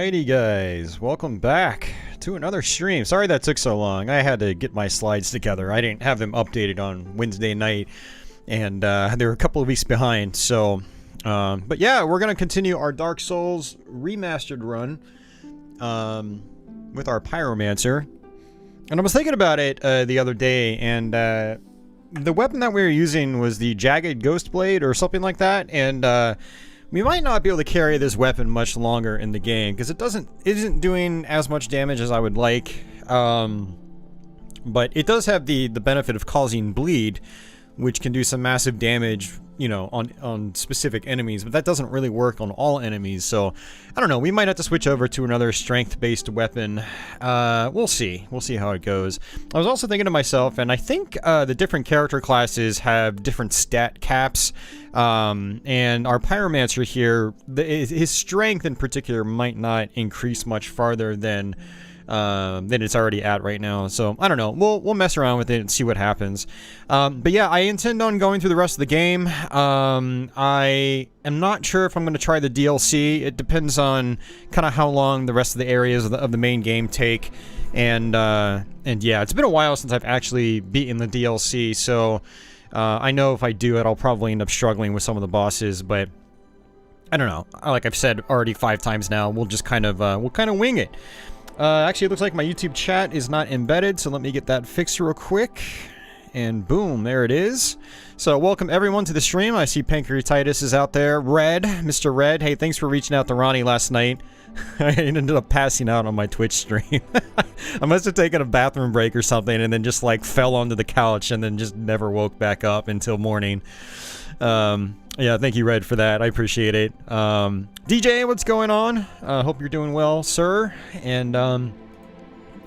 Alrighty guys, welcome back to another stream. Sorry that took so long. I had to get my slides together. I didn't have them updated on Wednesday night, and they were a couple of weeks behind. So, but yeah, we're gonna continue our Dark Souls Remastered run with our Pyromancer. And I was thinking about it the other day, and the weapon that we were using was the Jagged Ghost Blade or something like that, and we might not be able to carry this weapon much longer in the game because it isn't doing as much damage as I would like. But it does have the benefit of causing bleed, which can do some massive damage, you know, on specific enemies, but that doesn't really work on all enemies. So I don't know, we might have to switch over to another strength-based weapon. We'll see how it goes. I was also thinking to myself, and I think the different character classes have different stat caps, and our Pyromancer here, his strength in particular might not increase much farther than it's already at right now. So I don't know, we'll mess around with it and see what happens. But yeah, I intend on going through the rest of the game. I am not sure if I'm going to try the DLC. It depends on kind of how long the rest of the areas of the main game take, and yeah, it's been a while since I've actually beaten the DLC, so I know if I do it, I'll probably end up struggling with some of the bosses, but I don't know. Like I've said already 5 times now, we'll just kind of wing it. Actually, it looks like my YouTube chat is not embedded, so let me get that fixed real quick. And boom, there it is. So welcome everyone to the stream. I see Pancreatitis is out there. Red, Mr. Red, hey, thanks for reaching out to Ronnie last night. I ended up passing out on my Twitch stream. I must have taken a bathroom break or something and then just like fell onto the couch and then just never woke back up until morning. Yeah, thank you, Red, for that. I appreciate it. DJ, what's going on? Hope you're doing well, sir. And,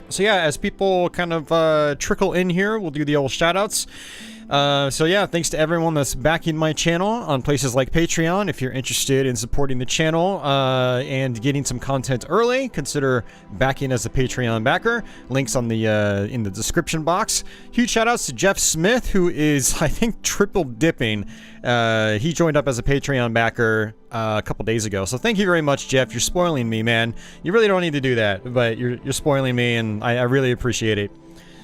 so yeah, as people kind of, trickle in here, we'll do the old shoutouts. So yeah, thanks to everyone that's backing my channel on places like Patreon. If you're interested in supporting the channel and getting some content early, consider backing as a Patreon backer. Links on the in the description box. Huge shout outs to Jeff Smith, who is, I think, triple dipping. He joined up as a Patreon backer a couple days ago. So thank you very much, Jeff. You're spoiling me, man. You really don't need to do that, but you're spoiling me, and I really appreciate it.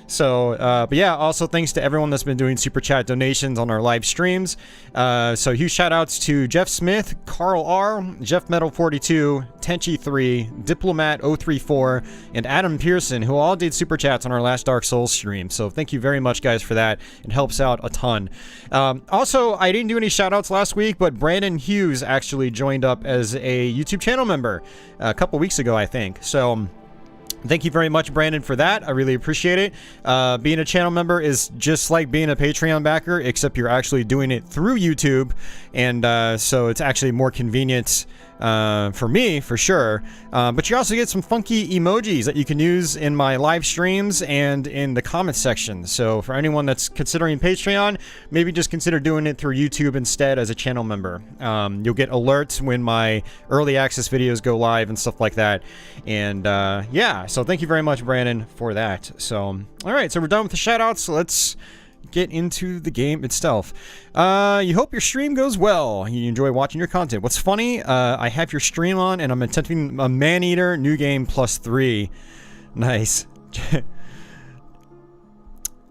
So, but yeah, also thanks to everyone that's been doing super chat donations on our live streams. So huge shout outs to Jeff Smith, Carl R, Jeff Metal 42, Tenchi 3, Diplomat 034, and Adam Pearson, who all did super chats on our last Dark Souls stream. So thank you very much, guys, for that. It helps out a ton. Also, I didn't do any shout outs last week, but Brandon Hughes actually joined up as a YouTube channel member a couple weeks ago, I think. So thank you very much, Brandon, for that. I really appreciate it. Being a channel member is just like being a Patreon backer, except you're actually doing it through YouTube, and so it's actually more convenient for me, for sure. But you also get some funky emojis that you can use in my live streams and in the comments section. So for anyone that's considering Patreon, maybe just consider doing it through YouTube instead as a channel member. You'll get alerts when my early access videos go live and stuff like that. And yeah, so thank you very much, Brandon, for that. So, all right, so we're done with the shout-outs. Let's get into the game itself. You hope your stream goes well. You enjoy watching your content. What's funny, I have your stream on and I'm attempting a Maneater new game +3. Nice.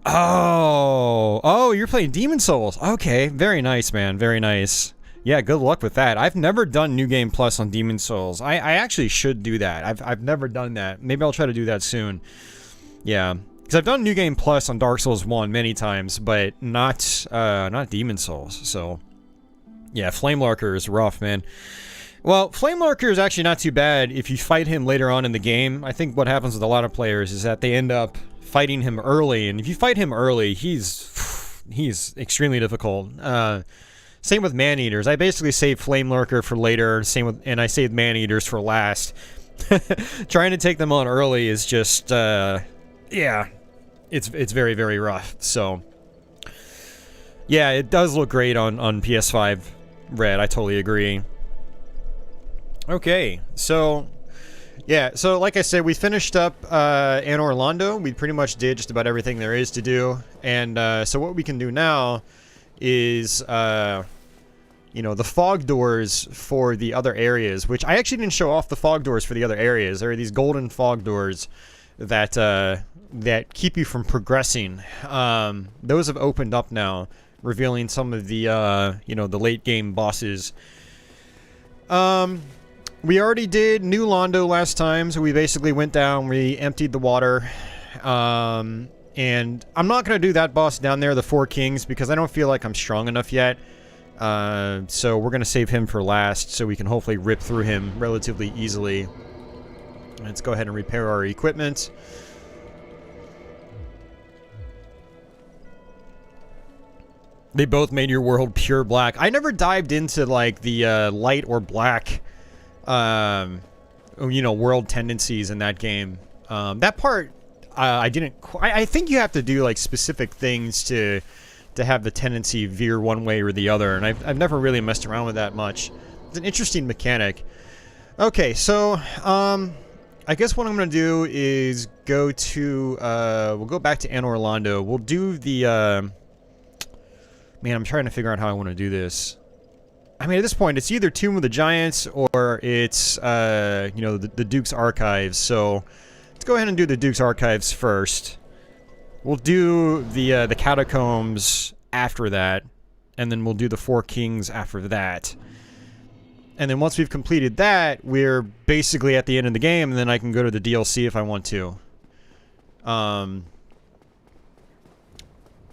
Oh, you're playing Demon Souls. Okay, very nice, man. Very nice. Yeah, good luck with that. I've never done New Game Plus on Demon Souls. I actually should do that. I've never done that. Maybe I'll try to do that soon. Yeah. Because I've done New Game Plus on Dark Souls 1 many times, but not Demon Souls. So, yeah, Flamelurker is rough, man. Well, Flamelurker is actually not too bad if you fight him later on in the game. I think what happens with a lot of players is that they end up fighting him early, and if you fight him early, he's extremely difficult. Same with Maneaters. I basically save Flamelurker for later, and I save Maneaters for last. Trying to take them on early is just, yeah, it's very, very rough. So, yeah, it does look great on PS5, Red. I totally agree. Okay, so, yeah, so like I said, we finished up Anor Londo. We pretty much did just about everything there is to do. And so what we can do now is you know, the fog doors for the other areas, which I actually didn't show off the fog doors for the other areas. There are these golden fog doors that that keep you from progressing. Those have opened up now, revealing some of the you know, the late game bosses. We already did New Londo last time, so we basically went down, we emptied the water, and I'm not going to do that boss down there, the Four Kings, because I don't feel like I'm strong enough yet. So we're going to save him for last, so we can hopefully rip through him relatively easily. Let's go ahead and repair our equipment. They both made your world pure black. I never dived into, like, the light or black, you know, world tendencies in that game. That part, I didn't... I think you have to do, like, specific things to have the tendency veer one way or the other, and I've never really messed around with that much. It's an interesting mechanic. Okay, so, I guess what I'm going to do is go to, we'll go back to Anor Londo. We'll do the, man, I'm trying to figure out how I want to do this. I mean, at this point, it's either Tomb of the Giants or it's, you know, the Duke's Archives. So, let's go ahead and do the Duke's Archives first. We'll do the Catacombs after that, and then we'll do the Four Kings after that. And then once we've completed that, we're basically at the end of the game, and then I can go to the DLC if I want to. But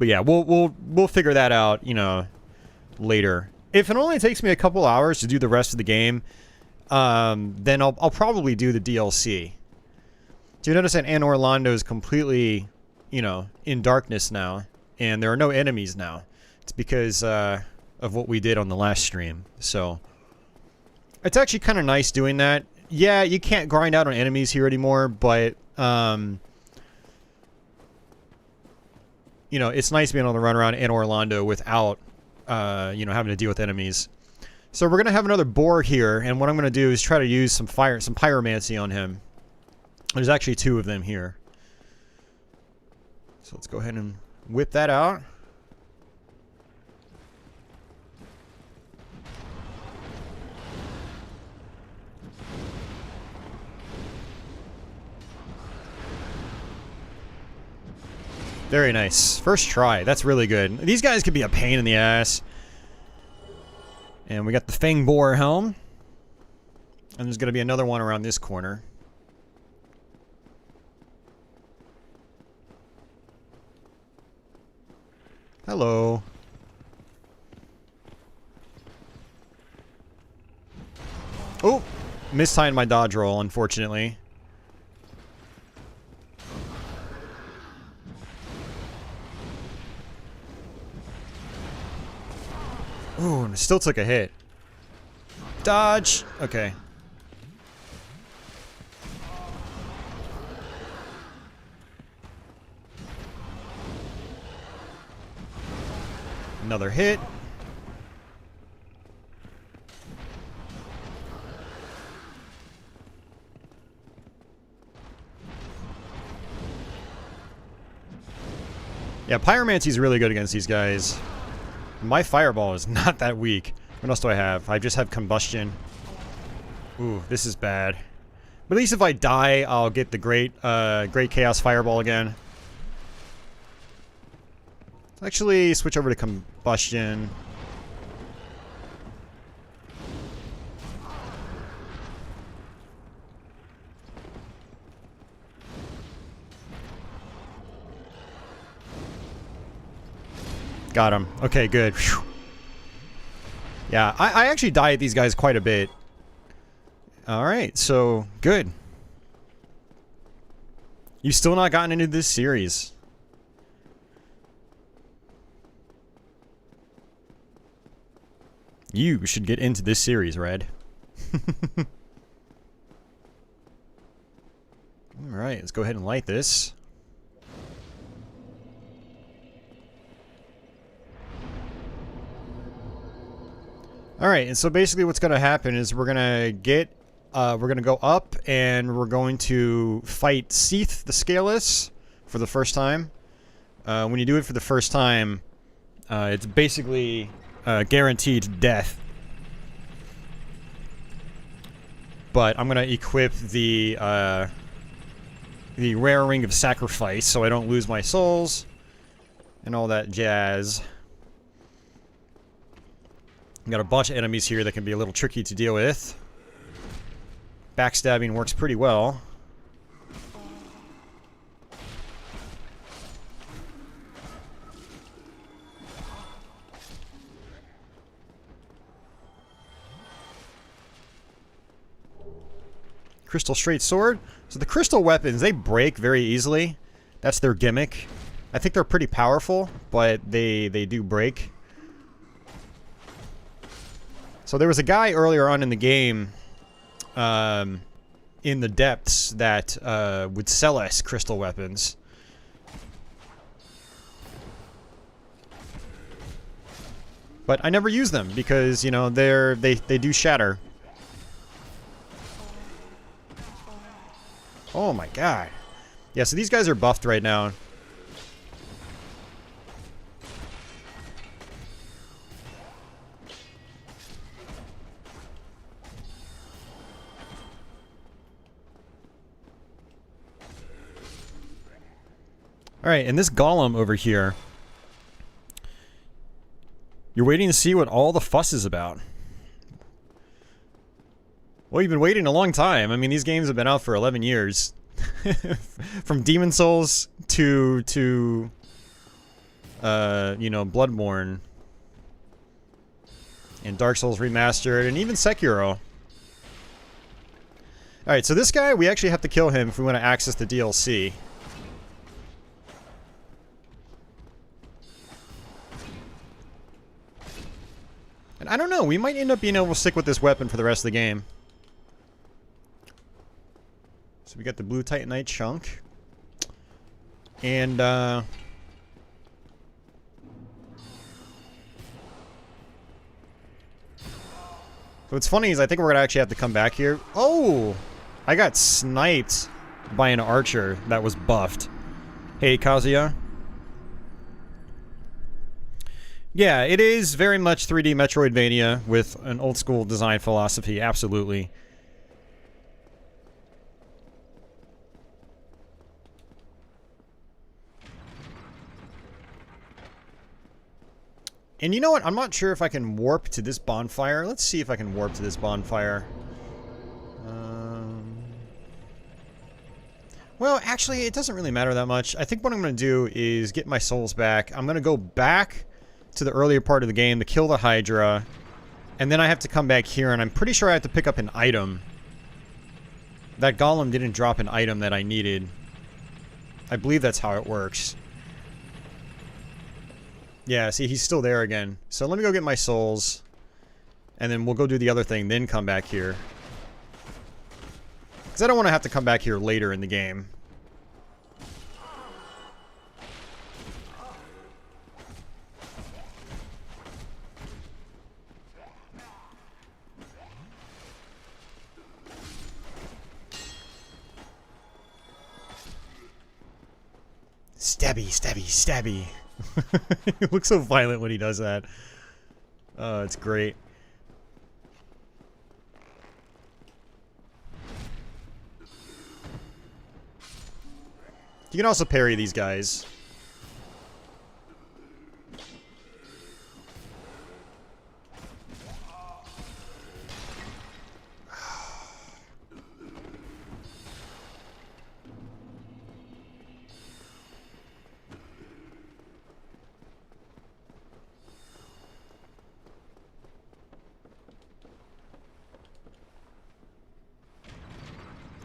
yeah, we'll figure that out, you know, later. If it only takes me a couple hours to do the rest of the game, then I'll probably do the DLC. So you notice that Anor Londo is completely, you know, in darkness now, and there are no enemies now. It's because of what we did on the last stream. So it's actually kind of nice doing that. Yeah, you can't grind out on enemies here anymore, but you know, it's nice being able to run around Anor Londo without you know, having to deal with enemies. So we're gonna have another boar here, and what I'm gonna do is try to use some pyromancy on him. There's actually two of them here. So let's go ahead and whip that out. Very nice. First try. That's really good. These guys could be a pain in the ass. And we got the Fang Boar helm. And there's going to be another one around this corner. Hello. Oh! Mistimed my dodge roll, unfortunately. Ooh, and still took a hit. Dodge! Okay. Another hit. Yeah, Pyromancy is really good against these guys. My fireball is not that weak. What else do I have? I just have combustion. Ooh, this is bad. But at least if I die, I'll get the great chaos fireball again. Let's actually switch over to combustion. Got him. Okay, good. Whew. Yeah, I actually die at these guys quite a bit. Alright, so, good. You've still not gotten into this series. You should get into this series, Red. Alright, let's go ahead and light this. Alright, and so basically what's going to happen is we're going to go up and we're going to fight Seath the Scaleless for the first time. When you do it for the first time, it's basically guaranteed death But I'm gonna equip the rare ring of sacrifice so I don't lose my souls and all that jazz. Got a bunch of enemies here that can be a little tricky to deal with. Backstabbing works pretty well. Crystal straight sword. So the crystal weapons, they break very easily. That's their gimmick. I think they're pretty powerful, but they do break. So there was a guy earlier on in the game, in the depths, that would sell us crystal weapons. But I never use them because, you know, they do shatter. Oh my god. Yeah, so these guys are buffed right now. Alright, and this golem over here, you're waiting to see what all the fuss is about. Well, you've been waiting a long time. I mean, these games have been out for 11 years. From Demon Souls to you know, Bloodborne. And Dark Souls Remastered, and even Sekiro. Alright, so this guy, we actually have to kill him if we want to access the DLC. And I don't know, we might end up being able to stick with this weapon for the rest of the game. So we got the blue titanite chunk. And, so what's funny is I think we're gonna actually have to come back here. Oh! I got sniped by an archer that was buffed. Hey, Kazuya. Yeah, it is very much 3D Metroidvania with an old school design philosophy, absolutely. And you know what? I'm not sure if I can warp to this bonfire. Let's see if I can warp to this bonfire. Well, actually, it doesn't really matter that much. I think what I'm going to do is get my souls back. I'm going to go back to the earlier part of the game to kill the Hydra. And then I have to come back here, and I'm pretty sure I have to pick up an item. That golem didn't drop an item that I needed. I believe that's how it works. Yeah, see, he's still there again. So let me go get my souls. And then we'll go do the other thing, then come back here. Because I don't want to have to come back here later in the game. Stabby, stabby, stabby. He looks so violent when he does that. Oh, it's great. You can also parry these guys.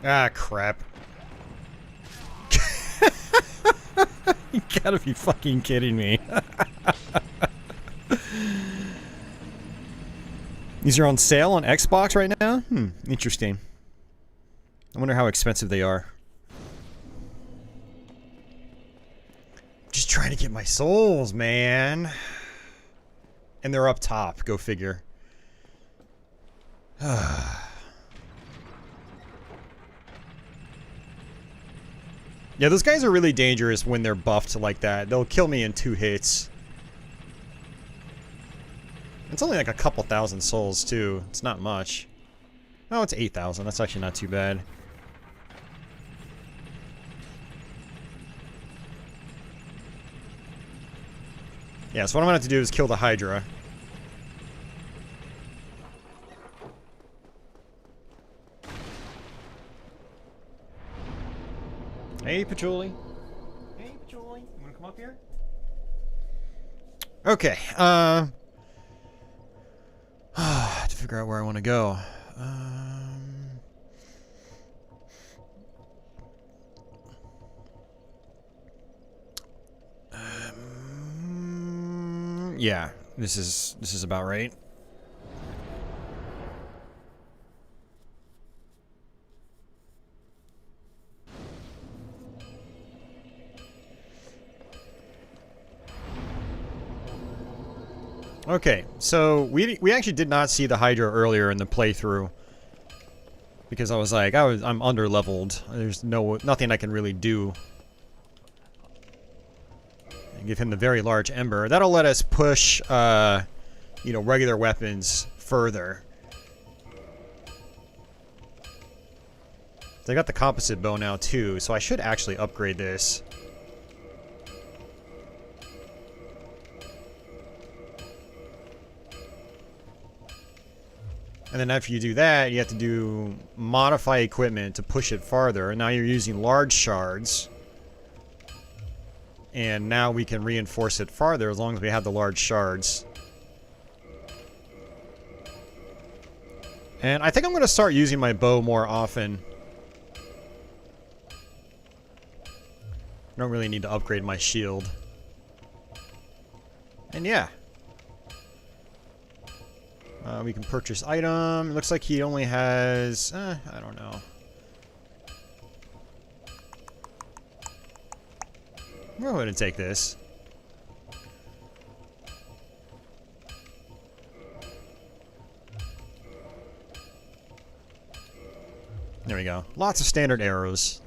Ah, crap. You gotta be fucking kidding me. These are on sale on Xbox right now? Interesting. I wonder how expensive they are. Just trying to get my souls, man. And they're up top, go figure. Yeah, those guys are really dangerous when they're buffed like that. They'll kill me in 2 hits. It's only like a couple thousand souls, too. It's not much. Oh, it's 8,000. That's actually not too bad. Yeah, so what I'm gonna have to do is kill the Hydra. Hey, Patchouli. Hey, Patchouli. You wanna come up here? Okay, I have to figure out where I want to go. Yeah, this is about right. Okay, so we actually did not see the Hydra earlier in the playthrough because I was like I'm under leveled. There's nothing I can really do. And give him the very large ember. That'll let us push you know, regular weapons further. So I got the composite bow now too, so I should actually upgrade this. And then after you do that, you have to do modify equipment to push it farther. And now you're using large shards. And now we can reinforce it farther as long as we have the large shards. And I think I'm going to start using my bow more often. I don't really need to upgrade my shield. And yeah. We can purchase item. It looks like he only has... I don't know. We'll go ahead and take this. There we go. Lots of standard arrows.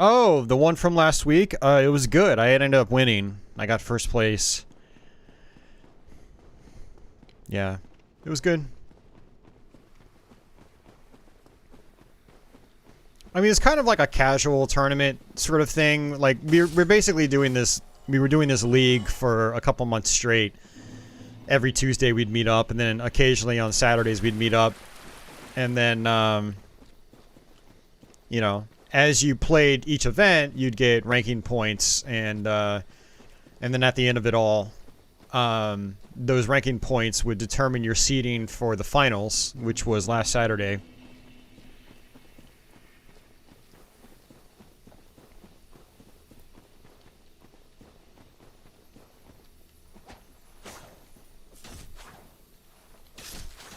Oh, the one from last week? It was good. I ended up winning. I got first place. Yeah, it was good. I mean, it's kind of like a casual tournament sort of thing. Like, we're basically doing this... We were doing this league for a couple months straight. Every Tuesday we'd meet up, and then occasionally on Saturdays we'd meet up. And then, you know... As you played each event, you'd get ranking points, and then at the end of it all, those ranking points would determine your seeding for the finals, which was last Saturday.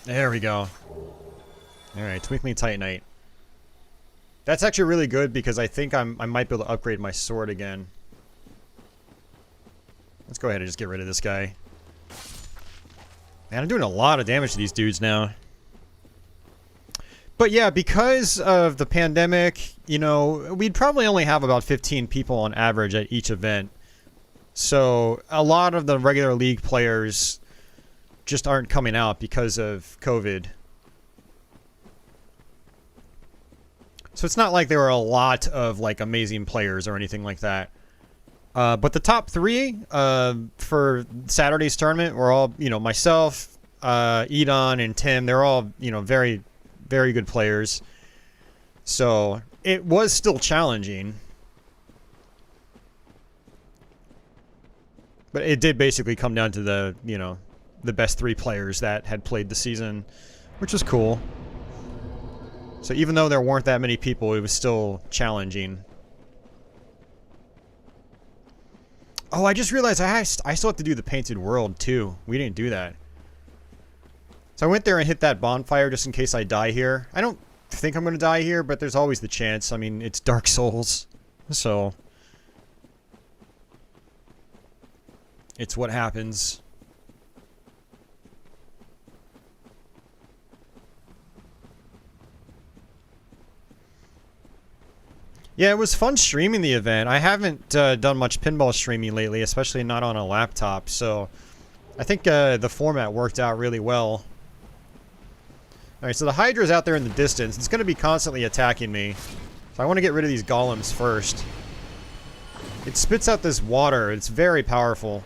There we go. Alright, Twinkling Titanite. That's actually really good because I think I might be able to upgrade my sword again. Let's go ahead and just get rid of this guy. Man, I'm doing a lot of damage to these dudes now. But yeah, because of the pandemic, you know, we'd probably only have about 15 people on average at each event. So a lot of the regular league players just aren't coming out because of COVID. So it's not like there were a lot of, like, amazing players or anything like that. But the top three for Saturday's tournament were all, you know, myself, Edon, and Tim. They're all, you know, very, very good players. So it was still challenging. But it did basically come down to the, you know, the best three players that had played the season, which was cool. So even though there weren't that many people, it was still challenging. Oh, I just realized I still have to do the painted world too. We didn't do that. So I went there and hit that bonfire just in case I die here. I don't think I'm going to die here, but there's always the chance. I mean, it's Dark Souls. So it's what happens. Yeah, it was fun streaming the event. I haven't done much pinball streaming lately, especially not on a laptop, so I think the format worked out really well. Alright, so the Hydra's out there in the distance. It's going to be constantly attacking me. So I want to get rid of these golems first. It spits out this water. It's very powerful.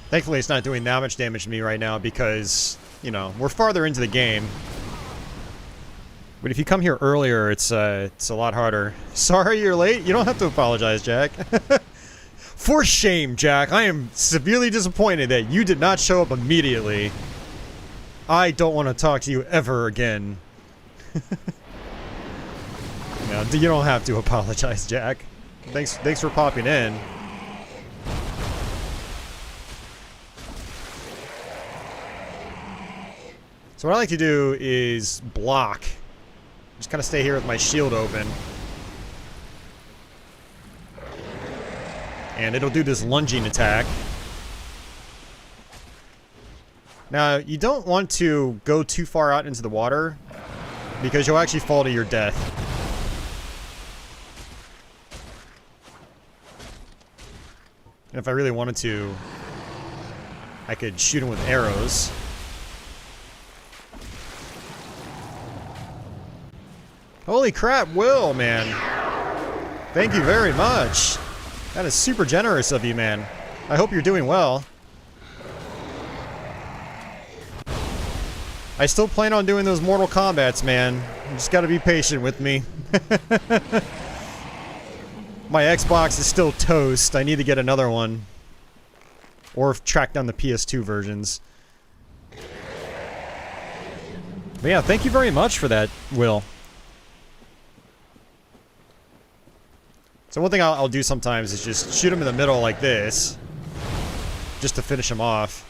Thankfully, it's not doing that much damage to me right now because, you know, we're farther into the game. But if you come here earlier, it's a lot harder. Sorry you're late. You don't have to apologize, Jack. For shame, Jack. I am severely disappointed that you did not show up immediately. I don't want to talk to you ever again. No, you don't have to apologize, Jack. Thanks for popping in. So what I like to do is block. Just kind of stay here with my shield open. And it'll do this lunging attack. Now, you don't want to go too far out into the water, because you'll actually fall to your death. And if I really wanted to, I could shoot him with arrows. Holy crap, Will, man. Thank you very much. That is super generous of you, man. I hope you're doing well. I still plan on doing those Mortal Kombats, man. You just gotta be patient with me. My Xbox is still toast. I need to get another one. Or track down the PS2 versions. But yeah, thank you very much for that, Will. So one thing I'll do sometimes is just shoot him in the middle like this. Just to finish him off.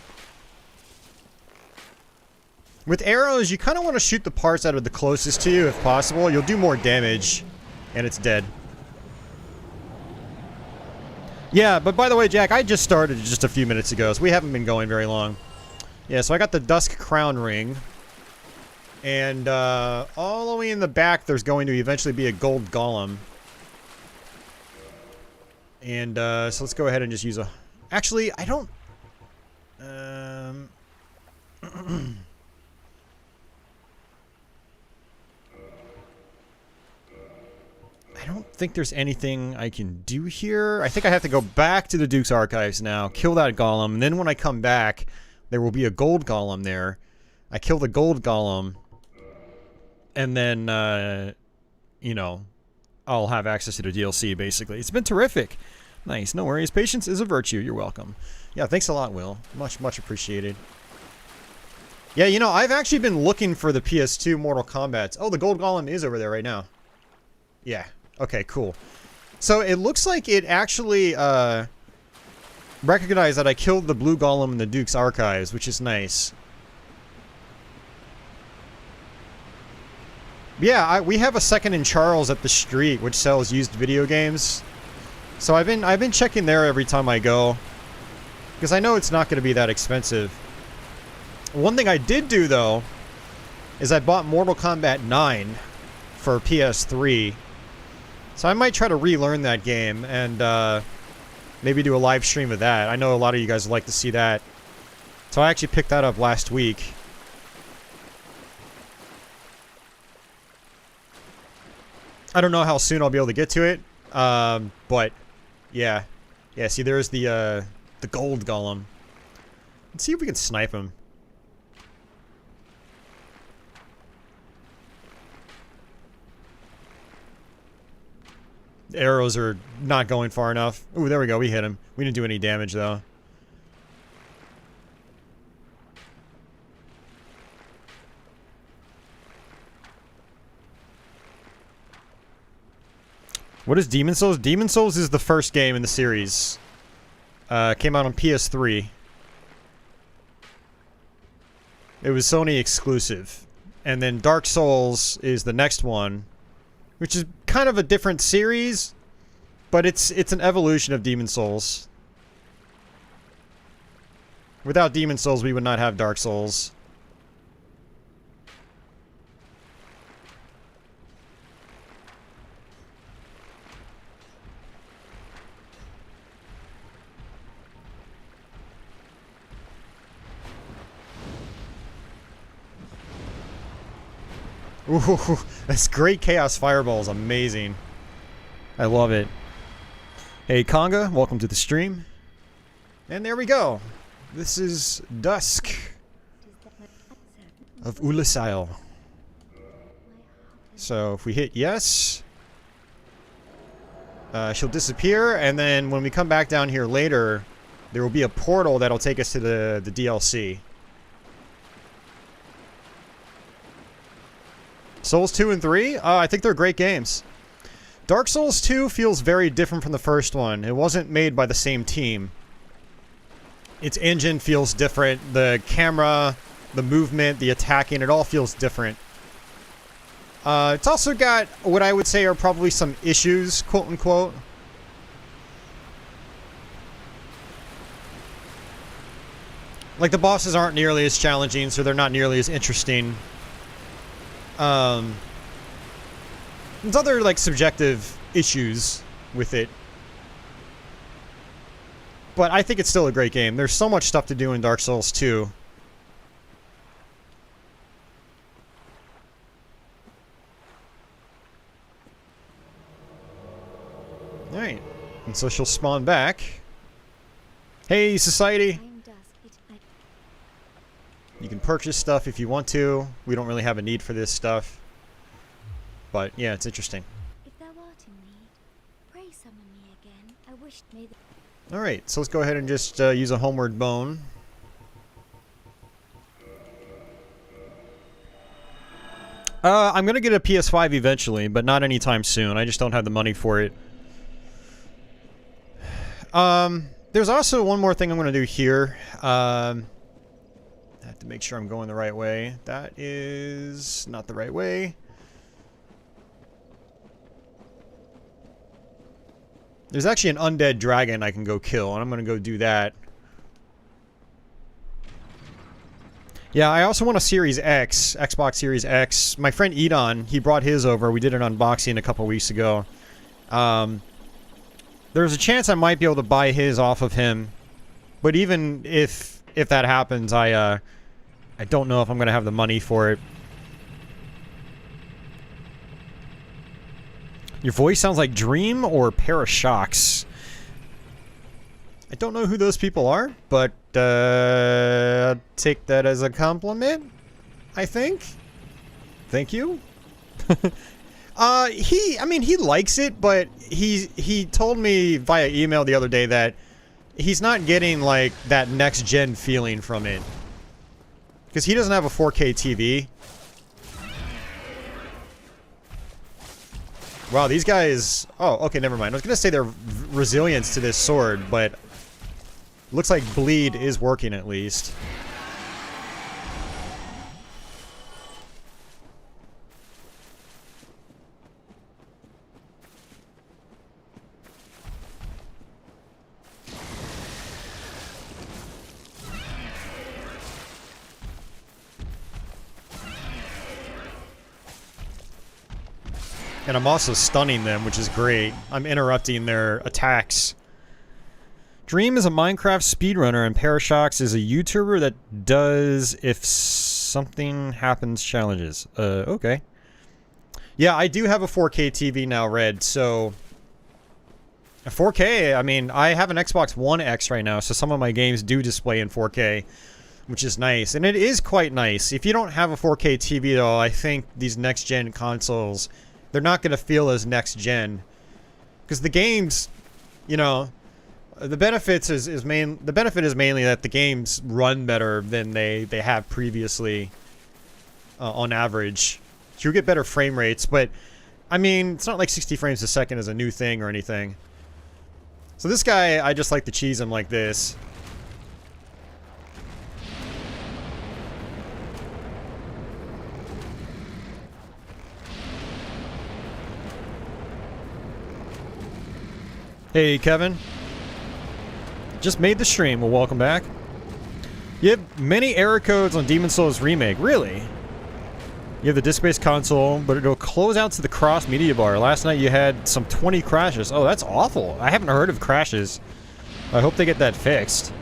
With arrows, you kind of want to shoot the parts that are the closest to you if possible. You'll do more damage. And it's dead. Yeah, but by the way, Jack, I just started just a few minutes ago, so we haven't been going very long. Yeah, so I got the Dusk Crown Ring. And all the way in the back, there's going to eventually be a gold golem. And, so let's go ahead and just use a... Actually, I don't... I don't think there's anything I can do here. I think I have to go back to the Duke's Archives now, kill that golem, and then when I come back, there will be a gold golem there. I kill the gold golem, and then, you know... I'll have access to the DLC, basically. It's been terrific. Nice. No worries. Patience is a virtue. You're welcome. Yeah, thanks a lot, Will. Much appreciated. Yeah, you know, I've actually been looking for the PS2 Mortal Kombat. Oh, the gold golem is over there right now. Yeah. Okay, cool. So it looks like it actually recognized that I killed the blue golem in the Duke's Archives, which is nice. Yeah, we have a Second in Charles at the street, which sells used video games. So I've been checking there every time I go, because I know it's not going to be that expensive. One thing I did do though, is I bought Mortal Kombat 9 for PS3. So I might try to relearn that game and maybe do a live stream of that. I know a lot of you guys like to see that. So I actually picked that up last week. I don't know how soon I'll be able to get to it, but yeah. Yeah, see there's the gold golem. Let's see if we can snipe him. The arrows are not going far enough. Ooh, there we go, we hit him. We didn't do any damage though. What is Demon Souls? Demon Souls is the first game in the series. Came out on PS3. It was Sony exclusive. And then Dark Souls is the next one, which is kind of a different series, but it's an evolution of Demon Souls. Without Demon Souls, we would not have Dark Souls. Ooh, this great Chaos Fireball is amazing. I love it. Hey Conga, welcome to the stream. And there we go. This is Dusk of Ulasail. So if we hit yes, she'll disappear, and then when we come back down here later, there will be a portal that'll take us to the DLC. Souls 2 and 3? I think they're great games. Dark Souls 2 feels very different from the first one. It wasn't made by the same team. Its engine feels different. The camera, the movement, the attacking, it all feels different. It's also got what I would say are probably some issues, quote-unquote. Like, the bosses aren't nearly as challenging, so they're not nearly as interesting. There's other, like, subjective issues with it. But I think it's still a great game. There's so much stuff to do in Dark Souls 2. Alright. And so she'll spawn back. Hey, Society! You can purchase stuff if you want to. We don't really have a need for this stuff. But, yeah, it's interesting. If thou art in need, pray summon me again. I wish may the Alright, so let's go ahead and just use a homeward bone. I'm gonna get a PS5 eventually, but not anytime soon. I just don't have the money for it. There's also one more thing I'm gonna do here. I have to make sure I'm going the right way. That is not the right way. There's actually an undead dragon I can go kill, and I'm gonna go do that. Yeah, I also want a Series X, Xbox Series X. My friend Edon, he brought his over. We did an unboxing a couple weeks ago. There's a chance I might be able to buy his off of him, but even if that happens, I don't know if I'm gonna have the money for it. Your voice sounds like Dream or Parashocks. I don't know who those people are, but take that as a compliment, I think. Thank you. He likes it, but he told me via email the other day that he's not getting, like, that next-gen feeling from it. Because he doesn't have a 4K TV. Wow, these guys... Oh, okay, never mind. I was gonna say their resilience to this sword, but... Looks like bleed is working, at least. And I'm also stunning them, which is great. I'm interrupting their attacks. Dream is a Minecraft speedrunner, and Parashocks is a YouTuber that does if something happens challenges. Okay. Yeah, I do have a 4K TV now, Red, so... A 4K, I mean, I have an Xbox One X right now, so some of my games do display in 4K, which is nice. And it is quite nice. If you don't have a 4K TV, though, I think these next-gen consoles... They're not going to feel as next-gen. Because the games, you know, the benefit is mainly that the games run better than they have previously on average. You'll get better frame rates, but, I mean, it's not like 60 frames a second is a new thing or anything. So this guy, I just like to cheese him like this. Hey, Kevin. Just made the stream. Well, welcome back. You have many error codes on Demon Souls Remake. Really? You have the disc-based console, but it'll close out to the cross media bar. Last night you had some 20 crashes. Oh, that's awful. I haven't heard of crashes. I hope they get that fixed.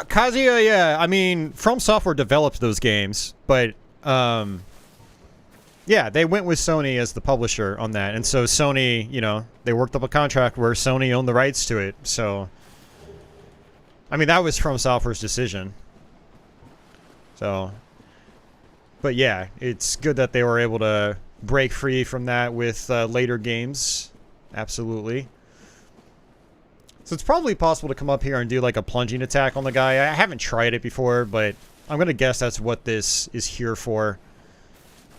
Kazuya, yeah. I mean, From Software developed those games, but, yeah, they went with Sony as the publisher on that. And so Sony, you know, they worked up a contract where Sony owned the rights to it. So, I mean, that was From Software's decision. So, but yeah, it's good that they were able to break free from that with later games. Absolutely. So it's probably possible to come up here and do like a plunging attack on the guy. I haven't tried it before, but I'm going to guess that's what this is here for.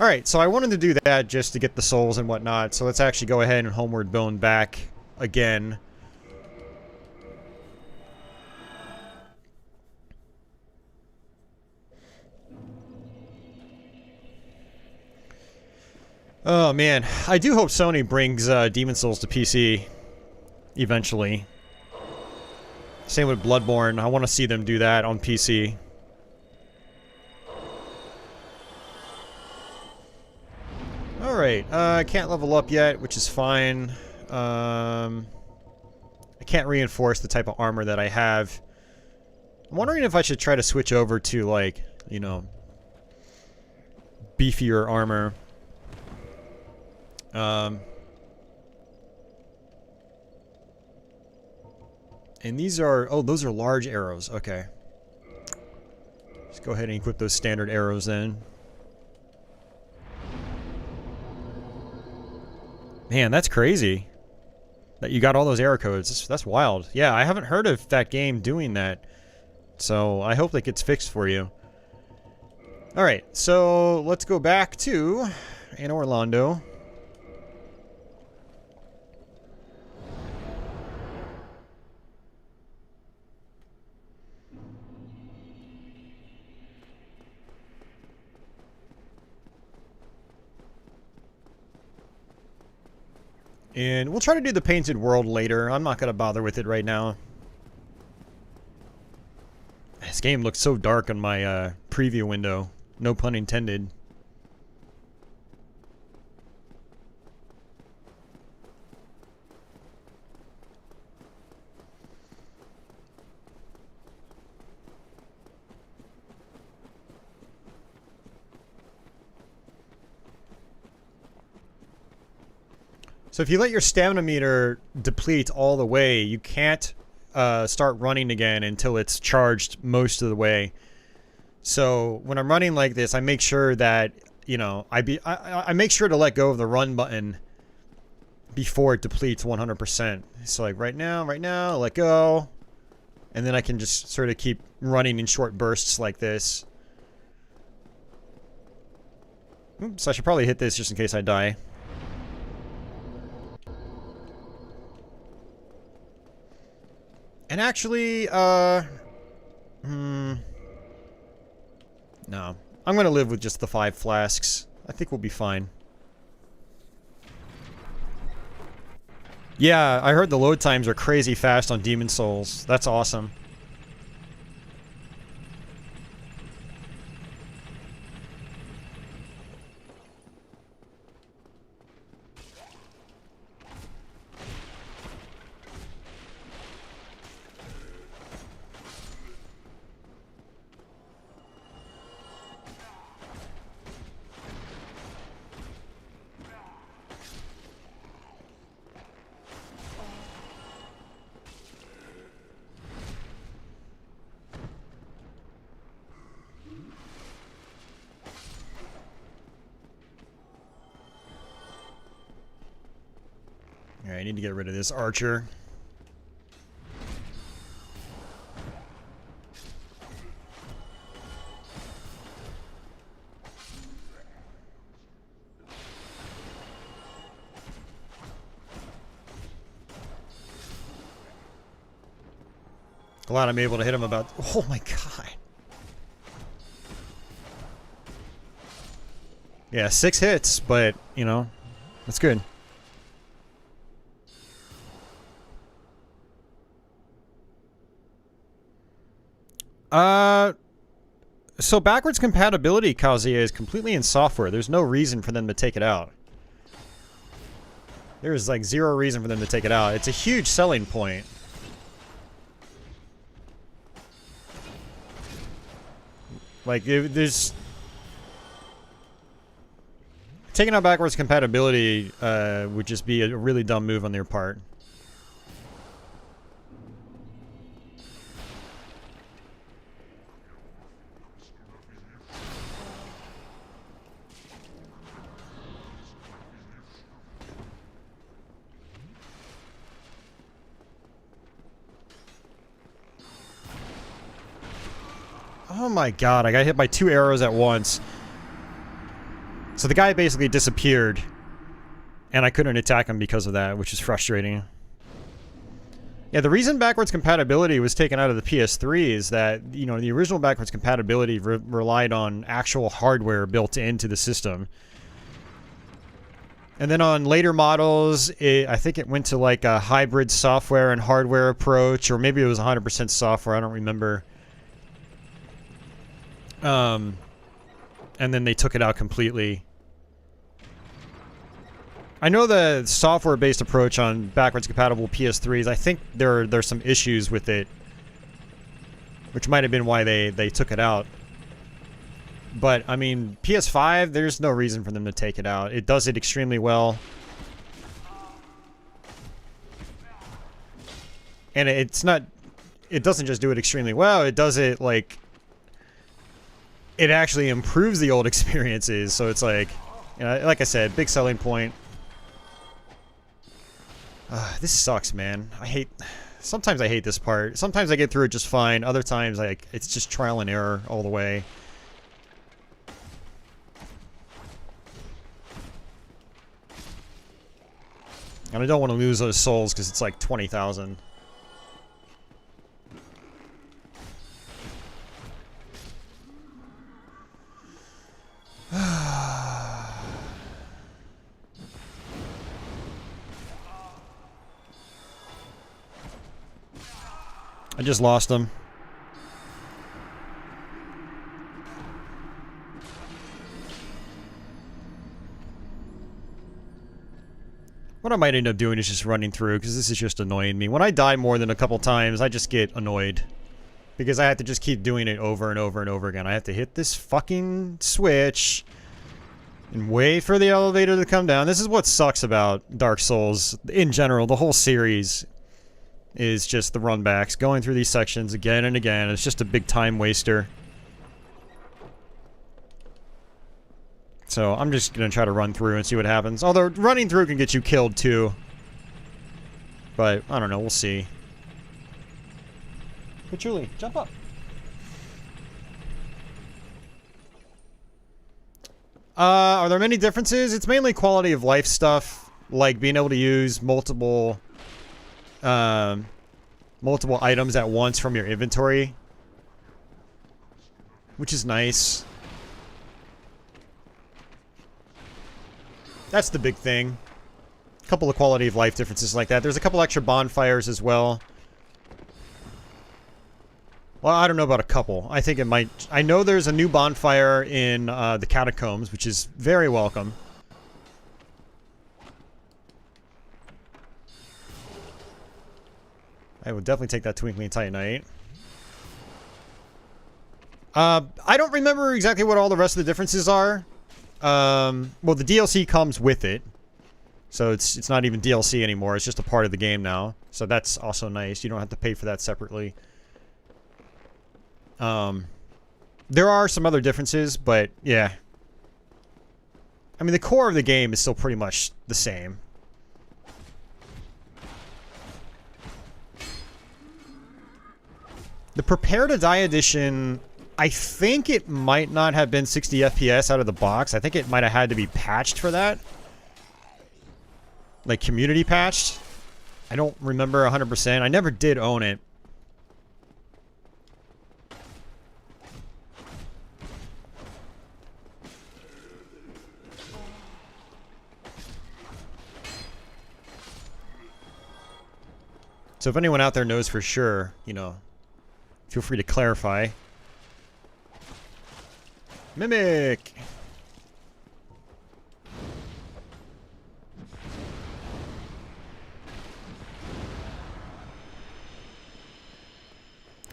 Alright, so I wanted to do that just to get the souls and whatnot. So let's actually go ahead and Homeward Bone back again. Oh man, I do hope Sony brings Demon Souls to PC eventually. Same with Bloodborne. I want to see them do that on PC. Alright, I can't level up yet, which is fine. I can't reinforce the type of armor that I have. I'm wondering if I should try to switch over to, like, you know, beefier armor. And these are... Oh, those are large arrows. Okay. Let's go ahead and equip those standard arrows then. Man, that's crazy. That you got all those arrow codes. That's wild. Yeah, I haven't heard of that game doing that. So, I hope that gets fixed for you. Alright, so let's go back to Anor Londo. And we'll try to do the Painted World later. I'm not going to bother with it right now. This game looks so dark on my preview window. No pun intended. So if you let your stamina meter deplete all the way, you can't start running again until it's charged most of the way. So when I'm running like this, I make sure that, you know, I make sure to let go of the run button before it depletes 100%. So like right now, let go. And then I can just sort of keep running in short bursts like this. Oops, I should probably hit this just in case I die. And actually, no. I'm gonna live with just the 5 flasks. I think we'll be fine. Yeah, I heard the load times are crazy fast on Demon Souls. That's awesome. Alright, I need to get rid of this archer. Glad I'm able to hit him about... Oh my god. Yeah, 6 hits, but, you know, that's good. So backwards compatibility, Kazuya, is completely in software. There's no reason for them to take it out. There is, like, zero reason for them to take it out. It's a huge selling point. Like, there's... Taking out backwards compatibility would just be a really dumb move on their part. Oh my god, I got hit by 2 arrows at once. So the guy basically disappeared. And I couldn't attack him because of that, which is frustrating. Yeah, the reason backwards compatibility was taken out of the PS3 is that, you know, the original backwards compatibility relied on actual hardware built into the system. And then on later models, I think it went to like a hybrid software and hardware approach, or maybe it was 100% software, I don't remember. And then they took it out completely. I know the software-based approach on backwards compatible PS3s, I think there's some issues with it, which might have been why they took it out. But, I mean, PS5, there's no reason for them to take it out. It does it extremely well. And it's not... It doesn't just do it extremely well, it does it, like... It actually improves the old experiences, so it's like... You know, like I said, big selling point. This sucks, man. Sometimes I hate this part. Sometimes I get through it just fine. Other times, like, it's just trial and error all the way. And I don't want to lose those souls because it's like 20,000. I just lost them. What I might end up doing is just running through, because this is just annoying me. When I die more than a couple times, I just get annoyed. Because I have to just keep doing it over and over and over again. I have to hit this fucking switch and wait for the elevator to come down. This is what sucks about Dark Souls in general. The whole series is just the runbacks. Going through these sections again and again. It's just a big time waster. So I'm just going to try to run through and see what happens. Although running through can get you killed too. But I don't know. We'll see. Patchouli, jump up. Are there many differences? It's mainly quality of life stuff, like being able to use multiple items at once from your inventory, which is nice. That's the big thing. A couple of quality of life differences like that. There's a couple extra bonfires as well. Well, I don't know about a couple. I think it might... I know there's a new bonfire in the catacombs, which is very welcome. I would definitely take that Twinkling Titanite. I don't remember exactly what all the rest of the differences are. Well, the DLC comes with it. So it's not even DLC anymore. It's just a part of the game now. So that's also nice. You don't have to pay for that separately. There are some other differences, but yeah. I mean, the core of the game is still pretty much the same. The Prepare to Die edition, I think it might not have been 60 FPS out of the box. I think it might have had to be patched for that. Like, community patched. I don't remember 100%. I never did own it. So if anyone out there knows for sure, you know, feel free to clarify. Mimic!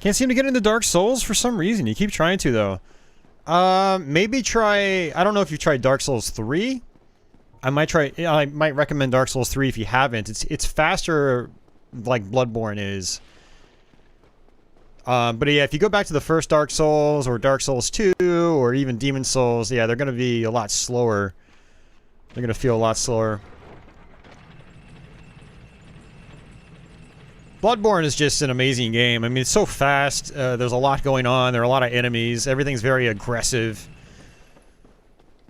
Can't seem to get into Dark Souls for some reason. You keep trying to, though. Maybe try... I don't know if you've tried Dark Souls 3. I might recommend Dark Souls 3 if you haven't. It's faster like Bloodborne is. But yeah, if you go back to the first Dark Souls, or Dark Souls 2, or even Demon Souls, yeah, they're going to be a lot slower. They're going to feel a lot slower. Bloodborne is just an amazing game. I mean, it's so fast. There's a lot going on. There are a lot of enemies. Everything's very aggressive.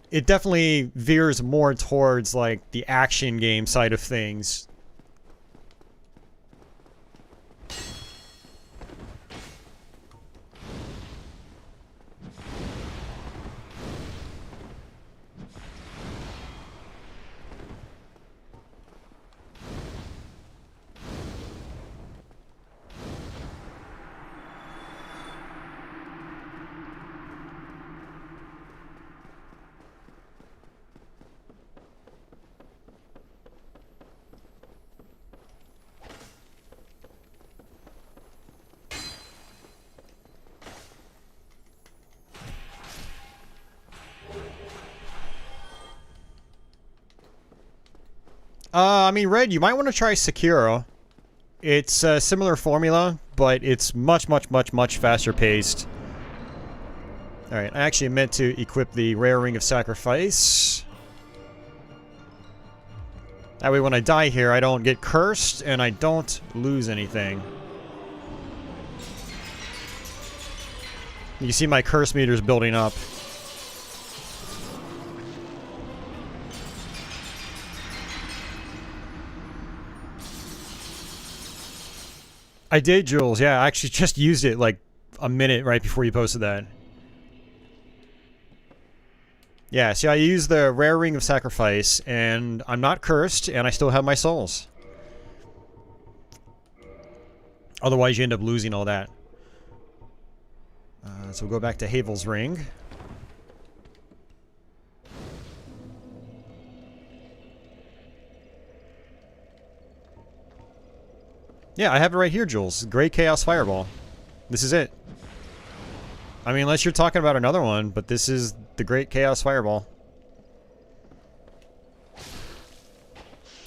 It definitely veers more towards, like, the action game side of things. I mean, Red, you might want to try Sekiro. It's a similar formula, but it's much, much, much, much faster paced. Alright, I actually meant to equip the Rare Ring of Sacrifice. That way when I die here, I don't get cursed, and I don't lose anything. You can see my curse meter's building up. I did, Jules. Yeah, I actually just used it like a minute right before you posted that. Yeah, see, I used the Rare Ring of Sacrifice, and I'm not cursed, and I still have my souls. Otherwise, you end up losing all that. So we'll go back to Havel's Ring. Yeah, I have it right here, Jules. Great Chaos Fireball. This is it. I mean, unless you're talking about another one, but this is the Great Chaos Fireball.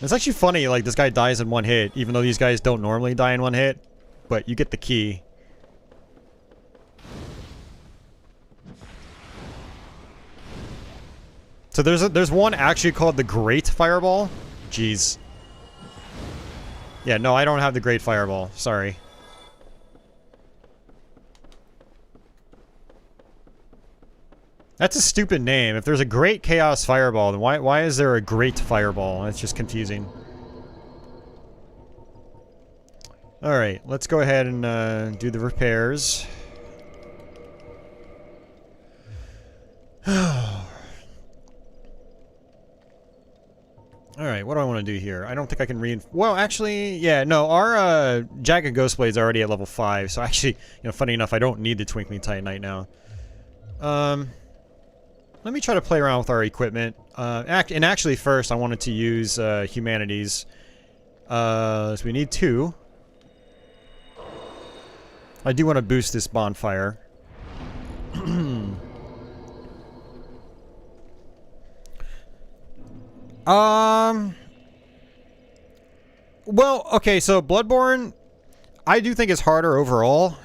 It's actually funny, like, this guy dies in one hit, even though these guys don't normally die in one hit, but you get the key. So there's one actually called the Great Fireball. Jeez. Yeah, no, I don't have the Great Fireball. Sorry. That's a stupid name. If there's a Great Chaos Fireball, then why is there a Great Fireball? That's just confusing. Alright, let's go ahead and do the repairs. Alright, what do I want to do here? I don't think I can well, actually, yeah, no, our Jagged Ghostblade's already at level 5, so actually, you know, funny enough, I don't need the Twinkling Titanite now. Let me try to play around with our equipment. And actually, first, I wanted to use Humanities. So we need 2. I do want to boost this bonfire. Well, okay, so Bloodborne, I do think it's harder overall.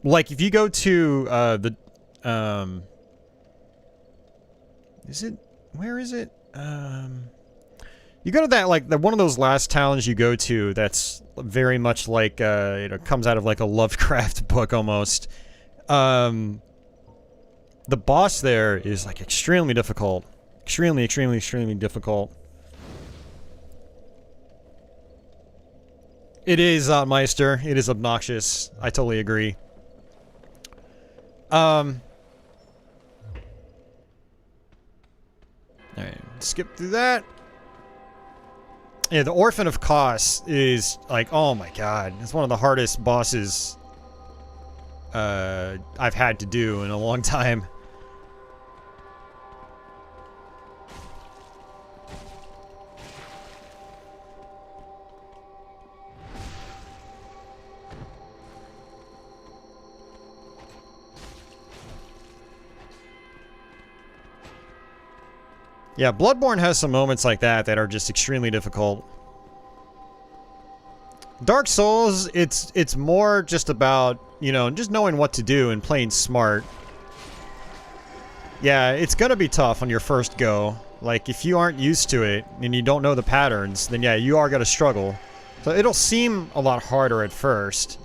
Like, if you go to, where is it? You go to that, like, one of those last towns you go to that's very much like, you know, comes out of, like, a Lovecraft book, almost. The boss there is, like, extremely difficult. Extremely, extremely, extremely difficult. It is, Meister. It is obnoxious. I totally agree. Alright, skip through that. Yeah, the Orphan of Kos is like, oh my god, it's one of the hardest bosses I've had to do in a long time. Yeah, Bloodborne has some moments like that that are just extremely difficult. Dark Souls, it's more just about, you know, just knowing what to do and playing smart. Yeah, it's gonna be tough on your first go. Like, if you aren't used to it and you don't know the patterns, then yeah, you are gonna struggle. So it'll seem a lot harder at first.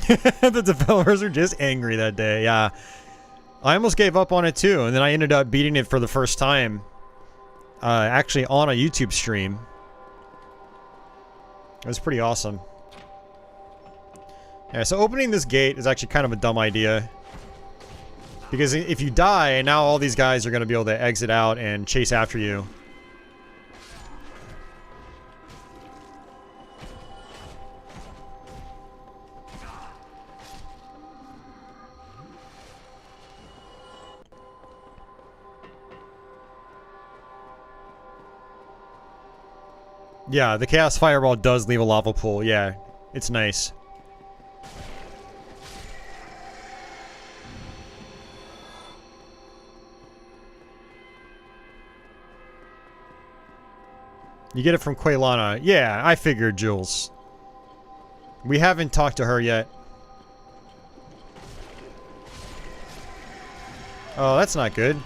The developers are just angry that day, yeah. I almost gave up on it too, and then I ended up beating it for the first time. Actually on a YouTube stream. It was pretty awesome. Yeah, so opening this gate is actually kind of a dumb idea. Because if you die, now all these guys are going to be able to exit out and chase after you. Yeah, the Chaos Fireball does leave a lava pool. Yeah, it's nice. You get it from Quaylana. Yeah, I figured, Jules. We haven't talked to her yet. Oh, that's not good.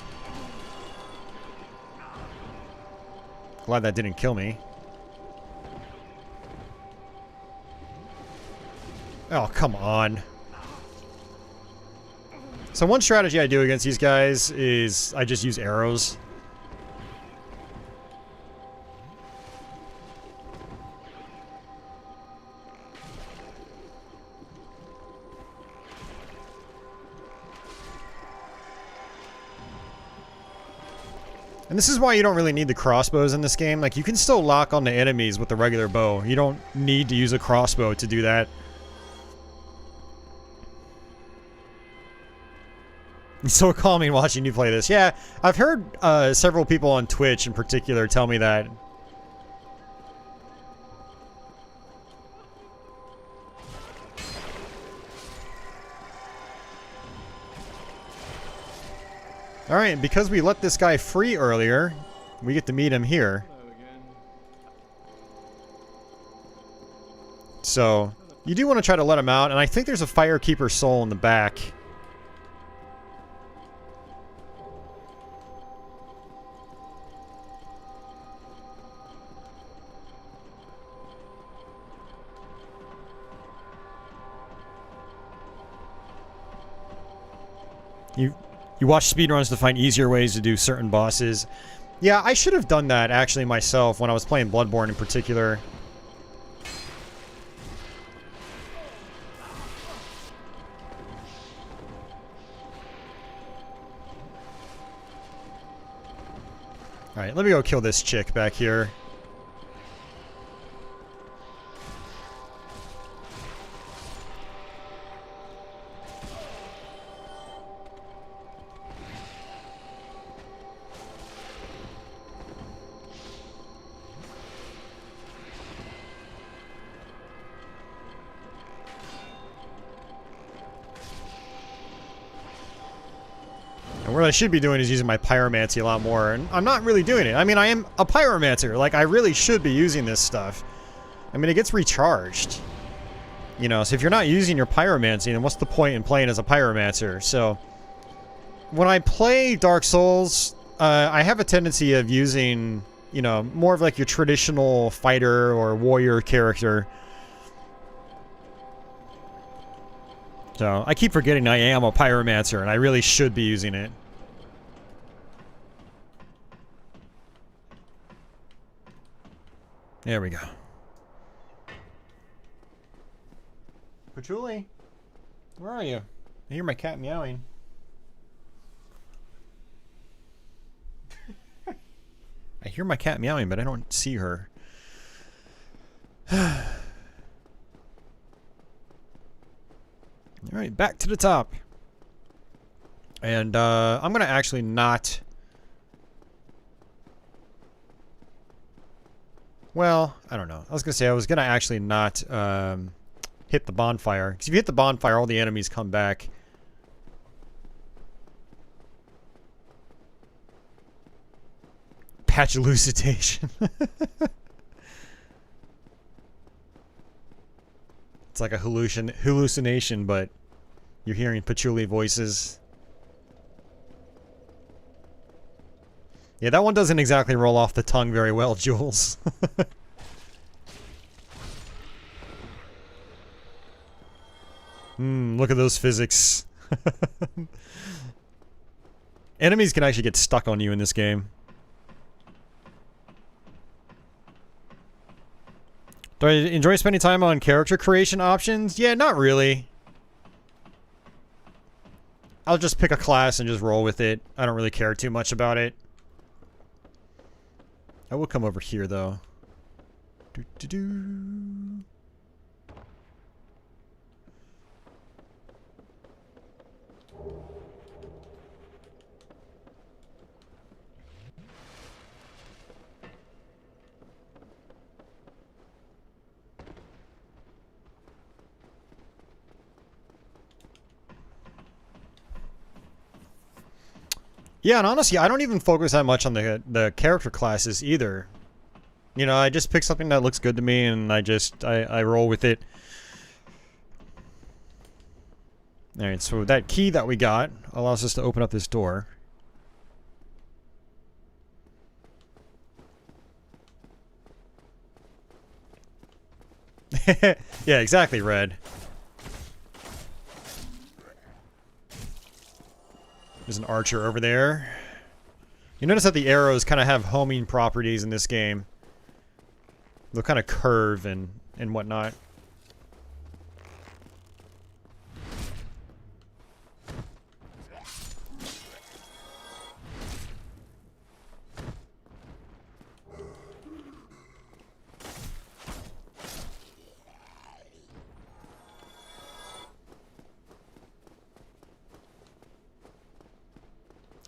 Glad that didn't kill me. Oh, come on. So one strategy I do against these guys is I just use arrows. And this is why you don't really need the crossbows in this game. Like, you can still lock on the enemies with the regular bow. You don't need to use a crossbow to do that. It's so calming watching you play this. Yeah, I've heard several people on Twitch in particular tell me that. Alright, because we let this guy free earlier, we get to meet him here. So, you do want to try to let him out, and I think there's a Firekeeper soul in the back. You watch speedruns to find easier ways to do certain bosses. Yeah, I should have done that actually myself when I was playing Bloodborne in particular. Alright, let me go kill this chick back here. What I should be doing is using my pyromancy a lot more, and I'm not really doing it. I mean, I am a pyromancer. Like, I really should be using this stuff. I mean, it gets recharged. You know, so if you're not using your pyromancy, then what's the point in playing as a pyromancer? So, when I play Dark Souls, I have a tendency of using, you know, more of like your traditional fighter or warrior character. So, I keep forgetting I am a pyromancer, and I really should be using it. There we go. Patchouli, where are you? I hear my cat meowing. I hear my cat meowing, but I don't see her. Alright, back to the top. And I'm gonna actually not... Well, I don't know. I was gonna actually not hit the bonfire. Because if you hit the bonfire, all the enemies come back. Patch elucidation. It's like a hallucination, but you're hearing patchouli voices. Yeah, that one doesn't exactly roll off the tongue very well, Jules. Look at those physics. Enemies can actually get stuck on you in this game. Do I enjoy spending time on character creation options? Yeah, not really. I'll just pick a class and just roll with it. I don't really care too much about it. I will come over here, though. Doo-doo-doo. Yeah, and honestly, I don't even focus that much on the character classes either. You know, I just pick something that looks good to me, and I roll with it. Alright, so that key that we got allows us to open up this door. Yeah, exactly, Red. There's an archer over there. You notice that the arrows kind of have homing properties in this game. They'll kind of curve and whatnot.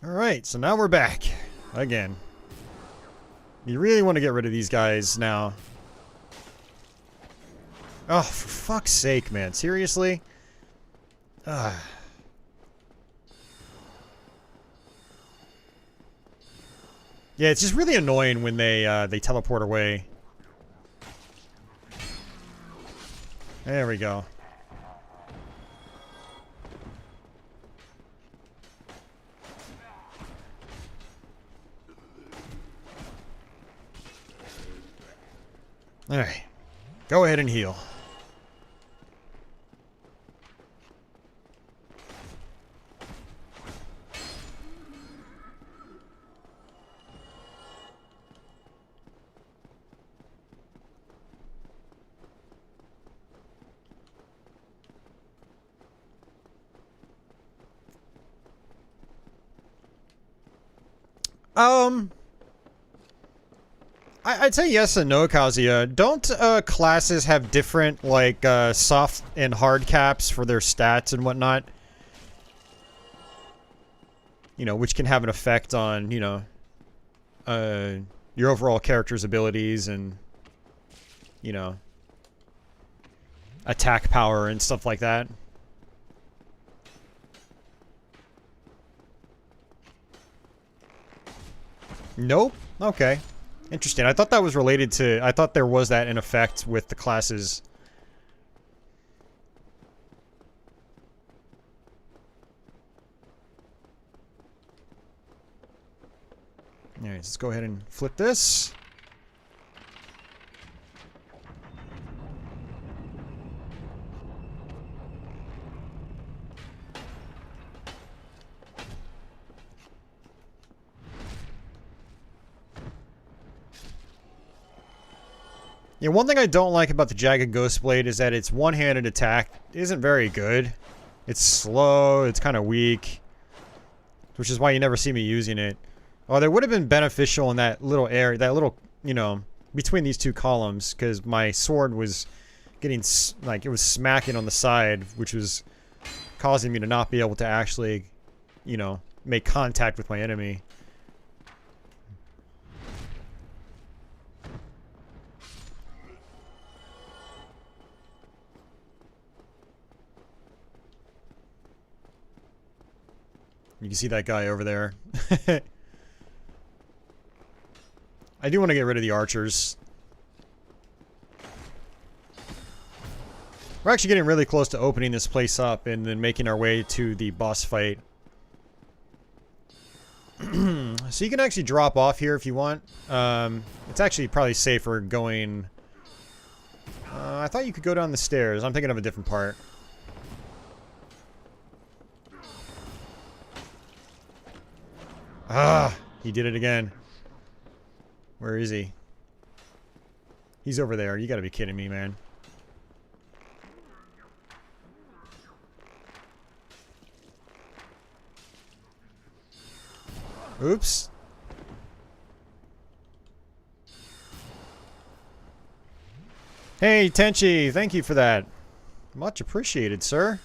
Alright, so now we're back. Again. You really want to get rid of these guys now. Oh, for fuck's sake, man. Seriously? Ugh. Yeah, it's just really annoying when they teleport away. There we go. Alright. Go ahead and heal. I'd say yes and no, Kazuya. Don't classes have different, like, soft and hard caps for their stats and whatnot? You know, which can have an effect on, you know, your overall character's abilities and, you know, attack power and stuff like that. Nope. Okay. Interesting. I thought that was related to... I thought there was that in effect with the classes. Alright, let's go ahead and flip this. Yeah, one thing I don't like about the Jagged Ghost Blade is that its one-handed attack isn't very good. It's slow, it's kind of weak. Which is why you never see me using it. Oh, that would have been beneficial in that little area, that little, you know, between these two columns, because my sword was getting, like, it was smacking on the side, which was causing me to not be able to actually, you know, make contact with my enemy. You can see that guy over there. I do want to get rid of the archers. We're actually getting really close to opening this place up and then making our way to the boss fight. So you can actually drop off here if you want. It's actually probably safer going... I thought you could go down the stairs. I'm thinking of a different part. Ah! He did it again. Where is he? He's over there. You gotta be kidding me, man. Oops. Hey, Tenchi, thank you for that. Much appreciated, sir.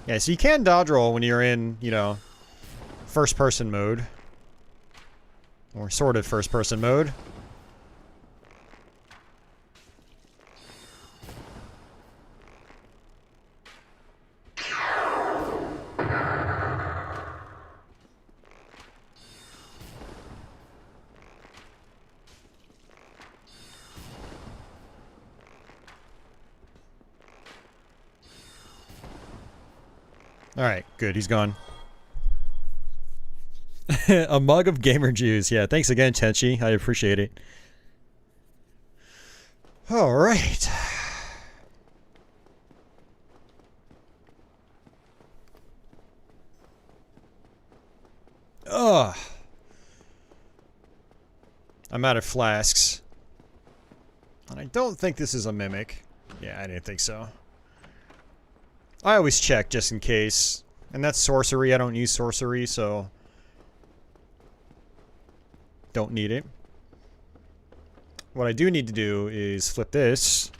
Yeah, so you can dodge roll when you're in, you know, first-person mode. Or sort of first-person mode. Alright, good, he's gone. A mug of gamer juice. Yeah, thanks again, Tenchi. I appreciate it. Alright. Ugh. I'm out of flasks. And I don't think this is a mimic. Yeah, I didn't think so. I always check just in case. And that's sorcery. I don't use sorcery, so... don't need it. What I do need to do is flip this.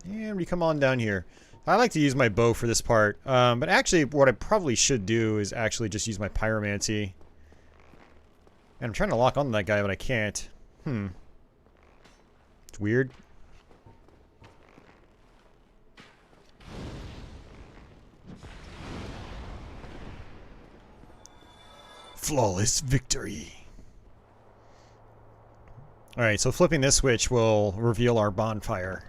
And we come on down here. I like to use my bow for this part. But actually, what I probably should do is actually just use my pyromancy. And I'm trying to lock onto that guy, but I can't. It's weird. Flawless victory. Alright, so flipping this switch will reveal our bonfire.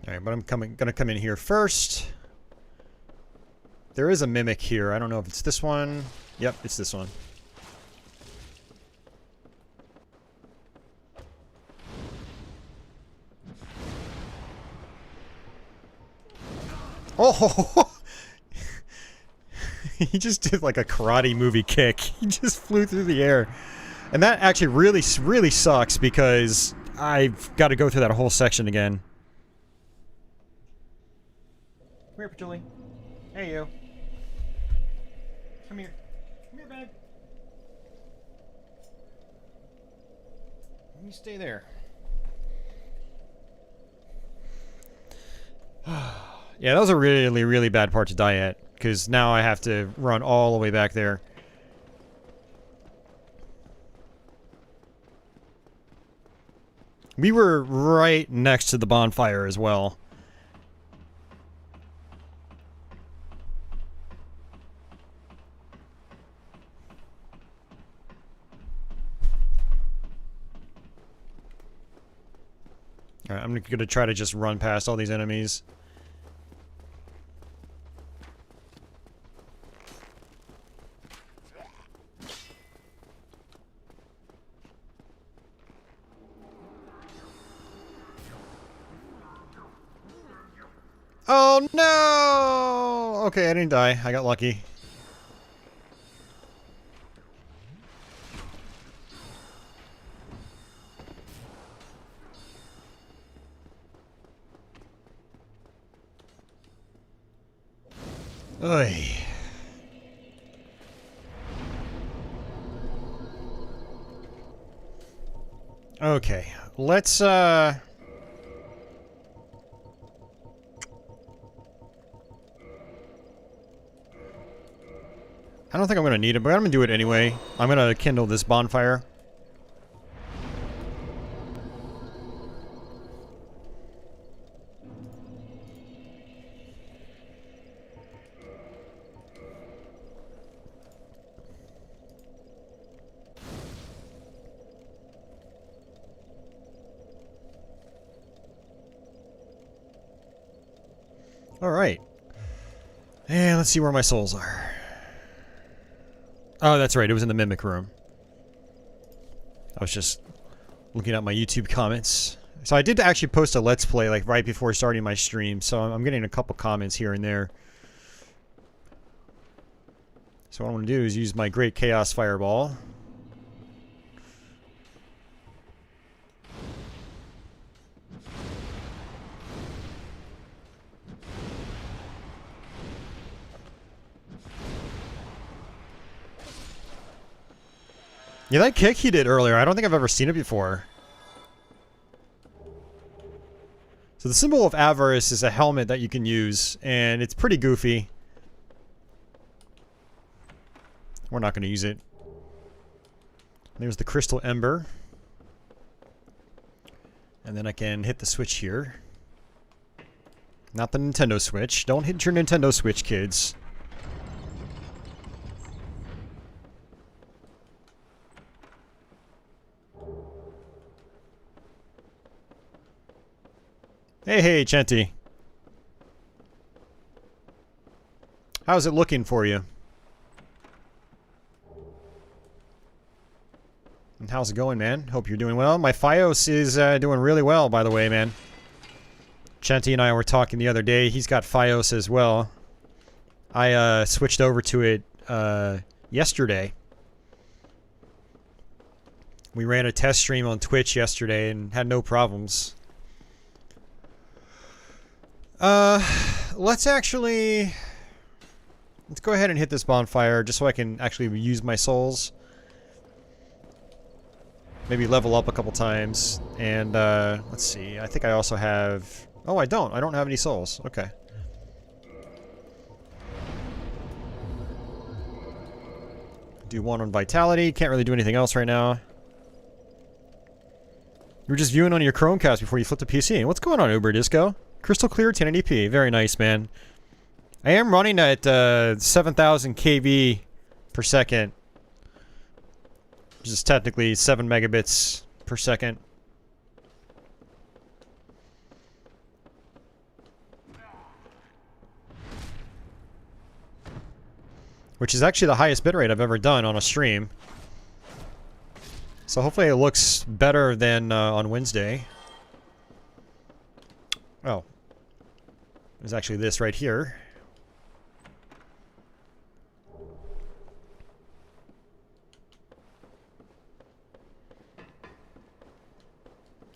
Alright, but I'm gonna come in here first. There is a mimic here. I don't know if it's this one. Yep, it's this one. Oh! He just did like a karate movie kick. He just flew through the air. And that actually really sucks because I've got to go through that whole section again. Come here, Patchouli. Hey, you. Come here. Come here, babe. You stay there. Yeah, that was a really bad part to die at, because now I have to run all the way back there. We were right next to the bonfire as well. Alright, I'm gonna try to just run past all these enemies. Oh no! Okay, I didn't die. I got lucky. Oy. Okay, let's I don't think I'm gonna need it, but I'm gonna do it anyway. I'm gonna kindle this bonfire. Alright. And let's see where my souls are. Oh, that's right. It was in the Mimic room. I was just looking at my YouTube comments. So I did actually post a Let's Play like right before starting my stream, so I'm getting a couple comments here and there. So what I'm going to do is use my Great Chaos Fireball. Yeah, that kick he did earlier, I don't think I've ever seen it before. So the symbol of avarice is a helmet that you can use, and it's pretty goofy. We're not going to use it. There's the crystal ember. And then I can hit the switch here. Not the Nintendo Switch. Don't hit your Nintendo Switch, kids. Hey, Chenti. How's it looking for you? And how's it going, man? Hope you're doing well. My Fios is doing really well, by the way, man. Chenti and I were talking the other day. He's got Fios as well. I switched over to it yesterday. We ran a test stream on Twitch yesterday and had no problems. Let's go ahead and hit this bonfire just so I can actually use my souls. Maybe level up a couple times. And, let's see. I think I also have... Oh, I don't. I don't have any souls. Okay. Do one on Vitality. Can't really do anything else right now. You were just viewing on your Chromecast before you flipped to PC. What's going on, Uber Disco? Crystal clear 1080p. Very nice, man. I am running at 7,000 kb per second. Which is technically 7 megabits per second. Which is actually the highest bitrate I've ever done on a stream. So hopefully it looks better than on Wednesday. Oh. There's actually this right here.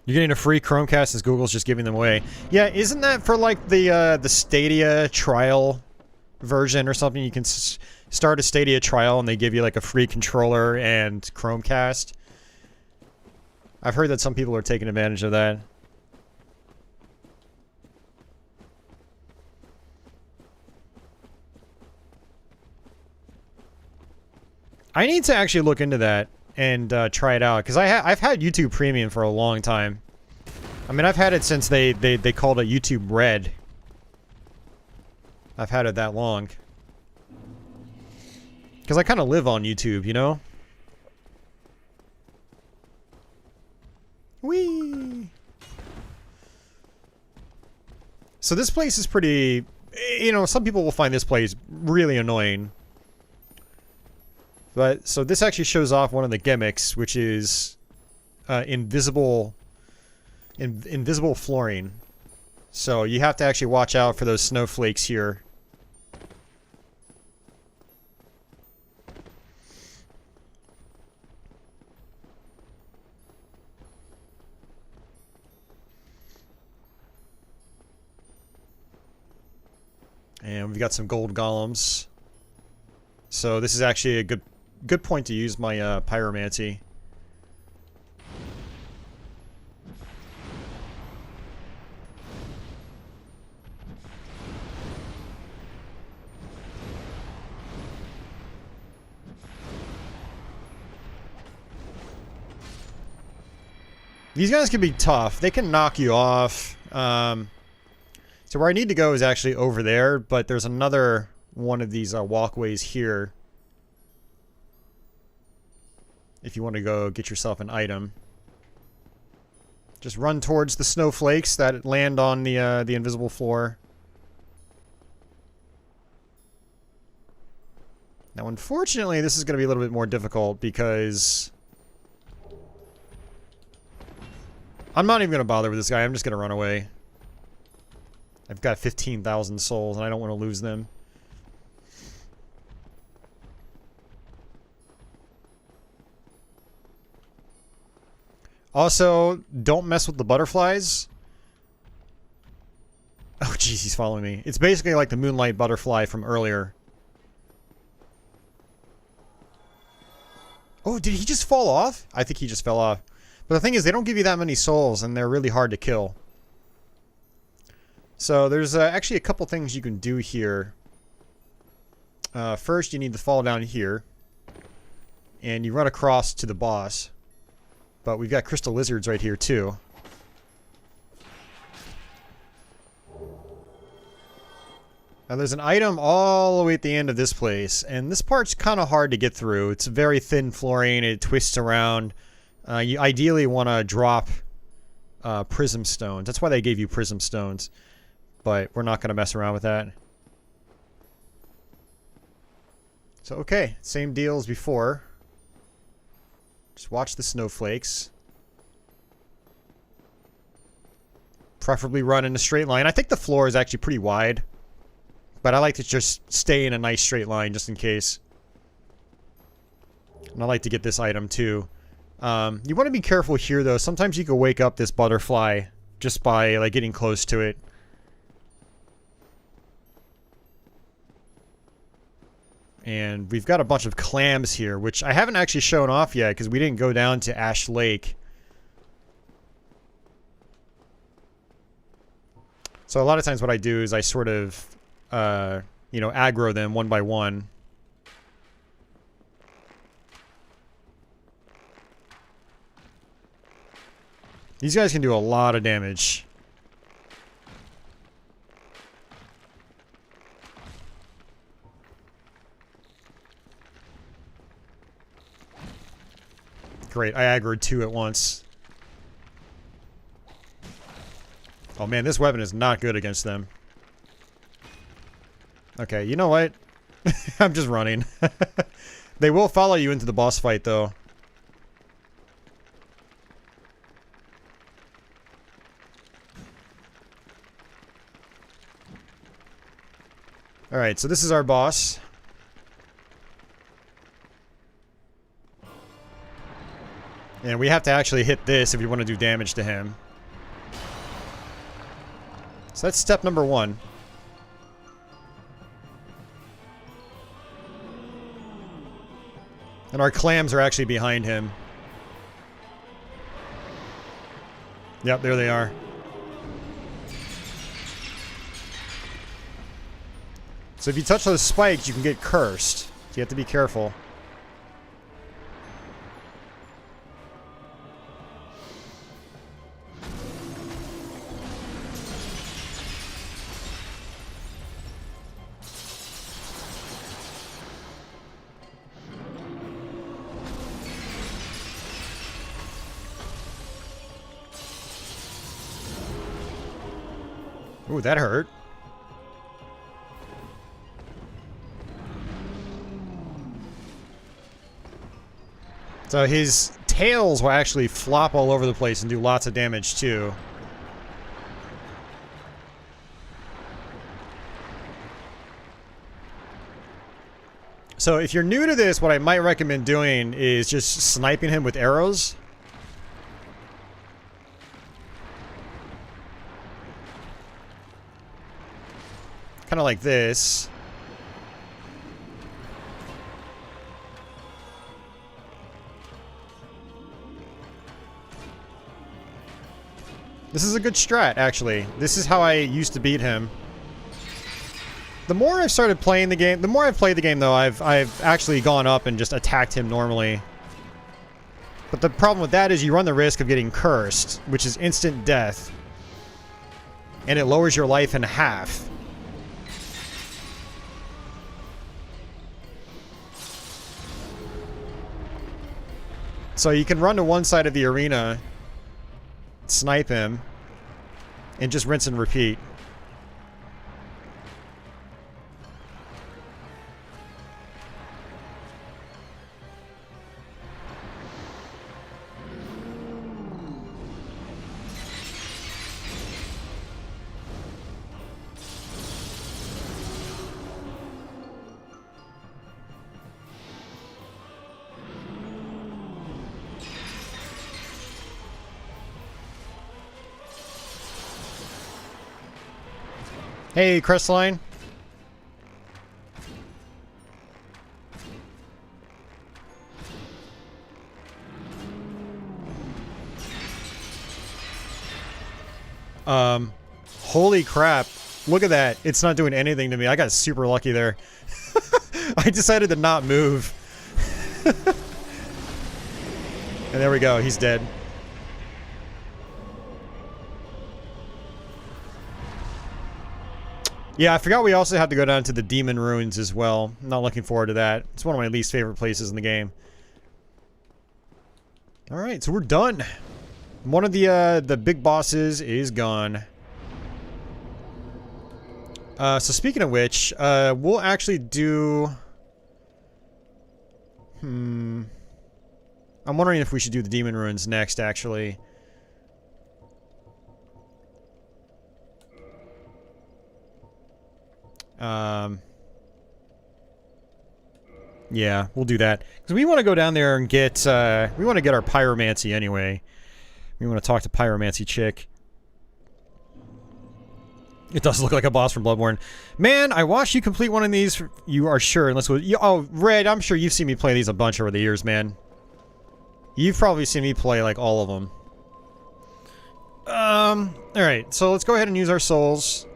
You're getting a free Chromecast as Google's just giving them away. Yeah, isn't that for like the Stadia trial version or something? You can start a Stadia trial and they give you like a free controller and Chromecast. I've heard that some people are taking advantage of that. I need to actually look into that and try it out, because I've had YouTube Premium for a long time. I mean, I've had it since they called it YouTube Red. I've had it that long. Because I kind of live on YouTube, you know? Whee! So this place is pretty... You know, some people will find this place really annoying. But, so this actually shows off one of the gimmicks, which is invisible flooring. So you have to actually watch out for those snowflakes here. And we've got some gold golems. So this is actually a good point to use my pyromancy. These guys can be tough. They can knock you off. So where I need to go is actually over there, but there's another one of these walkways here. If you want to go get yourself an item. Just run towards the snowflakes that land on the invisible floor. Now, unfortunately, this is going to be a little bit more difficult because I'm not even going to bother with this guy. I'm just going to run away. I've got 15,000 souls, and I don't want to lose them. Also, don't mess with the butterflies. Oh, jeez, he's following me. It's basically like the moonlight butterfly from earlier. Oh, did he just fall off? I think he just fell off. But the thing is, they don't give you that many souls, and they're really hard to kill. So there's actually a couple things you can do here. First, you need to fall down here. And you run across to the boss. But we've got crystal lizards right here, too. Now there's an item all the way at the end of this place. And this part's kind of hard to get through. It's very thin flooring. It twists around. You ideally want to drop prism stones. That's why they gave you prism stones. But we're not going to mess around with that. So, okay. Same deal as before. Just watch the snowflakes. Preferably run in a straight line. I think the floor is actually pretty wide. But I like to just stay in a nice straight line just in case. And I like to get this item too. You want to be careful here though. Sometimes you can wake up this butterfly just by like getting close to it. And we've got a bunch of clams here, which I haven't actually shown off yet because we didn't go down to Ash Lake. So a lot of times what I do is I sort of, you know, aggro them one by one. These guys can do a lot of damage. Great, I aggroed two at once. Oh man, this weapon is not good against them. Okay, you know what? I'm just running. They will follow you into the boss fight though. Alright, so this is our boss. And we have to actually hit this if you want to do damage to him. So that's step number one. And our clams are actually behind him. Yep, there they are. So if you touch those spikes, you can get cursed. So you have to be careful. Ooh, that hurt. So his tails will actually flop all over the place and do lots of damage too. So if you're new to this, what I might recommend doing is just sniping him with arrows. Kind of like this. This is a good strat, actually. This is how I used to beat him. The more I've started playing the game, the more I've played the game, though, I've actually gone up and just attacked him normally. But the problem with that is you run the risk of getting cursed, which is instant death. And it lowers your life in half. So you can run to one side of the arena, snipe him, and just rinse and repeat. Hey, Crestline. Holy crap. Look at that. It's not doing anything to me. I got super lucky there. I decided to not move. And there we go. He's dead. Yeah, I forgot we also have to go down to the Demon Ruins as well. I'm not looking forward to that. It's one of my least favorite places in the game. Alright, so we're done. One of the big bosses is gone. So speaking of which, we'll actually do... I'm wondering if we should do the Demon Ruins next, actually. Yeah, we'll do that. Because we want to go down there and get, we want to get our pyromancy anyway. We want to talk to Pyromancy Chick. It does look like a boss from Bloodborne. Man, I watched you complete one of these. You are sure, unless we... Oh, Red, I'm sure you've seen me play these a bunch over the years, man. You've probably seen me play, like, all of them. Alright, so let's go ahead and use our souls.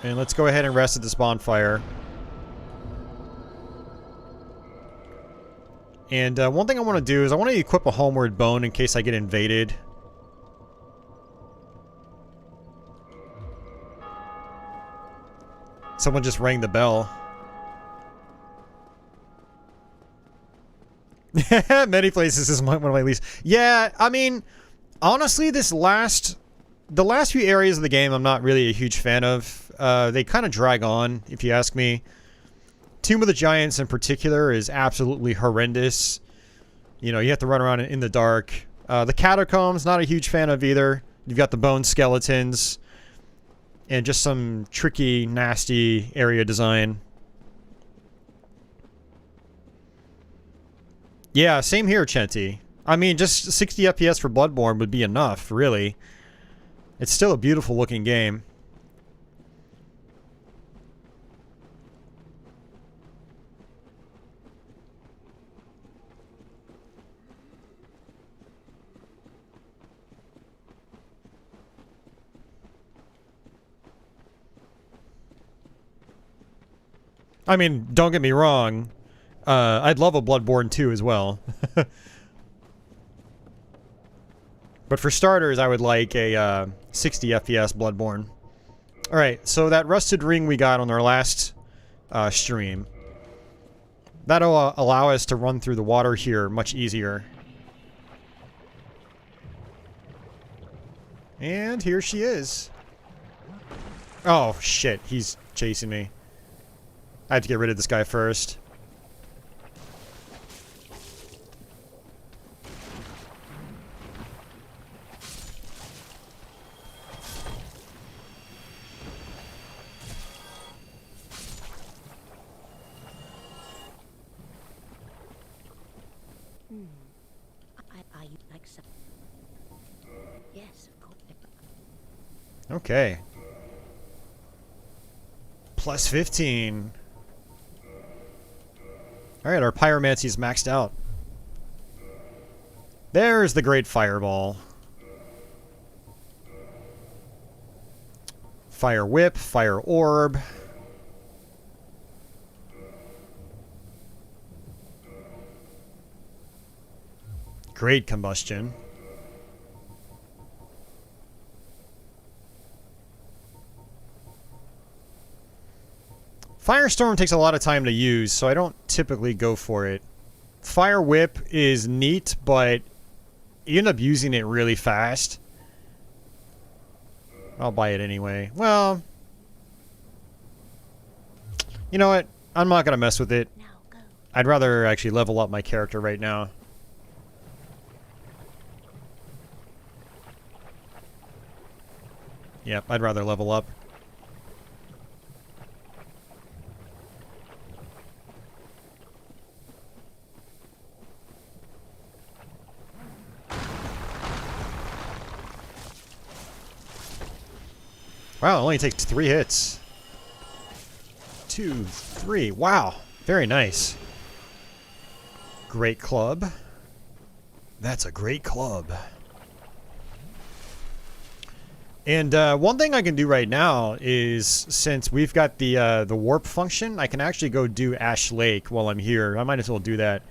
And let's go ahead and rest at this bonfire. And one thing I want to do is I want to equip a homeward bone in case I get invaded. Someone just rang the bell. Many places is one of my least. Yeah, I mean, honestly, the last few areas of the game I'm not really a huge fan of. They kind of drag on, if you ask me. Tomb of the Giants in particular is absolutely horrendous. You know, you have to run around in the dark. The Catacombs, not a huge fan of either. You've got the bone skeletons. And just some tricky, nasty area design. Yeah, same here, Chenty. I mean, just 60 FPS for Bloodborne would be enough, really. It's still a beautiful looking game. I mean, don't get me wrong. I'd love a Bloodborne 2 as well. But for starters, I would like a 60 FPS Bloodborne. Alright, so that rusted ring we got on our last stream. That'll allow us to run through the water here much easier. And here she is. Oh, shit. He's chasing me. I have to get rid of this guy first. Are you like some? Yes, of course. Okay. Plus 15. Alright, our pyromancy's maxed out. There's the great fireball. Fire whip, fire orb. Great combustion. Firestorm takes a lot of time to use, so I don't typically go for it. Fire Whip is neat, but you end up using it really fast. I'll buy it anyway. Well, you know what? I'm not going to mess with it. Now go. I'd rather actually level up my character right now. Yep, I'd rather level up. Wow, it only takes 3 hits. 2, 3. Wow. Very nice. Great club. That's a great club. And one thing I can do right now is, since we've got the warp function, I can actually go do Ash Lake while I'm here. I might as well do that.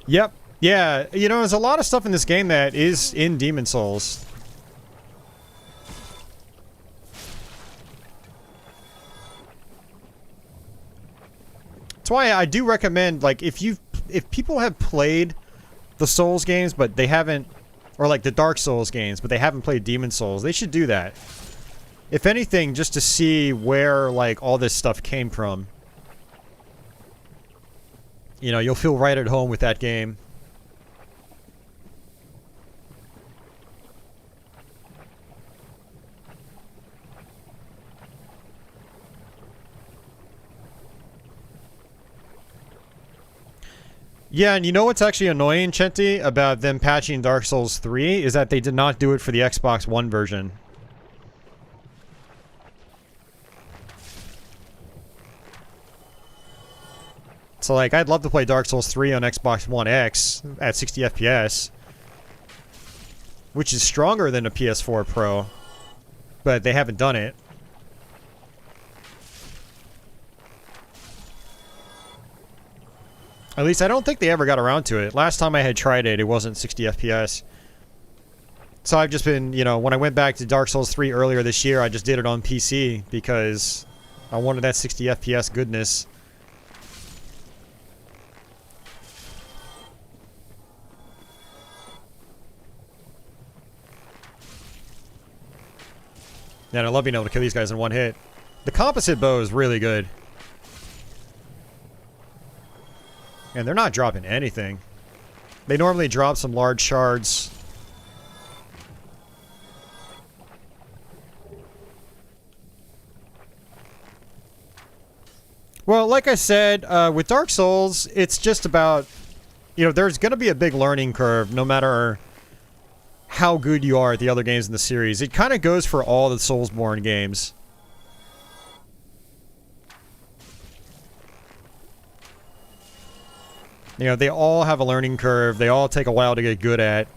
Yep. Yeah, you know, there's a lot of stuff in this game that is in Demon Souls. That's why I do recommend, like, if people have played the Souls games, but they haven't, or like the Dark Souls games, but they haven't played Demon Souls, they should do that. If anything, just to see where, like, all this stuff came from. You know, you'll feel right at home with that game. Yeah, and you know what's actually annoying, Chenty, about them patching Dark Souls 3 is that they did not do it for the Xbox One version. So, like, I'd love to play Dark Souls 3 on Xbox One X at 60 FPS, which is stronger than a PS4 Pro, but they haven't done it. At least I don't think they ever got around to it. Last time I had tried it, it wasn't 60 FPS. So I've just been, you know, when I went back to Dark Souls 3 earlier this year, I just did it on PC because I wanted that 60 FPS goodness. And I love being able to kill these guys in one hit. The composite bow is really good. And they're not dropping anything. They normally drop some large shards. Well, like I said, with Dark Souls, it's just about, you know, there's going to be a big learning curve no matter how good you are at the other games in the series. It kind of goes for all the Soulsborne games. You know, they all have a learning curve. They all take a while to get good at.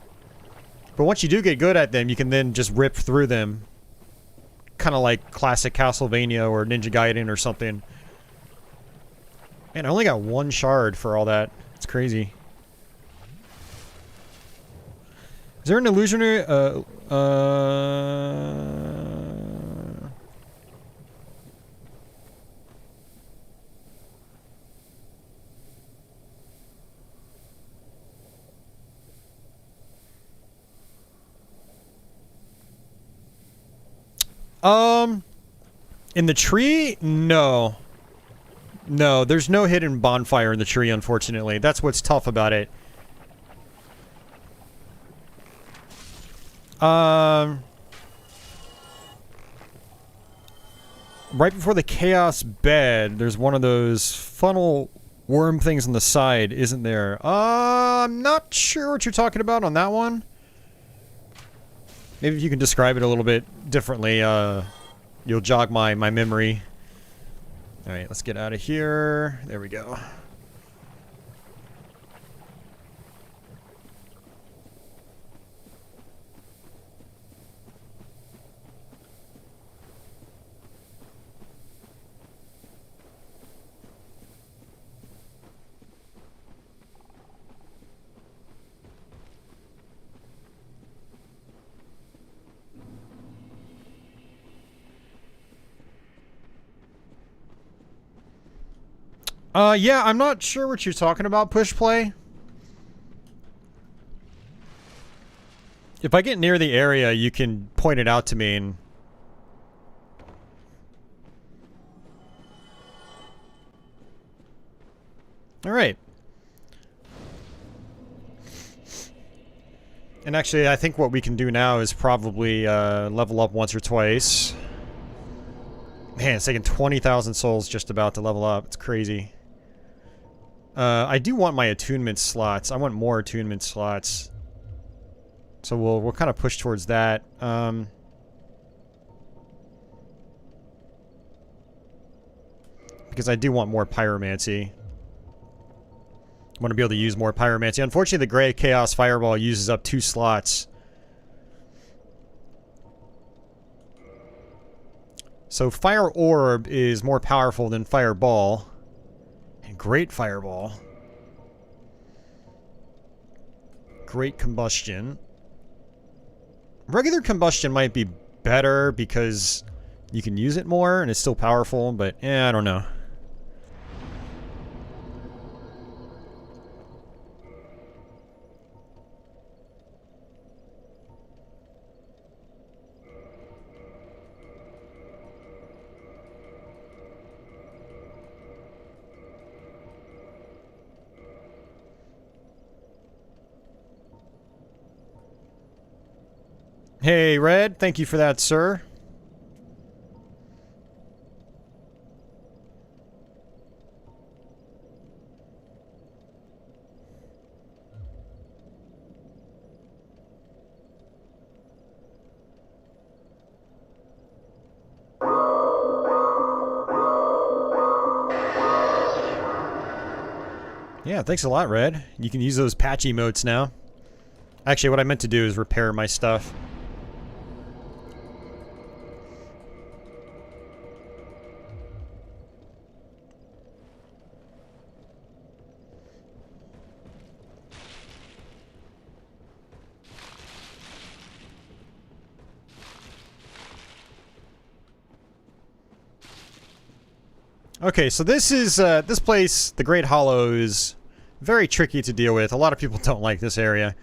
But once you do get good at them, you can then just rip through them. Kind of like classic Castlevania or Ninja Gaiden or something. Man, I only got 1 shard for all that. It's crazy. Is there an illusionary? In the tree? No. No, there's no hidden bonfire in the tree, unfortunately. That's what's tough about it. right before the chaos bed, there's one of those funnel worm things on the side, isn't there? I'm not sure what you're talking about on that one. Maybe if you can describe it a little bit differently, you'll jog my memory. Alright, let's get out of here. There we go. Yeah, I'm not sure what you're talking about, push play. If I get near the area, you can point it out to me and... Alright. And actually, I think what we can do now is probably level up once or twice. Man, it's taking 20,000 souls just about to level up. It's crazy. I do want my attunement slots. I want more attunement slots. So we'll kind of push towards that. Because I do want more pyromancy. I want to be able to use more pyromancy. Unfortunately, the Gray Chaos Fireball uses up 2 slots. So Fire Orb is more powerful than Fireball. And Great Fireball. Great Combustion. Regular Combustion might be better because you can use it more and it's still powerful, but I don't know. Hey, Red, thank you for that, sir. Yeah, thanks a lot, Red. You can use those patch emotes now. Actually, what I meant to do is repair my stuff. Okay, so this is, this place, the Great Hollow, is very tricky to deal with. A lot of people don't like this area.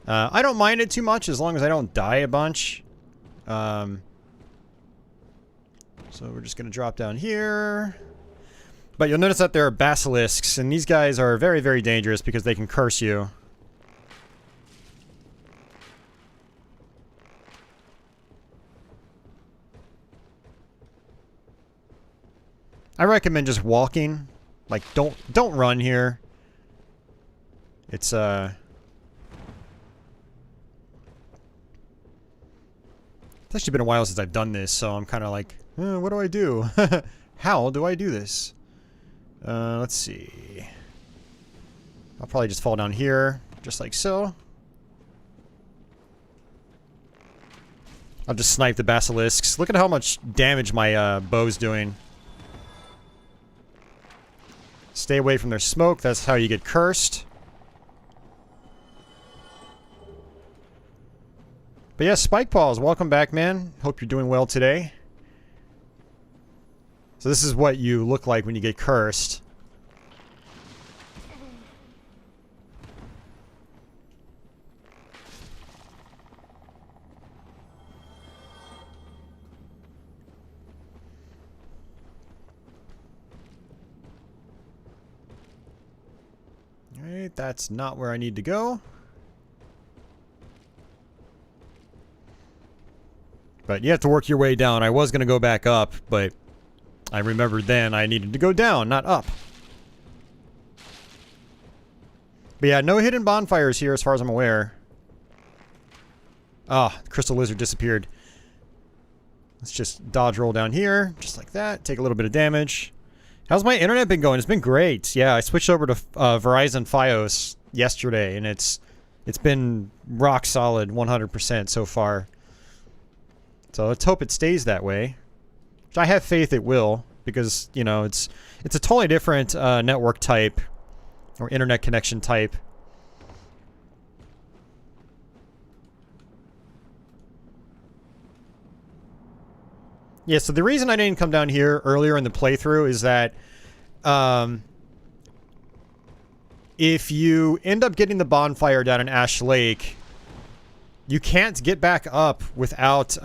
I don't mind it too much as long as I don't die a bunch. So we're just going to drop down here. But you'll notice that there are basilisks, and these guys are very, very dangerous because they can curse you. I recommend just walking. Like, don't run here. It's actually been a while since I've done this, so I'm kind of like, what do I do? How do I do this? Let's see. I'll probably just fall down here, just like so. I'll just snipe the basilisks. Look at how much damage my bow's doing. Stay away from their smoke. That's how you get cursed. But yeah, Spike Paws, welcome back, man. Hope you're doing well today. So this is what you look like when you get cursed. Alright, that's not where I need to go. But you have to work your way down. I was going to go back up, but I remembered then I needed to go down, not up. But yeah, no hidden bonfires here as far as I'm aware. Ah, the crystal lizard disappeared. Let's just dodge roll down here, just like that. Take a little bit of damage. How's my internet been going? It's been great. Yeah, I switched over to Verizon Fios yesterday, and it's been rock solid 100% so far. So let's hope it stays that way. Which I have faith it will, because, you know, it's a totally different network type or internet connection type. Yeah, so the reason I didn't come down here earlier in the playthrough is that if you end up getting the bonfire down in Ash Lake, you can't get back up without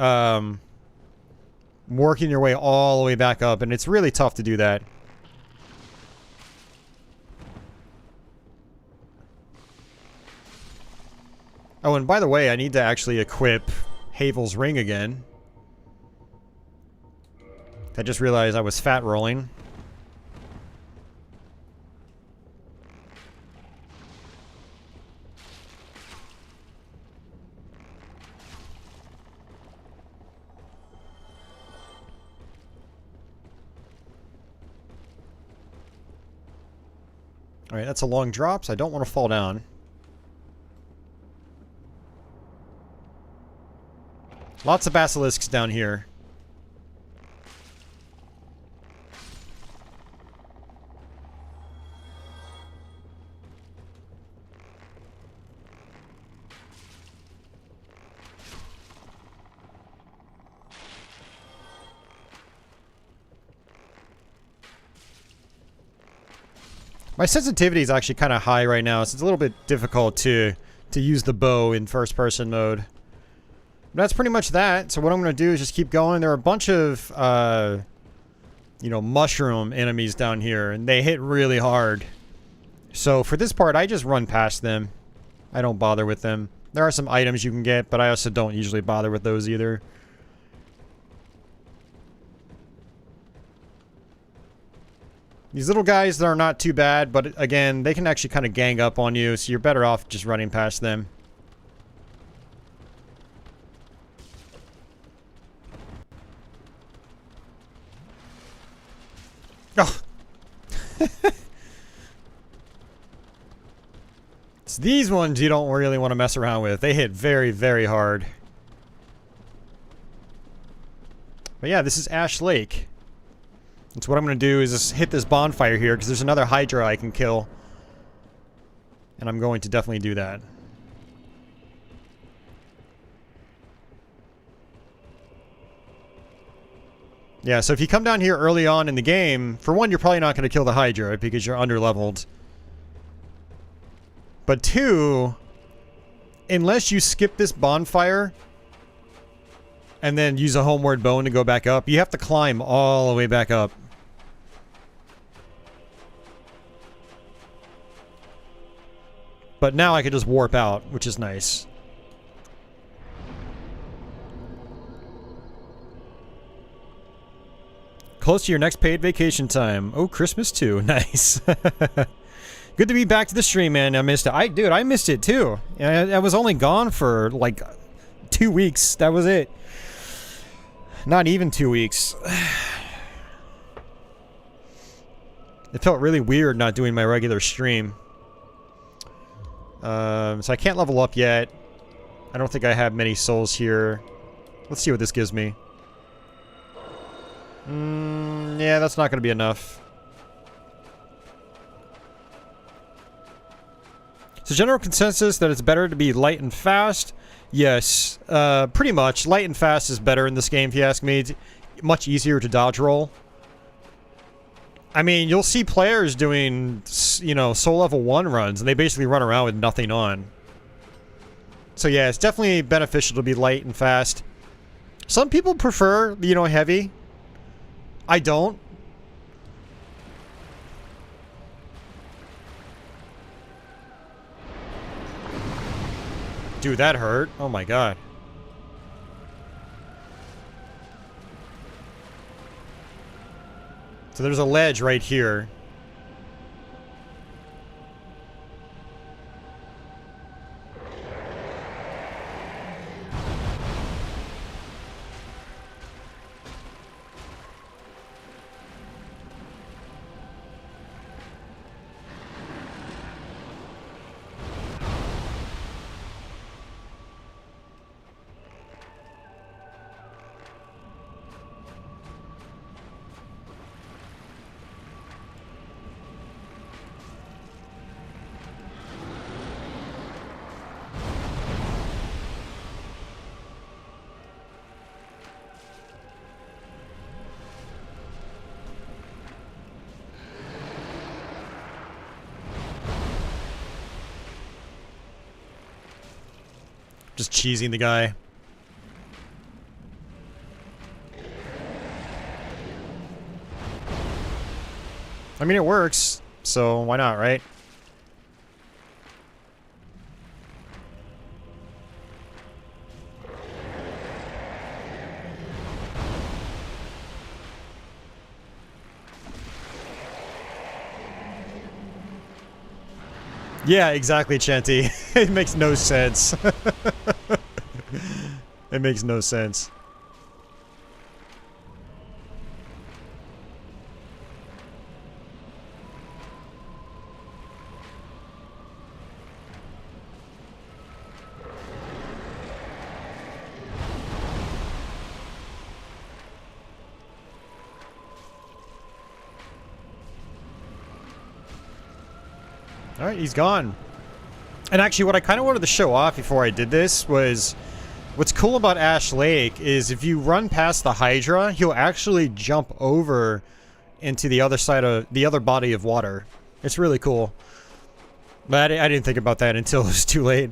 working your way all the way back up, and it's really tough to do that. Oh, and by the way, I need to actually equip Havel's ring again. I just realized I was fat rolling. Alright, that's a long drop, so I don't want to fall down. Lots of basilisks down here. My sensitivity is actually kind of high right now, so it's a little bit difficult to use the bow in first-person mode. But that's pretty much that. So what I'm going to do is just keep going. There are a bunch of, you know, mushroom enemies down here, and they hit really hard. So for this part, I just run past them. I don't bother with them. There are some items you can get, but I also don't usually bother with those either. These little guys, they're not too bad, but again, they can actually kind of gang up on you, so you're better off just running past them. Oh! It's these ones you don't really want to mess around with. They hit very, very hard. But yeah, this is Ash Lake. And so what I'm going to do is just hit this bonfire here, because there's another Hydra I can kill. And I'm going to definitely do that. Yeah, so if you come down here early on in the game, for one, you're probably not going to kill the Hydra, because you're underleveled. But two, unless you skip this bonfire and then use a homeward bone to go back up, you have to climb all the way back up. But now I can just warp out, which is nice. Close to your next paid vacation time. Oh, Christmas too. Nice. Good to be back to the stream, man. I missed it. Dude, I missed it too. I was only gone for like 2 weeks. That was it. Not even 2 weeks. It felt really weird not doing my regular stream. So I can't level up yet. I don't think I have many souls here. Let's see what this gives me. Yeah, that's not going to be enough. So general consensus that it's better to be light and fast? Yes, pretty much. Light and fast is better in this game, if you ask me. It's much easier to dodge roll. I mean, you'll see players doing, you know, soul level 1 runs, and they basically run around with nothing on. So yeah, it's definitely beneficial to be light and fast. Some people prefer, you know, heavy. I don't. Dude, that hurt. Oh my god. So there's a ledge right here. Just cheesing the guy. I mean, it works, so why not, right? Yeah, exactly, Chanty. It makes no sense. It makes no sense. Alright, he's gone. And actually, what I kind of wanted to show off before I did this was... What's cool about Ash Lake is if you run past the Hydra, he'll actually jump over into the other side of... the other body of water. It's really cool. But I didn't think about that until it was too late.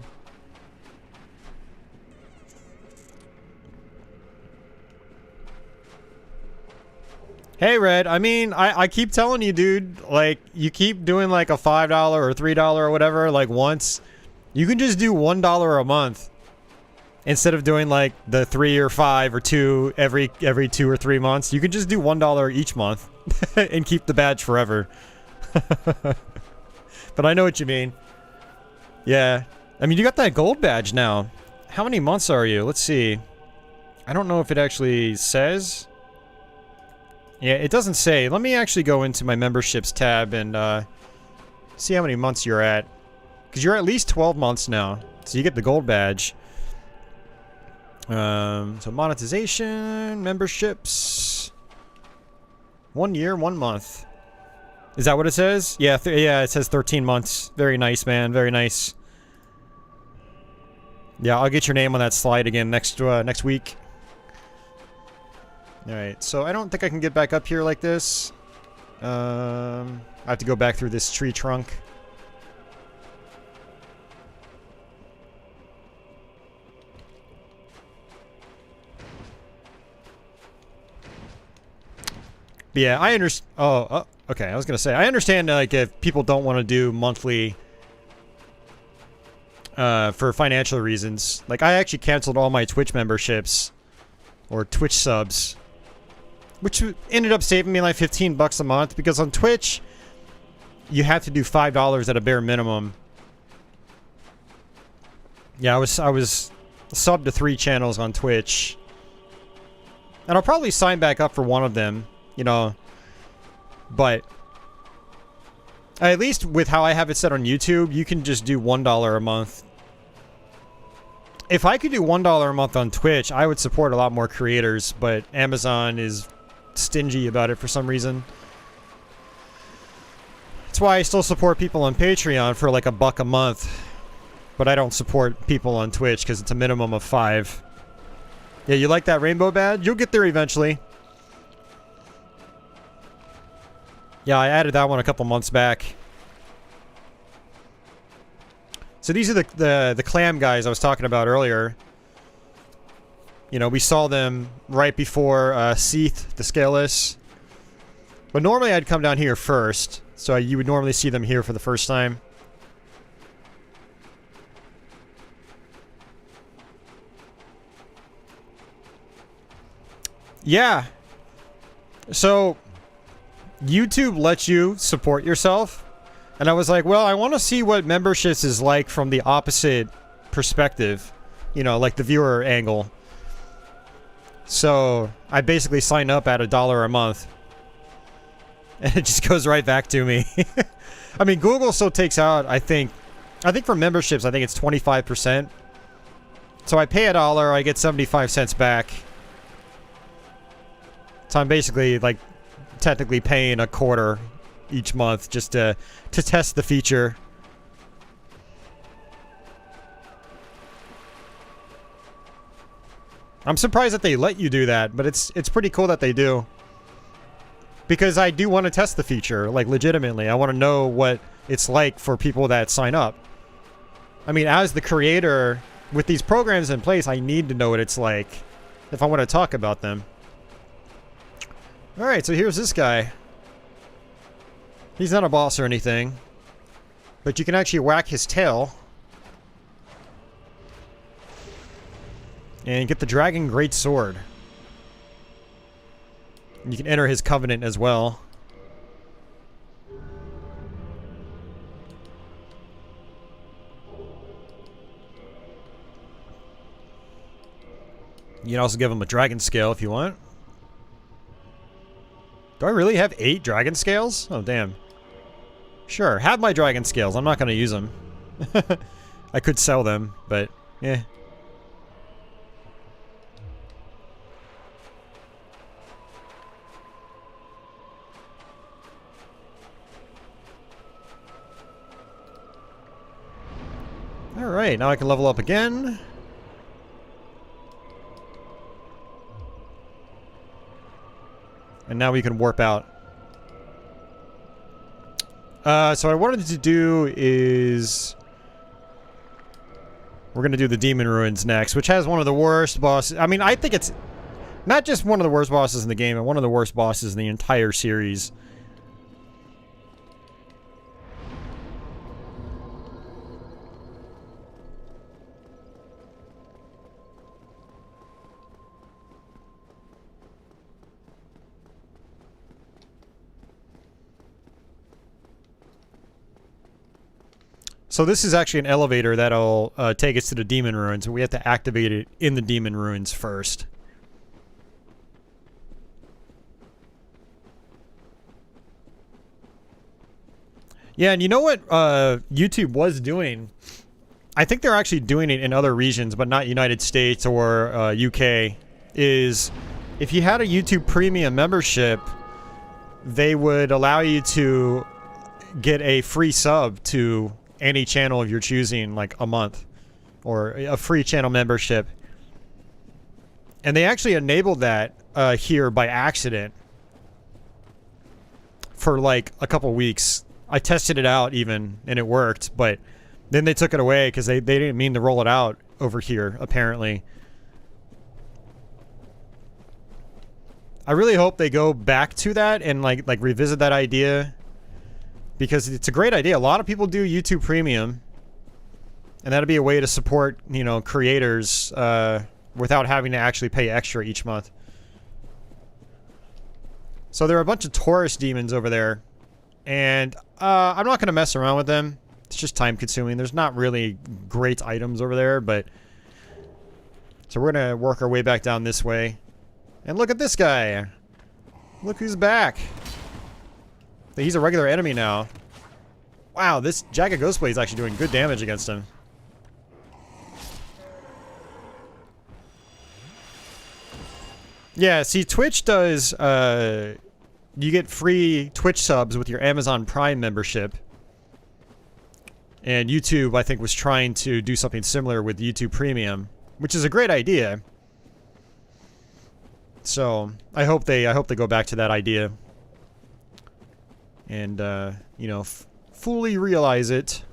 Hey, Red, I mean, I keep telling you, dude, like, you keep doing, like, a $5 or $3 or whatever, like, once. You can just do $1 a month. Instead of doing, like, the 3 or 5 or 2 every 2 or 3 months. You can just do $1 each month. And keep the badge forever. But I know what you mean. Yeah. I mean, you got that gold badge now. How many months are you? Let's see. I don't know if it actually says... Yeah, it doesn't say. Let me actually go into my memberships tab and see how many months you're at. Because you're at least 12 months now. So you get the gold badge. So monetization, memberships. 1 year, 1 month. Is that what it says? Yeah, yeah, it says 13 months. Very nice, man. Very nice. Yeah, I'll get your name on that slide again next week. Alright, so I don't think I can get back up here like this. I have to go back through this tree trunk. But yeah, I understand. Oh, okay. I was gonna say I understand. Like, if people don't want to do monthly, for financial reasons. Like, I actually canceled all my Twitch memberships, or Twitch subs, which ended up saving me like $15 a month. Because on Twitch, you have to do $5 at a bare minimum. Yeah, I was subbed to 3 channels on Twitch, and I'll probably sign back up for one of them. You know, but at least with how I have it set on YouTube, you can just do $1 a month. If I could do $1 a month on Twitch, I would support a lot more creators, but Amazon is stingy about it for some reason. That's why I still support people on Patreon for like $1 a month, but I don't support people on Twitch because it's a minimum of 5. Yeah, you like that rainbow badge? You'll get there eventually. Yeah, I added that one a couple months back. So these are the clam guys I was talking about earlier. You know, we saw them right before Seath, the Scaleless. But normally I'd come down here first. So you would normally see them here for the first time. Yeah. So... YouTube lets you support yourself. And I was like, well, I want to see what memberships is like from the opposite perspective. You know, like the viewer angle. So I basically sign up at $1 a month. And it just goes right back to me. I mean, Google still takes out, I think for memberships, I think it's 25%. So I pay $1, I get 75 cents back. So I'm basically, like, technically paying a quarter each month just to test the feature. I'm surprised that they let you do that, but it's pretty cool that they do. Because I do want to test the feature, like, legitimately. I want to know what it's like for people that sign up. I mean, as the creator, with these programs in place, I need to know what it's like if I want to talk about them. Alright, so here's this guy. He's not a boss or anything. But you can actually whack his tail. And get the Dragon Great Sword. And you can enter his covenant as well. You can also give him a dragon scale if you want. Do I really have 8 dragon scales? Oh, damn. Sure, have my dragon scales. I'm not going to use them. I could sell them, but yeah. Alright, now I can level up again. And now we can warp out. So what I wanted to do is... We're gonna do the Demon Ruins next, which has one of the worst bosses. I mean, I think it's not just one of the worst bosses in the game, but one of the worst bosses in the entire series. So this is actually an elevator that'll take us to the Demon Ruins, and we have to activate it in the Demon Ruins first. Yeah, and you know what YouTube was doing? I think they're actually doing it in other regions, but not United States or UK, is if you had a YouTube Premium membership, they would allow you to get a free sub to any channel of your choosing, like a month, or a free channel membership. And they actually enabled that here by accident for like a couple weeks. I tested it out even, and it worked, but then they took it away because they didn't mean to roll it out over here, apparently. I really hope they go back to that and like revisit that idea, because it's a great idea. A lot of people do YouTube Premium, and that'd be a way to support, you know, creators without having to actually pay extra each month. So there are a bunch of Taurus demons over there, and I'm not going to mess around with them. It's just time consuming. There's not really great items over there, but... So we're going to work our way back down this way. And look at this guy. Look who's back. He's a regular enemy now. Wow, this Jagged Ghostblade is actually doing good damage against him. Yeah, see, Twitch does, you get free Twitch subs with your Amazon Prime membership. And YouTube, I think, was trying to do something similar with YouTube Premium, which is a great idea. So, I hope they go back to that idea. And, you know, fully realize it.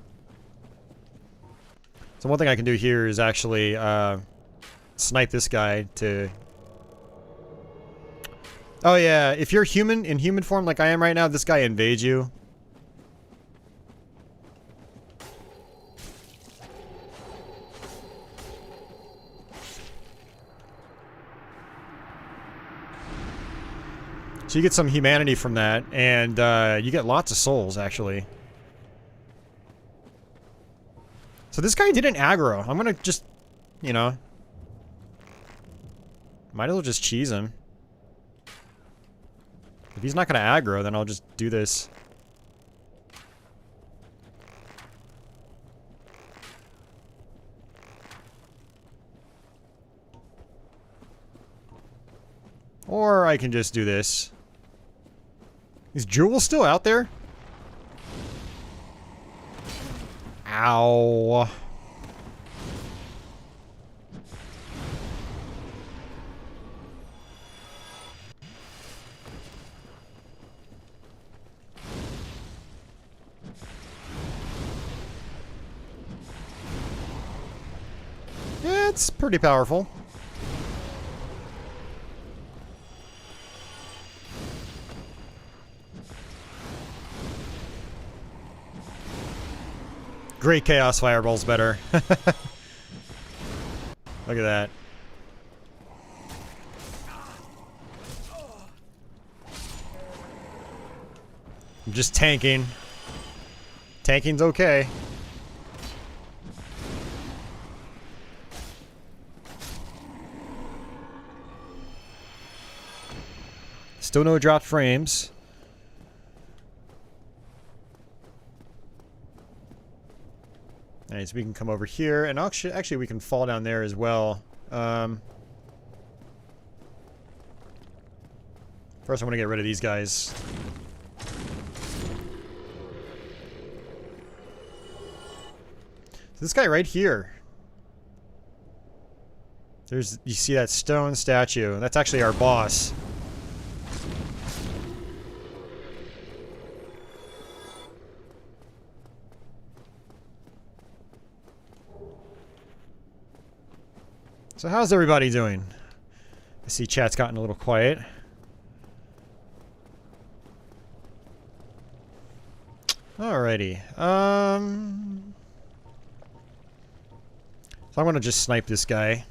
So one thing I can do here is actually, snipe this guy to... Oh yeah, if you're human, in human form like I am right now, this guy invades you. So you get some humanity from that, and you get lots of souls, actually. So this guy didn't aggro. I'm gonna just, you know... Might as well just cheese him. If he's not gonna aggro, then I'll just do this. Or I can just do this. Is Jewel still out there? Ow. Yeah, it's pretty powerful. Great Chaos Fireball's better. Look at that. I'm just tanking. Tanking's okay. Still no dropped frames. Alright, so we can come over here, and actually we can fall down there as well. First I want to get rid of these guys. This guy right here. There's, you see that stone statue? That's actually our boss. So how's everybody doing? I see chat's gotten a little quiet. Alrighty. So I'm gonna just snipe this guy.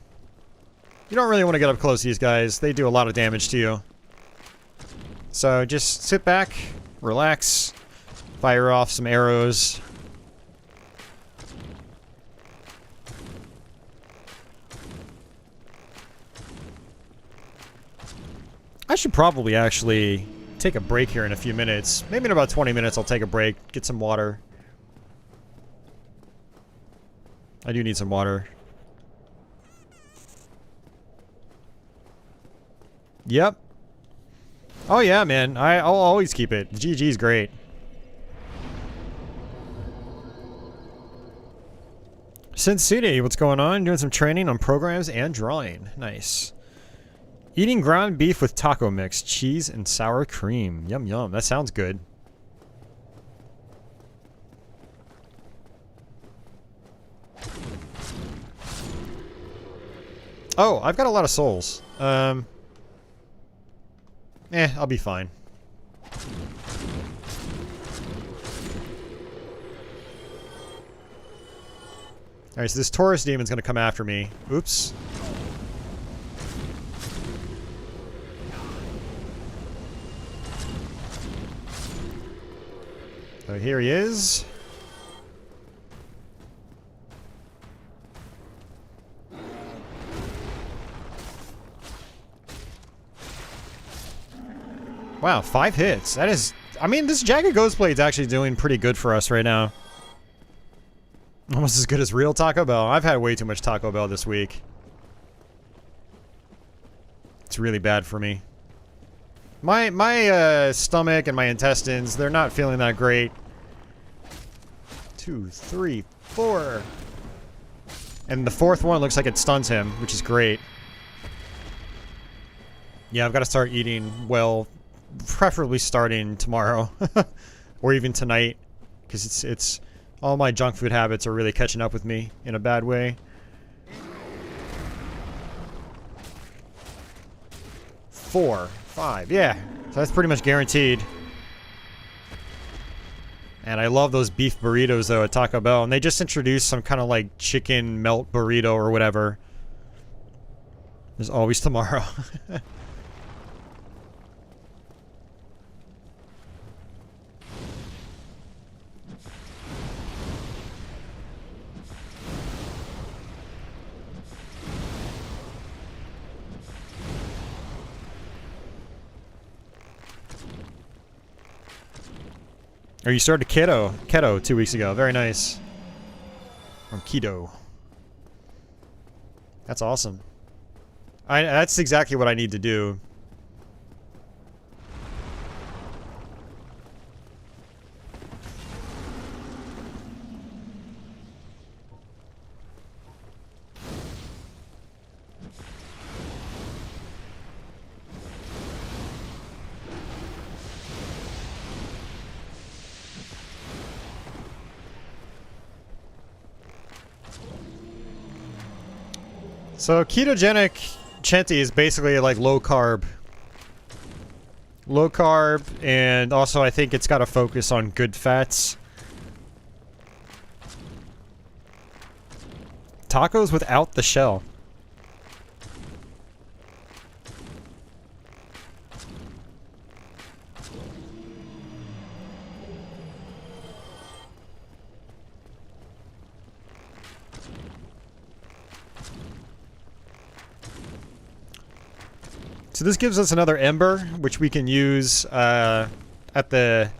You don't really want to get up close to these guys. They do a lot of damage to you. So just sit back, relax, fire off some arrows. I should probably actually take a break here in a few minutes. Maybe in about 20 minutes I'll take a break, get some water. I do need some water. Yep. Oh yeah, man. I'll always keep it. GG's great. Sensei, what's going on? Doing some training on programs and drawing. Nice. Eating ground beef with taco mix, cheese, and sour cream. Yum yum. That sounds good. Oh, I've got a lot of souls. I'll be fine. Alright, so this Taurus demon's gonna come after me. Oops. So here he is. Wow, 5 hits. That is... I mean, this Jagged Ghostblade's actually doing pretty good for us right now. Almost as good as real Taco Bell. I've had way too much Taco Bell this week. It's really bad for me. My stomach and my intestines, they're not feeling that great. 2, 3, 4. And the 4th one looks like it stuns him, which is great. Yeah, I've got to start eating well, preferably starting tomorrow. Or even tonight. Because it's all my junk food habits are really catching up with me in a bad way. 4, 5, yeah. So that's pretty much guaranteed. And I love those beef burritos though at Taco Bell. And they just introduced some kind of like chicken melt burrito or whatever. There's always tomorrow. Or you started keto 2 weeks ago. Very nice. From keto. That's awesome. That's exactly what I need to do. So ketogenic Chenti is basically like low carb. Low carb, and also I think it's got to focus on good fats. Tacos without the shell. So this gives us another ember, which we can use at the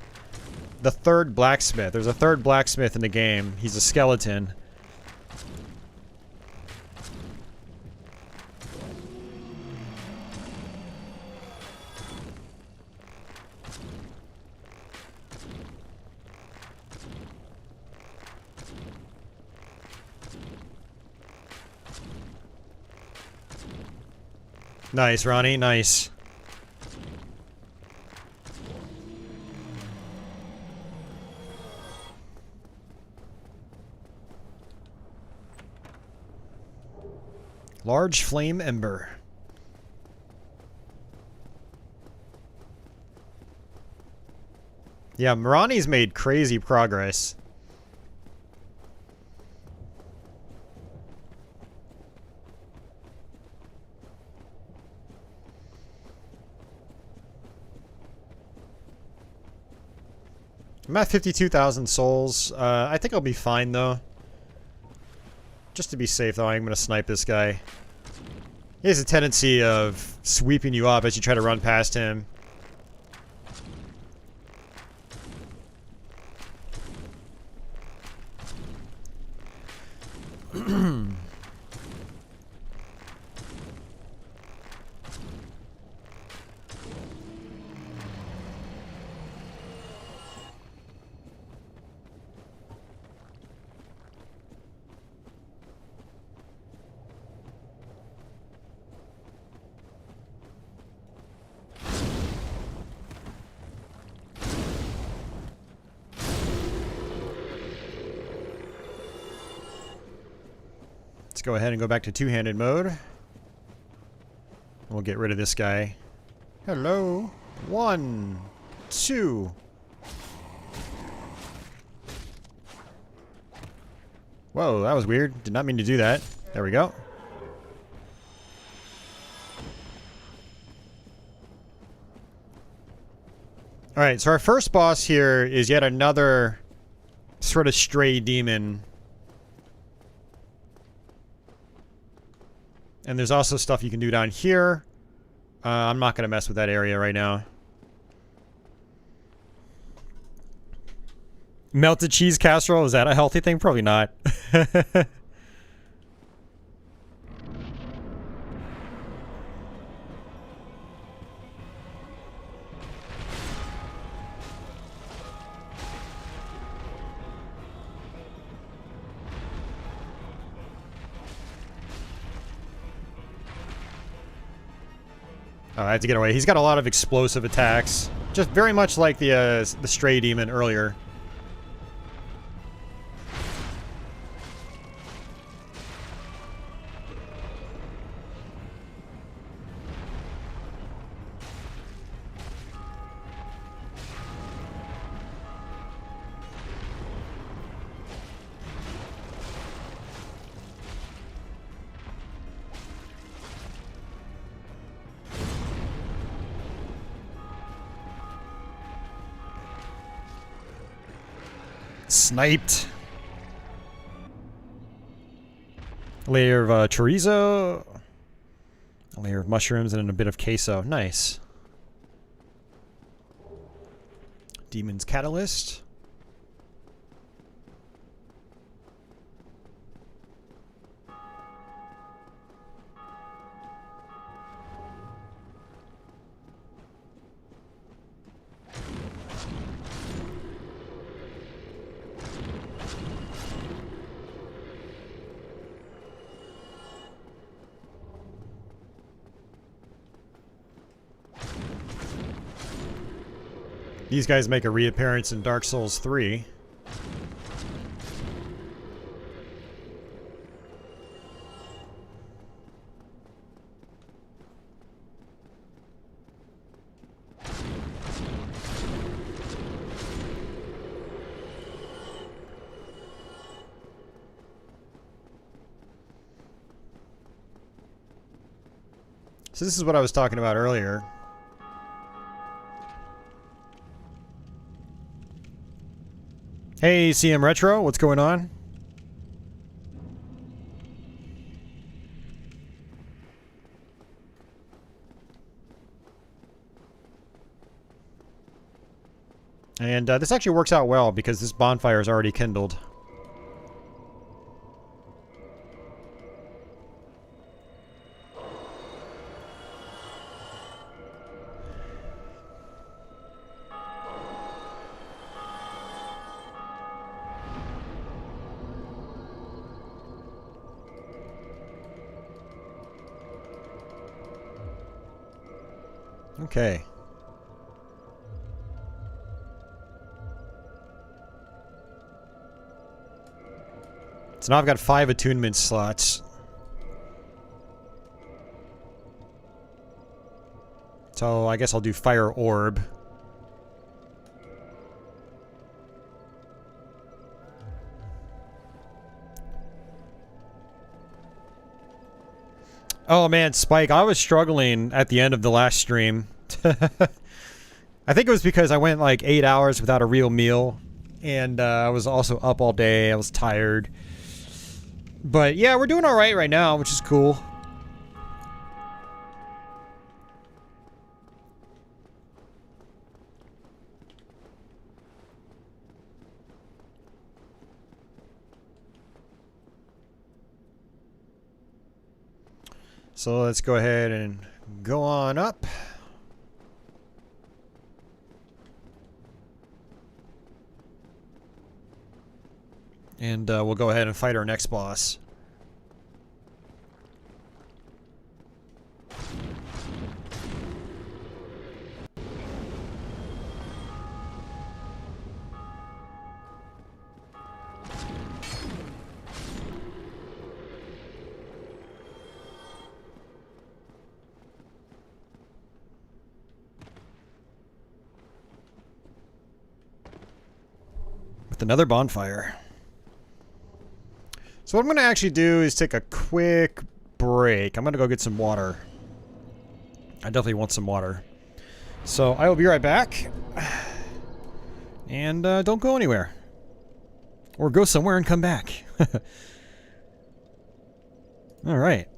third blacksmith. There's a third blacksmith in the game. He's a skeleton. Nice, Ronnie. Nice. Large flame ember. Yeah, Ronnie's made crazy progress. I'm at 52,000 souls. I think I'll be fine, though. Just to be safe, though, I'm going to snipe this guy. He has a tendency of sweeping you up as you try to run past him. Let's go ahead and go back to two-handed mode. We'll get rid of this guy. Hello. 1, 2. Whoa, that was weird. Did not mean to do that. There we go. Alright, so our first boss here is yet another sort of stray demon. And there's also stuff you can do down here. I'm not going to mess with that area right now. Melted cheese casserole, is that a healthy thing? Probably not. Oh, I have to get away. He's got a lot of explosive attacks. Just very much like the stray demon earlier. Sniped. A layer of chorizo. A layer of mushrooms and a bit of queso. Nice. Demon's Catalyst. These guys make a reappearance in Dark Souls 3. So this is what I was talking about earlier. Hey, CM Retro, what's going on? And this actually works out well because this bonfire is already kindled. Okay. So now I've got 5 attunement slots. So I guess I'll do Fire Orb. Oh man, Spike, I was struggling at the end of the last stream. I think it was because I went like 8 hours without a real meal. And I was also up all day. I was tired. But yeah, we're doing alright right now, which is cool. So let's go ahead and go on up. And we'll go ahead and fight our next boss. With another bonfire. So what I'm going to actually do is take a quick break. I'm going to go get some water. I definitely want some water. So I will be right back. And don't go anywhere. Or go somewhere and come back. Alright.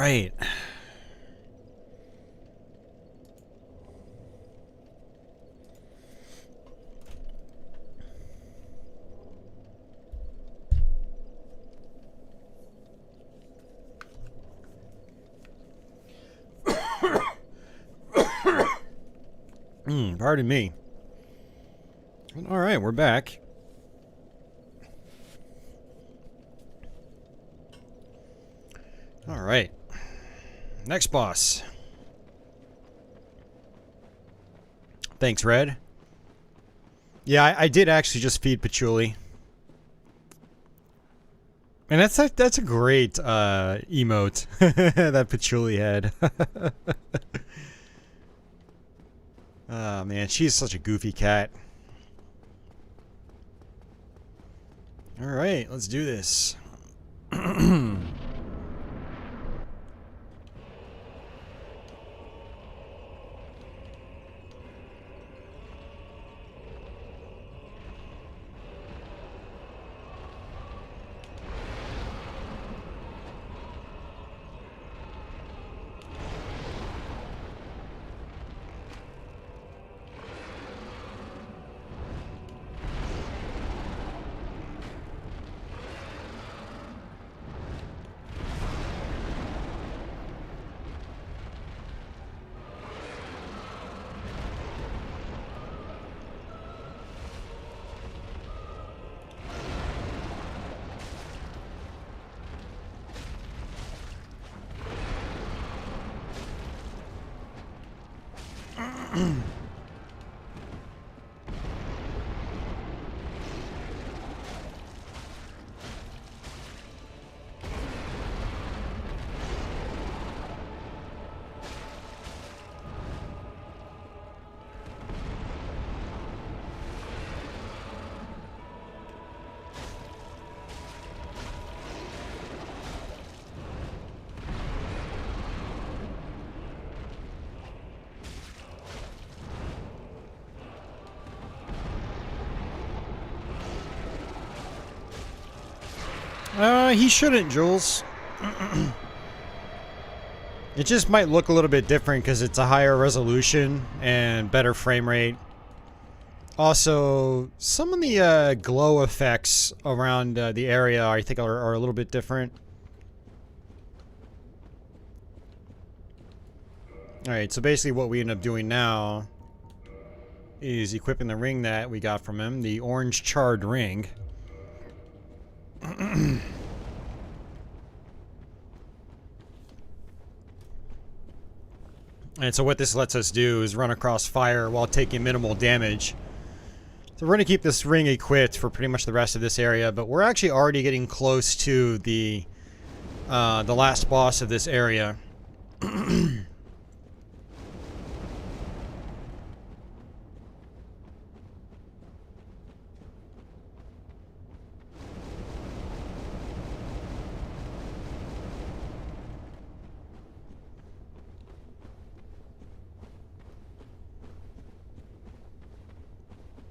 right. Pardon me. All right, we're back. All right. Next boss. Thanks, Red. Yeah, I did actually just feed Patchouli. And that's a great emote that Patchouli had. Oh man, she's such a goofy cat. Alright, let's do this. He shouldn't, Jules. It just might look a little bit different because it's a higher resolution and better frame rate. Also, some of the glow effects around the area I think are a little bit different. Alright, so basically what we end up doing now is equipping the ring that we got from him, the orange charred ring. And so what this lets us do is run across fire while taking minimal damage. So we're going to keep this ring equipped for pretty much the rest of this area, but we're actually already getting close to the last boss of this area.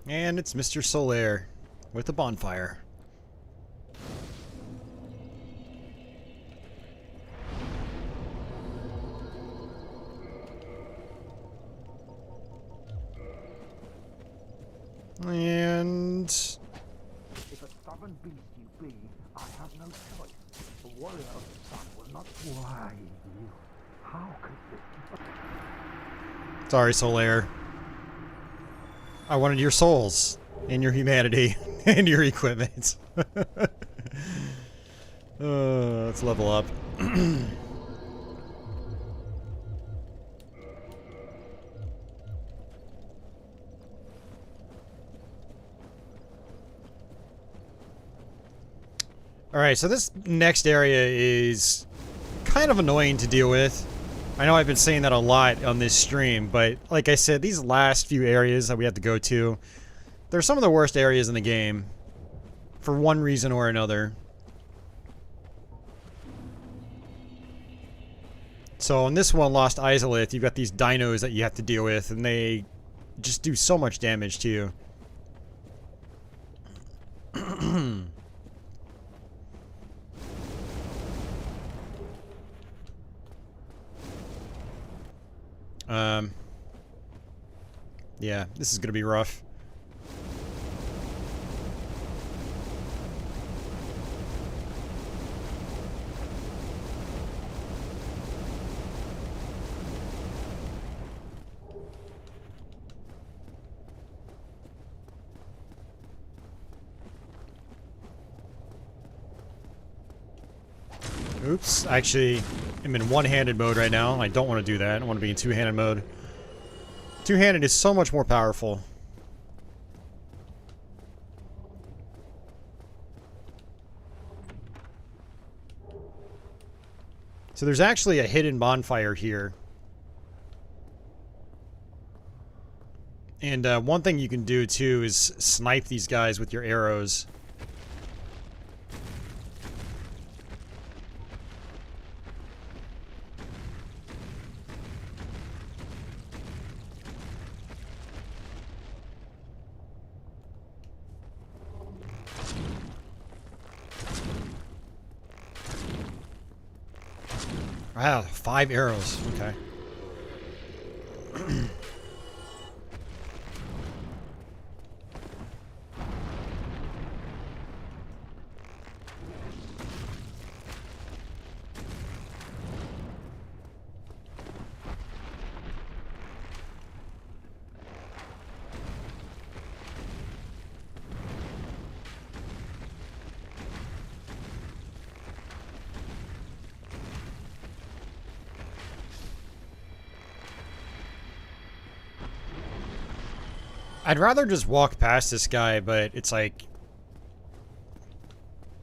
And it's Mr. Solaire with a bonfire. And if a stubborn beast you be, I have no choice. The warrior of the sun will not. Why you? How could this? Sorry, Solaire. I wanted your souls and your humanity and your equipment. Let's level up. Alright, so this next area is kind of annoying to deal with. I know I've been saying that a lot on this stream, but like I said, these last few areas that we have to go to, they're some of the worst areas in the game. For one reason or another. So on this one, Lost Izalith, you've got these dinos that you have to deal with, and they just do so much damage to you. Yeah, this is gonna be rough. Oops, actually, I'm in one-handed mode right now. I don't want to do that. I want to be in two-handed mode. Two-handed is so much more powerful. So there's actually a hidden bonfire here. And one thing you can do too is snipe these guys with your arrows. Wow, 5 arrows. Okay. I'd rather just walk past this guy, but it's like...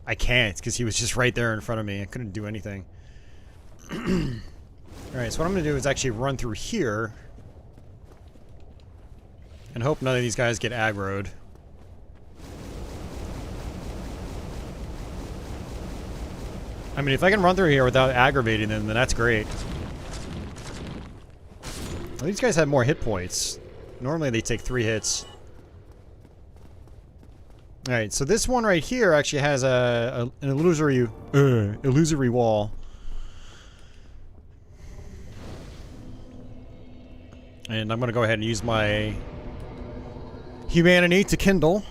I can't, because he was just right there in front of me. I couldn't do anything. Alright, so what I'm going to do is actually run through here. And hope none of these guys get aggroed. I mean, if I can run through here without aggravating them, then that's great. Well, these guys have more hit points. Normally they take 3 hits. Alright, so this one right here actually has an illusory wall. And I'm going to go ahead and use my humanity to kindle.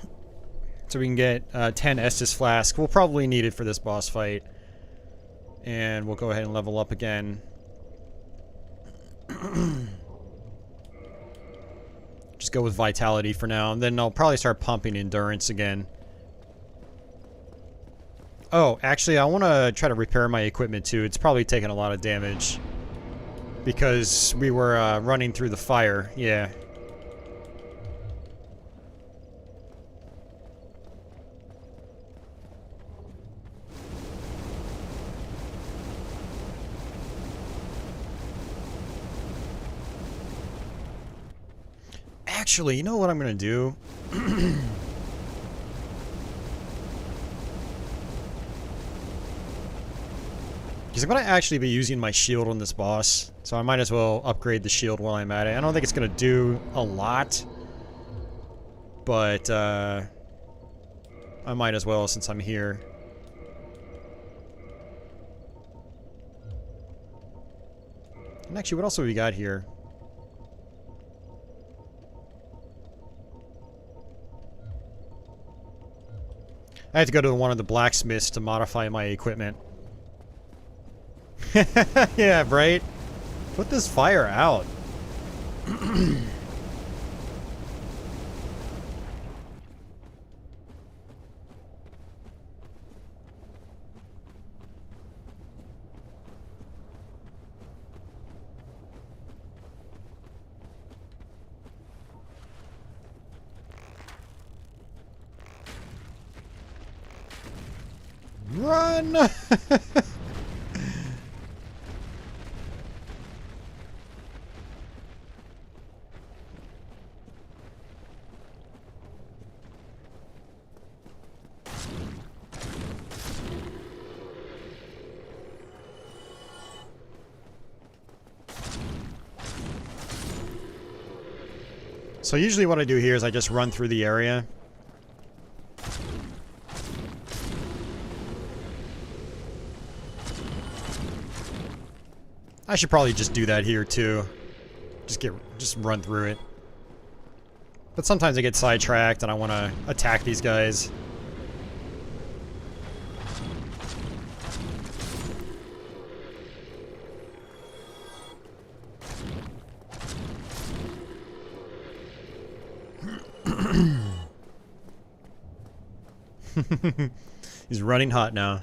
So we can get 10 Estus Flask. We'll probably need it for this boss fight. And we'll go ahead and level up again. Just go with Vitality for now, and then I'll probably start pumping Endurance again. Oh, actually, I want to try to repair my equipment too. It's probably taking a lot of damage. Because we were running through the fire, yeah. Actually, you know what I'm gonna do? Because I'm gonna actually be using my shield on this boss, so I might as well upgrade the shield while I'm at it. I don't think it's gonna do a lot, but I might as well since I'm here. And actually, what else have we got here? I had to go to one of the blacksmiths to modify my equipment. Yeah, right? Put this fire out. Run! So usually what I do here is I just run through the area. I should probably just do that here too. just run through it. But sometimes I get sidetracked and I want to attack these guys. He's running hot now.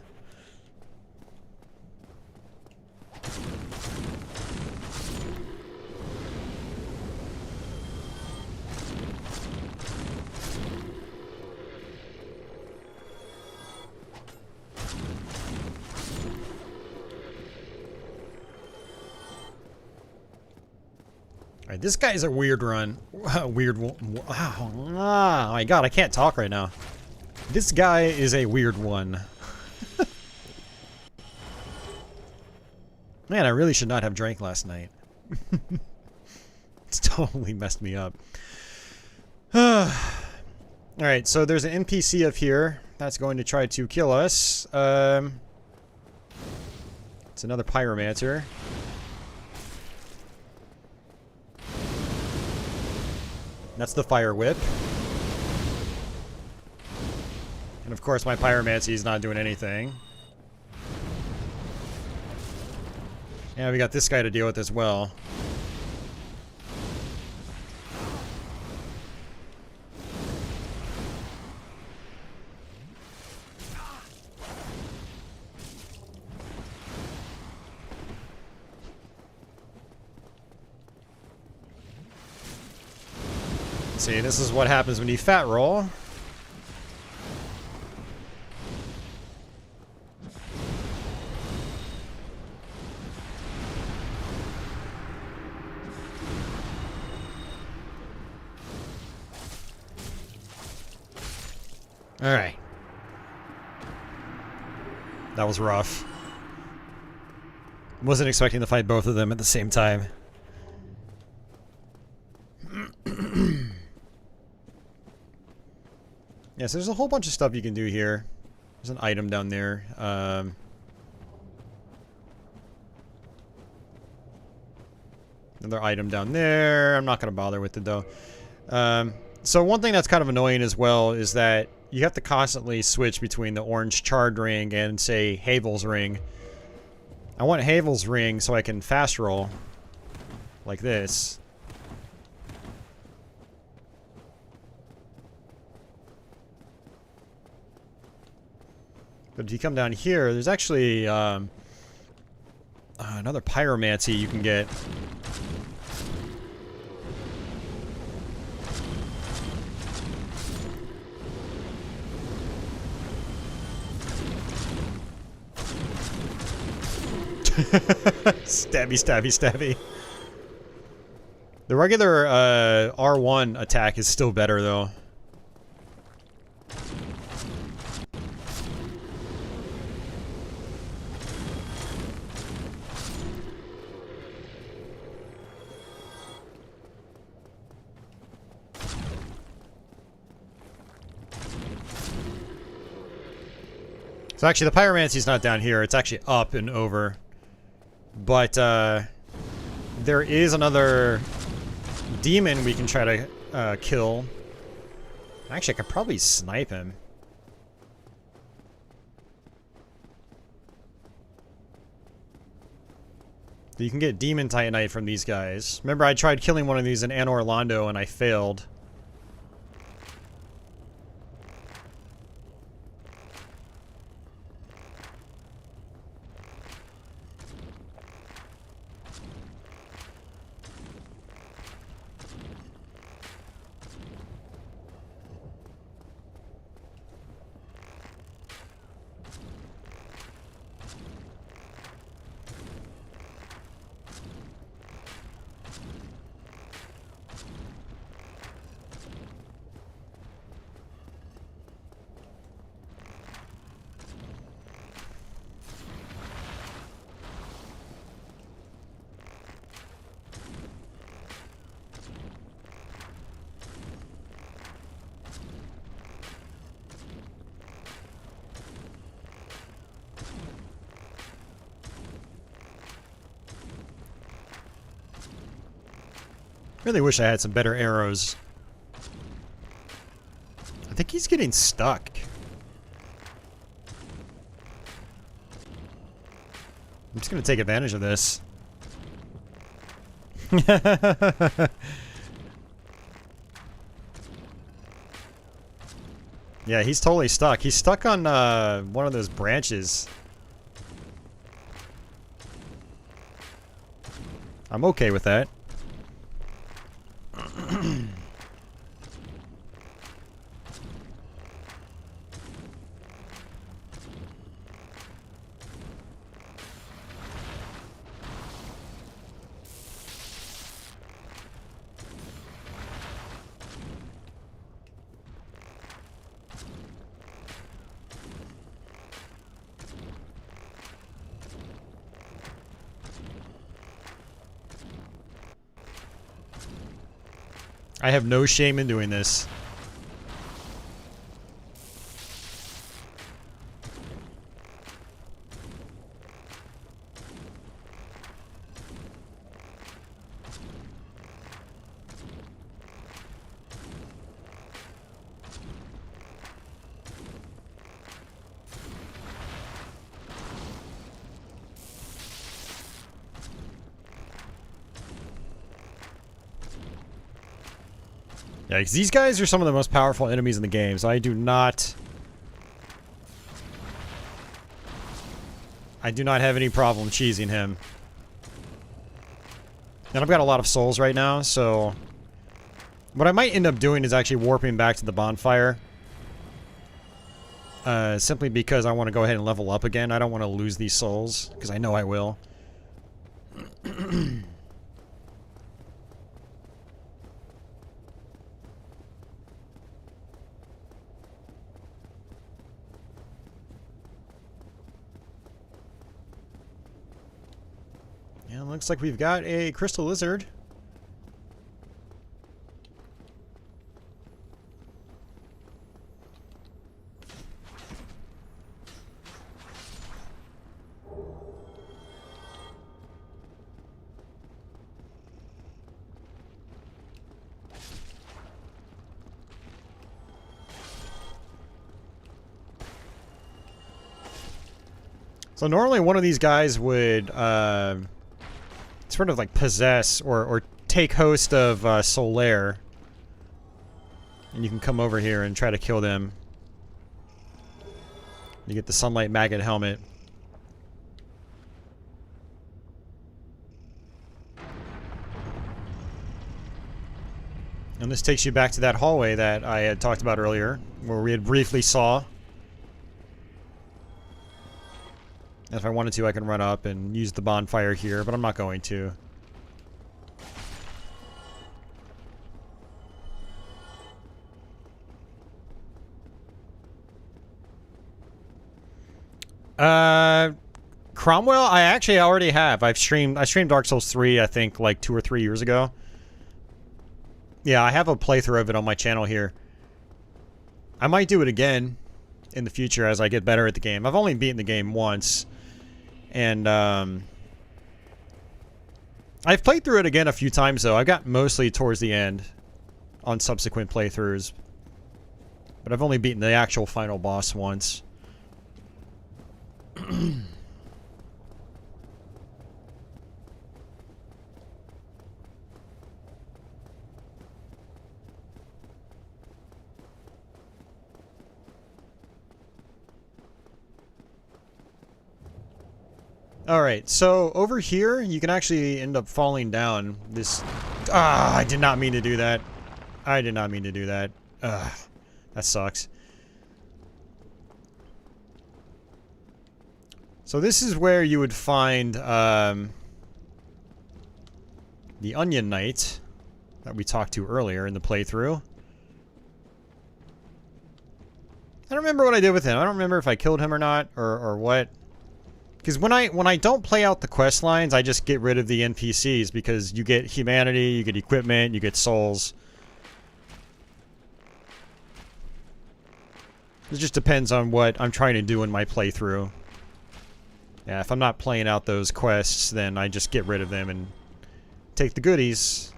Alright, this guy's a weird run. Weird one. Wow. Oh my god, I can't talk right now. This guy is a weird one. Man, I really should not have drank last night. It's totally messed me up. Alright, so there's an NPC up here that's going to try to kill us. It's another pyromancer. That's the fire whip. And of course my pyromancy is not doing anything. Yeah, we got this guy to deal with as well. See, this is what happens when you fat roll. Alright. That was rough. Wasn't expecting to fight both of them at the same time. Yes, there's a whole bunch of stuff you can do here. There's an item down there. Another item down there. I'm not going to bother with it, though. So one thing that's kind of annoying as well is that you have to constantly switch between the orange charred ring and, say, Havel's ring. I want Havel's ring so I can fast roll. Like this. But if you come down here, there's actually another pyromancy you can get. Stabby, stabby, stabby. The regular R1 attack is still better, though. So actually, the pyromancy's not down here. It's actually up and over. But there is another demon we can try to kill. Actually, I could probably snipe him. You can get Demon Titanite from these guys. Remember, I tried killing one of these in Anor Londo and I failed. Really wish I had some better arrows. I think he's getting stuck. I'm just gonna take advantage of this. Yeah, he's totally stuck. He's stuck on one of those branches. I'm okay with that. I have no shame in doing this. Yeah, 'cause these guys are some of the most powerful enemies in the game, so I do not have any problem cheesing him. And I've got a lot of souls right now, so what I might end up doing is actually warping back to the bonfire. Simply because I want to go ahead and level up again. I don't want to lose these souls, because I know I will. Yeah, looks like we've got a crystal lizard. So normally one of these guys would sort of like possess or take host of Solaire. And you can come over here and try to kill them. You get the Sunlight Maggot helmet. And this takes you back to that hallway that I had talked about earlier, where we had briefly saw. If I wanted to, I can run up and use the bonfire here, but I'm not going to. Cromwell, I actually already have. I streamed Dark Souls 3, I think, like 2 or 3 years ago. Yeah, I have a playthrough of it on my channel here. I might do it again in the future as I get better at the game. I've only beaten the game once. And, I've played through it again a few times, though. I got mostly towards the end on subsequent playthroughs. But I've only beaten the actual final boss once. Alright, so over here, you can actually end up falling down this... Ah, I did not mean to do that. I did not mean to do that. Ugh, that sucks. So this is where you would find, the Onion Knight that we talked to earlier in the playthrough. I don't remember what I did with him. I don't remember if I killed him or not, or what. Because when I don't play out the quest lines, I just get rid of the NPCs because you get humanity, you get equipment, you get souls. It just depends on what I'm trying to do in my playthrough. Yeah, if I'm not playing out those quests, then I just get rid of them and take the goodies.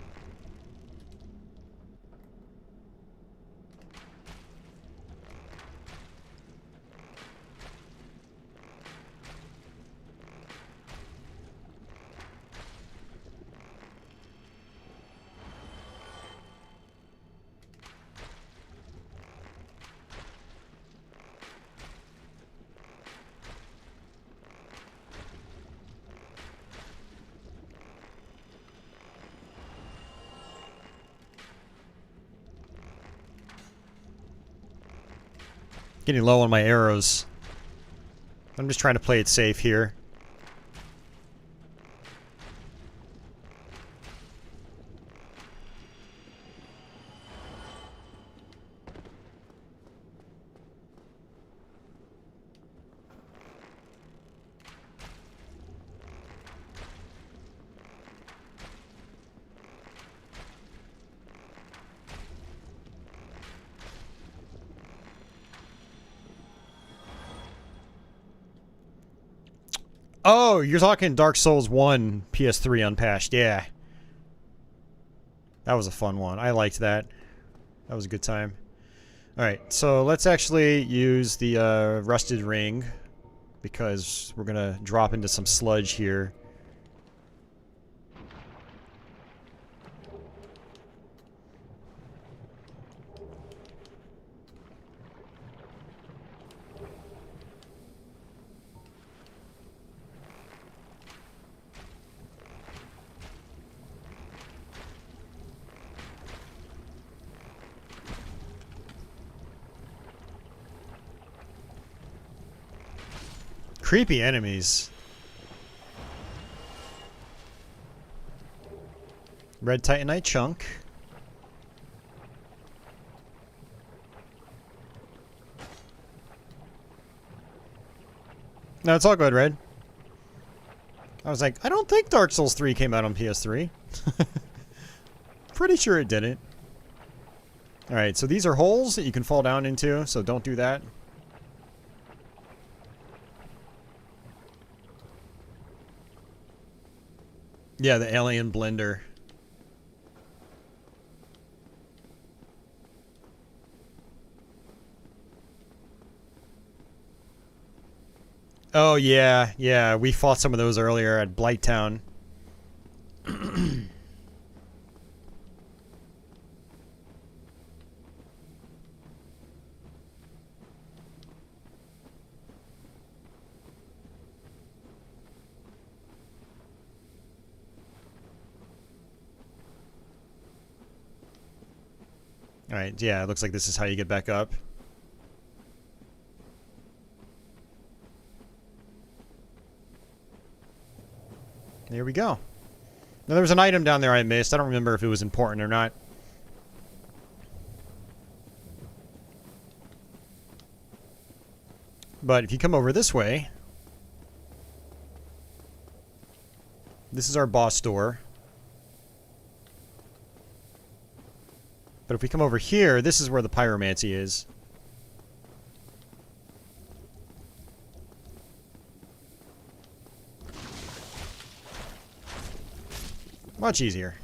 Getting low on my arrows. I'm just trying to play it safe here. Oh, you're talking Dark Souls 1 PS3 unpatched. Yeah. That was a fun one. I liked that. That was a good time. Alright, so let's actually use the rusted ring because we're gonna drop into some sludge here. Creepy enemies. Red Titanite chunk. No, it's all good, Red. I was like, I don't think Dark Souls 3 came out on PS3. Pretty sure it didn't. Alright, so these are holes that you can fall down into, so don't do that. Yeah, the alien blender. Oh, yeah, yeah. We fought some of those earlier at Blighttown. Alright, yeah, it looks like this is how you get back up. There we go. Now, there was an item down there I missed. I don't remember if it was important or not. But if you come over this way, this is our boss door. But if we come over here, this is where the pyromancy is. Much easier.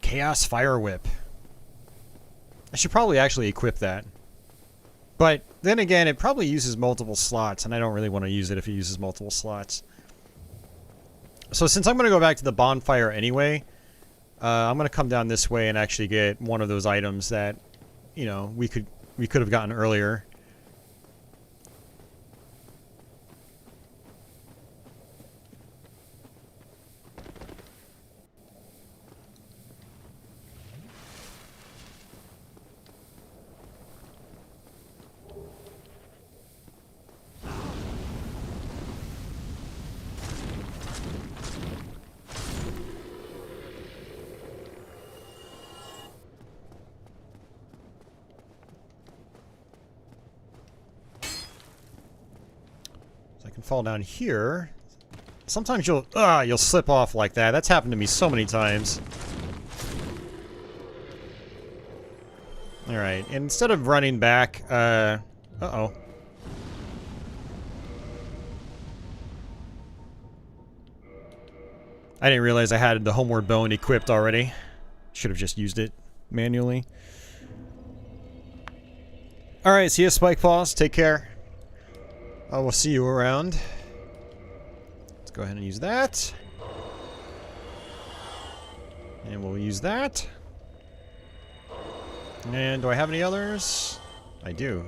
Chaos Fire Whip. I should probably actually equip that. But then again, it probably uses multiple slots, and I don't really want to use it if it uses multiple slots. So since I'm going to go back to the bonfire anyway, I'm going to come down this way and actually get one of those items that, you know, we could have gotten earlier. I can fall down here. Sometimes you'll slip off like that. That's happened to me so many times. Alright, instead of running back, uh-oh. I didn't realize I had the Homeward Bone equipped already. Should have just used it manually. Alright, see you, Spike Paws. Take care. I will see you around. Let's go ahead and use that. And we'll use that. And do I have any others? I do.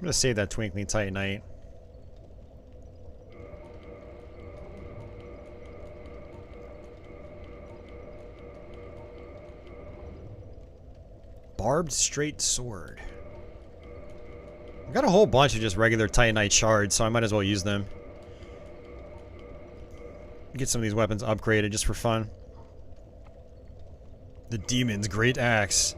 gonna save that Twinkling Titanite. Barbed straight sword. I got a whole bunch of just regular Titanite shards, so I might as well use them. Get some of these weapons upgraded just for fun. The Demon's Great Axe.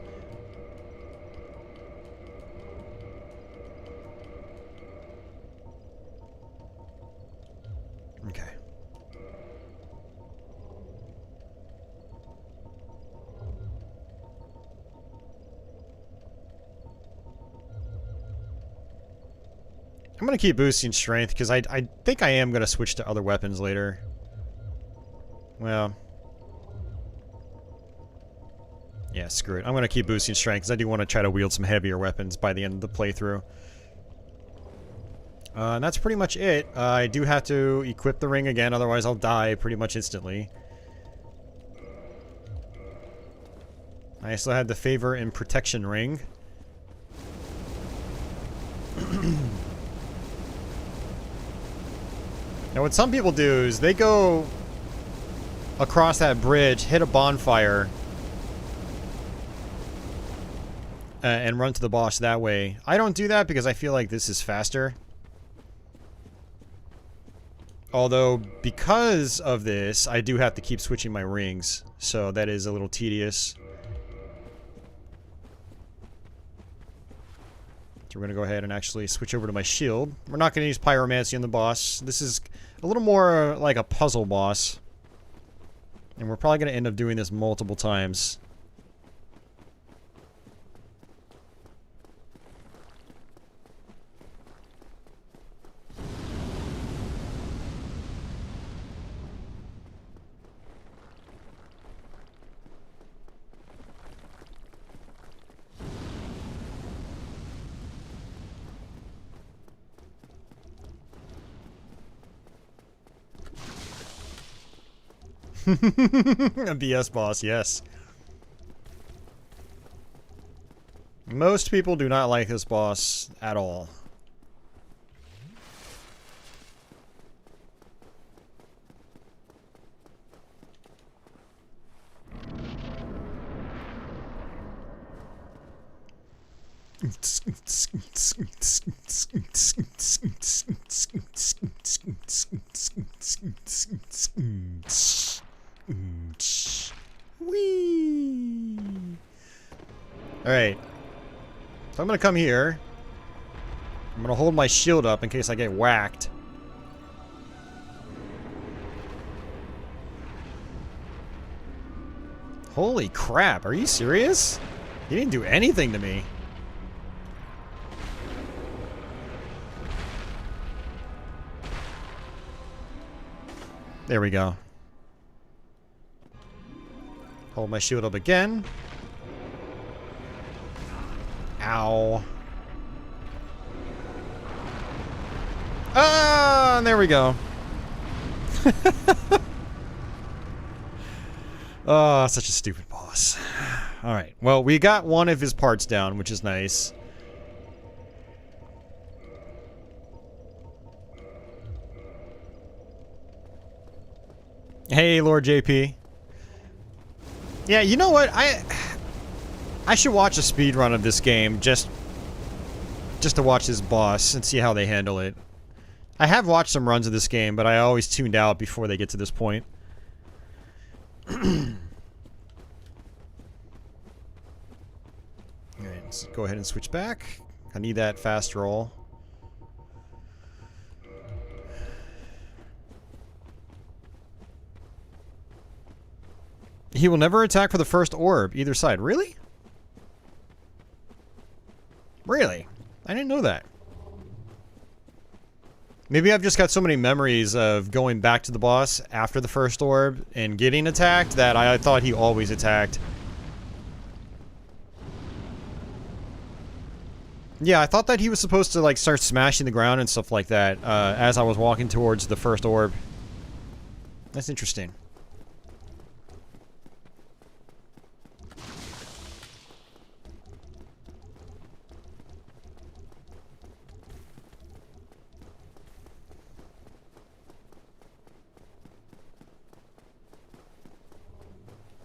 Okay. I'm gonna keep boosting strength because I think I am gonna switch to other weapons later. Well, yeah, screw it. I'm gonna keep boosting strength because I do want to try to wield some heavier weapons by the end of the playthrough. And that's pretty much it. I do have to equip the ring again, otherwise I'll die pretty much instantly. I still have the favor and protection ring. Now what some people do is they go across that bridge, hit a bonfire, and run to the boss that way. I don't do that because I feel like this is faster. Although, because of this, I do have to keep switching my rings, so that is a little tedious. So we're going to go ahead and actually switch over to my shield. We're not going to use pyromancy on the boss. This is a little more like a puzzle boss. And we're probably going to end up doing this multiple times. A BS boss, yes. Most people do not like this boss at all. Whee! Alright. So I'm gonna come here. I'm gonna hold my shield up in case I get whacked. Holy crap, are you serious? He didn't do anything to me. There we go. Hold my shield up again. Ow. Ah, and there we go. Oh, such a stupid boss. Alright, well, we got one of his parts down, which is nice. Hey, Lord JP. Yeah, you know what? I should watch a speed run of this game just to watch this boss and see how they handle it. I have watched some runs of this game, but I always tuned out before they get to this point. Alright, let's go ahead and switch back. I need that fast roll. He will never attack for the first orb, either side. Really? Really? I didn't know that. Maybe I've just got so many memories of going back to the boss after the first orb and getting attacked that I thought he always attacked. Yeah, I thought that he was supposed to like start smashing the ground and stuff like that as I was walking towards the first orb. That's interesting.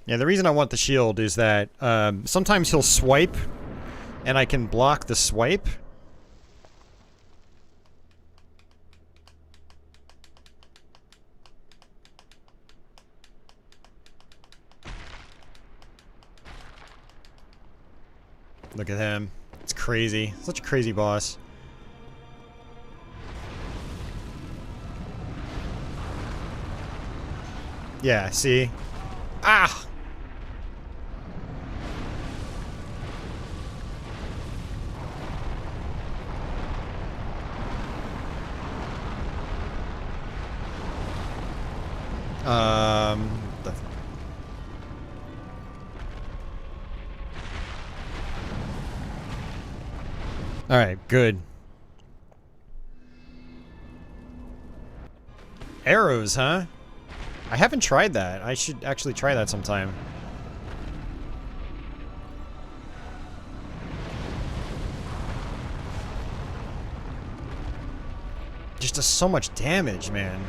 Yeah, the reason I want the shield is that sometimes he'll swipe, and I can block the swipe. Look at him. It's crazy. Such a crazy boss. Yeah, see? Ah! The Alright, good. Arrows, huh? I haven't tried that. I should actually try that sometime. Just does so much damage, man.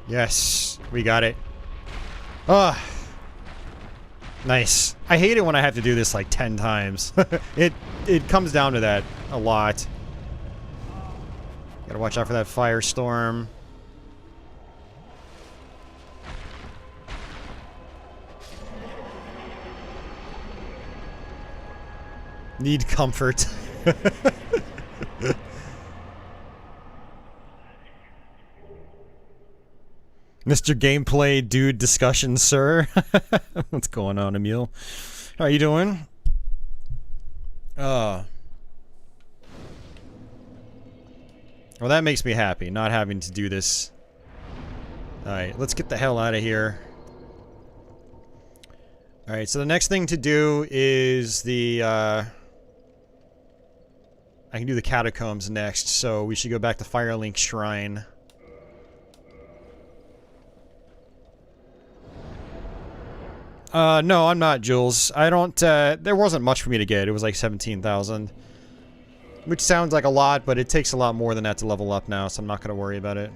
Yes, we got it. Ah, nice. I hate it when I have to do this like 10 times. It comes down to that a lot. Gotta watch out for that firestorm. Need comfort. Mr. Gameplay Dude Discussion, sir. What's going on, Emil? How are you doing? Well, that makes me happy, not having to do this. Alright, let's get the hell out of here. Alright, so the next thing to do is the, I can do the catacombs next, so we should go back to Firelink Shrine. No, I'm not, Jules. I don't, there wasn't much for me to get. It was like 17,000. Which sounds like a lot, but it takes a lot more than that to level up now, so I'm not gonna worry about it.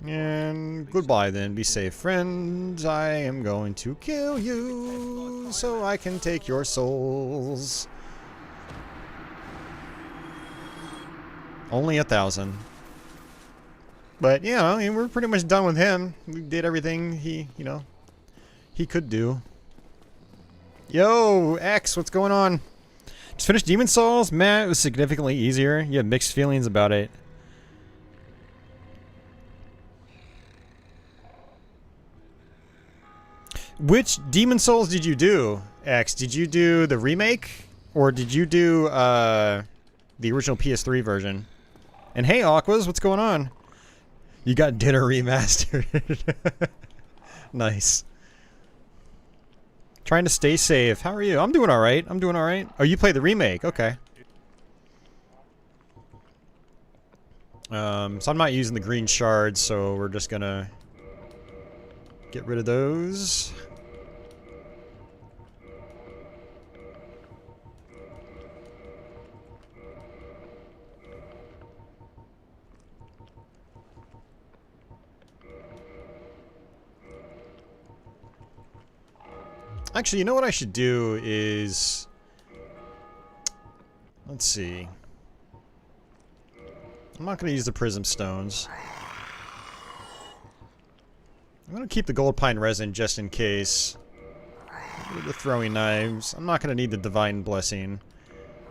And goodbye then, be safe friends. I am going to kill you so I can take your souls. Only 1,000. But yeah, I mean, we're pretty much done with him. We did everything he, you know, he could do. Yo, X, what's going on? Just finished Demon Souls? Man, it was significantly easier. You have mixed feelings about it. Which Demon Souls did you do, X? Did you do the remake? Or did you do, the original PS3 version? And hey, Aquas, what's going on? You got Dinner Remastered. Nice. Trying to stay safe. How are you? I'm doing alright. I'm doing alright. Oh, you played the remake. Okay. So I'm not using the green shards, so we're just gonna get rid of those. Actually, you know what I should do is... Let's see. I'm not going to use the prism stones. I'm going to keep the gold pine resin just in case. The throwing knives. I'm not going to need the divine blessing.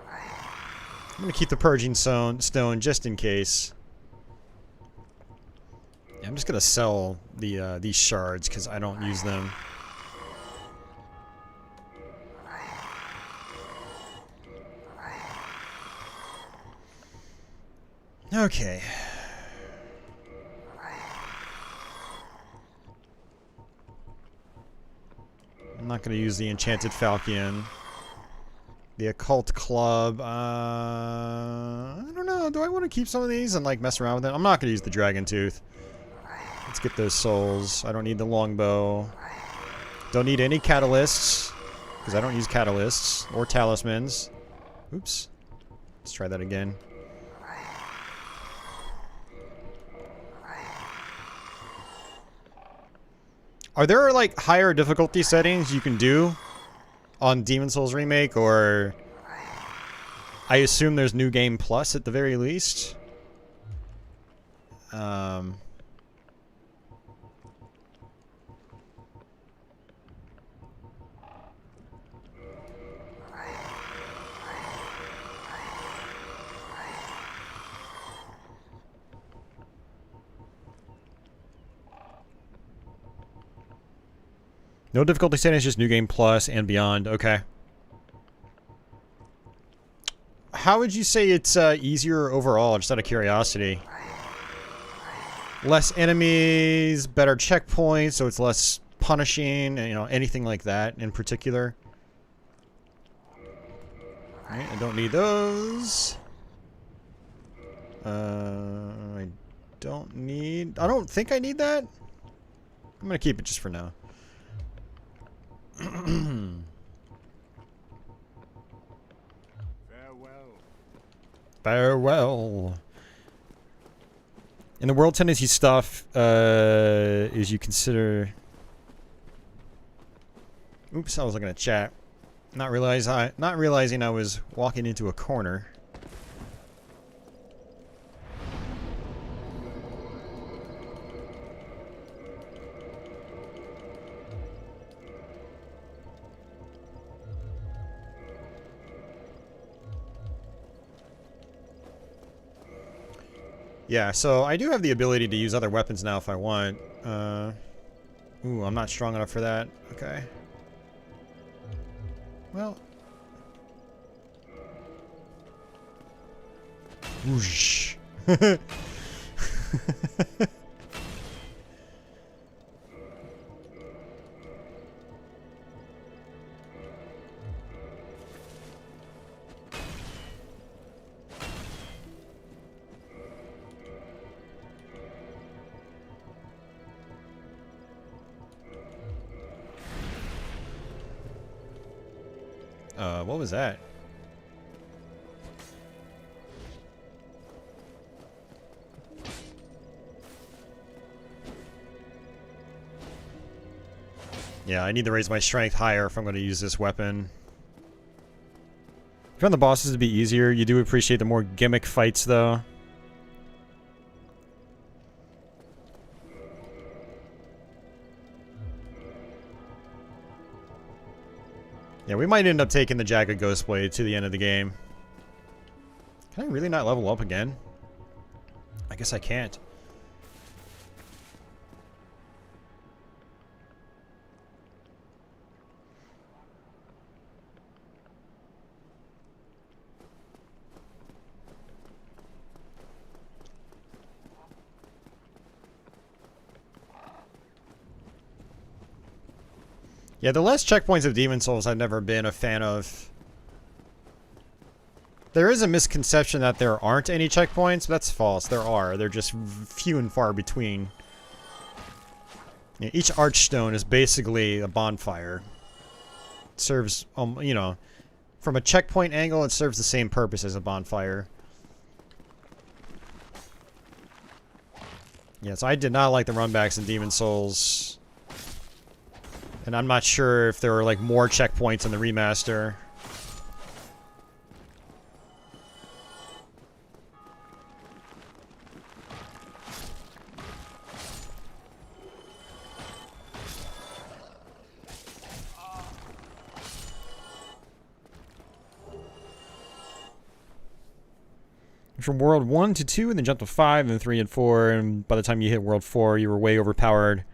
I'm going to keep the purging stone just in case. Yeah, I'm just going to sell the these shards because I don't use them. Okay. I'm not going to use the enchanted falcon. The Occult Club. I don't know. Do I want to keep some of these and like mess around with it? I'm not going to use the Dragon Tooth. Let's get those souls. I don't need the longbow. Don't need any catalysts, because I don't use catalysts or talismans. Oops. Let's try that again. Are there like higher difficulty settings you can do on Demon Souls Remake, or I assume there's New Game Plus at the very least? No difficulty settings, just New Game Plus and beyond. Okay. How would you say it's easier overall, just out of curiosity? Less enemies, better checkpoints, so it's less punishing, you know, anything like that in particular. Alright, I don't need those. I don't think I need that. I'm gonna keep it just for now. Farewell. In the world tendency stuff, is you consider... Oops, I was looking at chat. Not realizing I was walking into a corner. Yeah, so I do have the ability to use other weapons now if I want. Ooh, I'm not strong enough for that. Okay. Well. Whoosh. What was that? Yeah, I need to raise my strength higher if I'm going to use this weapon. I found the bosses to be easier. You do appreciate the more gimmick fights, though. Yeah, we might end up taking the Jagged Ghostblade to the end of the game. Can I really not level up again? I guess I can't. Yeah, the less checkpoints of Demon Souls I've never been a fan of. There is a misconception that there aren't any checkpoints, but that's false. There are. They're just few and far between. Yeah, each archstone is basically a bonfire. It serves, you know, from a checkpoint angle, it serves the same purpose as a bonfire. Yeah, so I did not like the runbacks in Demon Souls. And I'm not sure if there are like more checkpoints in the remaster. From World 1 to 2, and then jump to 5, and then 3 and 4, and by the time you hit World 4, you were way overpowered.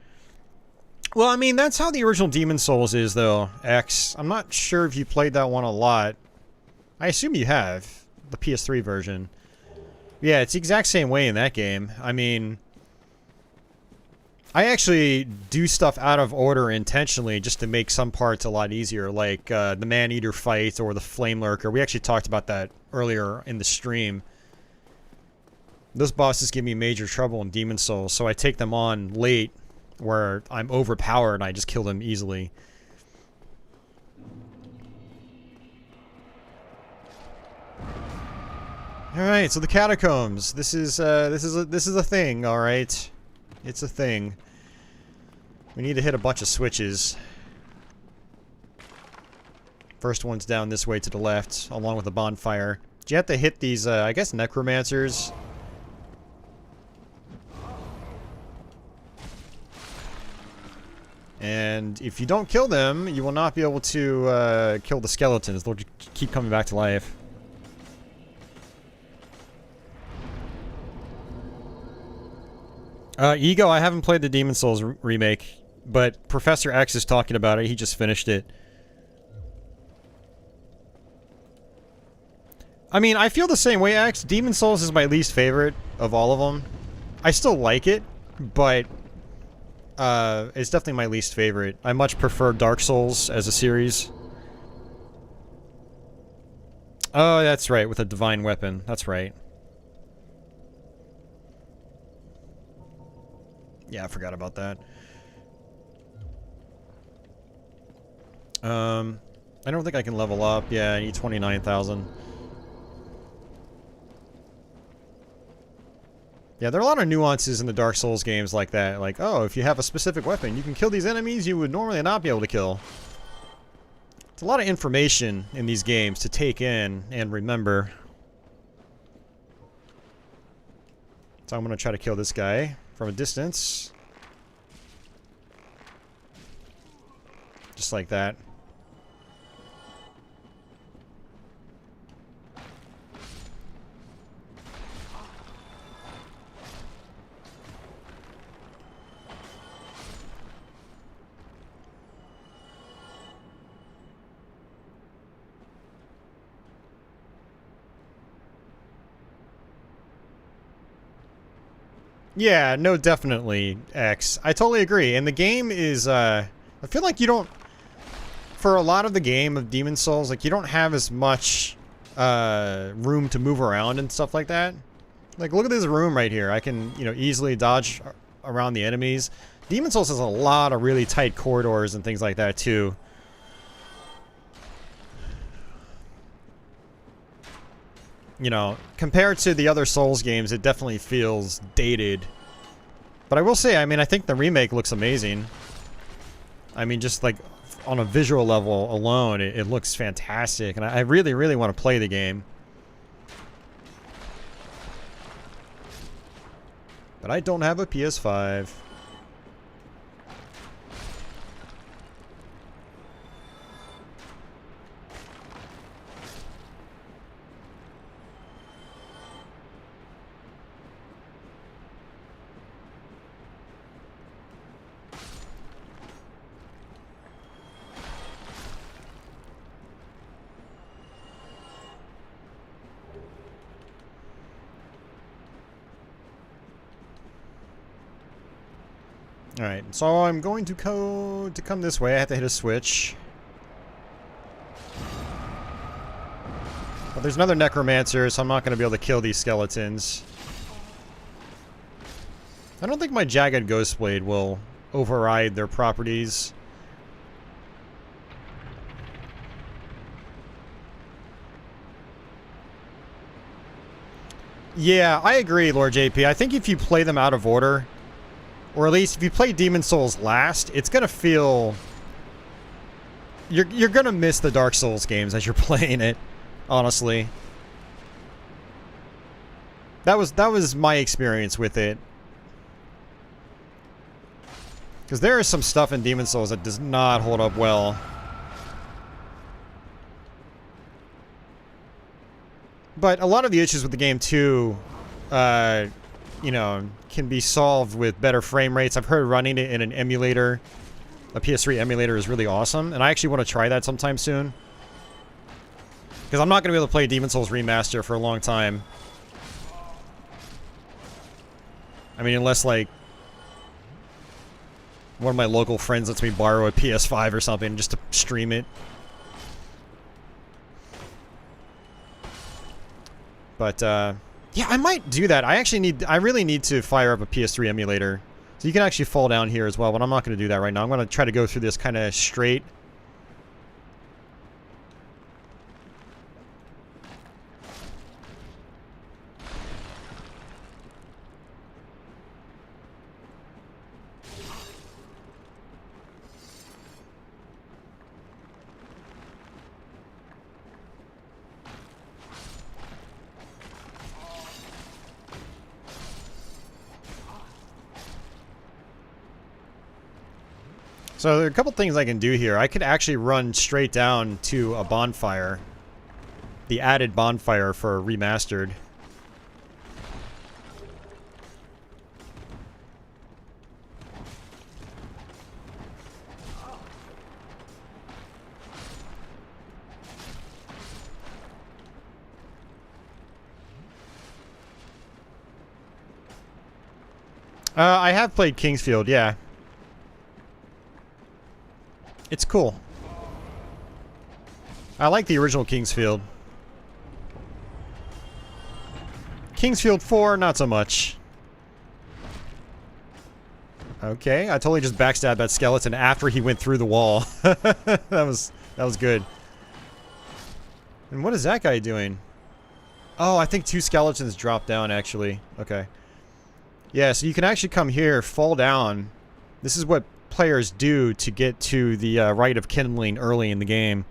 Well, I mean, that's how the original Demon Souls is, though, X. I'm not sure if you played that one a lot. I assume you have. The PS3 version. Yeah, it's the exact same way in that game. I mean... I actually do stuff out of order intentionally just to make some parts a lot easier, like the Man-Eater fight or the Flame Lurker. We actually talked about that earlier in the stream. Those bosses give me major trouble in Demon Souls, so I take them on late where I'm overpowered and I just kill them easily. Alright, so the catacombs. This is a thing, alright. It's a thing. We need to hit a bunch of switches. First one's down this way to the left, along with the bonfire. Do you have to hit these, I guess, necromancers? And if you don't kill them, you will not be able to kill the skeletons. They'll keep coming back to life. Ego, I haven't played the Demon Souls remake, but Professor X is talking about it. He just finished it. I mean, I feel the same way, X. Demon Souls is my least favorite of all of them. I still like it, but it's definitely my least favorite. I much prefer Dark Souls as a series. Oh, that's right, with a divine weapon. That's right. Yeah, I forgot about that. I don't think I can level up. Yeah, I need 29,000. Yeah, there are a lot of nuances in the Dark Souls games like that. Like, oh, if you have a specific weapon, you can kill these enemies you would normally not be able to kill. It's a lot of information in these games to take in and remember. So I'm going to try to kill this guy from a distance. Just like that. Yeah, no, definitely, X. I totally agree. And the game is, I feel like you don't, for a lot of the game of Demon Souls, like, you don't have as much, room to move around and stuff like that. Like, look at this room right here. I can, you know, easily dodge around the enemies. Demon Souls has a lot of really tight corridors and things like that, too. You know, compared to the other Souls games, it definitely feels dated. But I will say, I mean, I think the remake looks amazing. I mean, just like on a visual level alone, it looks fantastic. And I really, really want to play the game. But I don't have a PS5. Alright, so I'm going to come this way. I have to hit a switch. But there's another necromancer, so I'm not going to be able to kill these skeletons. I don't think my Jagged Ghost Blade will override their properties. Yeah, I agree, Lord JP. I think if you play them out of order, or at least if you play Demon Souls last, it's gonna feel... You're gonna miss the Dark Souls games as you're playing it, honestly. That was my experience with it. Because there is some stuff in Demon Souls that does not hold up well. But a lot of the issues with the game, too, you know, can be solved with better frame rates. I've heard running it in an emulator, a PS3 emulator, is really awesome. And I actually want to try that sometime soon. Because I'm not going to be able to play Demon Souls Remaster for a long time. I mean, unless, like... One of my local friends lets me borrow a PS5 or something just to stream it. But, yeah, I might do that. I really need to fire up a PS3 emulator. So you can actually fall down here as well, but I'm not going to do that right now. I'm going to try to go through this kind of straight. So there are a couple things I can do here. I could actually run straight down to a bonfire. The added bonfire for Remastered. I have played Kingsfield, yeah. It's cool. I like the original Kingsfield. Kingsfield 4, not so much. Okay, I totally just backstabbed that skeleton after he went through the wall. that was good. And what is that guy doing? Oh, I think 2 skeletons dropped down, actually. Okay. Yeah, so you can actually come here, fall down. This is what players do to get to the Rite of Kindling early in the game.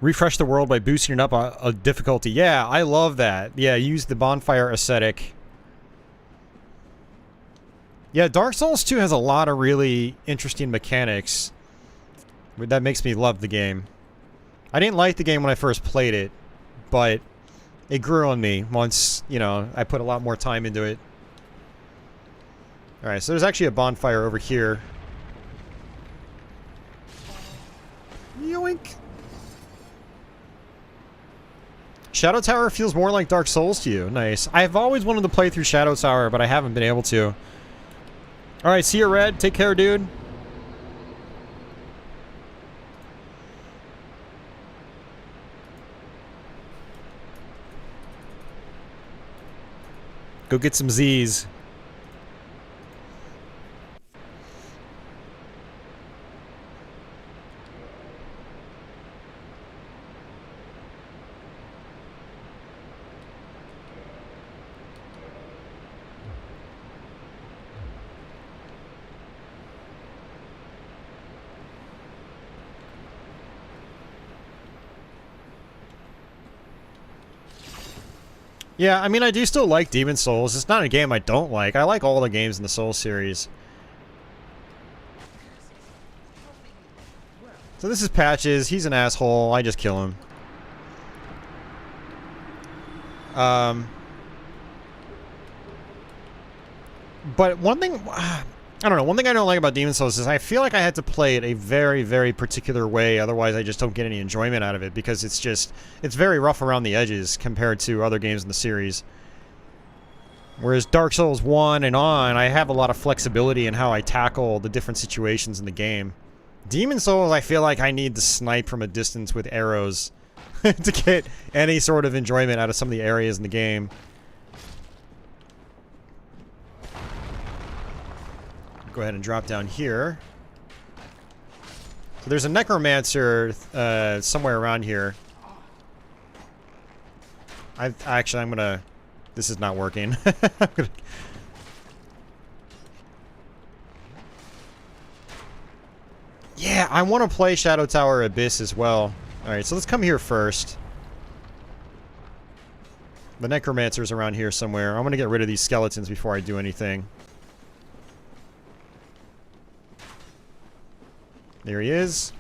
Refresh the world by boosting it up a difficulty. Yeah, I love that. Yeah, use the bonfire aesthetic. Yeah, Dark Souls 2 has a lot of really interesting mechanics. That makes me love the game. I didn't like the game when I first played it, but it grew on me once, you know, I put a lot more time into it. Alright, so there's actually a bonfire over here. Yoink! Shadow Tower feels more like Dark Souls to you. Nice. I've always wanted to play through Shadow Tower, but I haven't been able to. Alright, see you, Red. Take care, dude. Go get some Z's. Yeah, I mean, I do still like Demon Souls. It's not a game I don't like. I like all the games in the Souls series. So this is Patches. He's an asshole. I just kill him. But one thing... I don't know. One thing I don't like about Demon Souls is I feel like I had to play it a very, very particular way. Otherwise, I just don't get any enjoyment out of it because it's just... It's very rough around the edges compared to other games in the series. Whereas Dark Souls 1 and on, I have a lot of flexibility in how I tackle the different situations in the game. Demon Souls, I feel like I need to snipe from a distance with arrows to get any sort of enjoyment out of some of the areas in the game. Go ahead and drop down here. So there's a necromancer somewhere around here. I'm gonna... This is not working. Yeah, I want to play Shadow Tower Abyss as well. Alright, so let's come here first. The necromancer's around here somewhere. I'm gonna get rid of these skeletons before I do anything. There he is.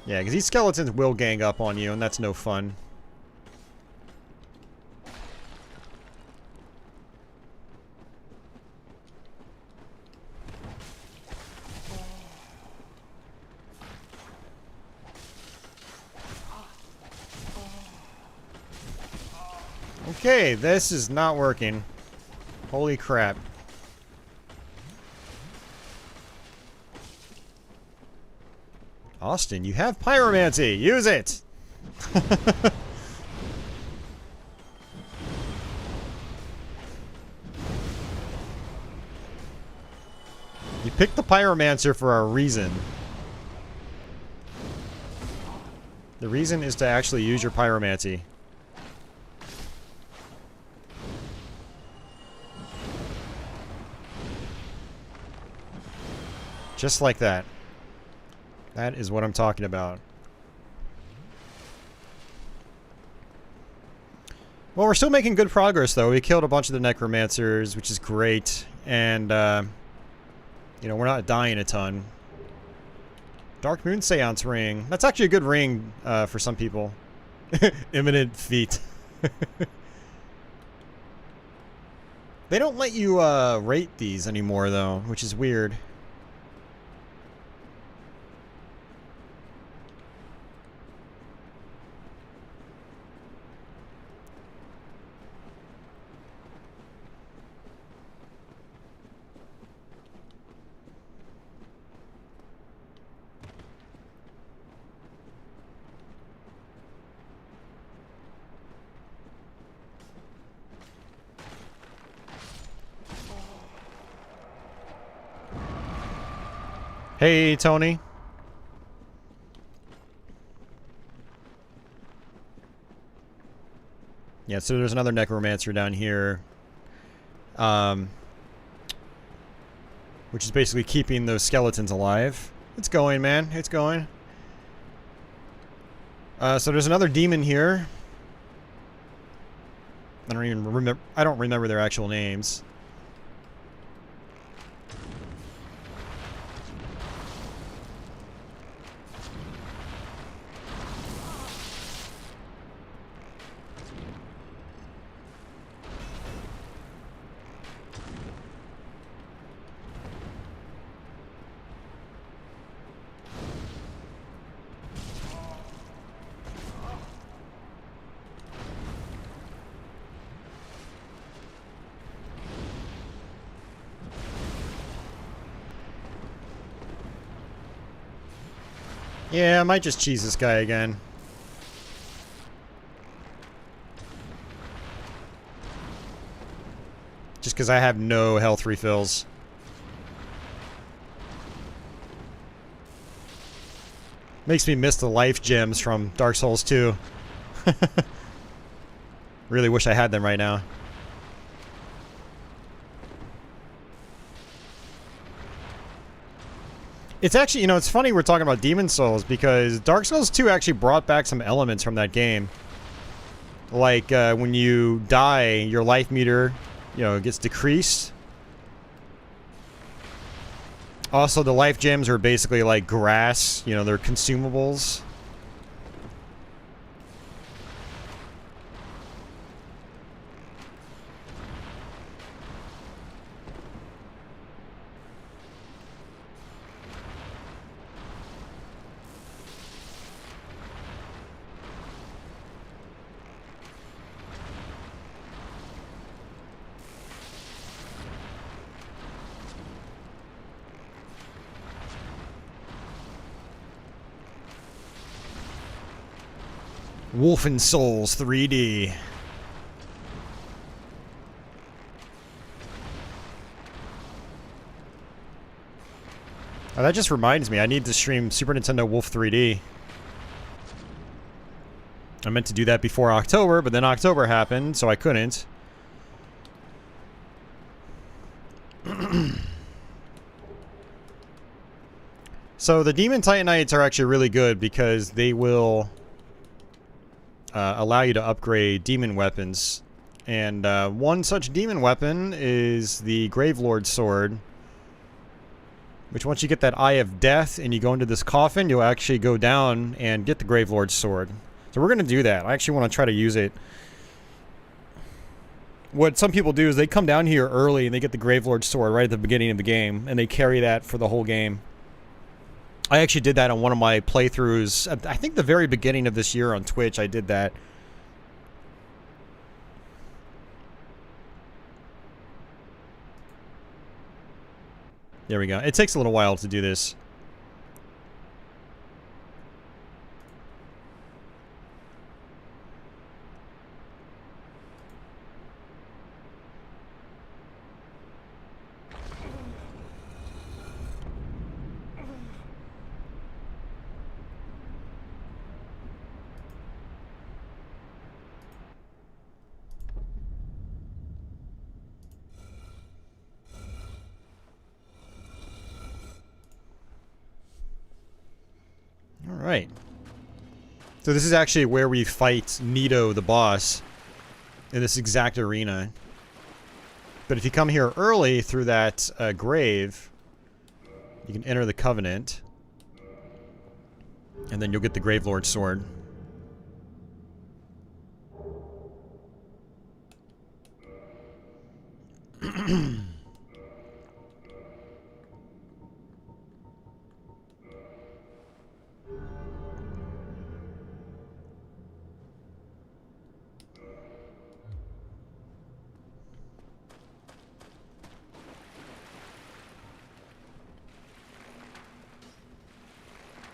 Yeah, because these skeletons will gang up on you, and that's no fun. Okay, this is not working. Holy crap. Austin, you have pyromancy. Use it. You picked the pyromancer for a reason. The reason is to actually use your pyromancy. Just like that. That is what I'm talking about. Well, we're still making good progress, though. We killed a bunch of the necromancers, which is great. And, you know, we're not dying a ton. Dark Moon Seance ring. That's actually a good ring for some people. Imminent feat. They don't let you rate these anymore, though, which is weird. Hey, Tony. Yeah, so there's another necromancer down here. Which is basically keeping those skeletons alive. It's going, man. It's going. So there's another demon here. I don't remember their actual names. Yeah, I might just cheese this guy again. Just because I have no health refills. Makes me miss the life gems from Dark Souls 2. Really wish I had them right now. It's actually, you know, it's funny we're talking about Demon Souls because Dark Souls 2 actually brought back some elements from that game. Like, when you die, your life meter, you know, gets decreased. Also, the life gems are basically like grass, you know, they're consumables. Wolfen Souls 3D. Oh, that just reminds me, I need to stream Super Nintendo Wolf 3D. I meant to do that before October, but then October happened, so I couldn't. So the Demon Titanites are actually really good because they will allow you to upgrade demon weapons. And one such demon weapon is the Gravelord Sword. Which once you get that Eye of Death and you go into this coffin, you'll actually go down and get the Gravelord Sword. So we're going to do that. I actually want to try to use it. What some people do is they come down here early and they get the Gravelord Sword right at the beginning of the game. And they carry that for the whole game. I actually did that on one of my playthroughs. I think the very beginning of this year on Twitch, I did that. There we go. It takes a little while to do this. Alright. So this is actually where we fight Nito, the boss, in this exact arena. But if you come here early through that grave, you can enter the Covenant. And then you'll get the Gravelord's sword.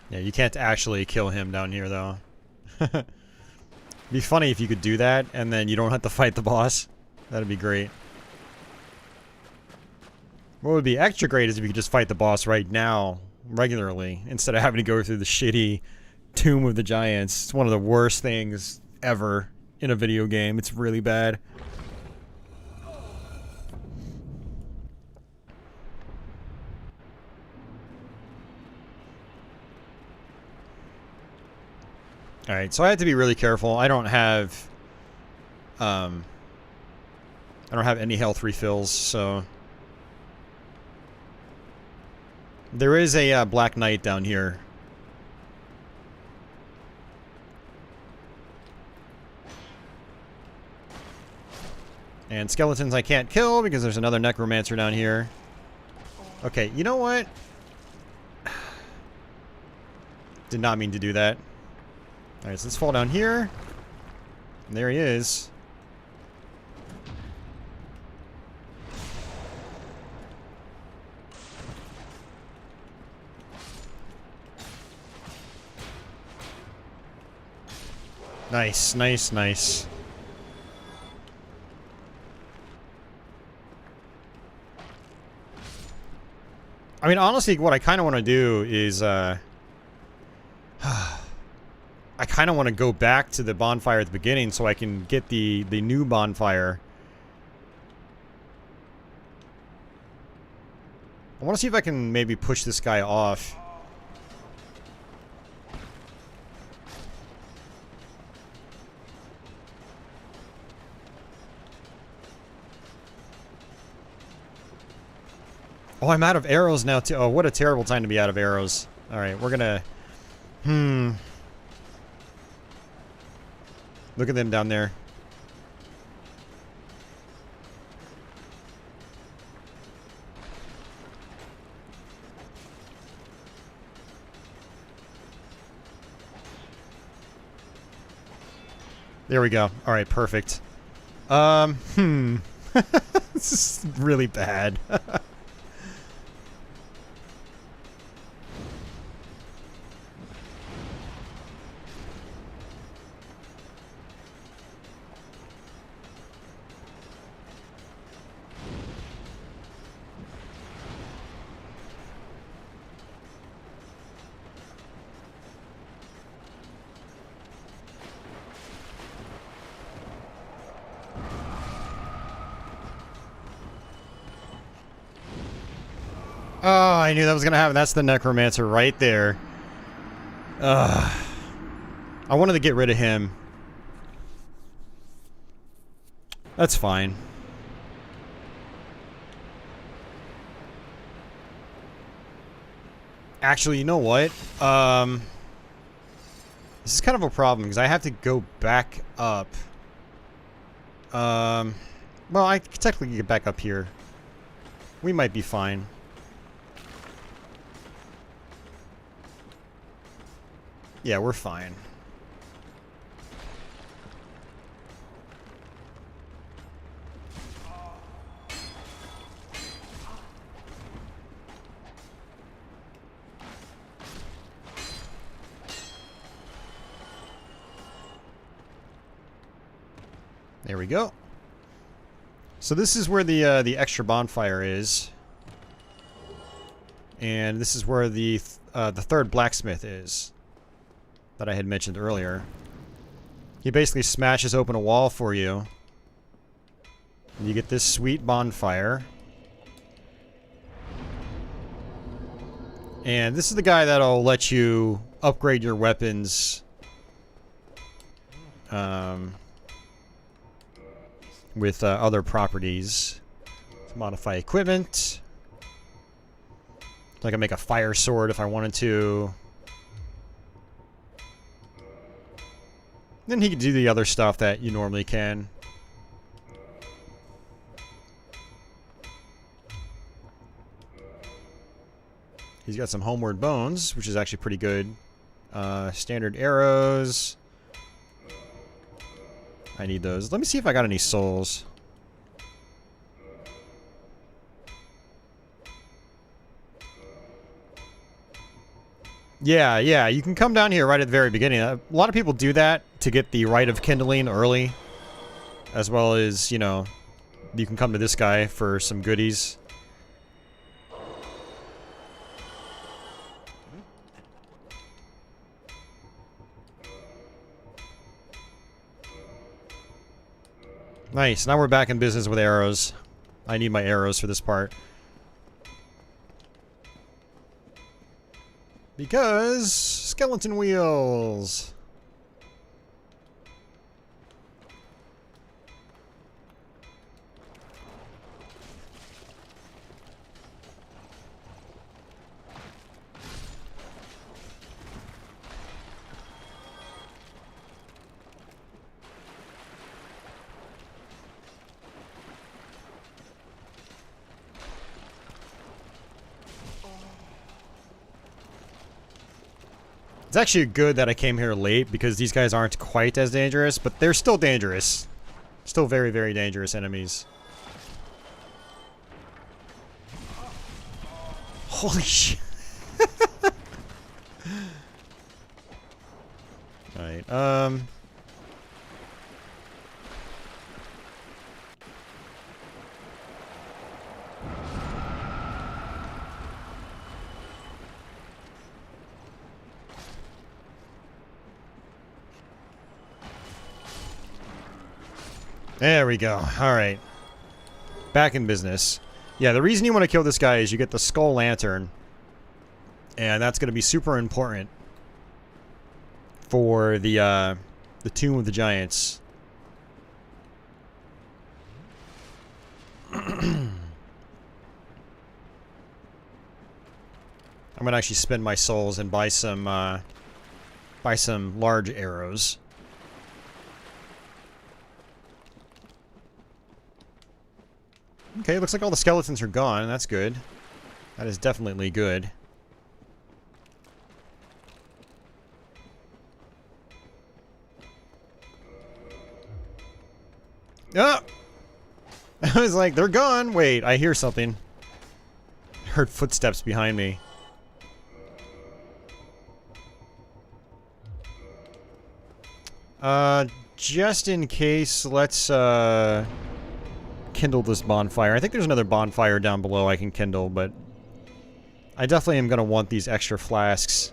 Yeah, you can't actually kill him down here, though. Be funny if you could do that, and then you don't have to fight the boss. That'd be great. What would be extra great is if you could just fight the boss right now, regularly, instead of having to go through the shitty Tomb of the Giants. It's one of the worst things ever in a video game. It's really bad. Alright, so I have to be really careful. I don't have any health refills, so there is a Black Knight down here. And skeletons I can't kill because there's another necromancer down here. Okay, you know what? Did not mean to do that. Alright, so let's fall down here. And there he is. Nice, nice, nice. I mean, honestly, what I kind of want to do is, I kind of want to go back to the bonfire at the beginning so I can get the new bonfire. I want to see if I can maybe push this guy off. Oh, I'm out of arrows now too. Oh, what a terrible time to be out of arrows. Alright, we're gonna... Look at them down there. There we go. Alright, perfect. This is really bad. Oh, I knew that was gonna happen. That's the necromancer right there. I wanted to get rid of him. That's fine. Actually, you know what? This is kind of a problem because I have to go back up. Well, I could technically get back up here. We might be fine. Yeah, we're fine. There we go. So this is where the extra bonfire is. And this is where the third blacksmith is. That I had mentioned earlier. He basically smashes open a wall for you. And you get this sweet bonfire. And this is the guy that'll let you upgrade your weapons with other properties. To modify equipment. So I can make a fire sword if I wanted to. Then he can do the other stuff that you normally can. He's got some homeward bones, which is actually pretty good. Standard arrows. I need those. Let me see if I got any souls. Yeah, you can come down here right at the very beginning. A lot of people do that to get the Rite of Kindling early. As well as, you know, you can come to this guy for some goodies. Nice, now we're back in business with arrows. I need my arrows for this part. Because skeleton wheels. It's actually good that I came here late because these guys aren't quite as dangerous, but they're still dangerous. Still very, very dangerous enemies. Holy shit. Alright, there we go. Alright. Back in business. Yeah, the reason you want to kill this guy is you get the skull lantern. And that's going to be super important for the Tomb of the Giants. I'm going to actually spend my souls and buy some large arrows. Okay, looks like all the skeletons are gone. That's good. That is definitely good. Ah! I was like, they're gone! Wait, I hear something. I heard footsteps behind me. Just in case, let's, kindle this bonfire. I think there's another bonfire down below I can kindle, but I definitely am going to want these extra flasks.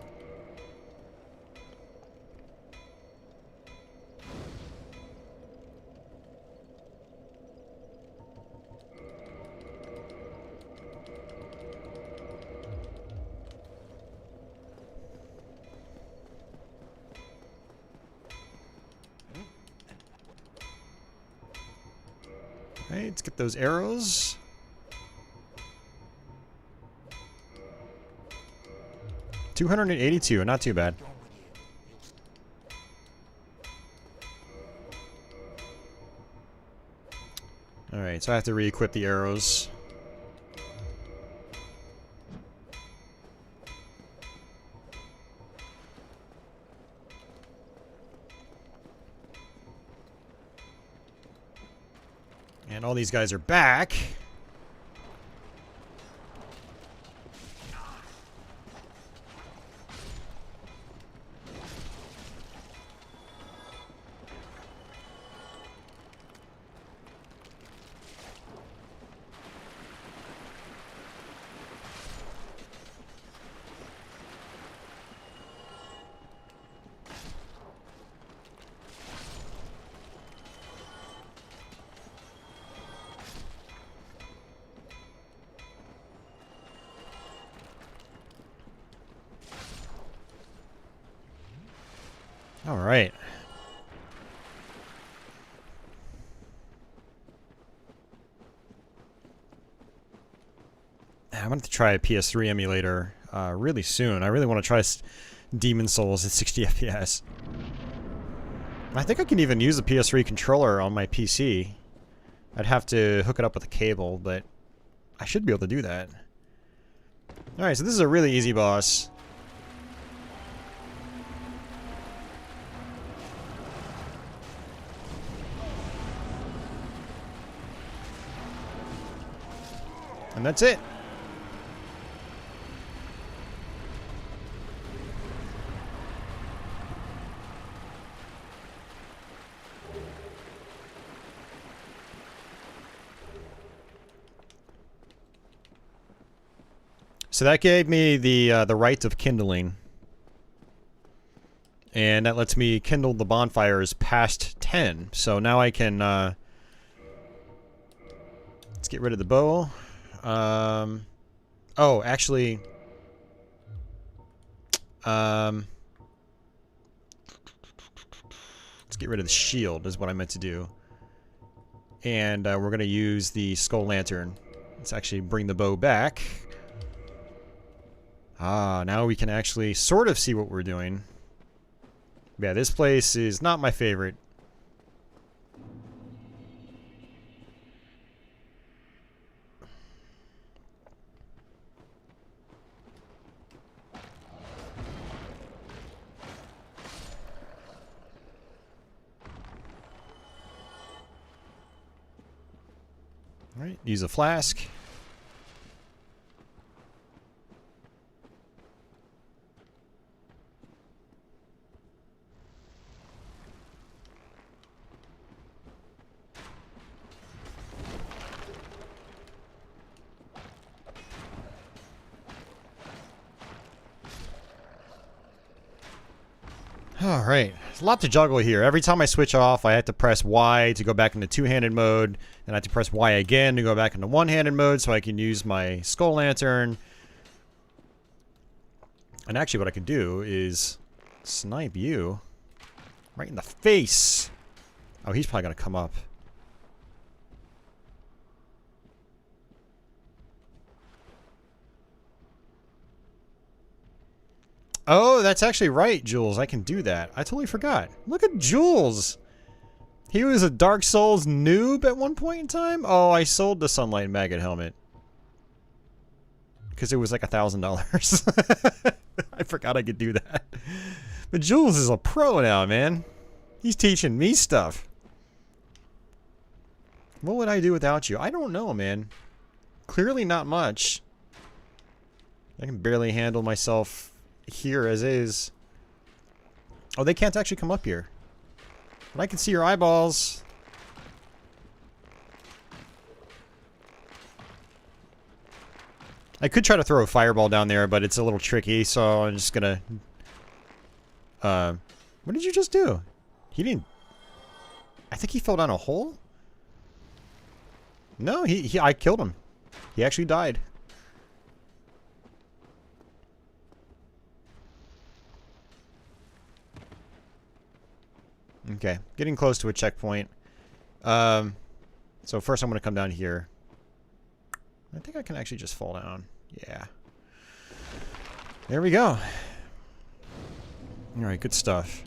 Alright, let's get those arrows. $282, not too bad. Alright, so I have to re-equip the arrows. And all these guys are back. All right. I'm going to try a PS3 emulator really soon. I really want to try Demon Souls at 60 FPS. I think I can even use a PS3 controller on my PC. I'd have to hook it up with a cable, but I should be able to do that. Alright, so this is a really easy boss. And that's it. So that gave me the right of kindling. And that lets me kindle the bonfires past 10. So now I can let's get rid of the bow. Oh, actually, let's get rid of the shield is what I meant to do. And we're going to use the skull lantern. Let's actually bring the bow back. Ah, now we can actually sort of see what we're doing. Yeah, this place is not my favorite. Alright, use a flask. Alright, there's a lot to juggle here. Every time I switch off, I have to press Y to go back into two-handed mode, and I have to press Y again to go back into one-handed mode so I can use my skull lantern. And actually what I can do is snipe you right in the face. Oh, he's probably going to come up. Oh, that's actually right, Jules. I can do that. I totally forgot. Look at Jules. He was a Dark Souls noob at one point in time. Oh, I sold the Sunlight Maggot helmet. Because it was like $1,000. I forgot I could do that. But Jules is a pro now, man. He's teaching me stuff. What would I do without you? I don't know, man. Clearly not much. I can barely handle myself here as is. Oh, they can't actually come up here. But I can see your eyeballs. I could try to throw a fireball down there, but it's a little tricky, so I'm just gonna... what did you just do? He didn't... I think he fell down a hole? No, I killed him. He actually died. Okay, getting close to a checkpoint. So first I'm going to come down here. I think I can actually just fall down. Yeah. There we go. Alright, good stuff.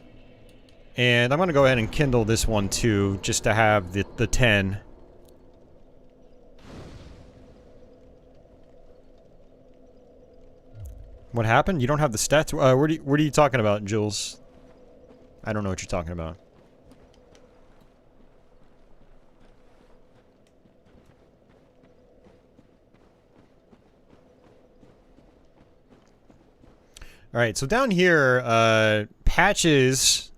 And I'm going to go ahead and kindle this one too, just to have the 10. What happened? You don't have the stats? What are you talking about, Jules? I don't know what you're talking about. Alright, so down here, Patches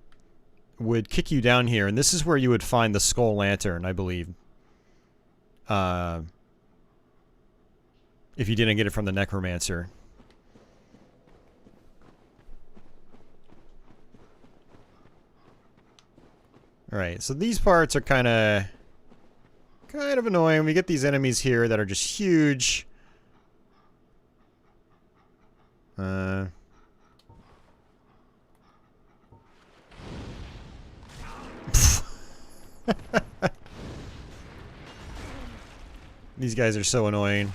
would kick you down here, and this is where you would find the Skull Lantern, I believe. If you didn't get it from the Necromancer. Alright, so these parts are kind of annoying. We get these enemies here that are just huge. These guys are so annoying.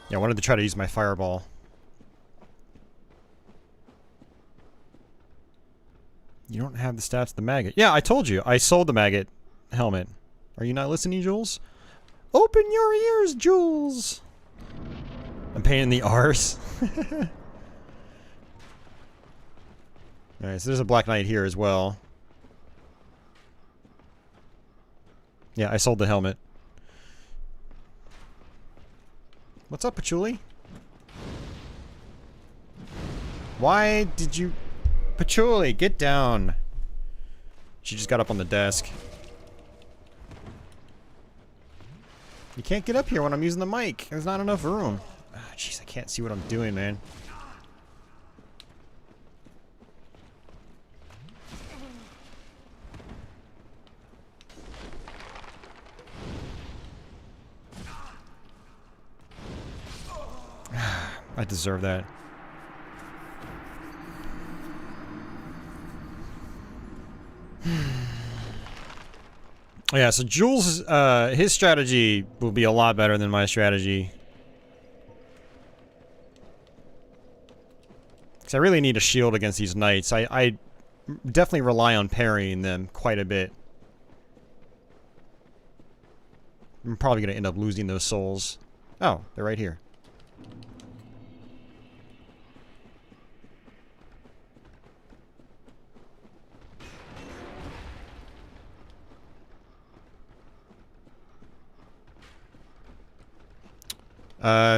Yeah, I wanted to try to use my fireball. You don't have the stats of the maggot. Yeah, I told you. I sold the maggot helmet. Are you not listening, Jules? Open your ears, Jules! I'm pain in the arse. Alright, so there's a Black Knight here as well. Yeah, I sold the helmet. What's up, Patchouli? Why did you... Patchouli, get down. She just got up on the desk. You can't get up here when I'm using the mic. There's not enough room. Jeez, I can't see what I'm doing, man. I deserve that. Yeah, so Jules, his strategy will be a lot better than my strategy. Because I really need a shield against these knights. I definitely rely on parrying them quite a bit. I'm probably going to end up losing those souls. Oh, they're right here.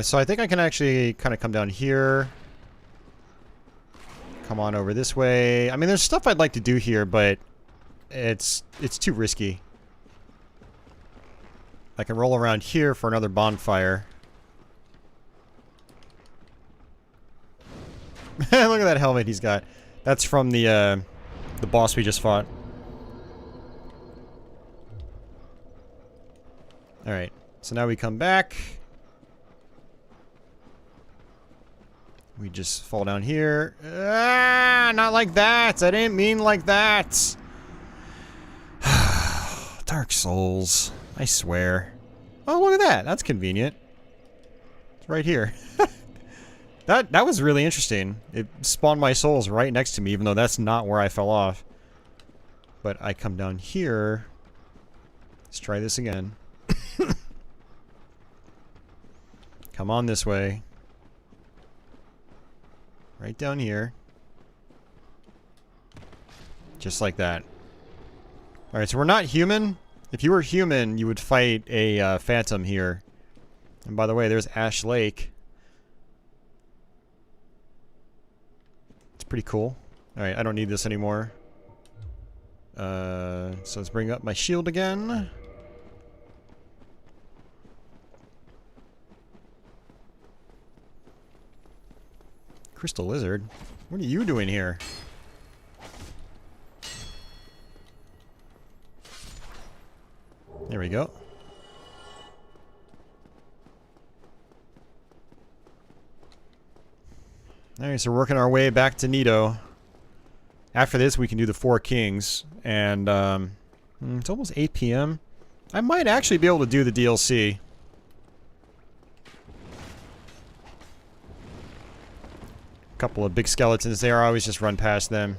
So I think I can actually kind of come down here. Come on over this way. I mean, there's stuff I'd like to do here, but it's too risky. I can roll around here for another bonfire. Look at that helmet he's got. That's from the boss we just fought. Alright, so now we come back. We just fall down here. Ah, not like that. I didn't mean like that. Dark Souls. I swear. Oh, look at that. That's convenient. It's right here. That was really interesting. It spawned my souls right next to me, even though that's not where I fell off. But I come down here. Let's try this again. Come on this way. Right down here. Just like that. Alright, so we're not human. If you were human, you would fight a phantom here. And by the way, there's Ash Lake. It's pretty cool. Alright, I don't need this anymore. So let's bring up my shield again. Crystal Lizard? What are you doing here? There we go. Alright, so we're working our way back to Nito. After this, we can do the Four Kings. And, it's almost 8 p.m. I might actually be able to do the DLC. Couple of big skeletons there. I always just run past them.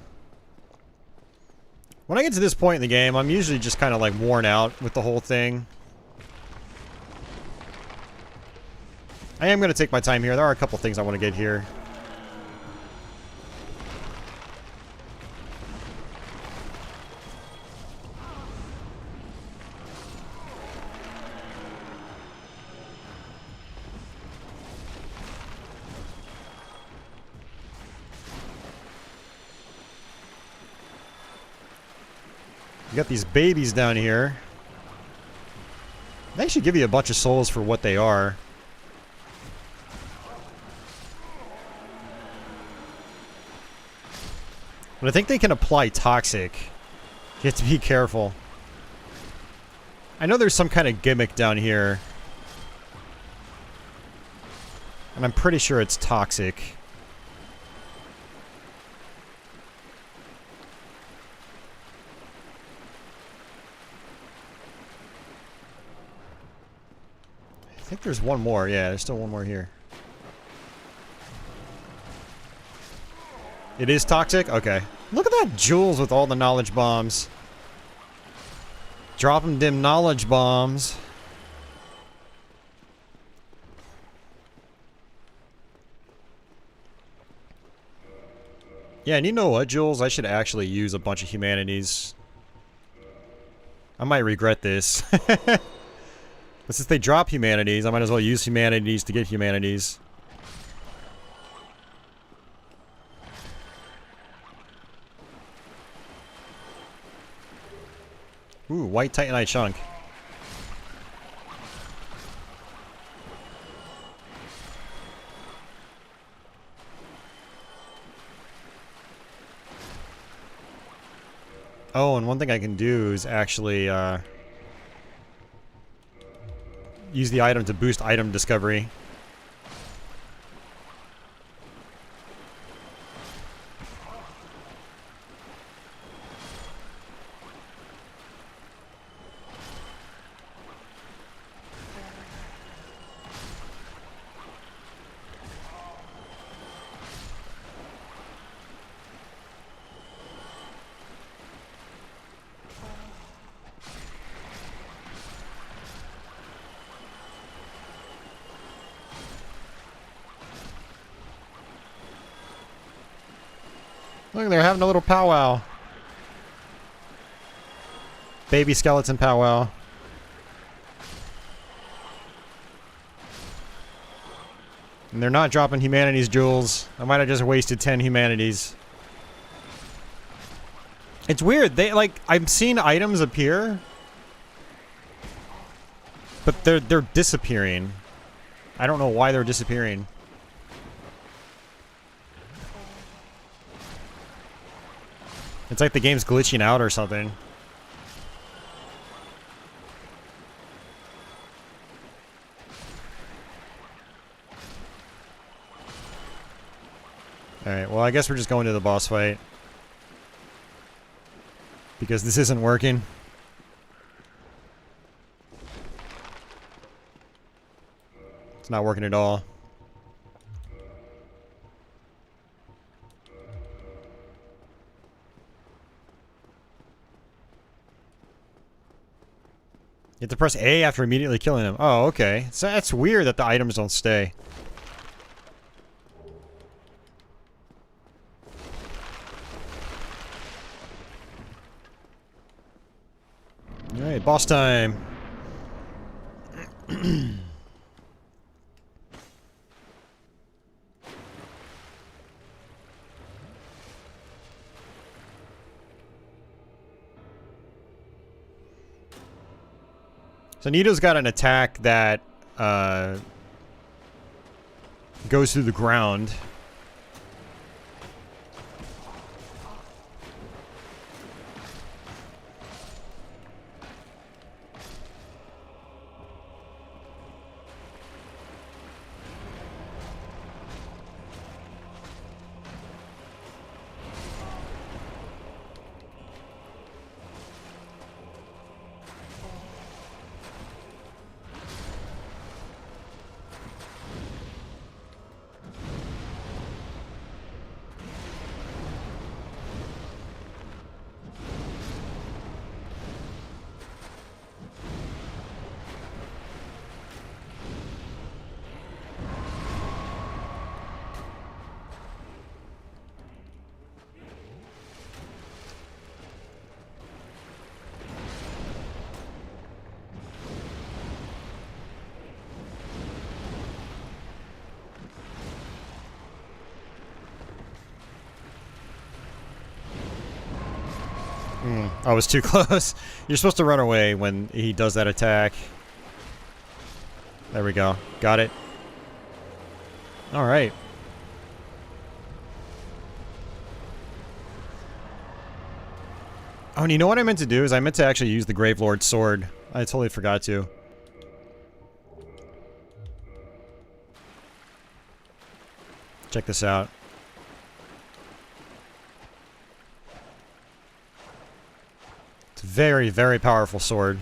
When I get to this point in the game, I'm usually just kind of like worn out with the whole thing. I am going to take my time here. There are a couple things I want to get here. You got these babies down here. They should give you a bunch of souls for what they are. But I think they can apply toxic. You have to be careful. I know there's some kind of gimmick down here. And I'm pretty sure it's toxic. I think there's one more. Yeah, there's still one more here. It is toxic? Okay. Look at that Jules with all the knowledge bombs. Drop 'em dim knowledge bombs. Yeah, and you know what, Jules? I should actually use a bunch of humanities. I might regret this. But since they drop humanities, I might as well use humanities to get humanities. Ooh, white titanite chunk. Oh, and one thing I can do is actually use the item to boost item discovery. Look, they're having a little powwow. Baby skeleton powwow. And they're not dropping humanities jewels. I might have just wasted 10 humanities. It's weird. They like I'm seeing items appear, but they're disappearing. I don't know why they're disappearing. It's like the game's glitching out or something. Alright, well I guess we're just going to the boss fight. Because this isn't working. It's not working at all. You have to press A after immediately killing him. Oh, okay. So that's weird that the items don't stay. Alright, boss time. So Nito's got an attack that goes through the ground. I was too close. You're supposed to run away when he does that attack. There we go. Got it. Alright. Oh, and you know what I meant to do is I meant to actually use the Gravelord's sword I totally forgot to. Check this out. It's a very, very powerful sword.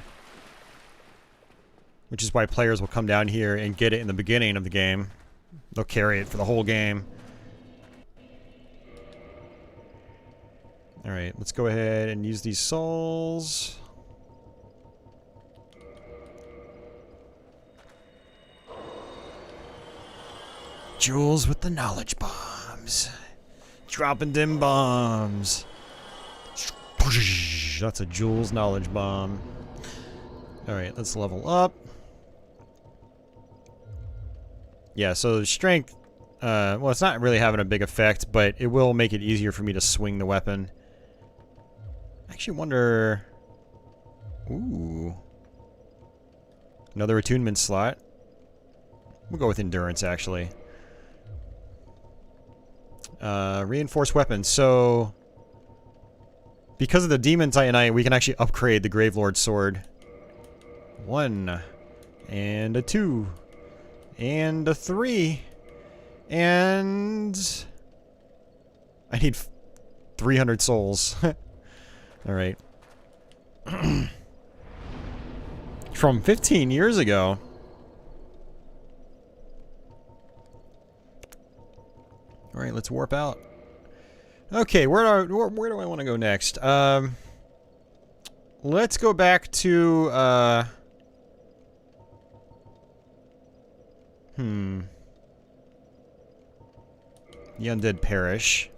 Which is why players will come down here and get it in the beginning of the game. They'll carry it for the whole game. Alright, let's go ahead and use these souls. Jules with the knowledge bombs. Dropping them bombs. That's a Jules knowledge bomb. Alright, let's level up. Yeah, so strength, well, it's not really having a big effect, but it will make it easier for me to swing the weapon. I actually wonder... Ooh. Another attunement slot. We'll go with endurance, actually. Reinforced weapons. So, because of the Demon Titanite, we can actually upgrade the Gravelord sword. 1. And a 2. And a 3. And... I need 300 souls. Alright. From 15 years ago. Alright, let's warp out. Okay, where do I want to go next? Let's go back to, the Undead Parish.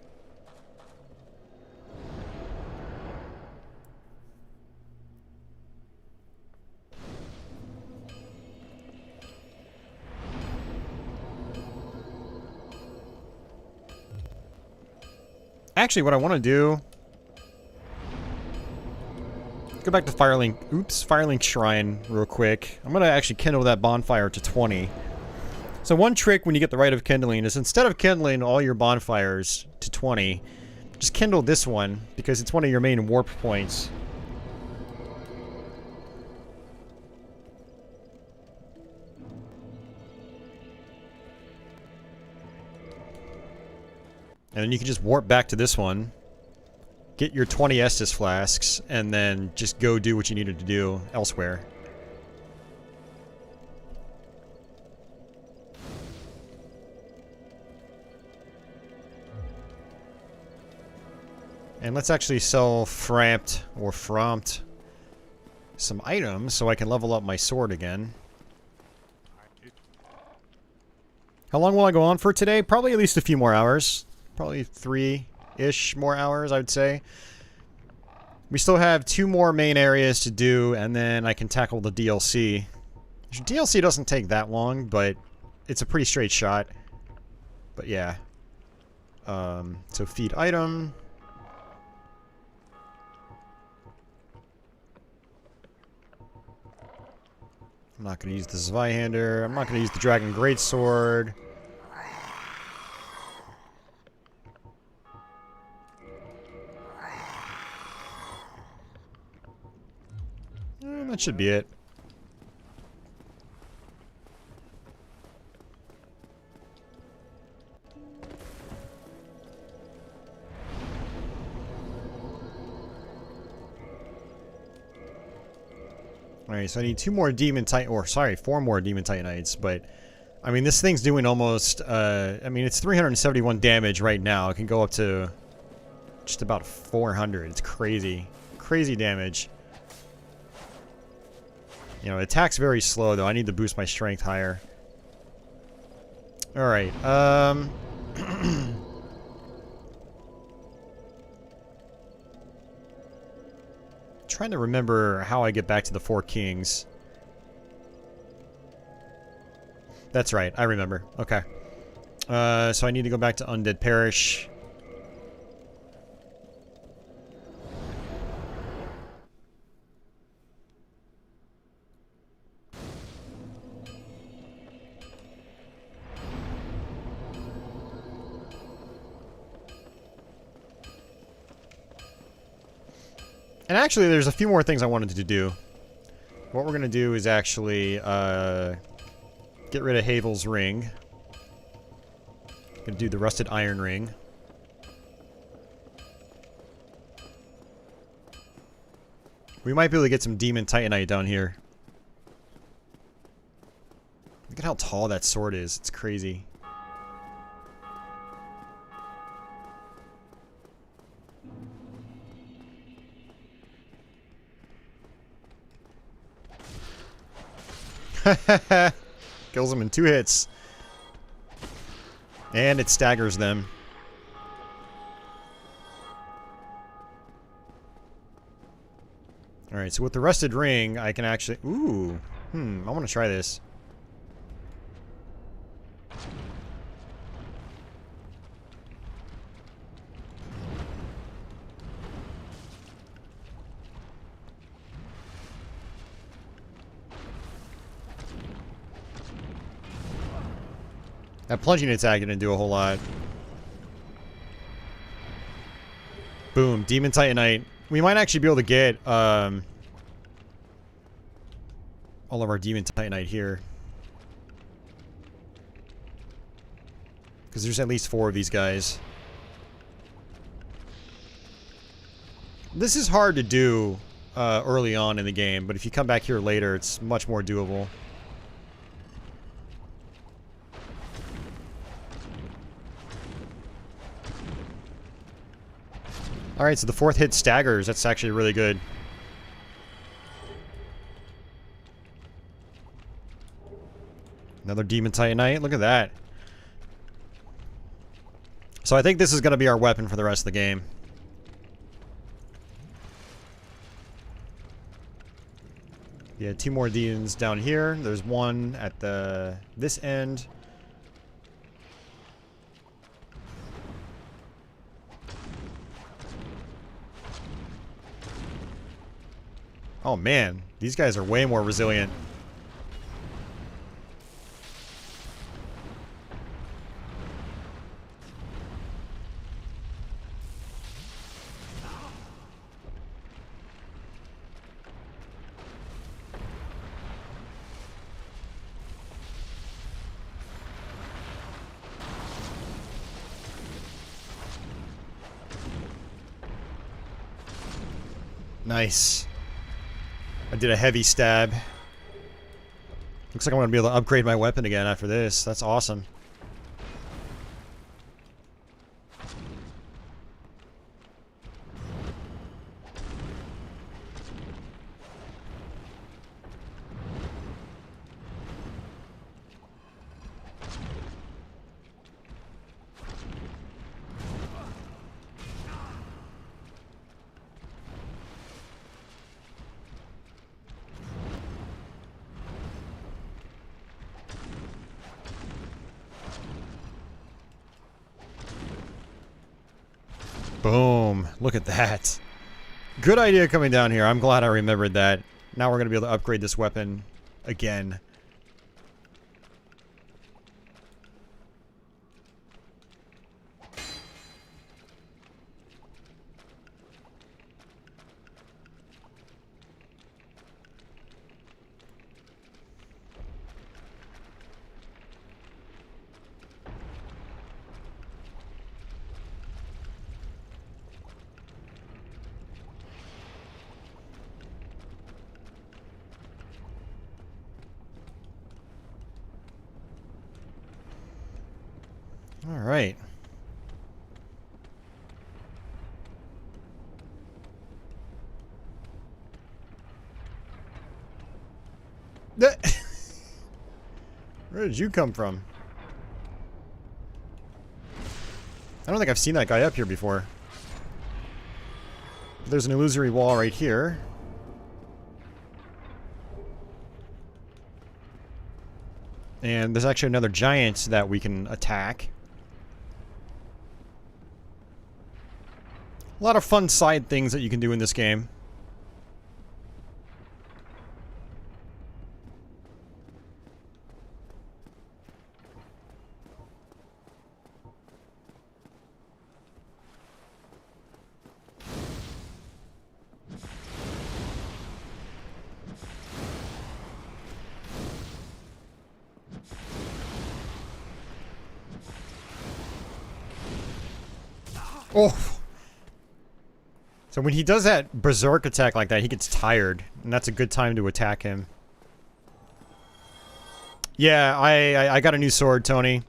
Actually, what I want to do... Go back to Firelink Shrine real quick. I'm going to actually kindle that bonfire to 20. So one trick when you get the Rite of Kindling is instead of kindling all your bonfires to 20, just kindle this one, because it's one of your main warp points. And then you can just warp back to this one, get your 20 Estus flasks, and then just go do what you needed to do elsewhere. And let's actually sell Frompt some items so I can level up my sword again. How long will I go on for today? Probably at least a few more hours. Probably 3-ish more hours, I would say. We still have 2 more main areas to do, and then I can tackle the DLC. The DLC doesn't take that long, but it's a pretty straight shot. But yeah. So feed item. I'm not going to use the Zweihander. I'm not going to use the Dragon Greatsword. That should be it. Alright, so I need 4 more Demon Titanites, but I mean, this thing's doing almost, I mean, it's 371 damage right now. It can go up to just about 400. It's crazy. Crazy damage. You know, it attacks very slow, though. I need to boost my strength higher. Alright, trying to remember how I get back to the 4 Kings. That's right, I remember. Okay. So I need to go back to Undead Parish. And actually, there's a few more things I wanted to do. what we're going to do is actually get rid of Havel's ring. Gonna do the rusted iron ring. We might be able to get some demon titanite down here. Look at how tall that sword is. It's crazy. Kills them in 2 hits. And it staggers them. Alright, so with the rusted ring, I can actually... Ooh. I want to try this. That plunging attack didn't do a whole lot. Boom. Demon Titanite. We might actually be able to get all of our Demon Titanite here. Because there's at least 4 of these guys. This is hard to do early on in the game, but if you come back here later, it's much more doable. Alright, so the 4th hit staggers. That's actually really good. Another Demon Titanite. Look at that. So I think this is going to be our weapon for the rest of the game. Yeah, 2 more demons down here. There's one at this end. Oh man, these guys are way more resilient. Nice. I did a heavy stab. Looks like I'm going to be able to upgrade my weapon again after this. That's awesome. Boom. Look at that. Good idea coming down here. I'm glad I remembered that. Now we're going to be able to upgrade this weapon again. All right. Where did you come from? I don't think I've seen that guy up here before. There's an illusory wall right here. And there's actually another giant that we can attack. A lot of fun side things that you can do in this game. Oh! So when he does that berserk attack like that, he gets tired. And that's a good time to attack him. Yeah, I got a new sword, Tony.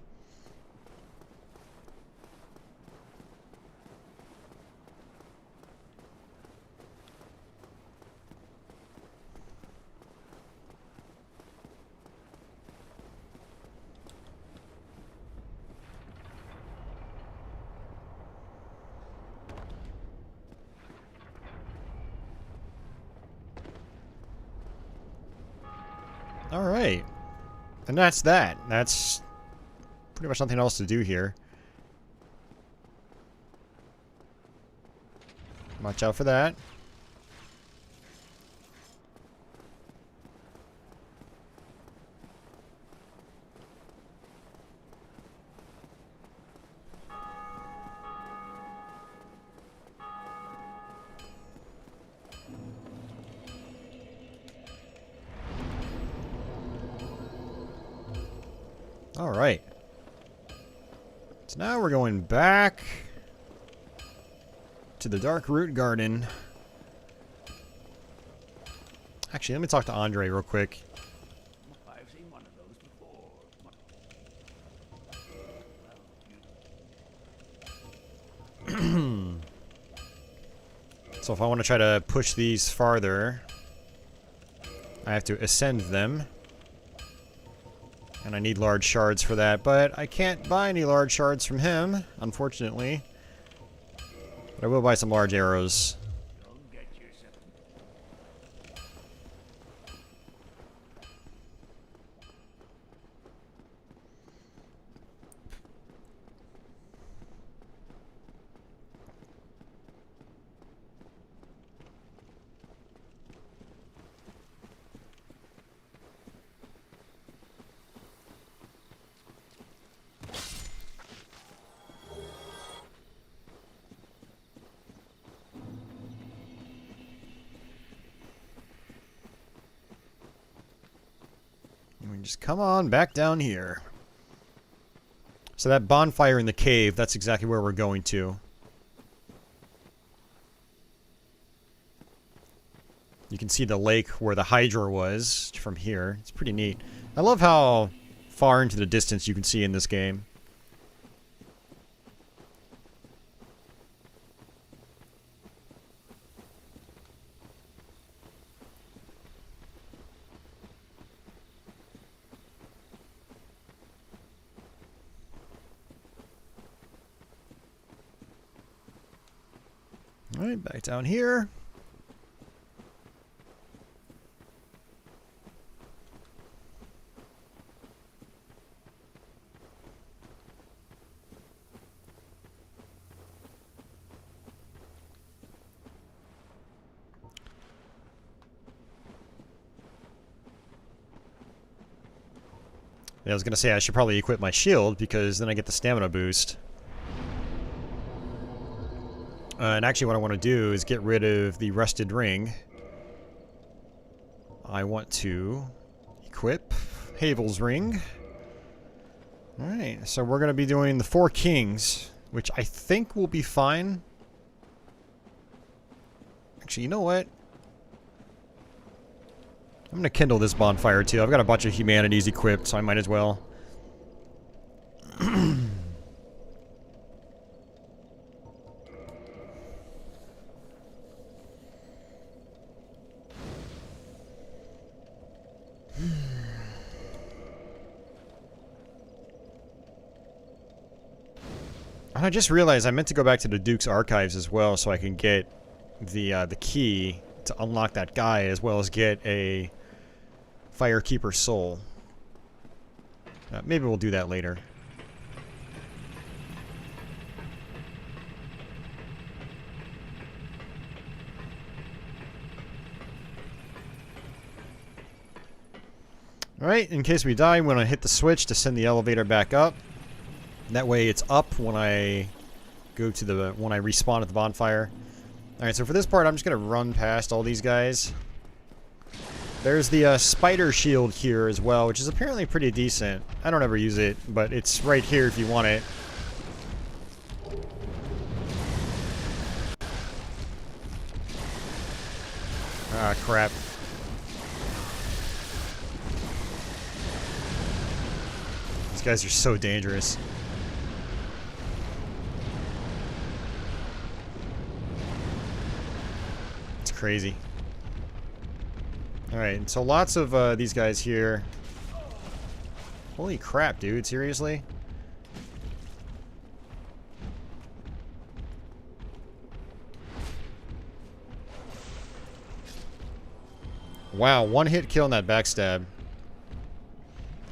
Alright. And that's that. That's pretty much nothing else to do here. Watch out for that. Alright. So now we're going back to the Dark Root Garden. Actually, let me talk to Andre real quick. I've seen one of those before. So if I want to try to push these farther, I have to ascend them. And I need large shards for that, but I can't buy any large shards from him, unfortunately. But I will buy some large arrows. We can just come on back down here. So that bonfire in the cave, that's exactly where we're going to. You can see the lake where the Hydra was from here. It's pretty neat. I love how far into the distance you can see in this game. Alright, back down here. Yeah, I was gonna say I should probably equip my shield because then I get the stamina boost. And actually what I want to do is get rid of the rusted ring. I want to equip Havel's ring. Alright, so we're going to be doing the Four Kings, which I think will be fine. Actually, you know what? I'm going to kindle this bonfire too. I've got a bunch of humanities equipped, so I might as well. I just realized I meant to go back to the Duke's archives as well so I can get the key to unlock that guy as well as get a Firekeeper soul. Maybe we'll do that later. Alright, in case we die, I'm going to hit the switch to send the elevator back up. That way it's up when I go to when I respawn at the bonfire. Alright, so for this part I'm just going to run past all these guys. There's the spider shield here as well, which is apparently pretty decent. I don't ever use it, but it's right here if you want it. Ah, crap. These guys are so dangerous. It's crazy. Alright, so lots of these guys here. Holy crap, dude. Seriously? Wow, one hit kill in that backstab.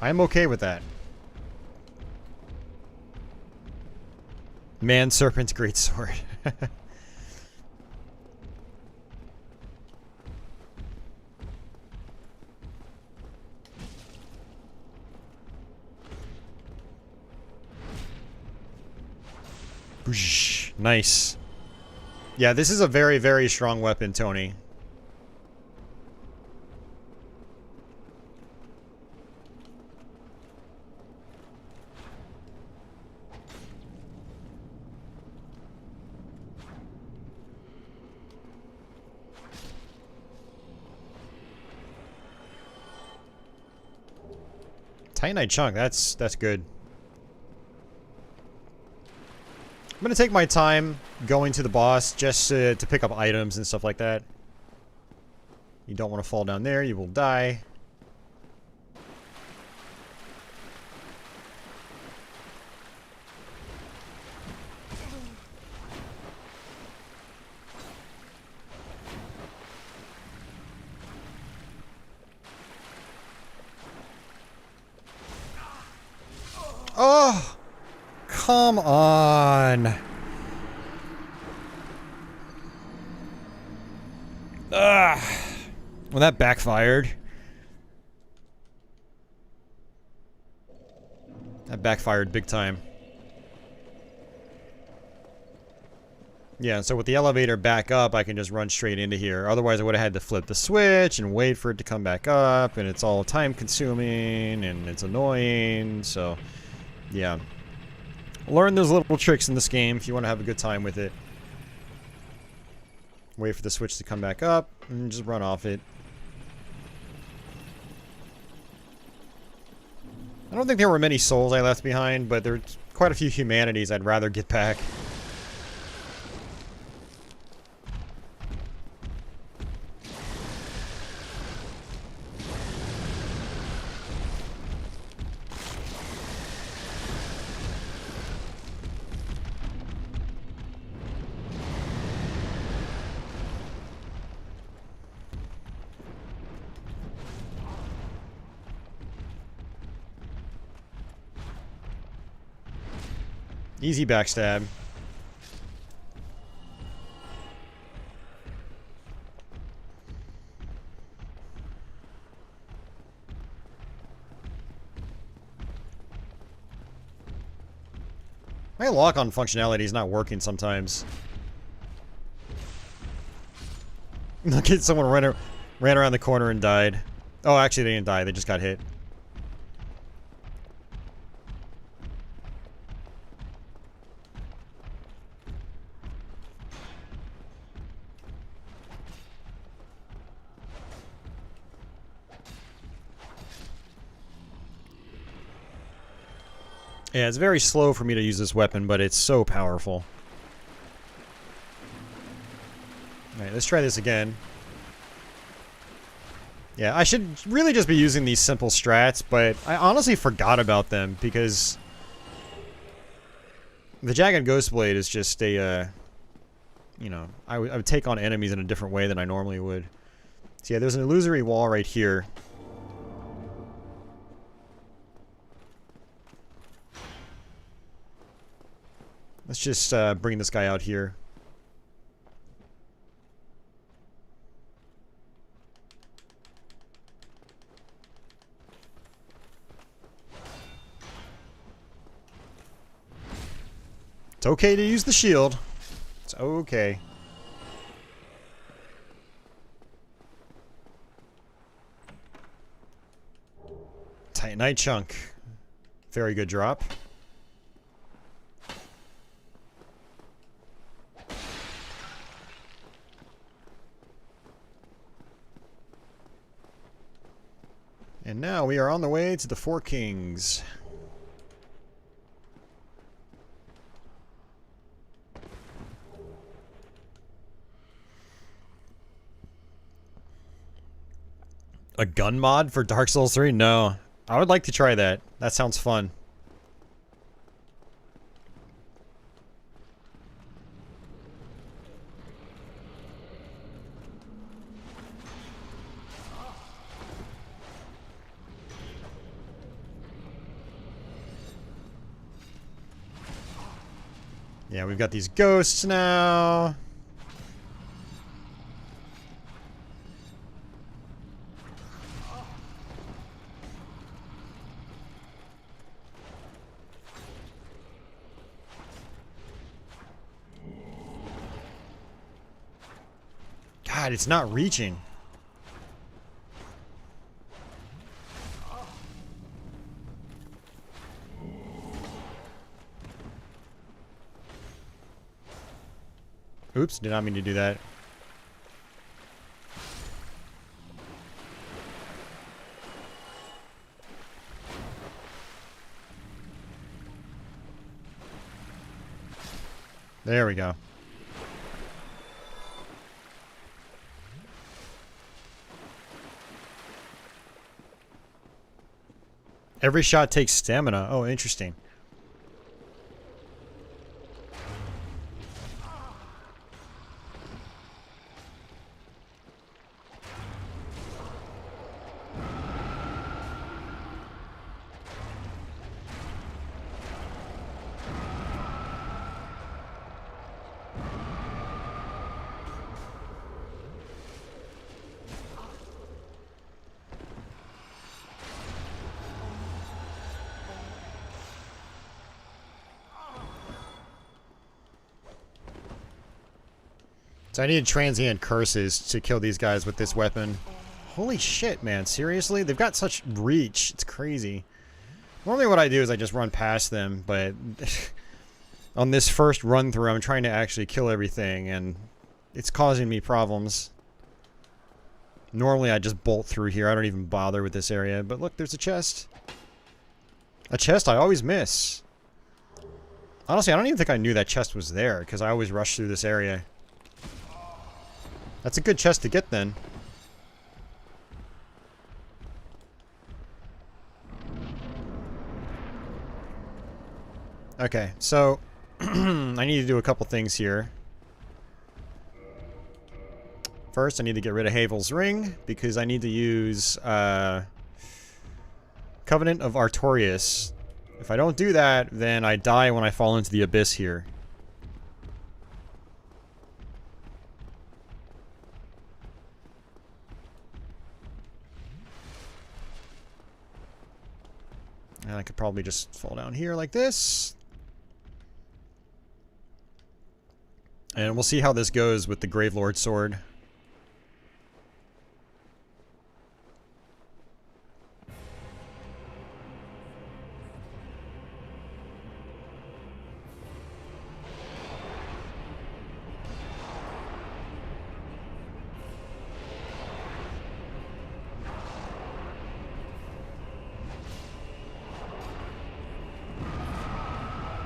I'm okay with that. Man Serpent's Greatsword. Boosh. Nice. Yeah, this is a very, very strong weapon, Tony. Titanite chunk, that's good. I'm gonna take my time going to the boss just to pick up items and stuff like that. You don't want to fall down there, you will die. Oh! Come on! Ugh! Well, that backfired. That backfired big time. Yeah, so with the elevator back up, I can just run straight into here. Otherwise, I would have had to flip the switch and wait for it to come back up, and it's all time-consuming, and it's annoying, so... Yeah. Learn those little tricks in this game if you want to have a good time with it. Wait for the switch to come back up, and just run off it. I don't think there were many souls I left behind, but there's quite a few humanities I'd rather get back. Easy backstab. My lock-on functionality is not working sometimes. Look at someone ran around the corner and died. Oh, actually they didn't die, they just got hit. Yeah, it's very slow for me to use this weapon, but it's so powerful. Alright, let's try this again. Yeah, I should really just be using these simple strats, but I honestly forgot about them because the Jagged Ghost Blade is just a, you know, I would take on enemies in a different way than I normally would. So yeah, there's an illusory wall right here. Let's just bring this guy out here. It's okay to use the shield. It's okay. Titanite chunk. Very good drop. And now we are on the way to the Four Kings. A gun mod for Dark Souls 3? No. I would like to try that. That sounds fun. Yeah, we've got these ghosts now. God, it's not reaching. Oops, did not mean to do that. There we go. Every shot takes stamina. Oh, interesting. So I need transient curses to kill these guys with this weapon. Holy shit, man. Seriously? They've got such reach. It's crazy. Normally what I do is I just run past them, but on this first run through I'm trying to actually kill everything and it's causing me problems. Normally I just bolt through here. I don't even bother with this area. But look, there's a chest. A chest I always miss. Honestly, I don't even think I knew that chest was there because I always rush through this area. That's a good chest to get then. Okay, so I need to do a couple things here. First, I need to get rid of Havel's ring because I need to use Covenant of Artorias. If I don't do that, then I die when I fall into the abyss here. And I could probably just fall down here like this. And we'll see how this goes with the Gravelord sword.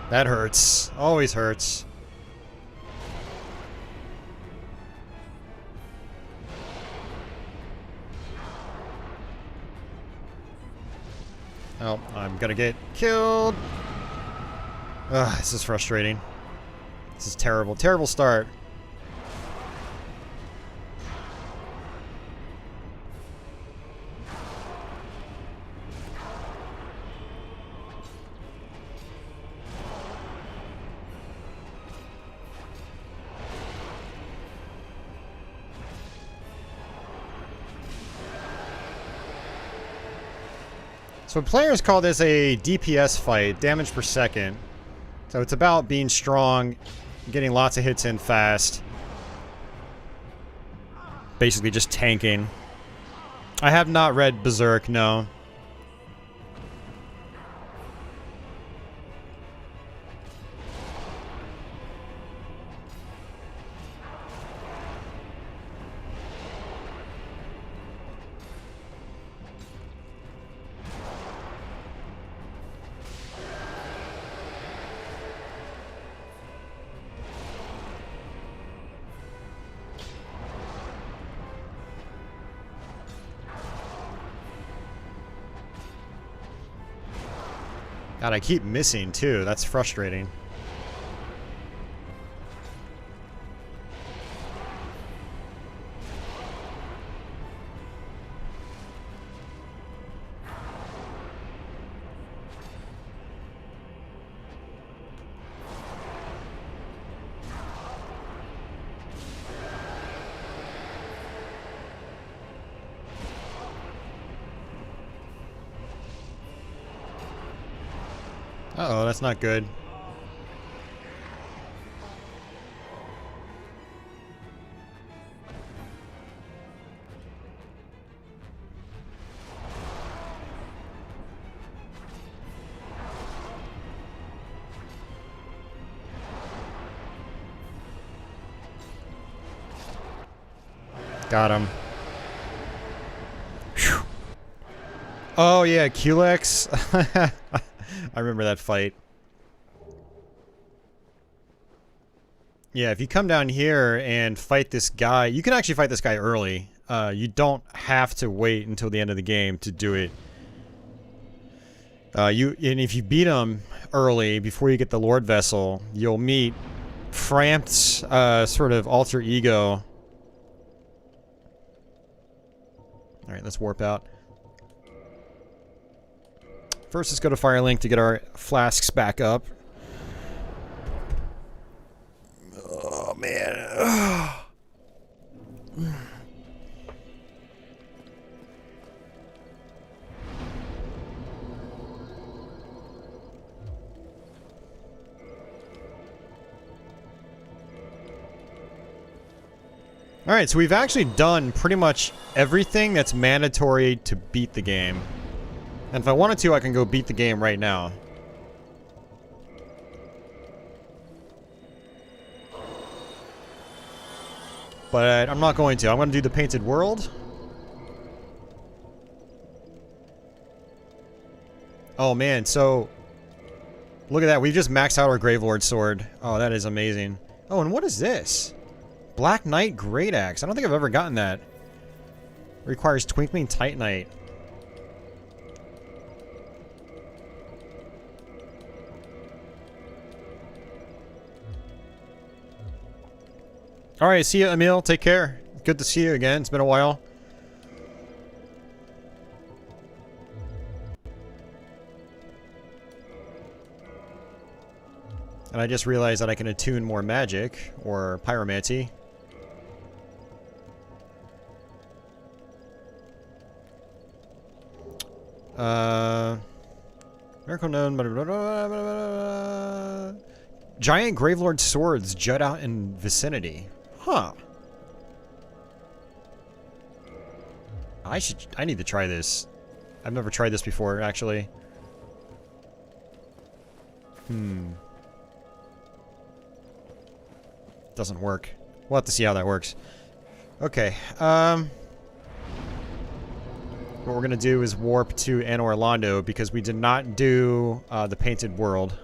That hurts. Always hurts. Oh, I'm gonna get killed. Ugh, this is frustrating. This is terrible. Terrible start. So players call this a DPS fight, damage per second. So it's about being strong, getting lots of hits in fast. Basically just tanking. I have not read Berserk, no. God, I keep missing too. That's frustrating. Uh-oh, that's not good. Got him. Whew. Oh yeah, Culex. I remember that fight. Yeah, if you come down here and fight this guy, you can actually fight this guy early. You don't have to wait until the end of the game to do it. And if you beat him early, before you get the Lordvessel, you'll meet Framt's sort of alter ego. Alright, let's warp out. First, let's go to Firelink to get our flasks back up. Oh, man. Alright, so we've actually done pretty much everything that's mandatory to beat the game. And if I wanted to, I can go beat the game right now. But I'm not going to. I'm going to do the Painted World. Oh man, so... Look at that, we just maxed out our Gravelord sword. Oh, that is amazing. Oh, and what is this? Black Knight Great Axe. I don't think I've ever gotten that. Requires Twinkling Titanite. Alright, see you, Emil. Take care. Good to see you again. It's been a while. And I just realized that I can attune more magic, or pyromancy. Miracle known. Giant Gravelord swords jut out in vicinity. Huh. I need to try this. I've never tried this before, actually. Doesn't work. We'll have to see how that works. Okay, what we're gonna do is warp to Anor Londo because we did not do the Painted World.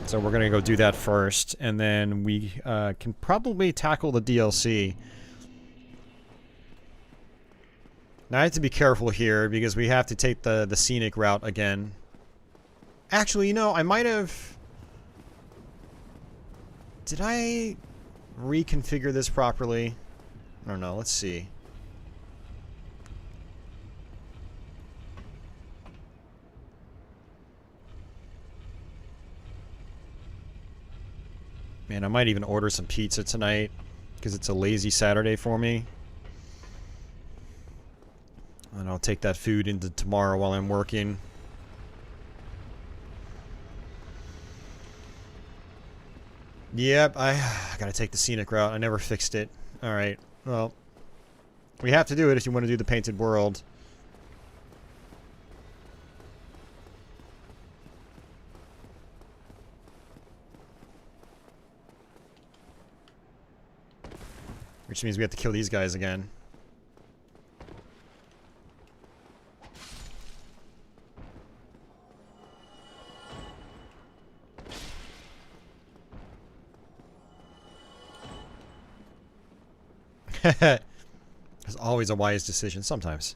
So we're gonna go do that first, and then we can probably tackle the DLC. Now I have to be careful here because we have to take the scenic route again. Actually, you know, I might have... Did I reconfigure this properly? I don't know, let's see. Man, I might even order some pizza tonight because it's a lazy Saturday for me. And I'll take that food into tomorrow while I'm working. Yep, I gotta take the scenic route. I never fixed it. Alright, well. We have to do it if you want to do the Painted World. Which means we have to kill these guys again. It's always a wise decision, sometimes.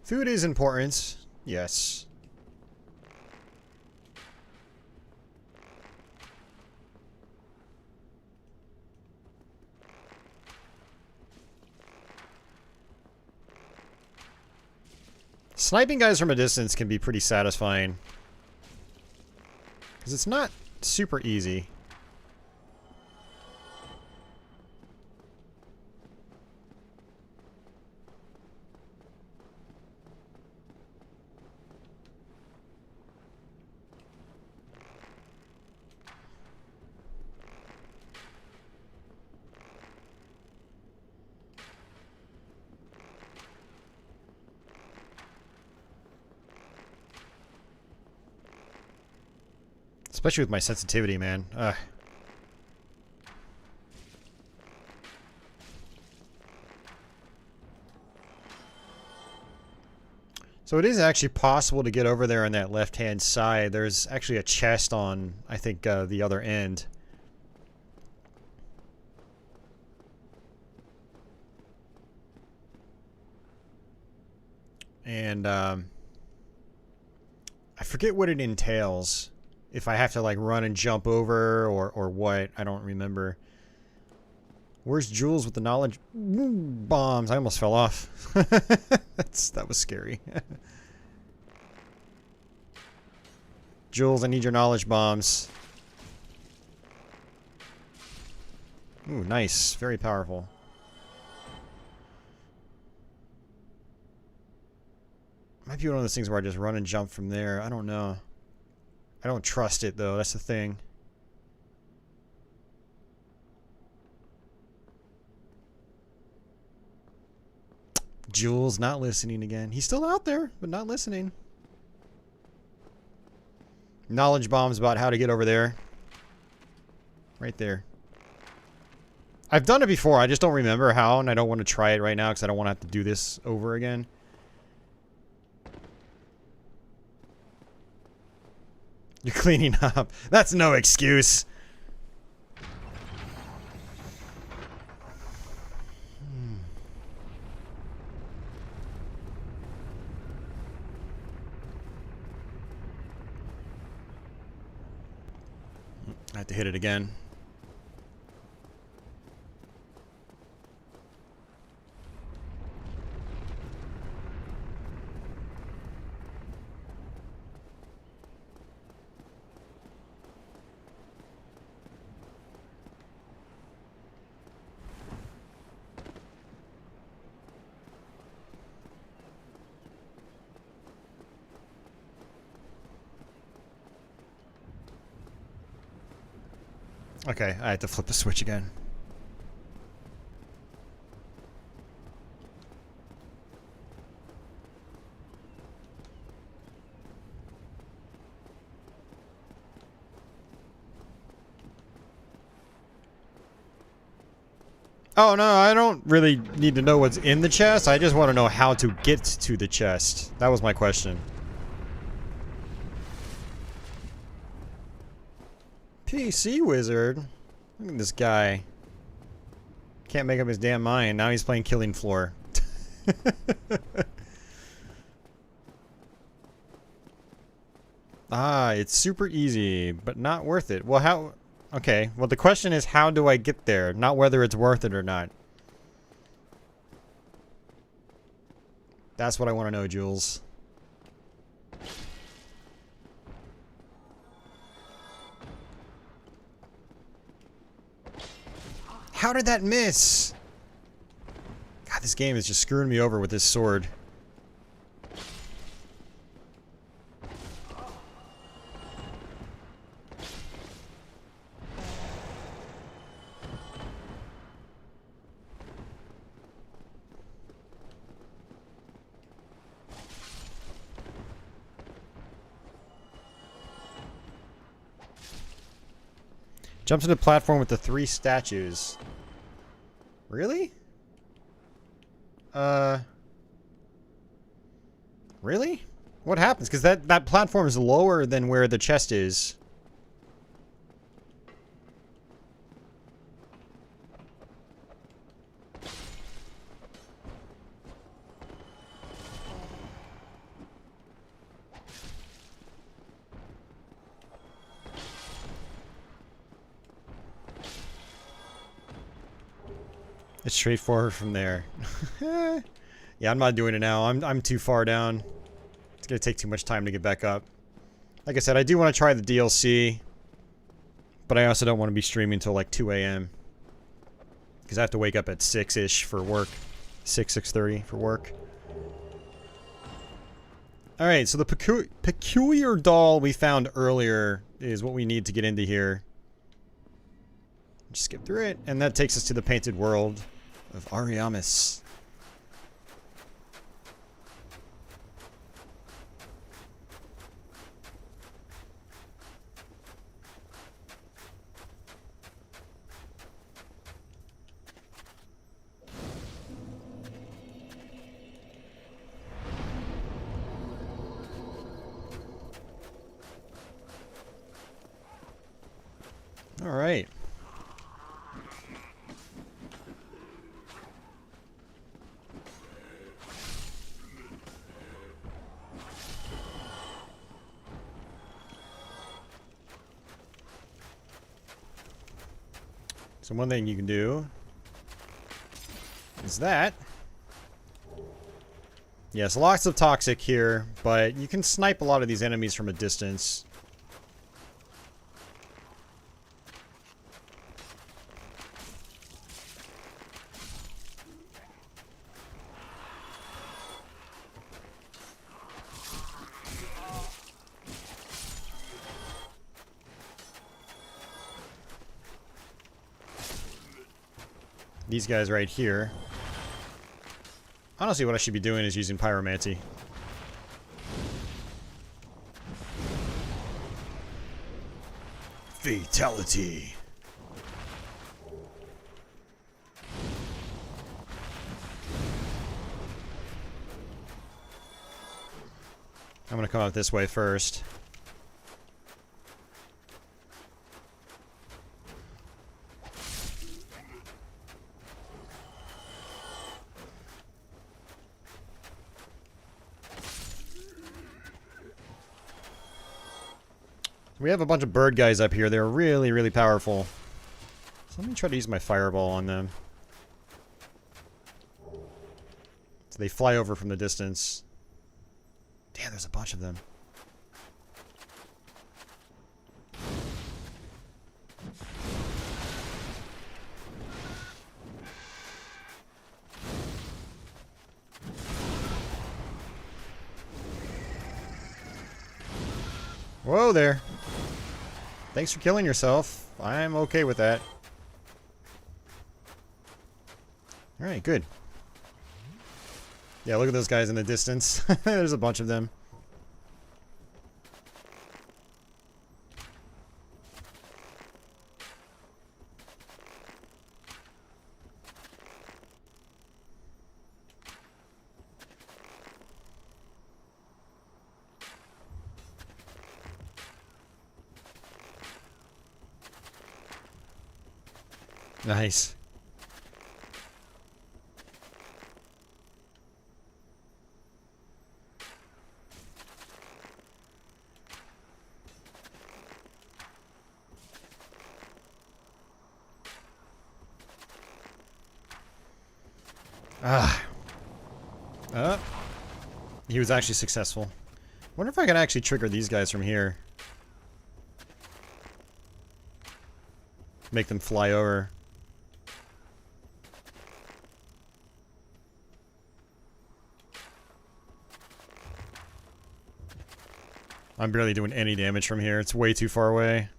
Food is important, Yes. Sniping guys from a distance can be pretty satisfying. Because it's not super easy. Especially with my sensitivity, man. Ugh. So it is actually possible to get over there on that left-hand side. There's actually a chest on, I think, the other end. And, I forget what it entails. If I have to, like, run and jump over or what. I don't remember. Where's Jules with the knowledge bombs? I almost fell off. That was scary. Jules, I need your knowledge bombs. Ooh, nice. Very powerful. Might be one of those things where I just run and jump from there. I don't know. I don't trust it, though. That's the thing. Jules not listening again. He's still out there, but not listening. Knowledge bombs about how to get over there. Right there. I've done it before. I just don't remember how, and I don't want to try it right now because I don't want to have to do this over again. You're cleaning up. That's no excuse. I have to hit it again. Okay, I had to flip the switch again. Oh no, I don't really need to know what's in the chest. I just want to know how to get to the chest. That was my question. PC wizard? Look at this guy. Can't make up his damn mind. Now he's playing Killing Floor. Ah, it's super easy, but not worth it. Well, how... Okay, well the question is how do I get there? Not whether it's worth it or not. That's what I want to know, Jules. How did that miss? God, this game is just screwing me over with this sword. Jump to the platform with the 3 statues. Really? Really? What happens? Because that platform is lower than where the chest is. It's straightforward from there. Yeah, I'm not doing it now. I'm too far down. It's gonna take too much time to get back up. Like I said, I do want to try the DLC, but I also don't want to be streaming until like 2 a.m. because I have to wake up at 6-ish for work. 6:30 for work. Alright, so the peculiar doll we found earlier is what we need to get into here. Just skip through it, and that takes us to the painted world of Ariamis. All right. So one thing you can do is that. Yes, lots of toxic here, but you can snipe a lot of these enemies from a distance. These guys right here. Honestly, what I should be doing is using pyromancy. Fatality. I'm gonna come out this way first. We have a bunch of bird guys up here. They're really, really powerful. So let me try to use my fireball on them. So they fly over from the distance. Damn, there's a bunch of them. Whoa there. Thanks for killing yourself. I'm okay with that. Alright, good. Yeah, look at those guys in the distance. There's a bunch of them. Nice. He was actually successful. Wonder if I can actually trigger these guys from here. Make them fly over. I'm barely doing any damage from here. It's way too far away.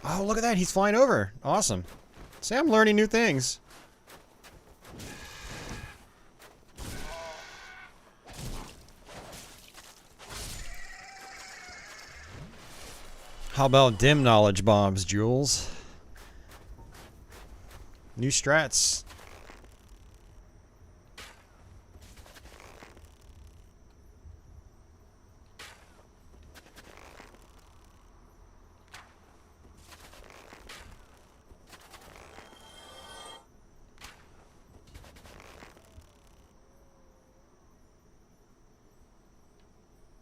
Oh, look at that. He's flying over. Awesome. See, I'm learning new things. How about dim knowledge bombs, Jules? New strats.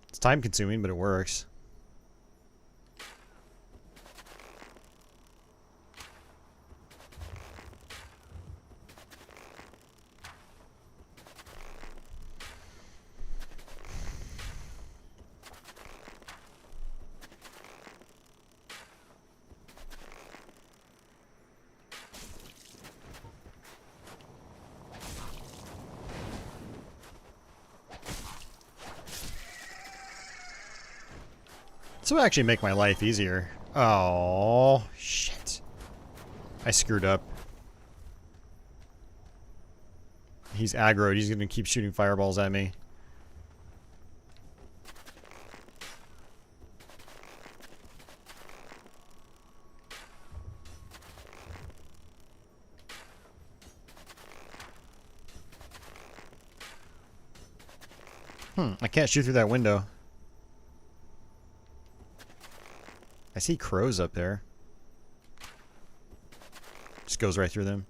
It's time consuming, but it works. This will actually make my life easier. Oh, shit. I screwed up. He's aggroed. He's gonna keep shooting fireballs at me. I can't shoot through that window. I see crows up there. Just goes right through them.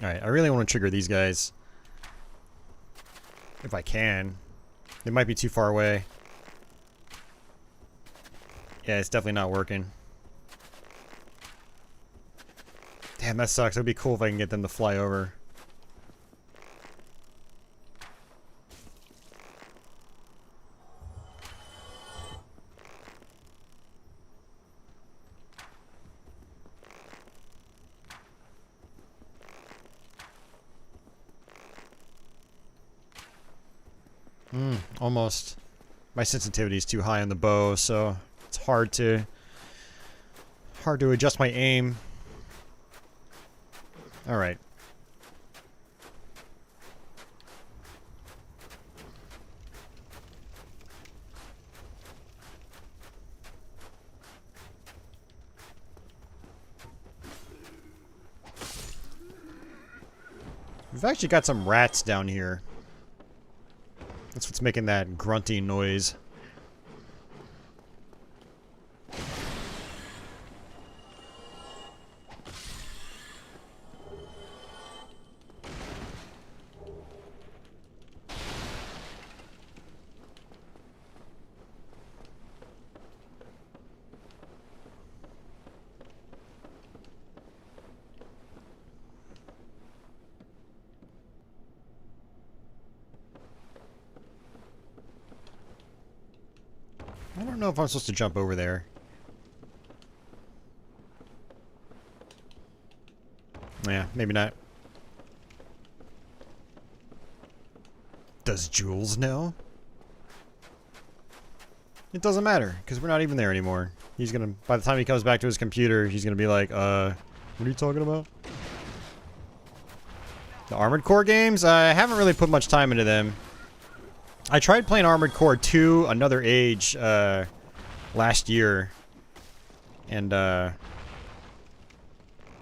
Alright, I really want to trigger these guys. If I can. They might be too far away. Yeah, it's definitely not working. Damn, that sucks. It would be cool if I can get them to fly over. Almost. My sensitivity is too high on the bow, so it's hard to adjust my aim. All right. We've actually got some rats down here. That's what's making that grunting noise. I don't know if I'm supposed to jump over there. Yeah, maybe not. Does Jules know? It doesn't matter, because we're not even there anymore. He's gonna, by the time he comes back to his computer, he's gonna be like, what are you talking about? The Armored Core games? I haven't really put much time into them. I tried playing Armored Core 2, Another Age, last year. And, I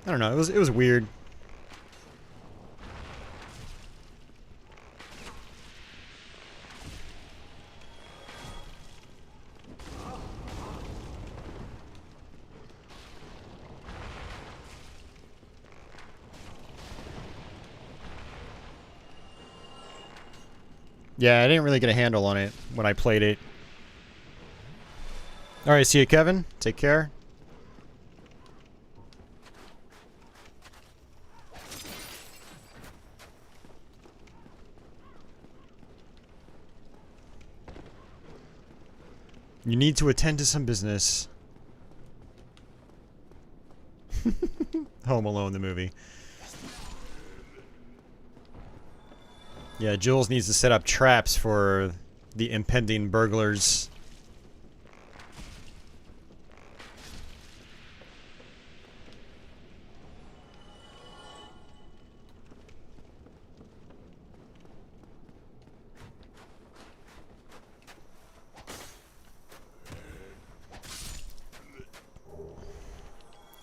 don't know, it was weird. Yeah, I didn't really get a handle on it when I played it. Alright, see you, Kevin. Take care. You need to attend to some business. Home Alone, the movie. Yeah, Jules needs to set up traps for the impending burglars.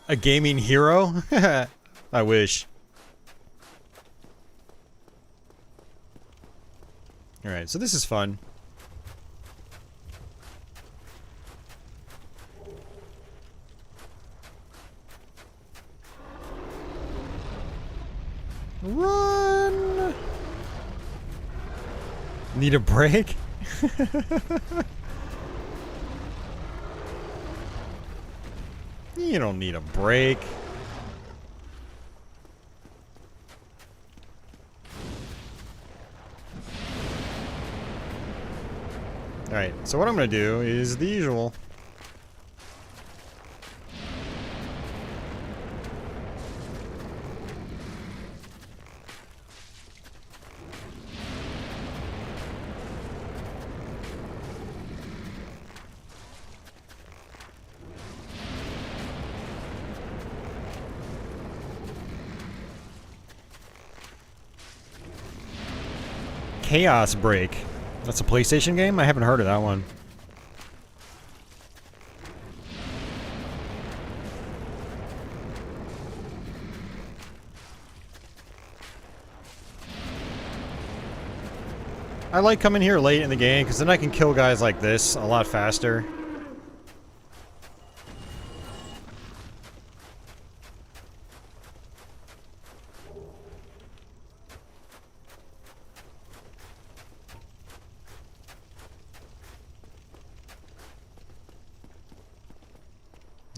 A gaming hero? I wish. Alright, so this is fun. Run! Need a break? You don't need a break. Alright, so what I'm gonna do is the usual. Chaos Break. That's a PlayStation game? I haven't heard of that one. I like coming here late in the game because then I can kill guys like this a lot faster.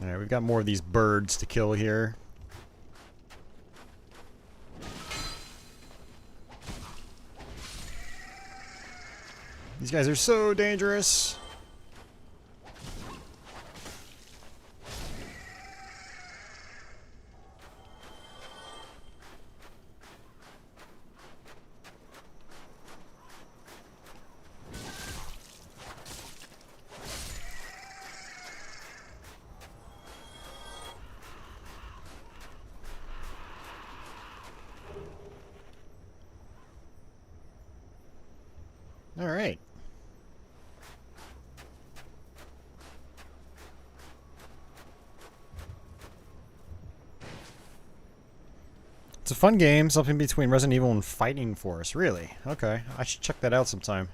Alright, we've got more of these birds to kill here. These guys are so dangerous. All right. It's a fun game, something between Resident Evil and Fighting Force. Really? Okay, I should check that out sometime.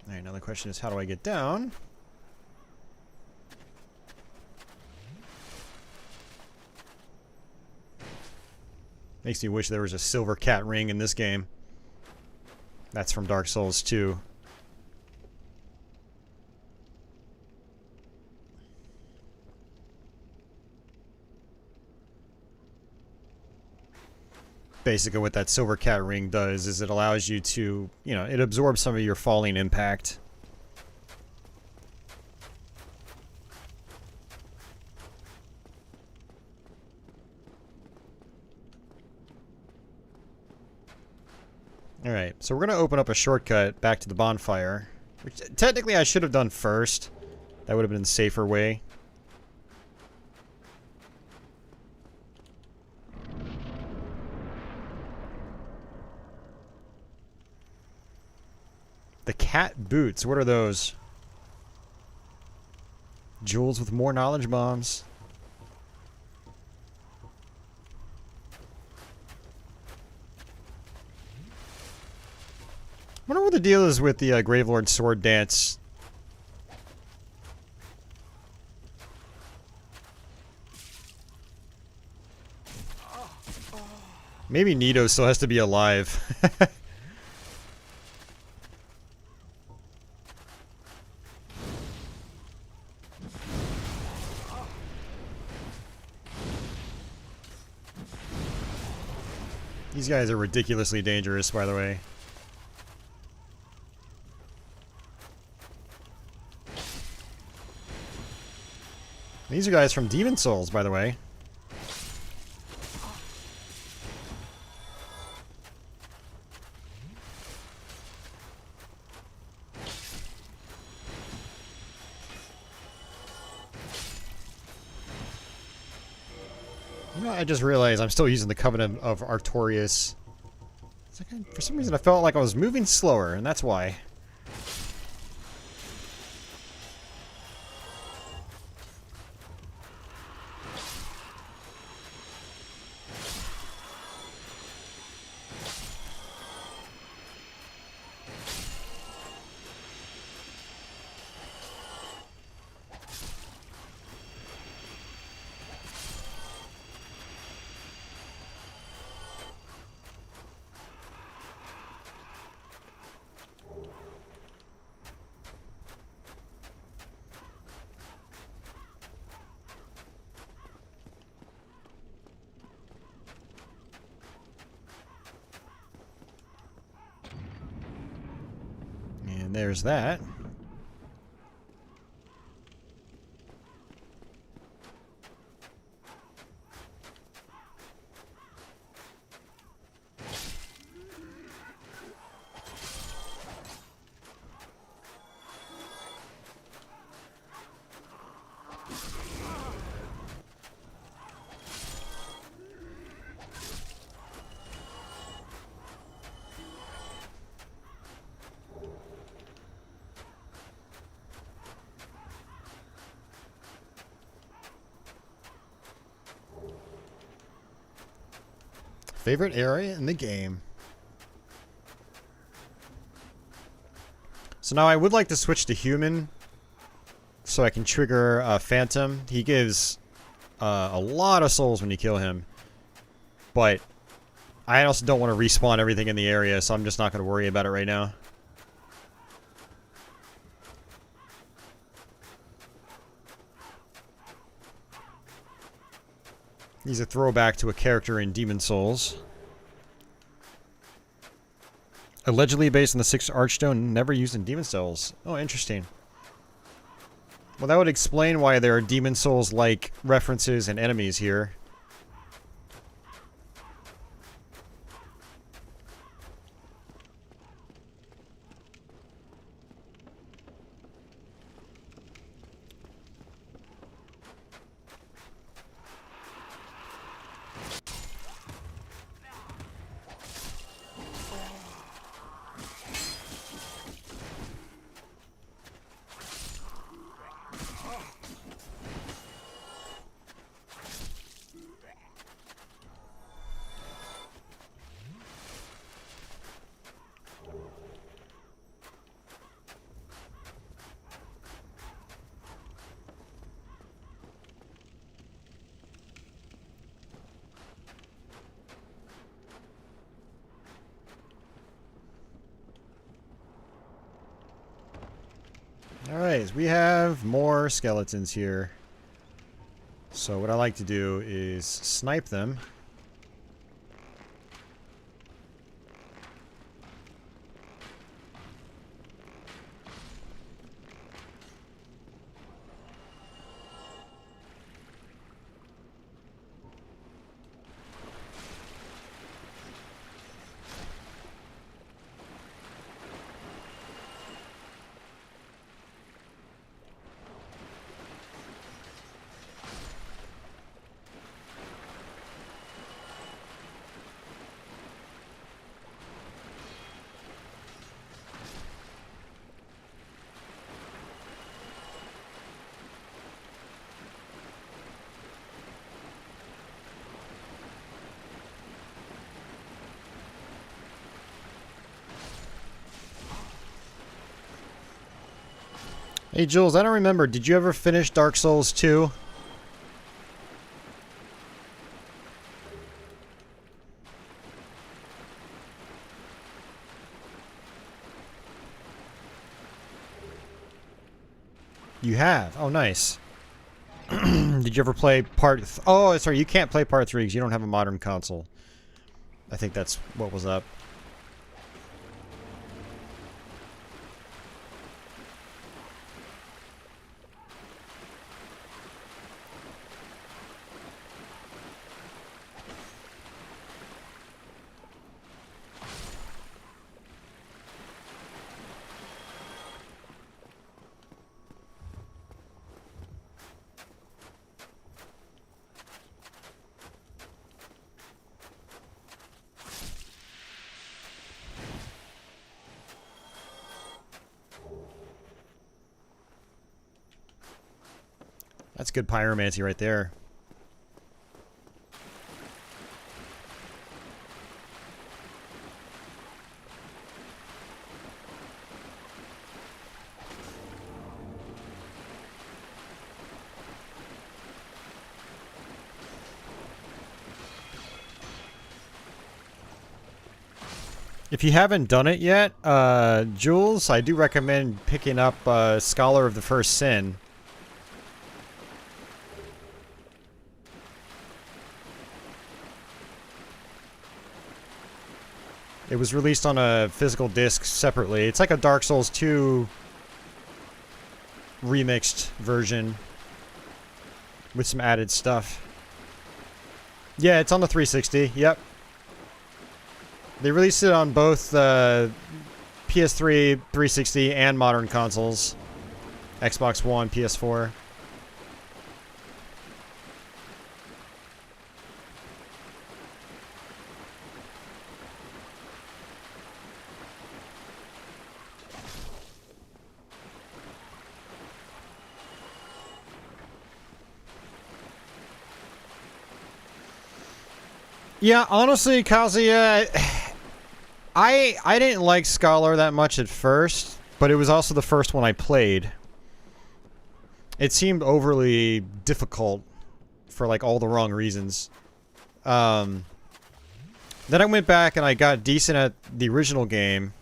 Alright, now the question is, how do I get down? Makes me wish there was a silver cat ring in this game. That's from Dark Souls 2. Basically what that silver cat ring does is it allows you to, you know, it absorbs some of your falling impact. Alright, so we're going to open up a shortcut back to the bonfire. Which technically I should have done first. That would have been the safer way. The cat boots, what are those? Jewels with more knowledge bombs. I wonder what the deal is with the Gravelord sword dance. Maybe Nito still has to be alive. These guys are ridiculously dangerous, by the way. These are guys from Demon Souls, by the way. You know, I just realized I'm still using the Covenant of Artorias. It's like for some reason I felt like I was moving slower, and that's why. And there's that. favorite area in the game. So now I would like to switch to human so I can trigger Phantom. He gives a lot of souls when you kill him. But I also don't want to respawn everything in the area, so I'm just not going to worry about it right now. He's a throwback to a character in Demon Souls. Allegedly based on the 6th Archstone, never used in Demon Souls. Oh, interesting. Well, that would explain why there are Demon Souls-like references and enemies here. Alright, we have more skeletons here. So what I like to do is snipe them. Hey Jules, I don't remember. Did you ever finish Dark Souls 2? You have? Oh, nice. Did you ever play part... Oh, sorry, you can't play part 3 because you don't have a modern console. I think that's what was up. That's good pyromancy right there. If you haven't done it yet, Jules, I do recommend picking up Scholar of the First Sin. It was released on a physical disc separately. It's like a Dark Souls 2 remixed version with some added stuff. Yeah, it's on the 360. Yep. They released it on both PS3, 360, and modern consoles. Xbox One, PS4. Yeah, honestly, Kazuya, I didn't like Scholar that much at first, but it was also the first one I played. It seemed overly difficult for like all the wrong reasons. Then I went back and I got decent at the original game.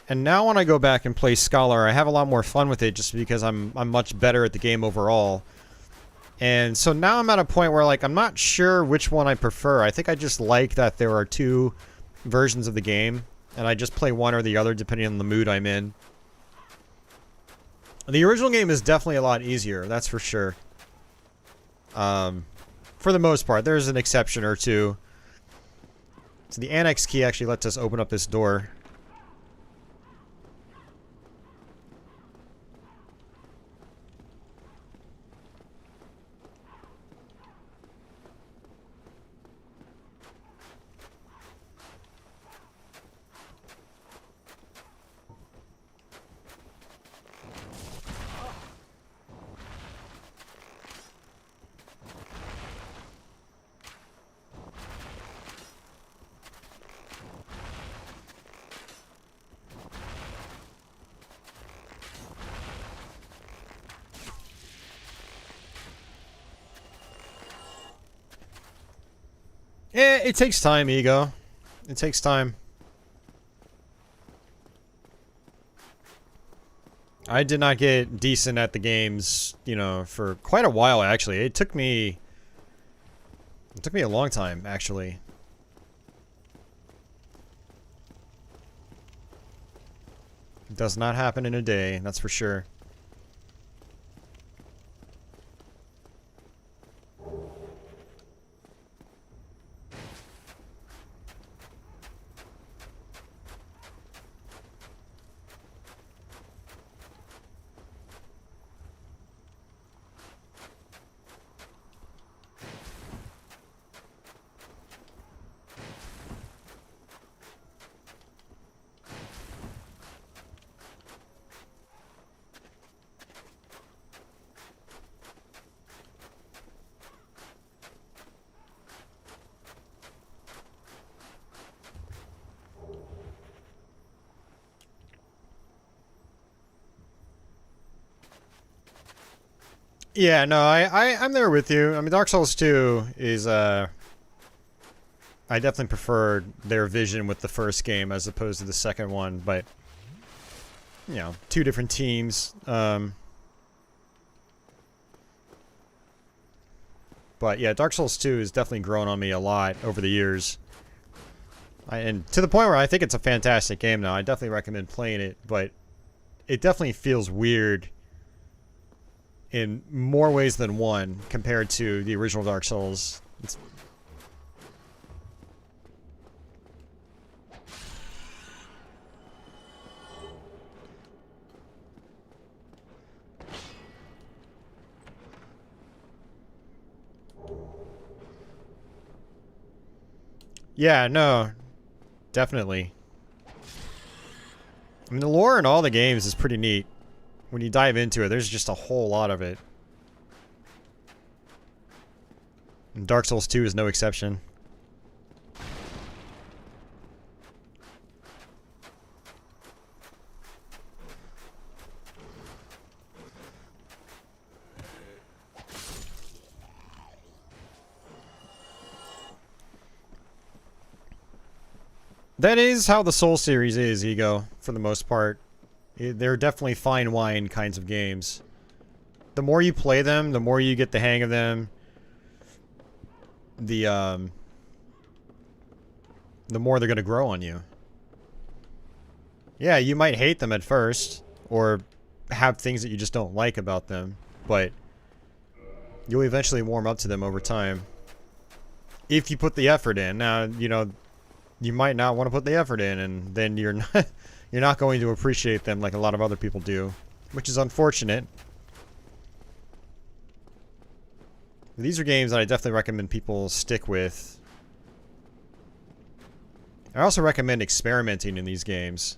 And now when I go back and play Scholar, I have a lot more fun with it just because I'm much better at the game overall. And so now I'm at a point where like I'm not sure which one I prefer. I think I just like that there are two versions of the game and I just play one or the other depending on the mood I'm in. The original game is definitely a lot easier, that's for sure. For the most part, there's an exception or two. So the annex key actually lets us open up this door. It takes time, Ego. It takes time. I did not get decent at the games, you know, for quite a while, actually. It took me a long time, actually. It does not happen in a day, that's for sure. Yeah, no, I'm there with you. I mean, Dark Souls 2 is, I definitely preferred their vision with the first game as opposed to the second one, but, you know, two different teams. But yeah, Dark Souls 2 has definitely grown on me a lot over the years. And to the point where I think it's a fantastic game now. I definitely recommend playing it, but it definitely feels weird in more ways than one compared to the original Dark Souls. Yeah, no, definitely. I mean, the lore in all the games is pretty neat. When you dive into it, there's just a whole lot of it. And Dark Souls 2 is no exception. That is how the Soul series is, Ego, for the most part. They're definitely fine wine kinds of games. The more you play them, the more you get the hang of them. The more they're gonna grow on you. Yeah, you might hate them at first, or have things that you just don't like about them, but you'll eventually warm up to them over time. If you put the effort in. Now, you know, you might not want to put the effort in, and then you're not going to appreciate them like a lot of other people do, which is unfortunate. These are games that I definitely recommend people stick with. I also recommend experimenting in these games.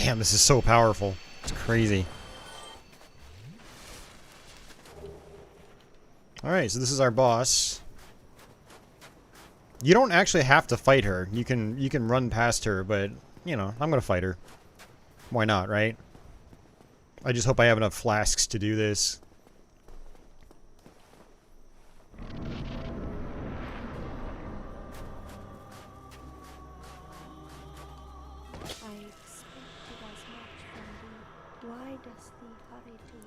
Damn, this is so powerful. It's crazy. Alright, so this is our boss. You don't actually have to fight her. You can run past her, but, you know, I'm gonna fight her. Why not, right? I just hope I have enough flasks to do this.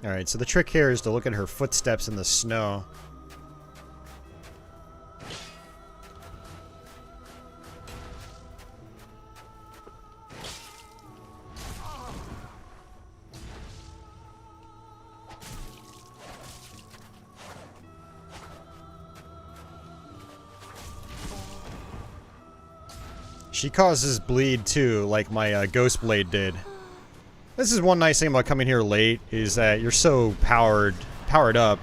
Alright, so the trick here is to look at her footsteps in the snow. She causes bleed too, like my Ghost Blade did. This is one nice thing about coming here late, is that you're so powered up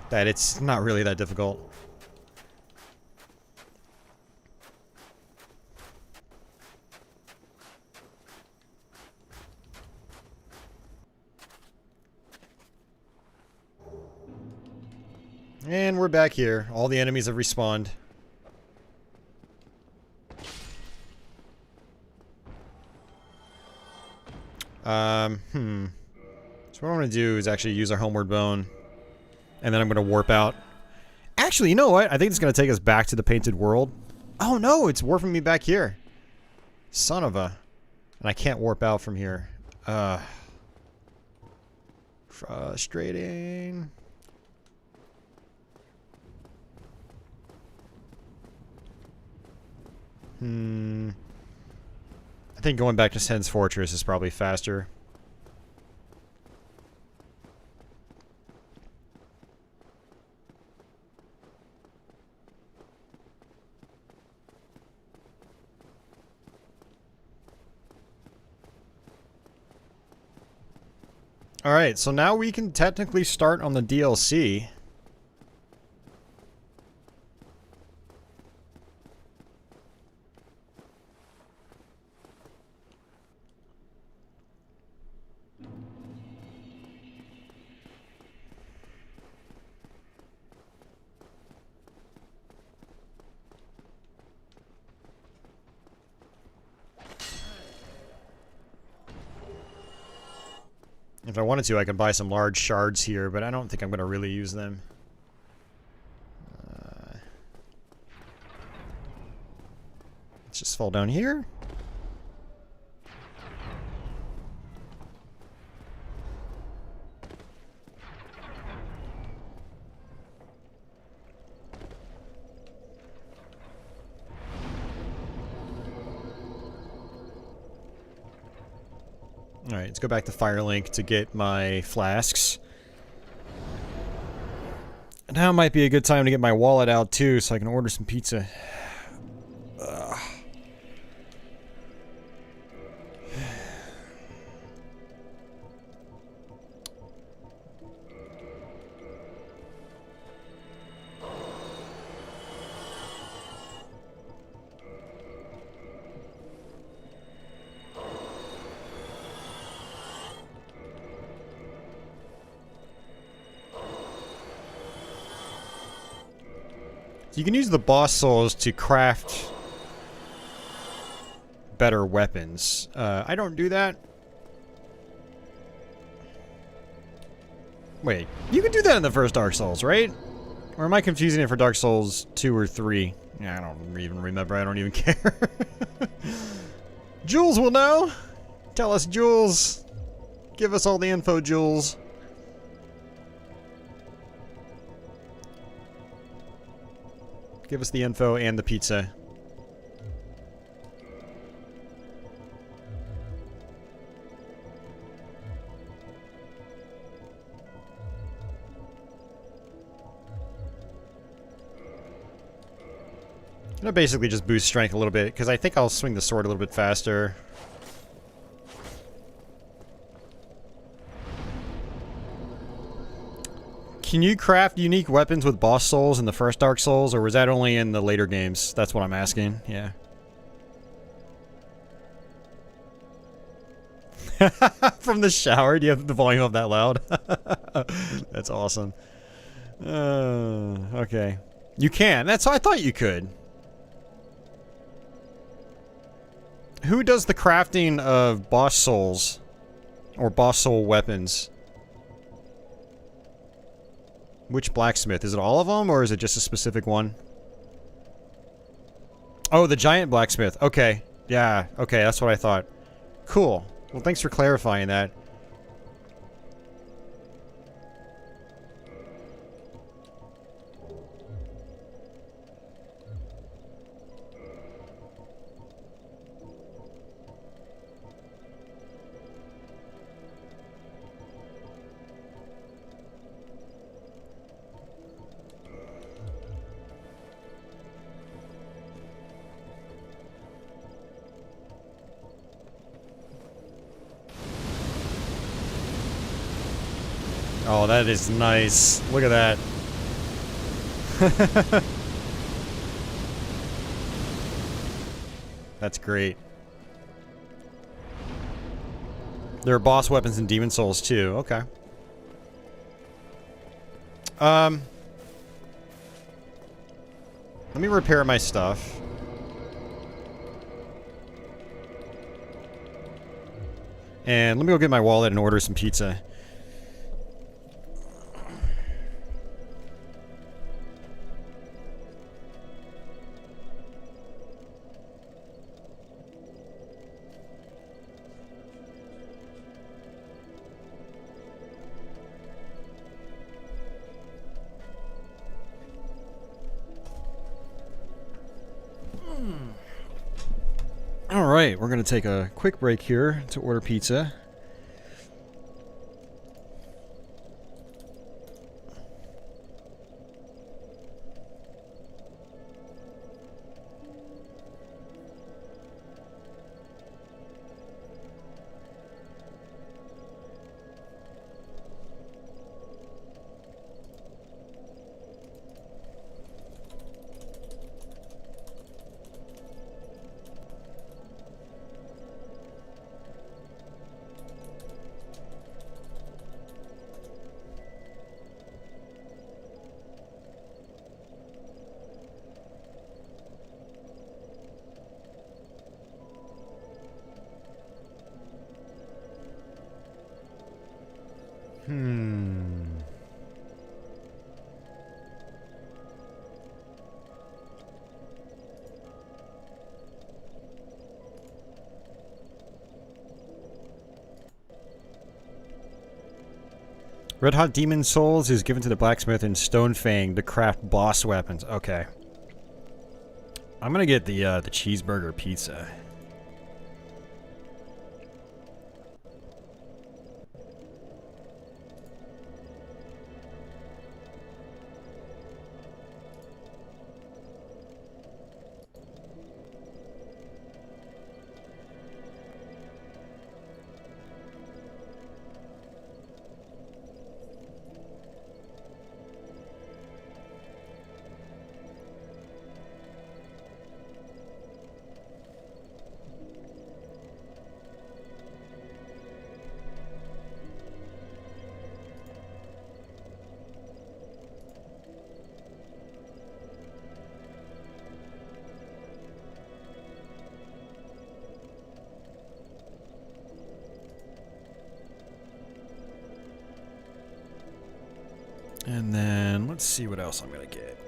that it's not really that difficult. And we're back here. All the enemies have respawned. So what I'm going to do is actually use our Homeward Bone. And then I'm going to warp out. Actually, you know what? I think it's going to take us back to the Painted World. Oh no, it's warping me back here. Son of a... And I can't warp out from here. Frustrating. I think going back to Sen's Fortress is probably faster. Alright, so now we can technically start on the DLC. If I wanted to, I could buy some large shards here, but I don't think I'm going to really use them. Let's just fall down here. Alright, let's go back to Firelink to get my flasks. Now might be a good time to get my wallet out too, so I can order some pizza. Ugh. You can use the boss souls to craft better weapons. I don't do that. Wait, you can do that in the first Dark Souls, right? Or am I confusing it for Dark Souls 2 or 3? Yeah, I don't even remember. I don't even care. Jules will know. Tell us, Jules. Give us all the info, Jules. Give us the info and the pizza. I'm gonna basically just boost strength a little bit, because I think I'll swing the sword a little bit faster. Can you craft unique weapons with boss souls in the first Dark Souls, or was that only in the later games? That's what I'm asking, yeah. From the shower? Do you have the volume up that loud? That's awesome. Okay. You can. That's I thought you could. Who does the crafting of boss souls? Or boss soul weapons? Which blacksmith? Is it all of them, or is it just a specific one? Oh, the giant blacksmith. Okay. Yeah, okay, that's what I thought. Cool. Well, thanks for clarifying that. Oh, that is nice. Look at that. That's great. There are boss weapons in Demon Souls too. Okay. Let me repair my stuff. And let me go get my wallet and order some pizza. Alright, we're gonna take a quick break here to order pizza. Red Hot Demon Souls is given to the blacksmith in Stonefang to craft boss weapons. Okay. I'm gonna get the cheeseburger pizza. And then, let's see what else I'm gonna get.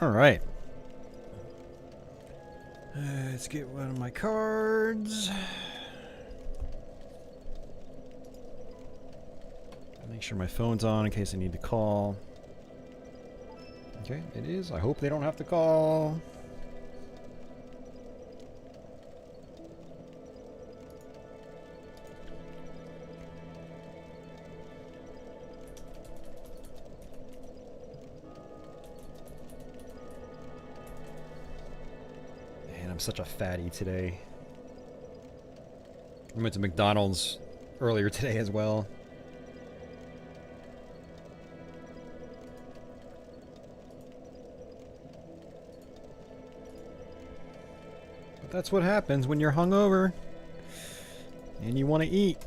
All right. Let's get one of my cards. Make sure my phone's on in case I need to call. Okay, it is. I hope they don't have to call. Man, I'm such a fatty today. I went to McDonald's earlier today as well. That's what happens when you're hungover and you want to eat.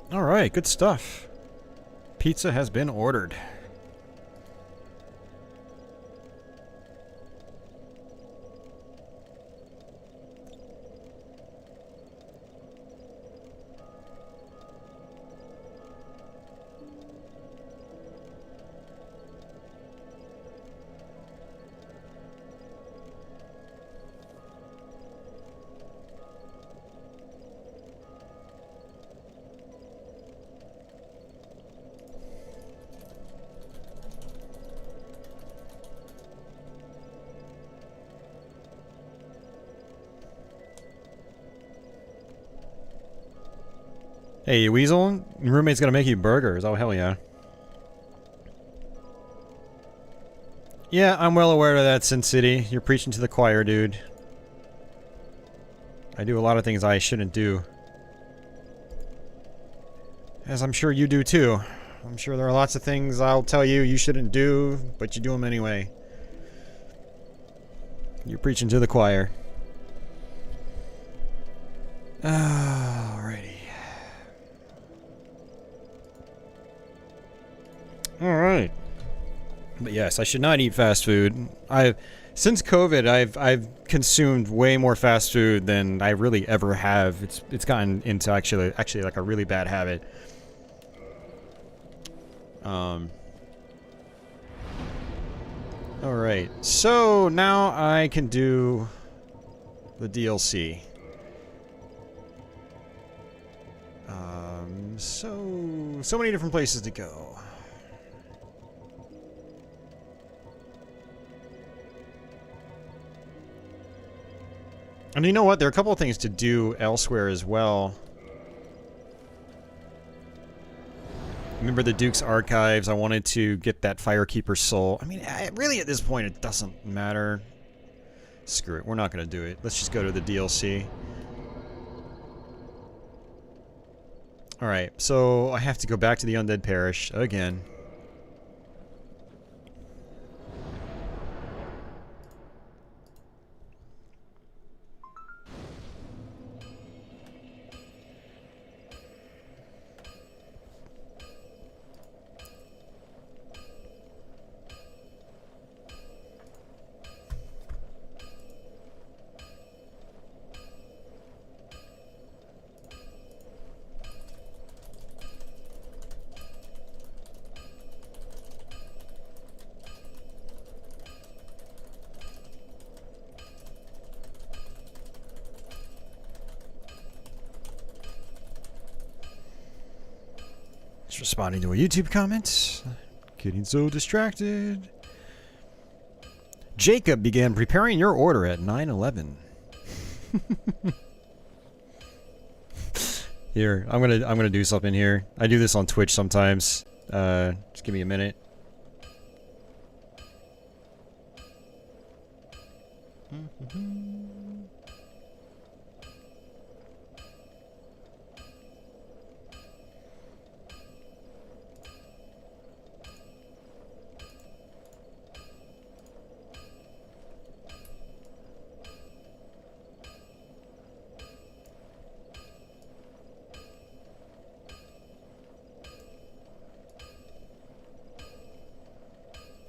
Alright, good stuff. Pizza has been ordered. Hey, you weasel, your roommate's gonna make you burgers. Oh, hell yeah. Yeah, I'm well aware of that, Sin City. You're preaching to the choir, dude. I do a lot of things I shouldn't do. As I'm sure you do too. I'm sure there are lots of things I'll tell you you shouldn't do, but you do them anyway. You're preaching to the choir. Alrighty. Alright. But yes, I should not eat fast food. Since COVID, I've consumed way more fast food than I really ever have. It's gotten into actually like a really bad habit. Alright, so now I can do the DLC. So many different places to go. And you know what? There are a couple of things to do elsewhere as well. Remember the Duke's Archives? I wanted to get that Firekeeper soul. I mean, really at this point it doesn't matter. Screw it, we're not going to do it. Let's just go to the DLC. Alright, so I have to go back to the Undead Parish again. Just responding to a YouTube comment. Getting so distracted. Jacob began preparing your order at 9:11. Here, I'm gonna do something here. I do this on Twitch sometimes. Just give me a minute.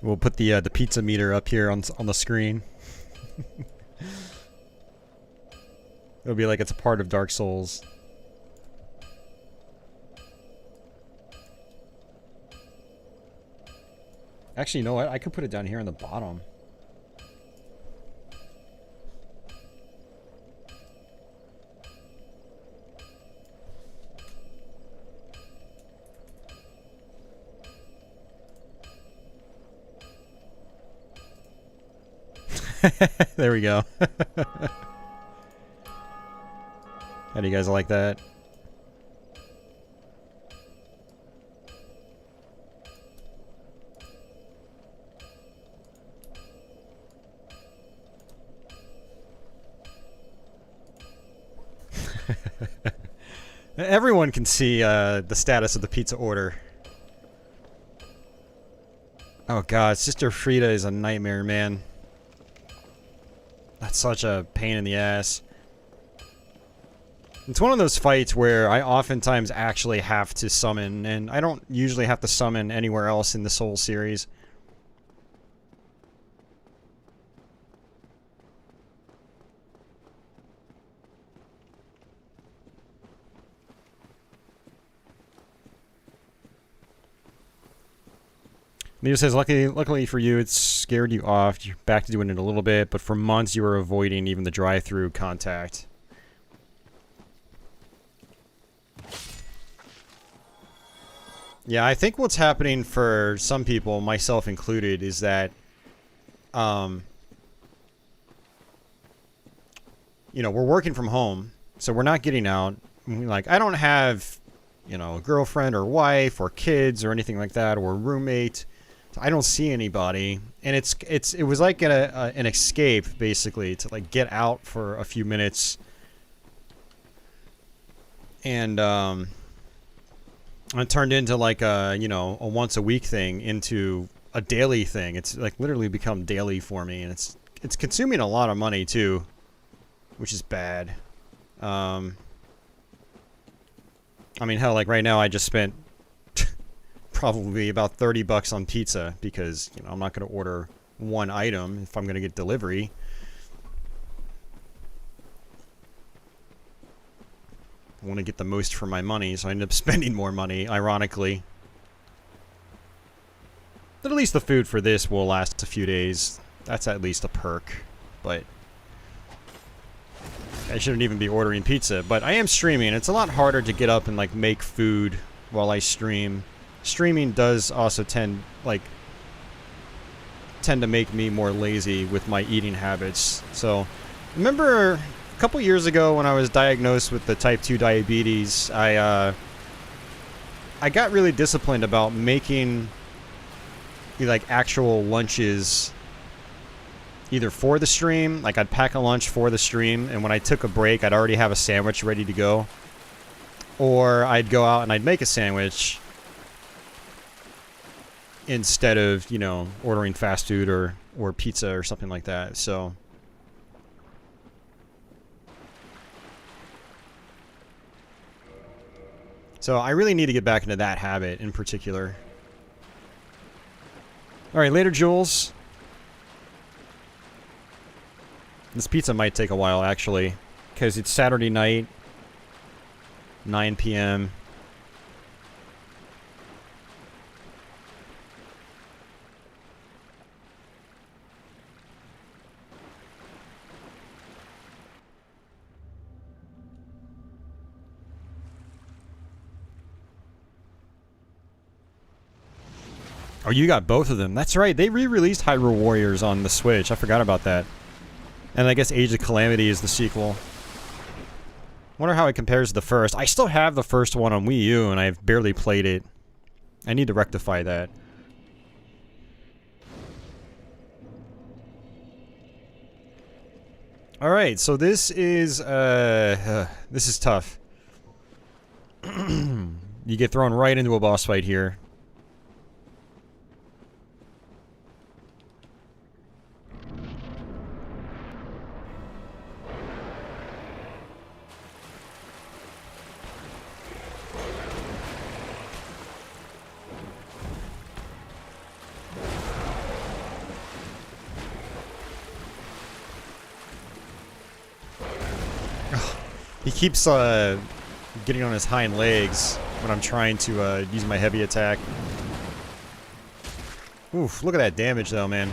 We'll put the pizza meter up here on the screen. It'll be like it's a part of Dark Souls. Actually, you know what? I could put it down here on the bottom. There we go. How do you guys like that? Everyone can see the status of the pizza order. Oh god, Sister Frida is a nightmare, man. That's such a pain in the ass. It's one of those fights where I oftentimes actually have to summon, and I don't usually have to summon anywhere else in the Souls series. Neo says, luckily for you, it's scared you off. You're back to doing it a little bit, but for months you were avoiding even the drive-through contact. Yeah, I think what's happening for some people, myself included, is that, you know, we're working from home, so we're not getting out. Like, I don't have, you know, a girlfriend or wife or kids or anything like that, or a roommate. I don't see anybody, and it was like an escape, basically, to like get out for a few minutes, and it turned into like a, you know, a once a week thing into a daily thing. It's like literally become daily for me, and it's consuming a lot of money too, which is bad. I mean, hell, like right now I just spent probably about 30 bucks on pizza because, you know, I'm not going to order one item if I'm going to get delivery. I want to get the most for my money, so I end up spending more money, ironically. But at least the food for this will last a few days. That's at least a perk, but I shouldn't even be ordering pizza. But I am streaming. It's a lot harder to get up and like make food while I stream. Streaming does also tend to make me more lazy with my eating habits. So, remember a couple years ago when I was diagnosed with the type 2 diabetes, I got really disciplined about making like actual lunches either for the stream, like I'd pack a lunch for the stream, and when I took a break, I'd already have a sandwich ready to go. Or I'd go out and I'd make a sandwich instead of, you know, ordering fast food or pizza or something like that. So I really need to get back into that habit in particular. Alright, later, Jules. This pizza might take a while, actually, because it's Saturday night, 9 p.m. Oh, you got both of them. That's right. They re-released Hyrule Warriors on the Switch. I forgot about that. And I guess Age of Calamity is the sequel. Wonder how it compares to the first. I still have the first one on Wii U, and I've barely played it. I need to rectify that. Alright, so this is tough. You get thrown right into a boss fight here. He keeps getting on his hind legs when I'm trying to use my heavy attack. Oof, look at that damage though, man.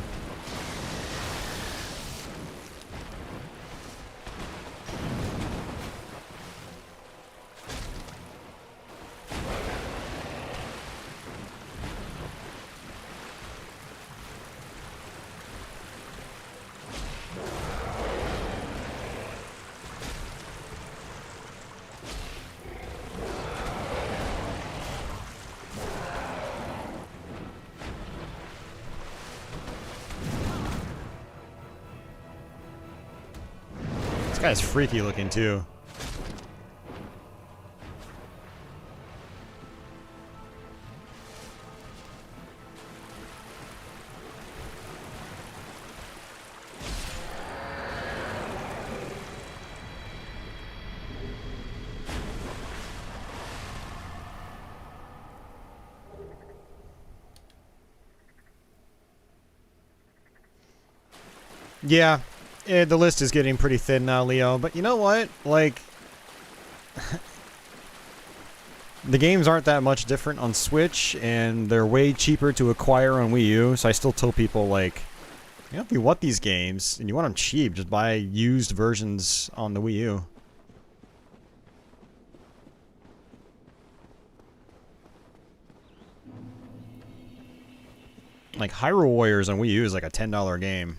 This guy's freaky looking too. Yeah. The list is getting pretty thin now, Leo, but you know what? Like, the games aren't that much different on Switch, and they're way cheaper to acquire on Wii U, so I still tell people, like, you know, if you want these games, and you want them cheap, just buy used versions on the Wii U. Like, Hyrule Warriors on Wii U is like a $10 game.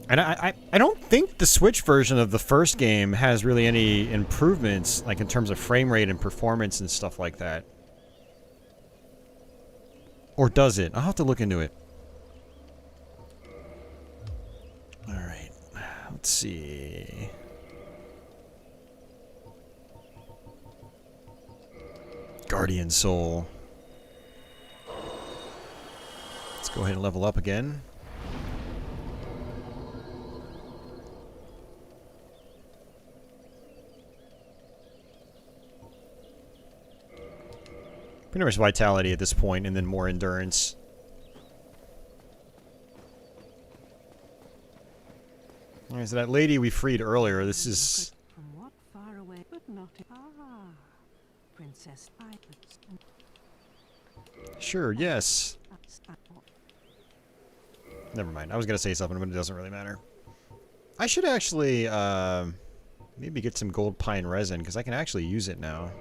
And I don't think the Switch version of the first game has really any improvements, like in terms of frame rate and performance and stuff like that. Or does it? I'll have to look into it. Alright. Let's see. Guardian Soul. Let's go ahead and level up again. Pretty much vitality at this point, and then more endurance. Alright, so that lady we freed earlier, this is... From what far away, but not... Princess Sure, yes. Never mind, I was gonna say something, but it doesn't really matter. I should actually, maybe get some gold pine resin, because I can actually use it now.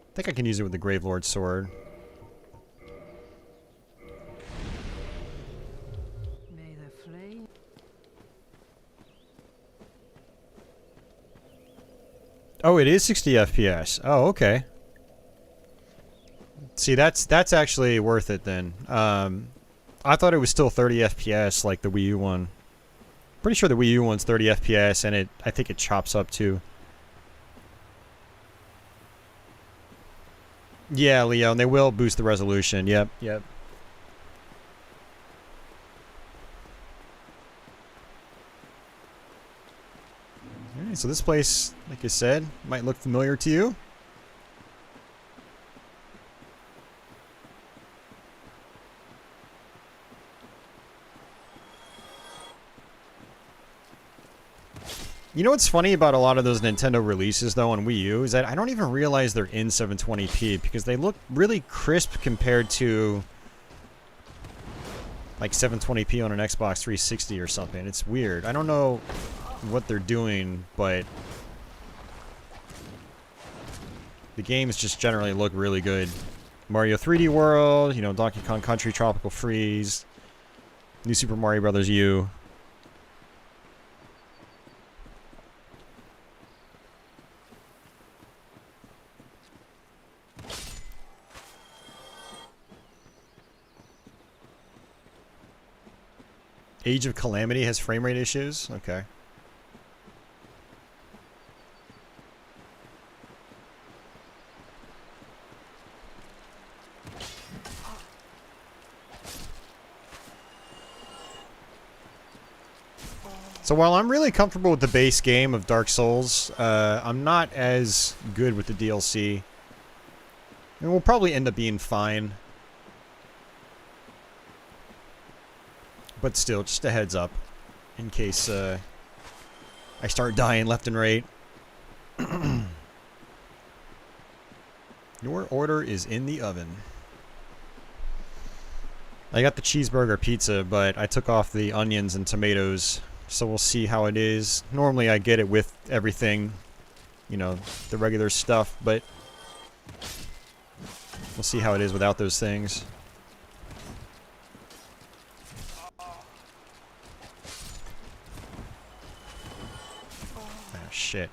I think I can use it with the Gravelord's sword. May the flame... Oh, it is 60 FPS. Oh, okay. See, that's actually worth it then. I thought it was still 30 FPS like the Wii U one. Pretty sure the Wii U one's 30 FPS, and I think it chops up too. Yeah, Leo, and they will boost the resolution. Yep, yep. Alright, so this place, like I said, might look familiar to you. You know what's funny about a lot of those Nintendo releases, though, on Wii U, is that I don't even realize they're in 720p, because they look really crisp compared to, like, 720p on an Xbox 360 or something. It's weird. I don't know what they're doing, but the games just generally look really good. Mario 3D World, you know, Donkey Kong Country, Tropical Freeze, New Super Mario Bros. U. Age of Calamity has frame rate issues? Okay. So while I'm really comfortable with the base game of Dark Souls, I'm not as good with the DLC. And we'll probably end up being fine. But still, just a heads up, in case I start dying left and right. Your order is in the oven. I got the cheeseburger pizza, but I took off the onions and tomatoes, so we'll see how it is. Normally I get it with everything, you know, the regular stuff, but we'll see how it is without those things. Ah, shit.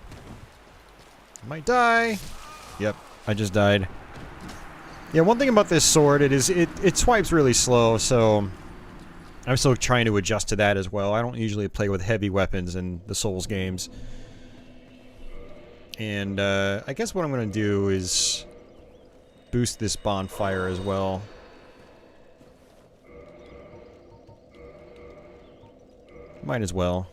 I might die. Yep, I just died. Yeah, one thing about this sword, it swipes really slow, so I'm still trying to adjust to that as well. I don't usually play with heavy weapons in the Souls games. And I guess what I'm going to do is boost this bonfire as well. Might as well.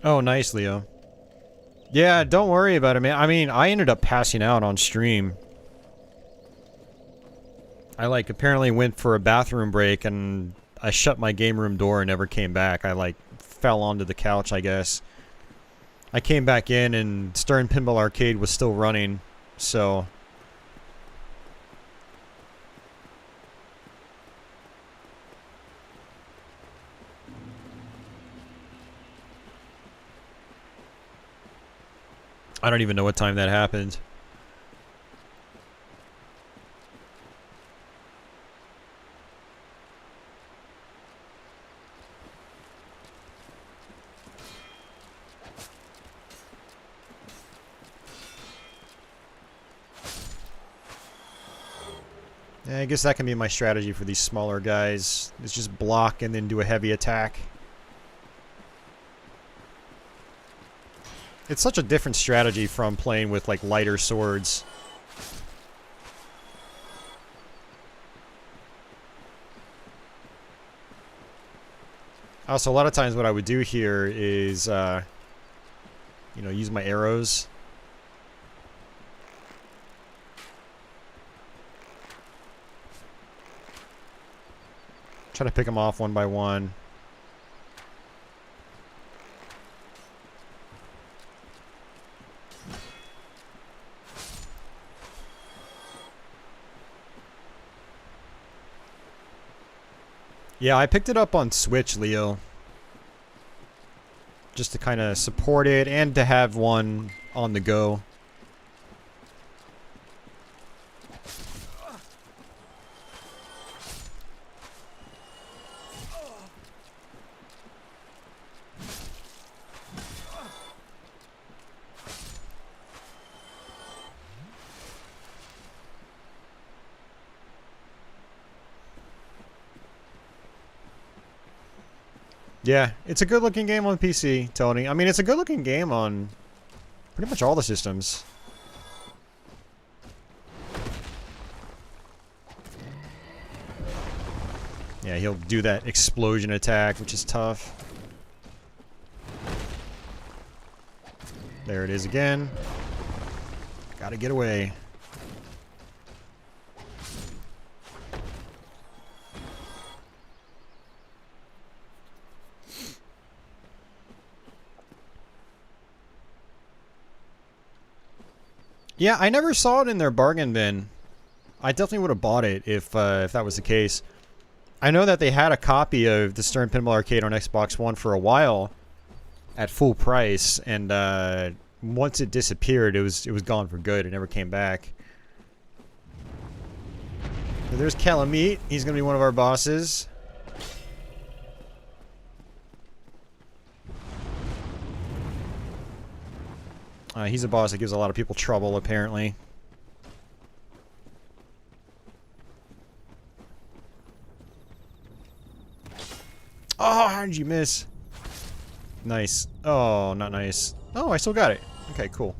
Oh, nice, Leo. Yeah, don't worry about it, man. I mean, I ended up passing out on stream. I, like, apparently went for a bathroom break, and I shut my game room door and never came back. I, like, fell onto the couch, I guess. I came back in, and Stern Pinball Arcade was still running, so... I don't even know what time that happened. Yeah, I guess that can be my strategy for these smaller guys. Is just block and then do a heavy attack. It's such a different strategy from playing with, like, lighter swords. Also, a lot of times what I would do here is, you know, use my arrows. Try to pick them off one by one. Yeah, I picked it up on Switch, Leo. Just to kind of support it and to have one on the go. Yeah, it's a good-looking game on PC, Tony. I mean, it's a good-looking game on pretty much all the systems. Yeah, he'll do that explosion attack, which is tough. There it is again. Gotta get away. Yeah, I never saw it in their bargain bin. I definitely would have bought it if that was the case. I know that they had a copy of the Stern Pinball Arcade on Xbox One for a while at full price, and once it disappeared, it was gone for good. It never came back. So there's Calamite. He's gonna be one of our bosses. He's a boss that gives a lot of people trouble, apparently. How did you miss? Nice. Oh, not nice. Oh, I still got it. Okay, cool.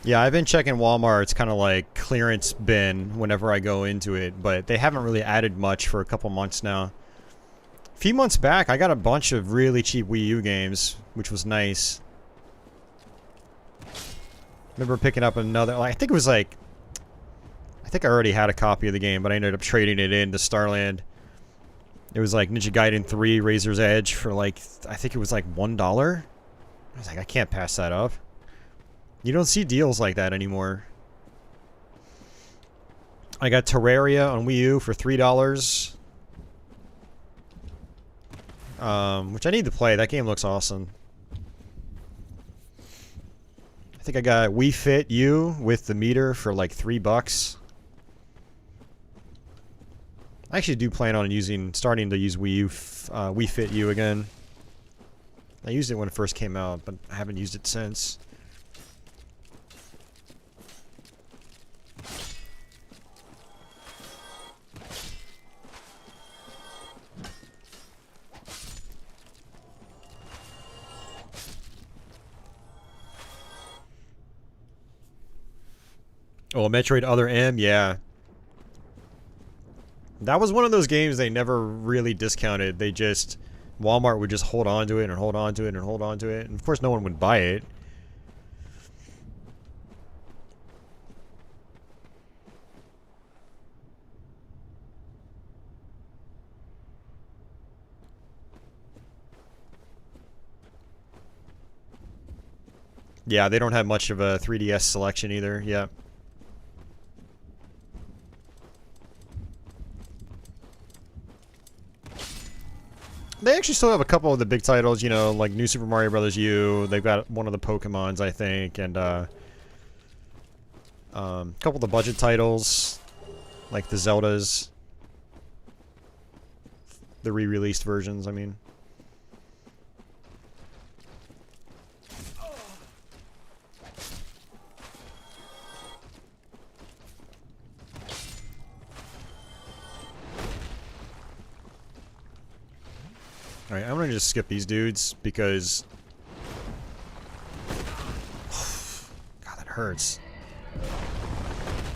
Yeah, I've been checking Walmart's kind of like clearance bin whenever I go into it, but they haven't really added much for a couple months now. A few months back, I got a bunch of really cheap Wii U games, which was nice. Remember picking up another, like, I think it was like, I think I already had a copy of the game, but I ended up trading it in to Starland. It was like Ninja Gaiden 3 Razor's Edge for like, I think it was like $1. I was like, I can't pass that up. You don't see deals like that anymore. I got Terraria on Wii U for $3. Which I need to play. That game looks awesome. I think I got Wii Fit U with the meter for like $3. I actually do plan on starting to use Wii Fit U again. I used it when it first came out, but I haven't used it since. Oh, Metroid Other M, yeah. That was one of those games they never really discounted. They just... Walmart would just hold on to it and hold on to it and hold on to it. And of course no one would buy it. Yeah, they don't have much of a 3DS selection either, yeah. They actually still have a couple of the big titles, you know, like New Super Mario Bros. U. They've got one of the Pokemons, I think, and a couple of the budget titles, like the Zeldas. The re-released versions, I mean. Alright, I'm gonna just skip these dudes because... God, that hurts.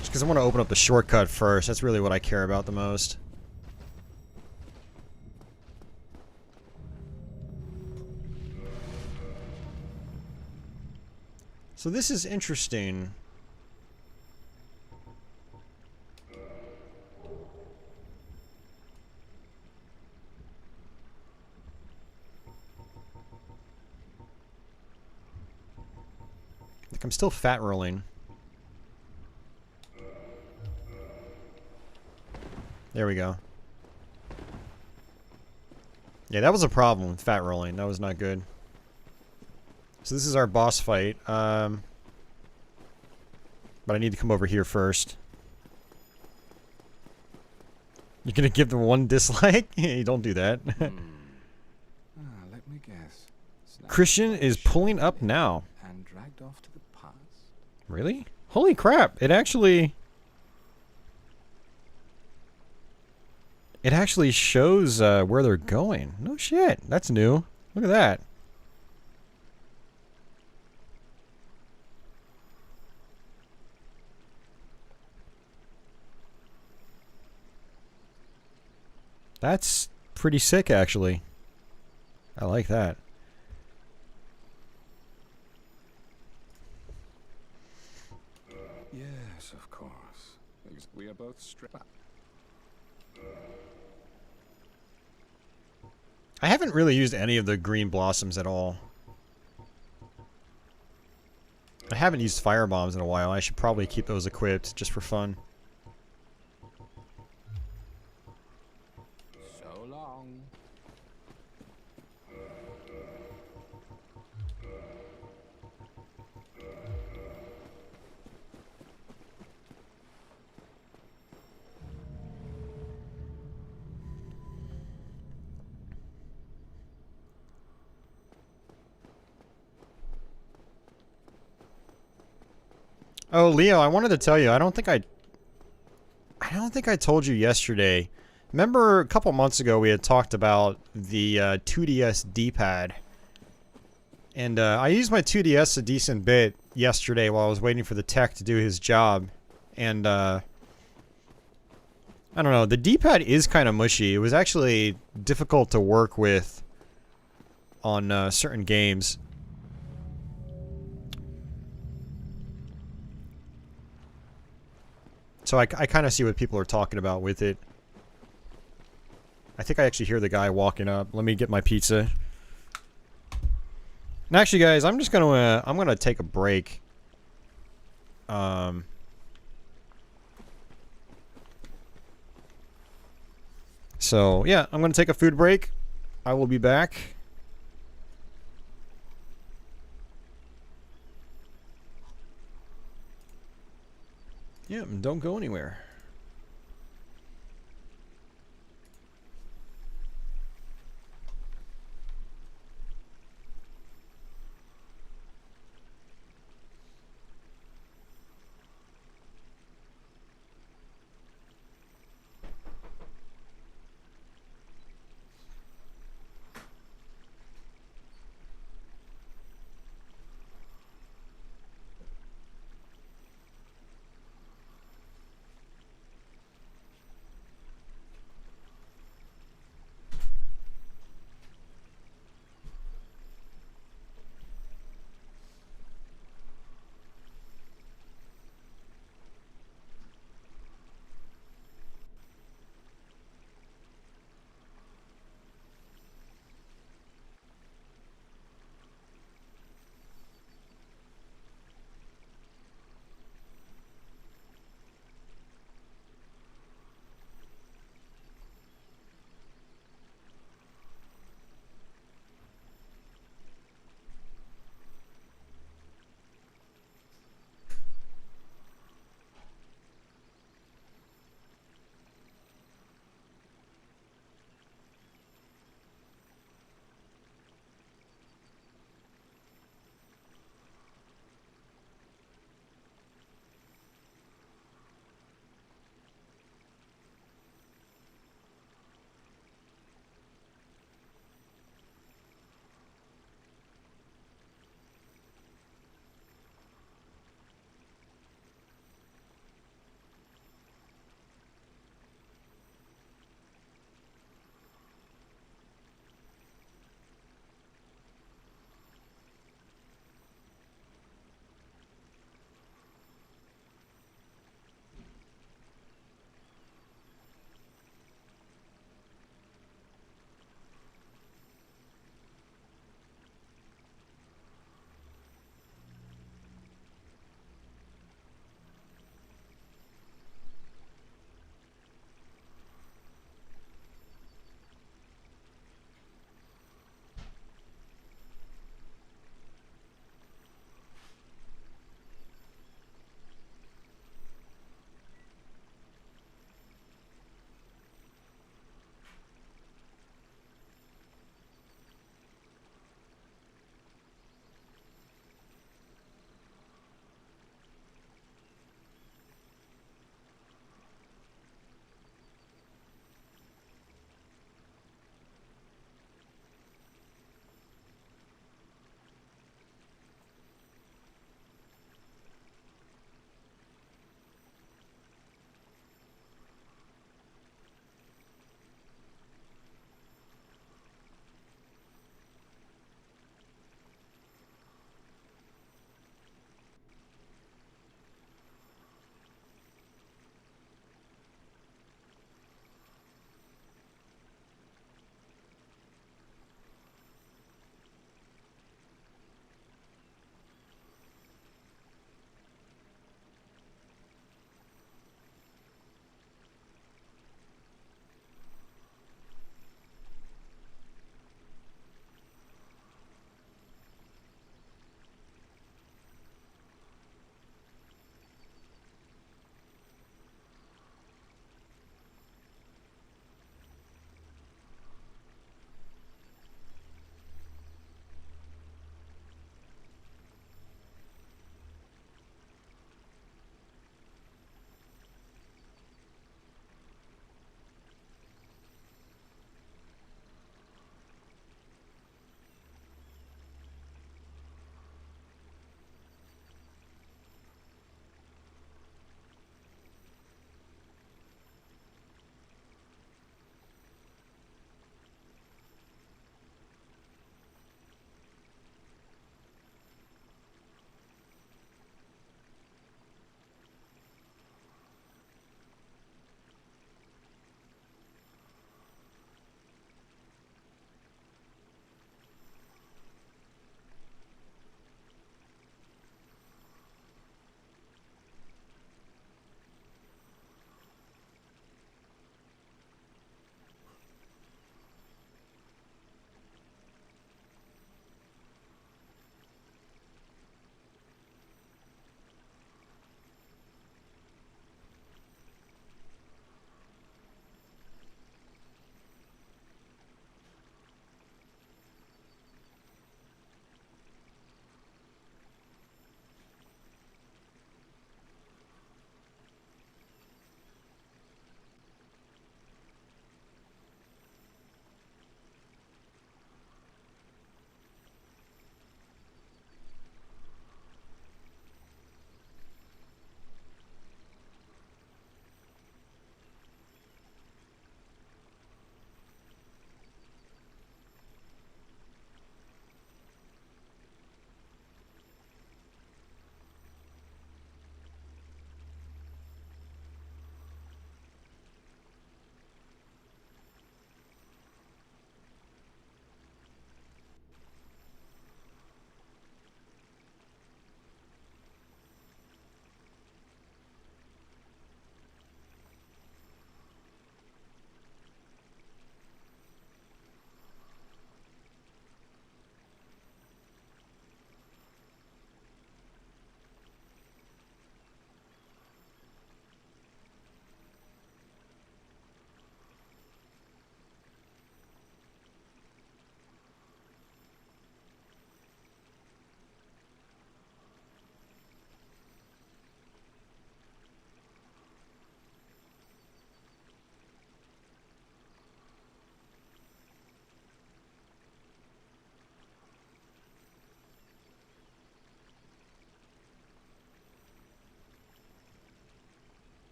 Just because I want to open up the shortcut first. That's really what I care about the most. So this is interesting. Like, I'm still fat rolling. There we go. Yeah, that was a problem with fat rolling. That was not good. So this is our boss fight. But I need to come over here first. You're gonna give them one dislike? You don't do that. Let me guess. Christian is pulling up now. And dragged off to the past. Really? Holy crap! It actually shows where they're going. No shit. That's new. Look at that. That's pretty sick, actually. I like that. Yes, of course. We are both strapped. I haven't really used any of the green blossoms at all. I haven't used fire bombs in a while. I should probably keep those equipped just for fun. So long. Oh, Leo, I wanted to tell you, I don't think I told you yesterday. Remember a couple months ago we had talked about the 2DS D-pad. And I used my 2DS a decent bit yesterday while I was waiting for the tech to do his job. And I don't know, the D-pad is kind of mushy. It was actually difficult to work with on certain games. So I kind of see what people are talking about with it. I think I actually hear the guy walking up. Let me get my pizza. And actually, guys, I'm just gonna I'm gonna take a break. So yeah, I'm gonna take a food break. I will be back. Yeah, and don't go anywhere.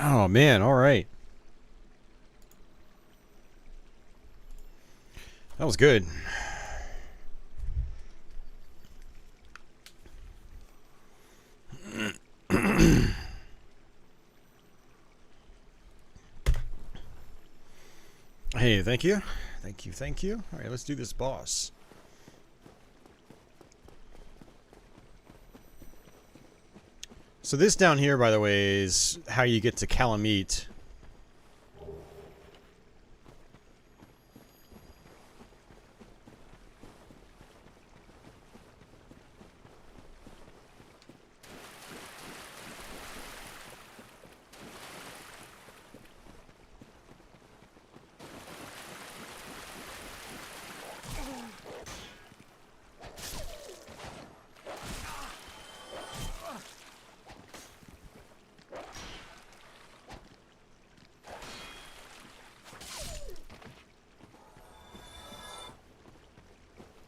Oh man, alright. That was good. Hey, thank you. Thank you, thank you. Alright, let's do this boss. So this down here, by the way, is how you get to Calamite.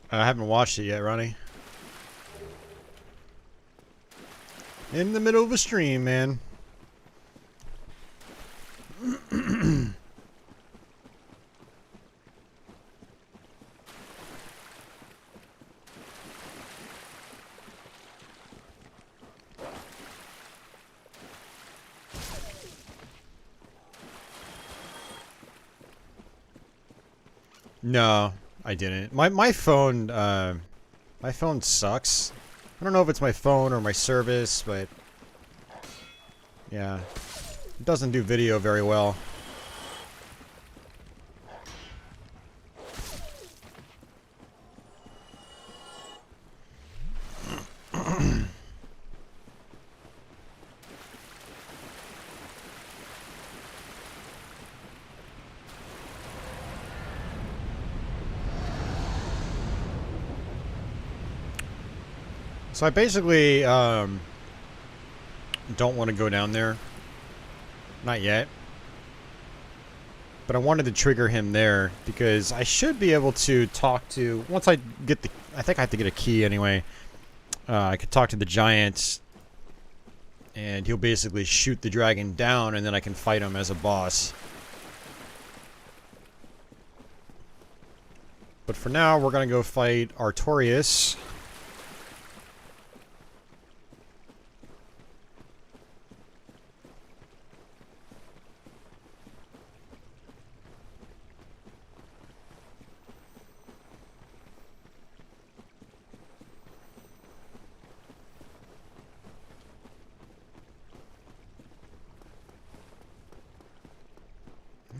I haven't watched it yet, Ronnie. In the middle of a stream, man. No, I didn't. My phone sucks. I don't know if it's my phone or my service, but yeah, it doesn't do video very well. So I basically don't want to go down there. Not yet. But I wanted to trigger him there because I should be able to talk to... Once I get the... I think I have to get a key anyway. I could talk to the giant and he'll basically shoot the dragon down and then I can fight him as a boss. But for now, we're going to go fight Artorias.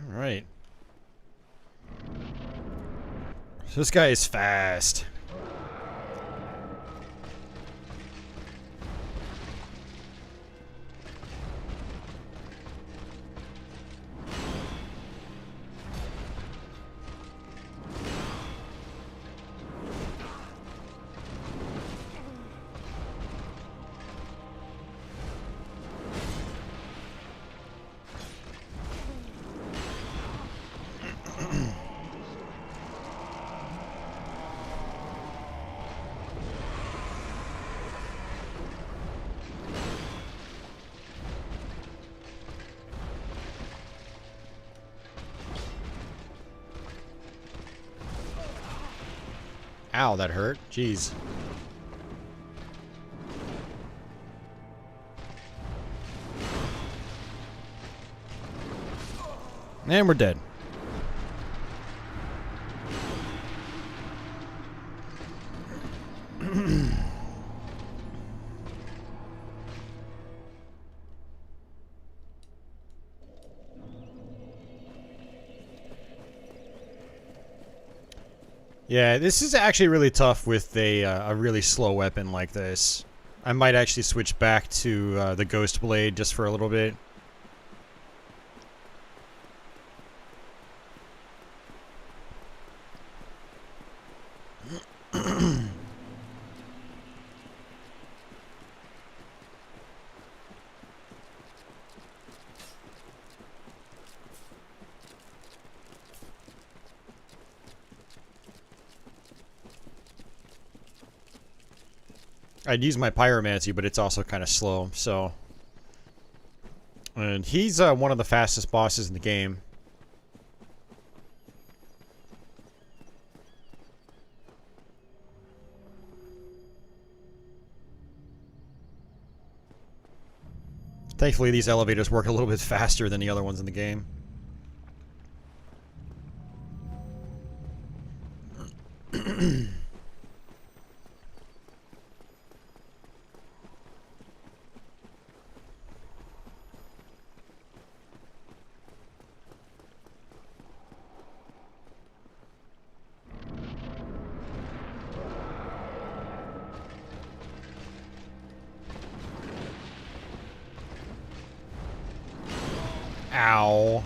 Alright. So this guy is fast. Ow, that hurt. Jeez. And we're dead. Yeah, this is actually really tough with a really slow weapon like this. I might actually switch back to the Ghost Blade just for a little bit. I'd use my pyromancy, but it's also kind of slow, so... And he's one of the fastest bosses in the game. Thankfully, these elevators work a little bit faster than the other ones in the game. Ow.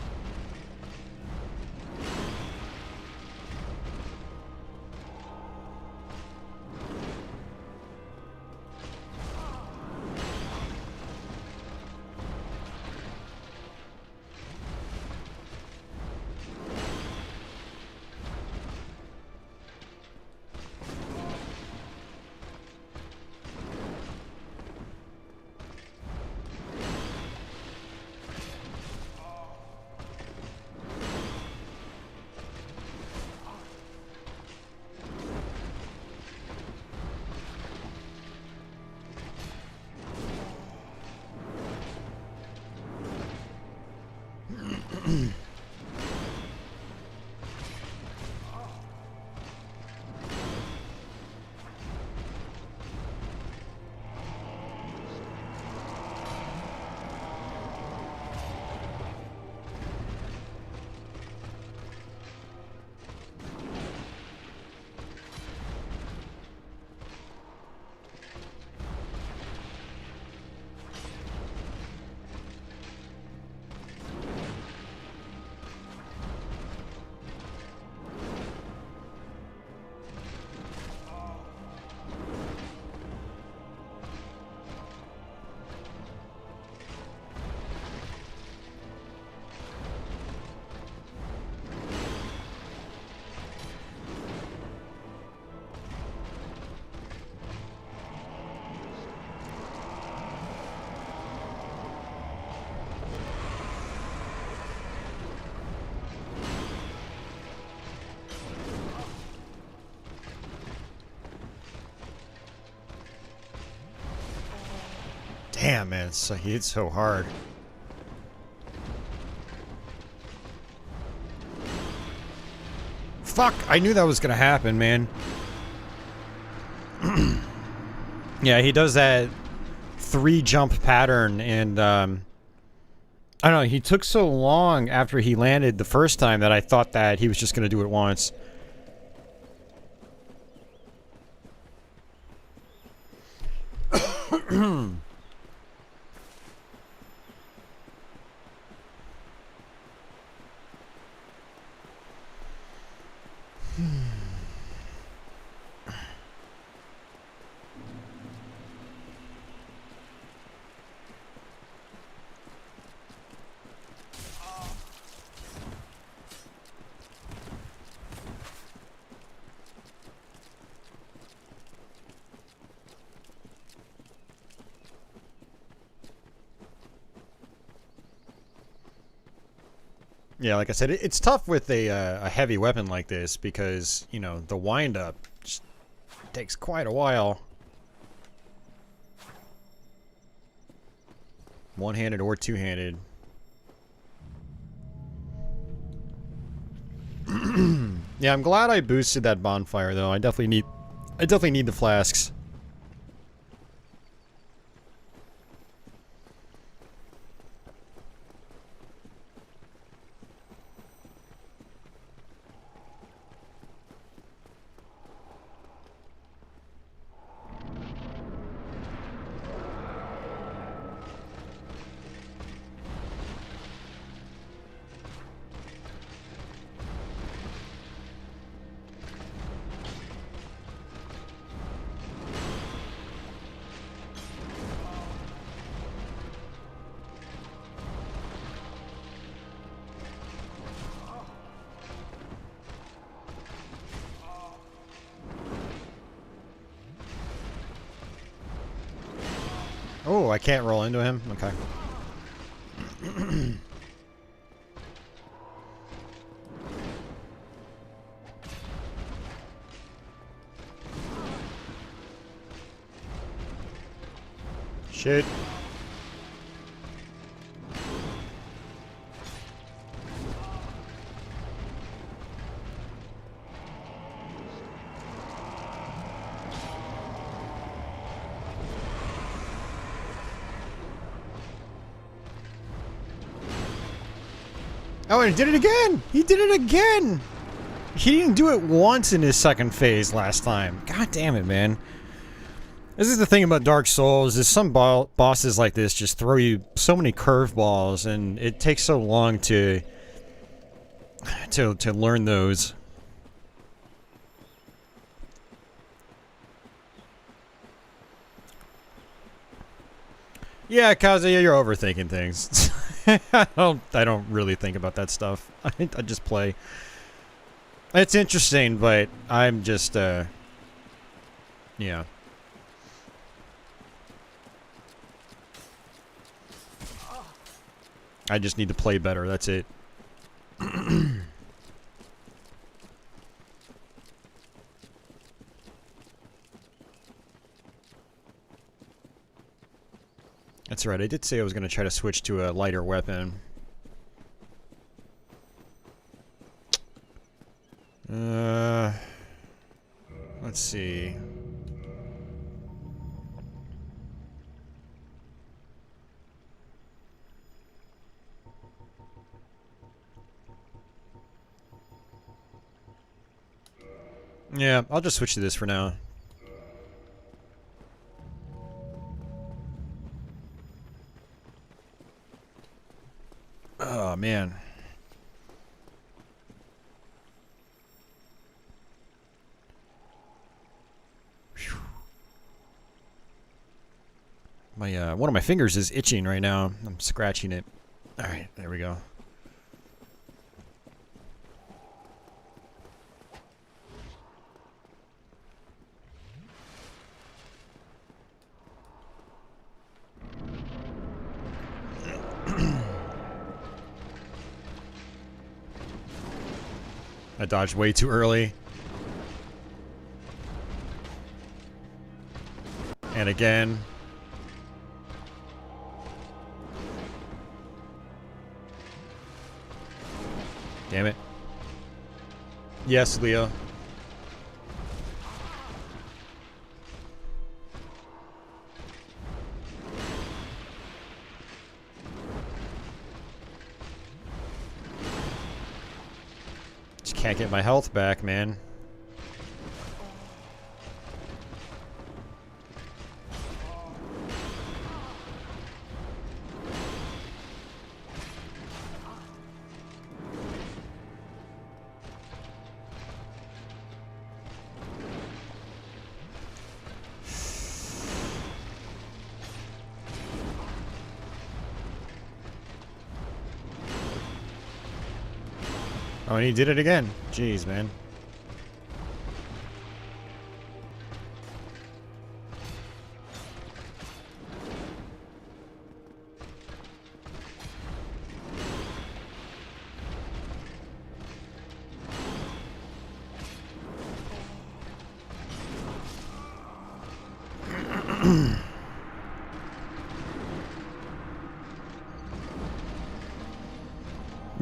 Damn, man, he hits so hard. Fuck! I knew that was gonna happen, man. Yeah, he does that 3-jump pattern, and I don't know, he took so long after he landed the first time that I thought that he was just gonna do it once. Yeah, like I said, it's tough with a heavy weapon like this because, you know, the wind-up just takes quite a while. One-handed or two-handed. Yeah, I'm glad I boosted that bonfire, though. I definitely need the flasks. Oh, I can't roll into him? Okay. Shit. Oh, and he did it again! He did it again! He didn't do it once in his second phase last time. God damn it, man. This is the thing about Dark Souls, is some bosses like this just throw you so many curveballs, and it takes so long to learn those. Yeah, Kazuya, you're overthinking things. I don't really think about that stuff. I just play. It's interesting, but I'm just yeah. I just need to play better, that's it. That's right, I did say I was going to try to switch to a lighter weapon. Let's see. Yeah, I'll just switch to this for now. Oh, man. Whew. My, one of my fingers is itching right now. I'm scratching it. Alright, there we go. I dodged way too early. And again. Damn it. Yes, Leo. Can't get my health back, man. Oh, and he did it again. Jeez, man.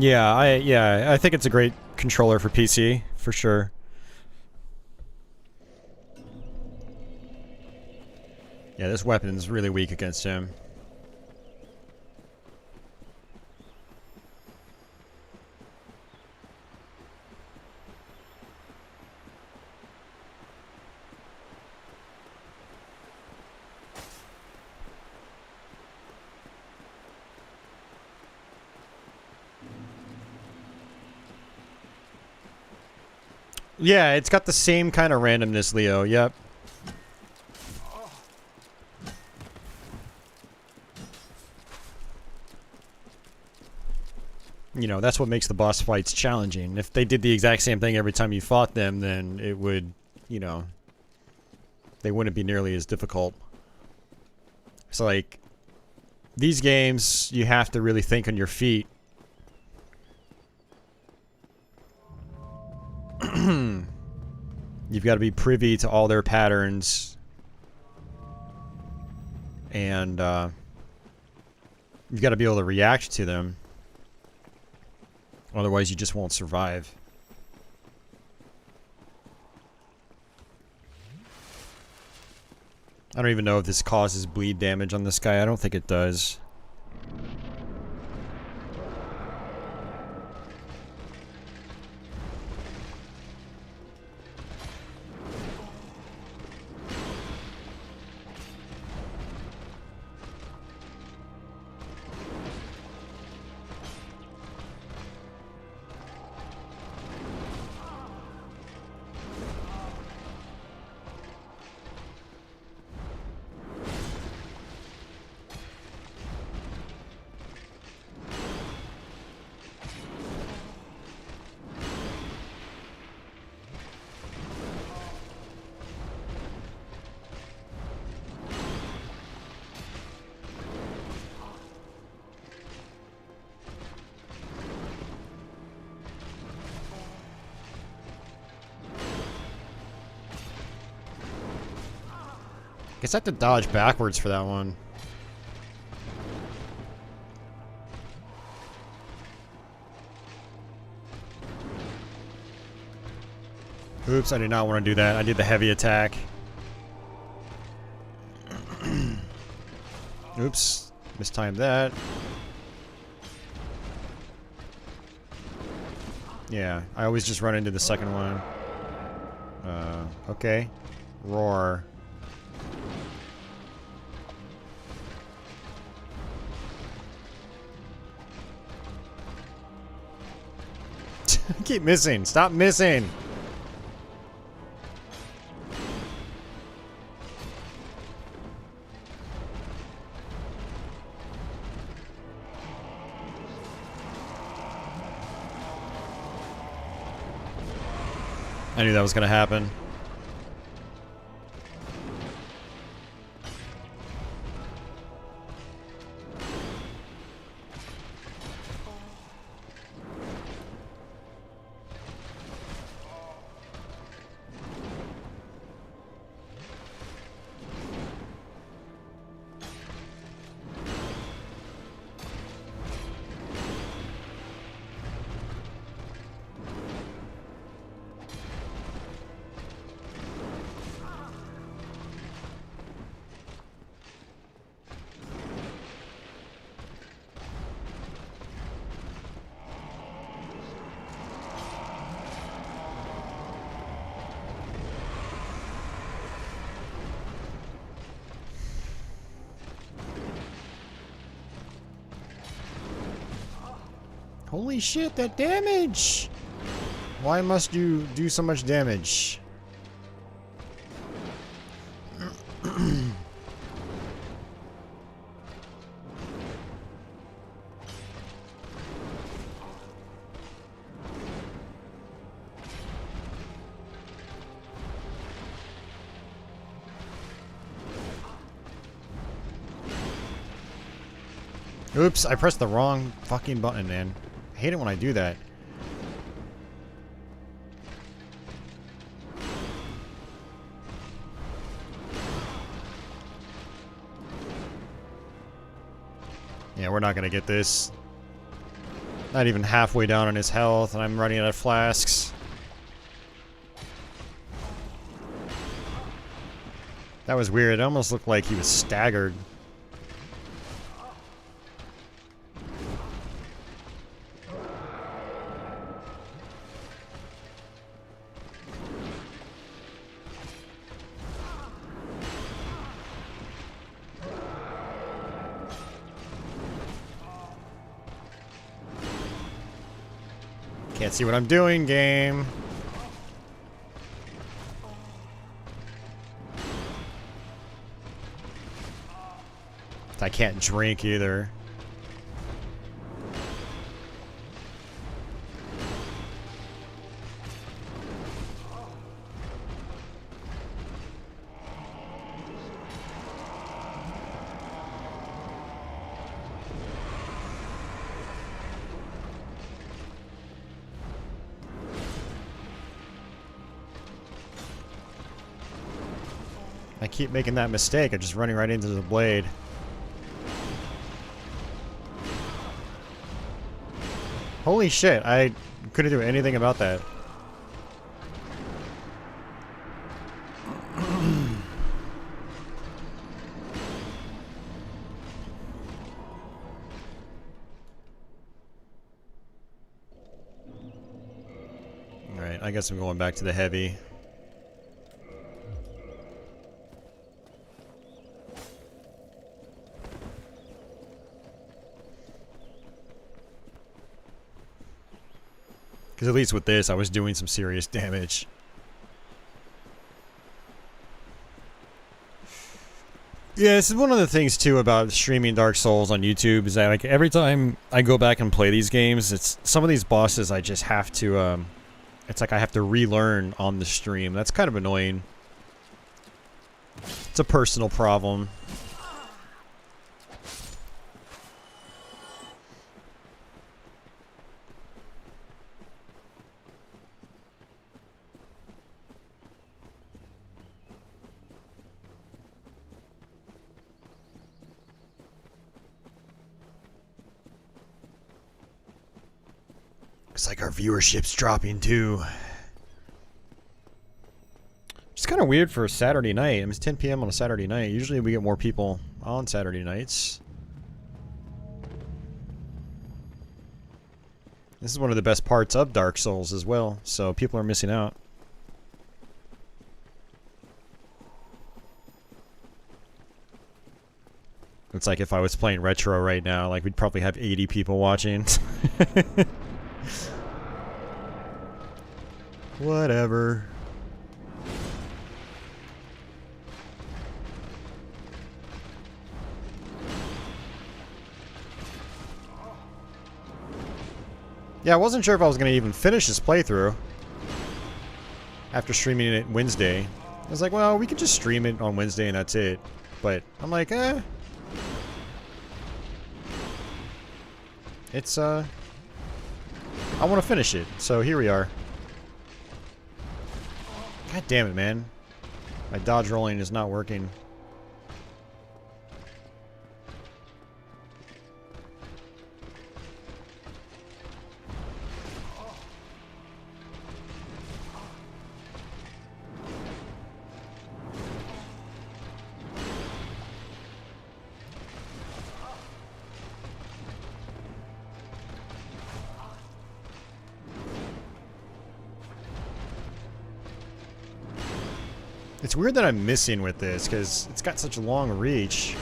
Yeah, I think it's a great controller for PC, for sure. Yeah, this weapon's really weak against him. Yeah, it's got the same kind of randomness, Leo. Yep. You know, that's what makes the boss fights challenging. If they did the exact same thing every time you fought them, then it would, you know, they wouldn't be nearly as difficult. It's like, These games, you have to really think on your feet. You've got to be privy to all their patterns. And, you've got to be able to react to them. Otherwise, you just won't survive. I don't even know if this causes bleed damage on this guy. I don't think it does. Guess I have to dodge backwards for that one. Oops, I did not want to do that. I did the heavy attack. Oops, mistimed that. Yeah, I always just run into the second one. Okay. Roar. I keep missing. Stop missing. I knew that was going to happen. Holy shit, that damage! Why must you do so much damage? Oops, I pressed the wrong fucking button, man. I hate it when I do that. Yeah, we're not gonna get this. Not even halfway down on his health, and I'm running out of flasks. That was weird. It almost looked like he was staggered. Can't see what I'm doing, game. I can't drink either. keep making that mistake of just running right into the blade. Holy shit, I couldn't do anything about that. Alright, I guess I'm going back to the heavy. Because at least with this, I was doing some serious damage. Yeah, this is one of the things too about streaming Dark Souls on YouTube is that like every time I go back and play these games, it's some of these bosses I just have to it's like I have to relearn on the stream. That's kind of annoying. It's a personal problem. Looks like our viewership's dropping too. It's kind of weird for a Saturday night. I mean, it's 10 p.m. on a Saturday night. Usually we get more people on Saturday nights. This is one of the best parts of Dark Souls as well, so people are missing out. It's like if I was playing retro right now, like we'd probably have 80 people watching. Whatever. Yeah, I wasn't sure if I was going to even finish this playthrough after streaming it Wednesday. I was like, well, we could just stream it on Wednesday and that's it. But I'm like, it's, I want to finish it. So here we are. God damn it, man. My dodge rolling is not working. It's weird that I'm missing with this, because it's got such a long reach.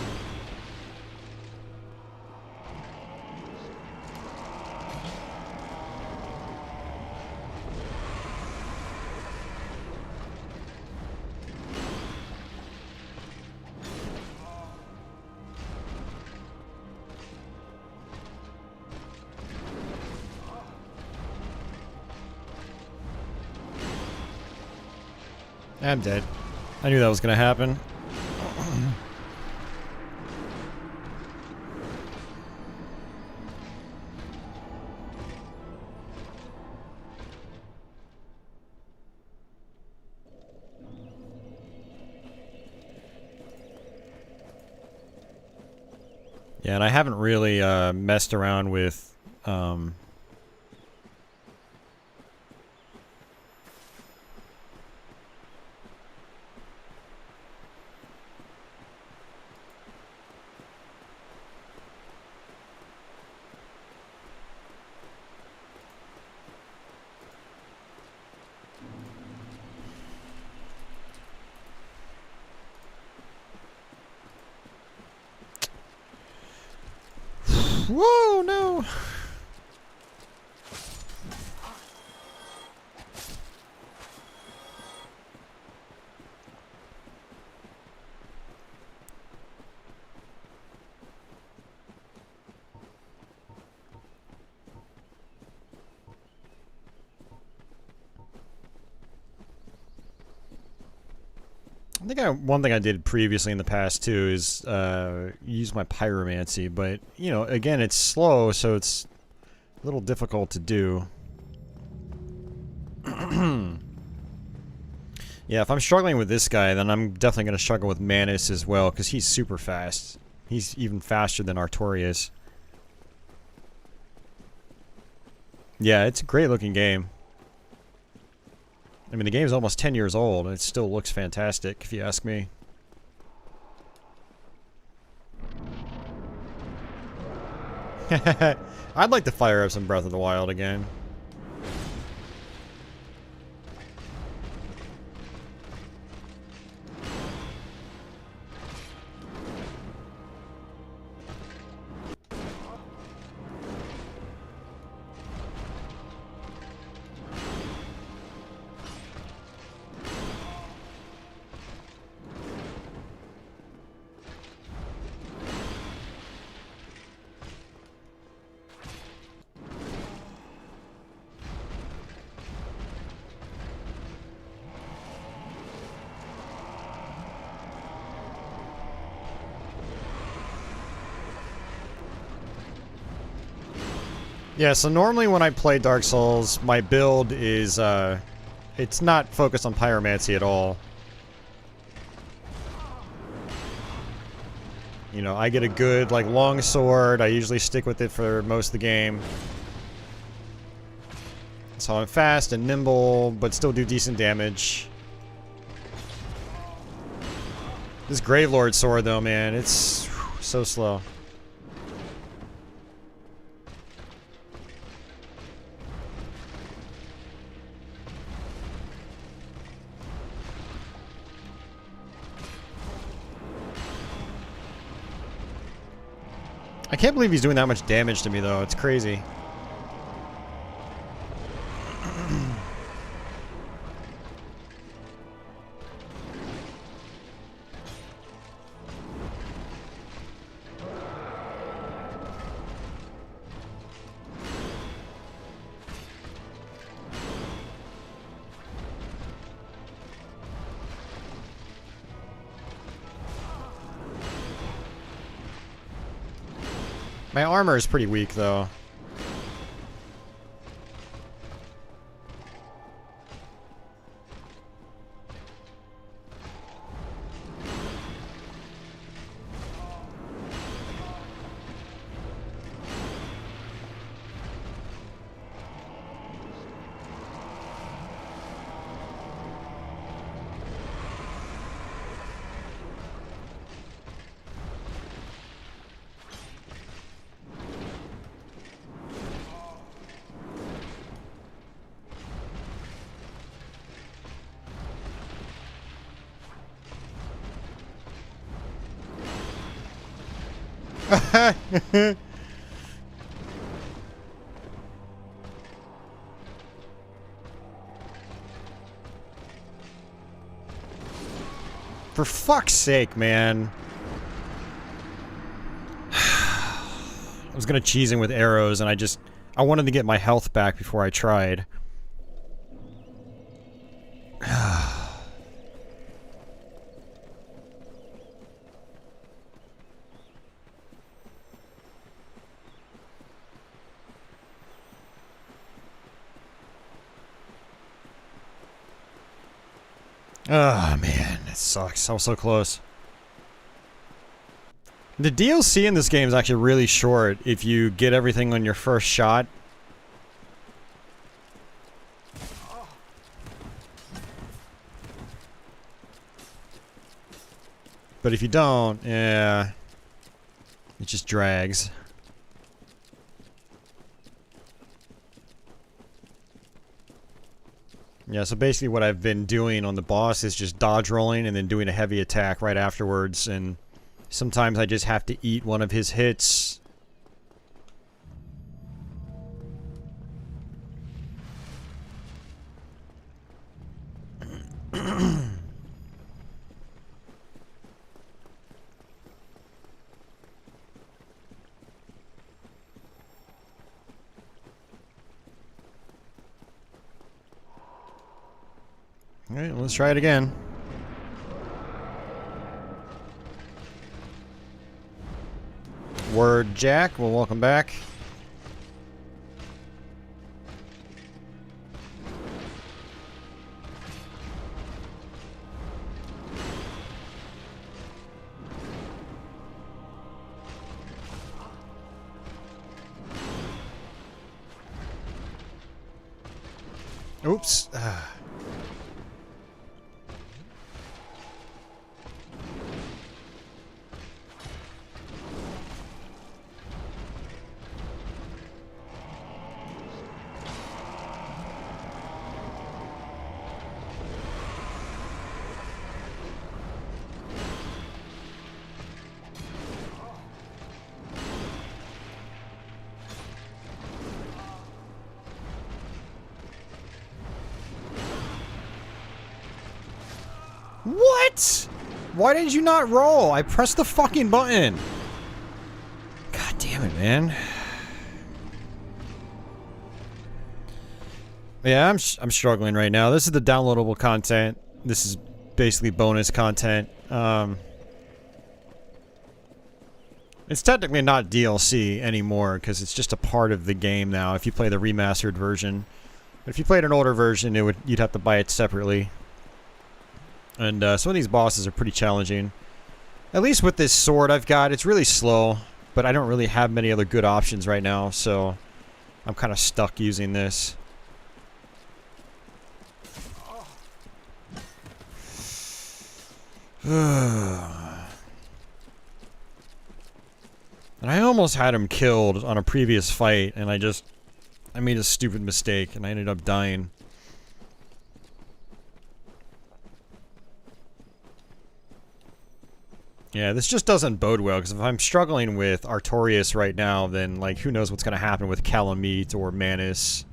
I'm dead. I knew that was gonna happen. Yeah, and I haven't really messed around with whoa, no! I think one thing I did previously in the past too is use my pyromancy, but you know, again, it's slow, so it's a little difficult to do. Yeah, if I'm struggling with this guy, then I'm definitely going to struggle with Manus as well, because he's super fast. He's even faster than Artorias. Yeah, it's a great looking game. I mean, the game's almost 10 years old, and it still looks fantastic, if you ask me. I'd like to fire up some Breath of the Wild again. Yeah, so normally when I play Dark Souls, my build is, it's not focused on pyromancy at all. You know, I get a good, like, long sword. I usually stick with it for most of the game. So I'm fast and nimble, but still do decent damage. This Gravelord sword, though, man, it's so slow. I can't believe he's doing that much damage to me, though. It's crazy. My armor is pretty weak, though. For fuck's sake, man. I was gonna cheese him with arrows, and I wanted to get my health back before I tried. Oh man, it sucks. I was so close. The DLC in this game is actually really short if you get everything on your first shot. But if you don't, yeah, it just drags. Yeah, so basically what I've been doing on the boss is just dodge rolling and then doing a heavy attack right afterwards, and sometimes I just have to eat one of his hits. Alright, let's try it again. Word Jack, well, welcome back. Oops. What? Why did you not roll? I pressed the fucking button. God damn it, man. Yeah, I'm struggling right now. This is the downloadable content. This is basically bonus content. It's technically not DLC anymore because it's just a part of the game now. If you play the remastered version, but if you played an older version, you'd have to buy it separately. And some of these bosses are pretty challenging. At least with this sword I've got, it's really slow, but I don't really have many other good options right now, so I'm kind of stuck using this. And I almost had him killed on a previous fight, and I made a stupid mistake, and I ended up dying. Yeah, this just doesn't bode well, because if I'm struggling with Artorias right now, then, like, who knows what's going to happen with Calamite or Manus.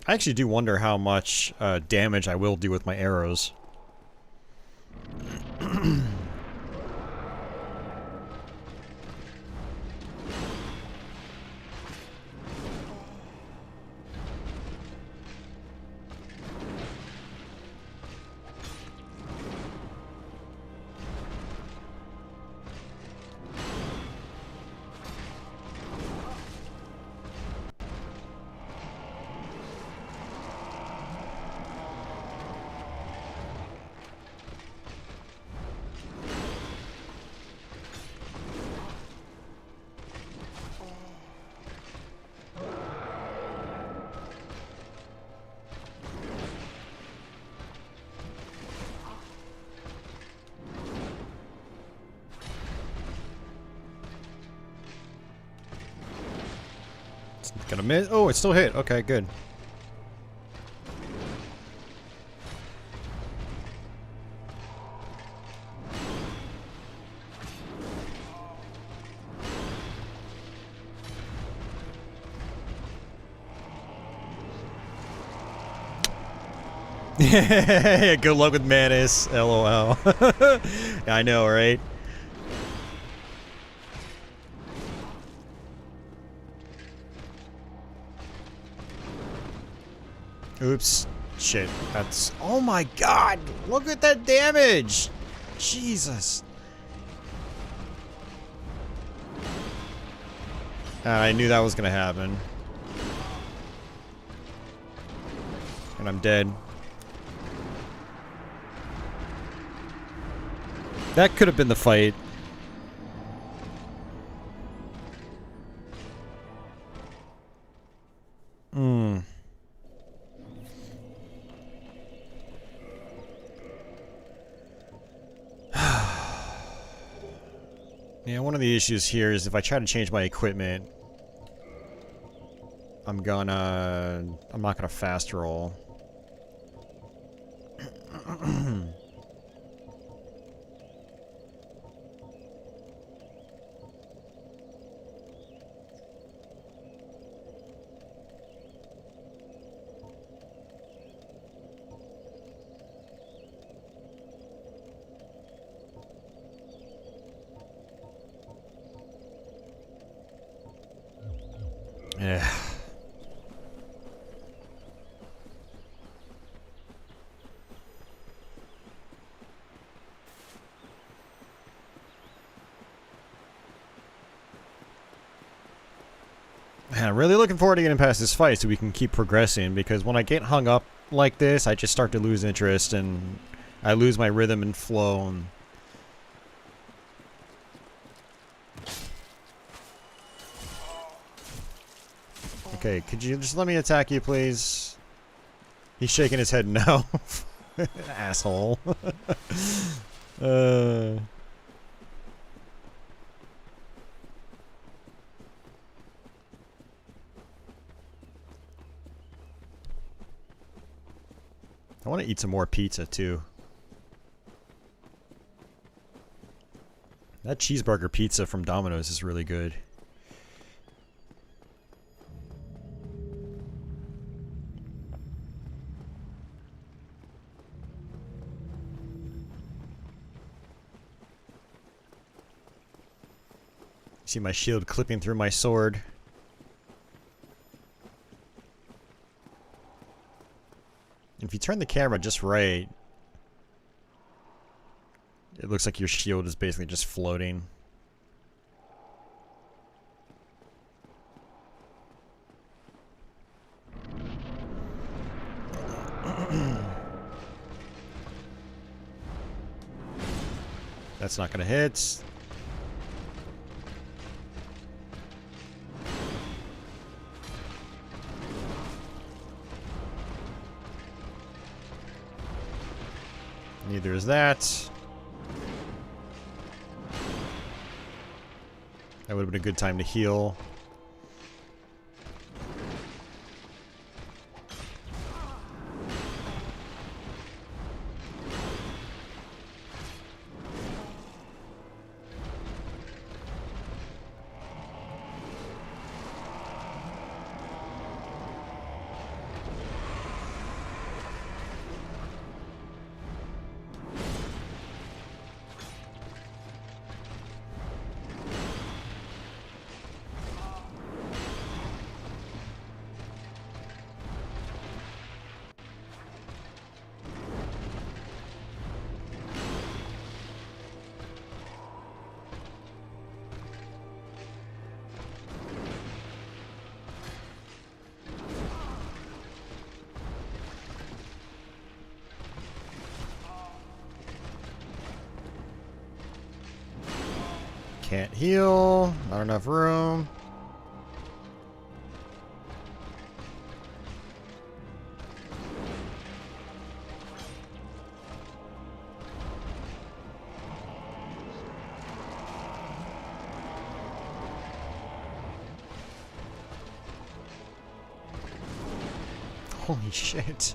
I actually do wonder how much damage I will do with my arrows. Gonna miss. Oh, it still hit. Okay, good. Good luck with Manus. LOL. I know, right? Oops. Shit. That's... Oh my god! Look at that damage! Jesus. I knew that was gonna happen. And I'm dead. That could have been the fight. Yeah, one of the issues here is if I try to change my equipment, I'm not gonna fast roll. Yeah. Man, I'm really looking forward to getting past this fight so we can keep progressing, because when I get hung up like this, I just start to lose interest and I lose my rhythm and flow. And okay, could you just let me attack you, please? He's shaking his head no. Asshole. I want to eat some more pizza, too. That cheeseburger pizza from Domino's is really good. See my shield clipping through my sword. If you turn the camera just right, it looks like your shield is basically just floating. That's not gonna hit. Neither is that. That would have been a good time to heal. Can't heal. Not enough room. Holy shit.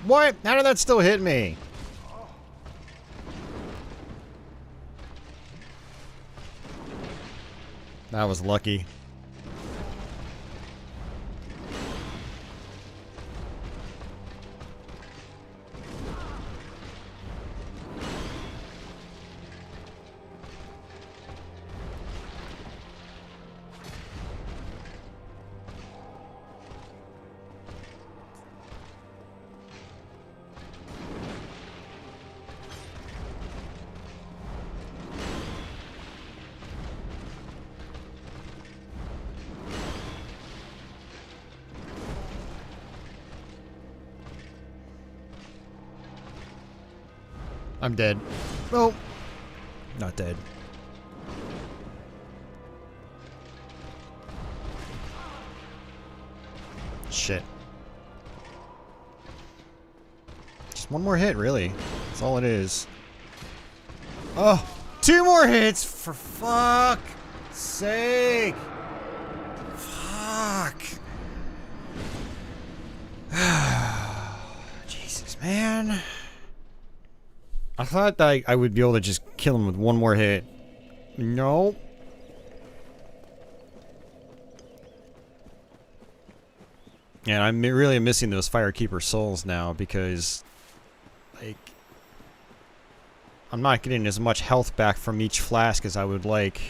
What? How did that still hit me? That was lucky. I'm dead. Oh, not dead. Shit. Just one more hit, really. That's all it is. Oh, 2 more hits, for fuck's sake. Fuck. Man. I thought that I would be able to just kill him with one more hit. No. And I'm really missing those Firekeeper souls now because, like, I'm not getting as much health back from each flask as I would like.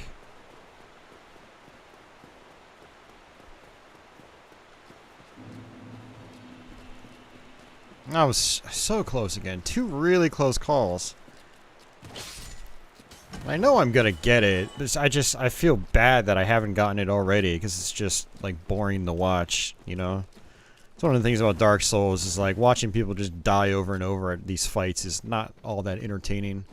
I was so close again. 2 really close calls. I know I'm gonna get it. I feel bad that I haven't gotten it already because it's just like boring to watch, you know? It's one of the things about Dark Souls is like watching people just die over and over at these fights is not all that entertaining.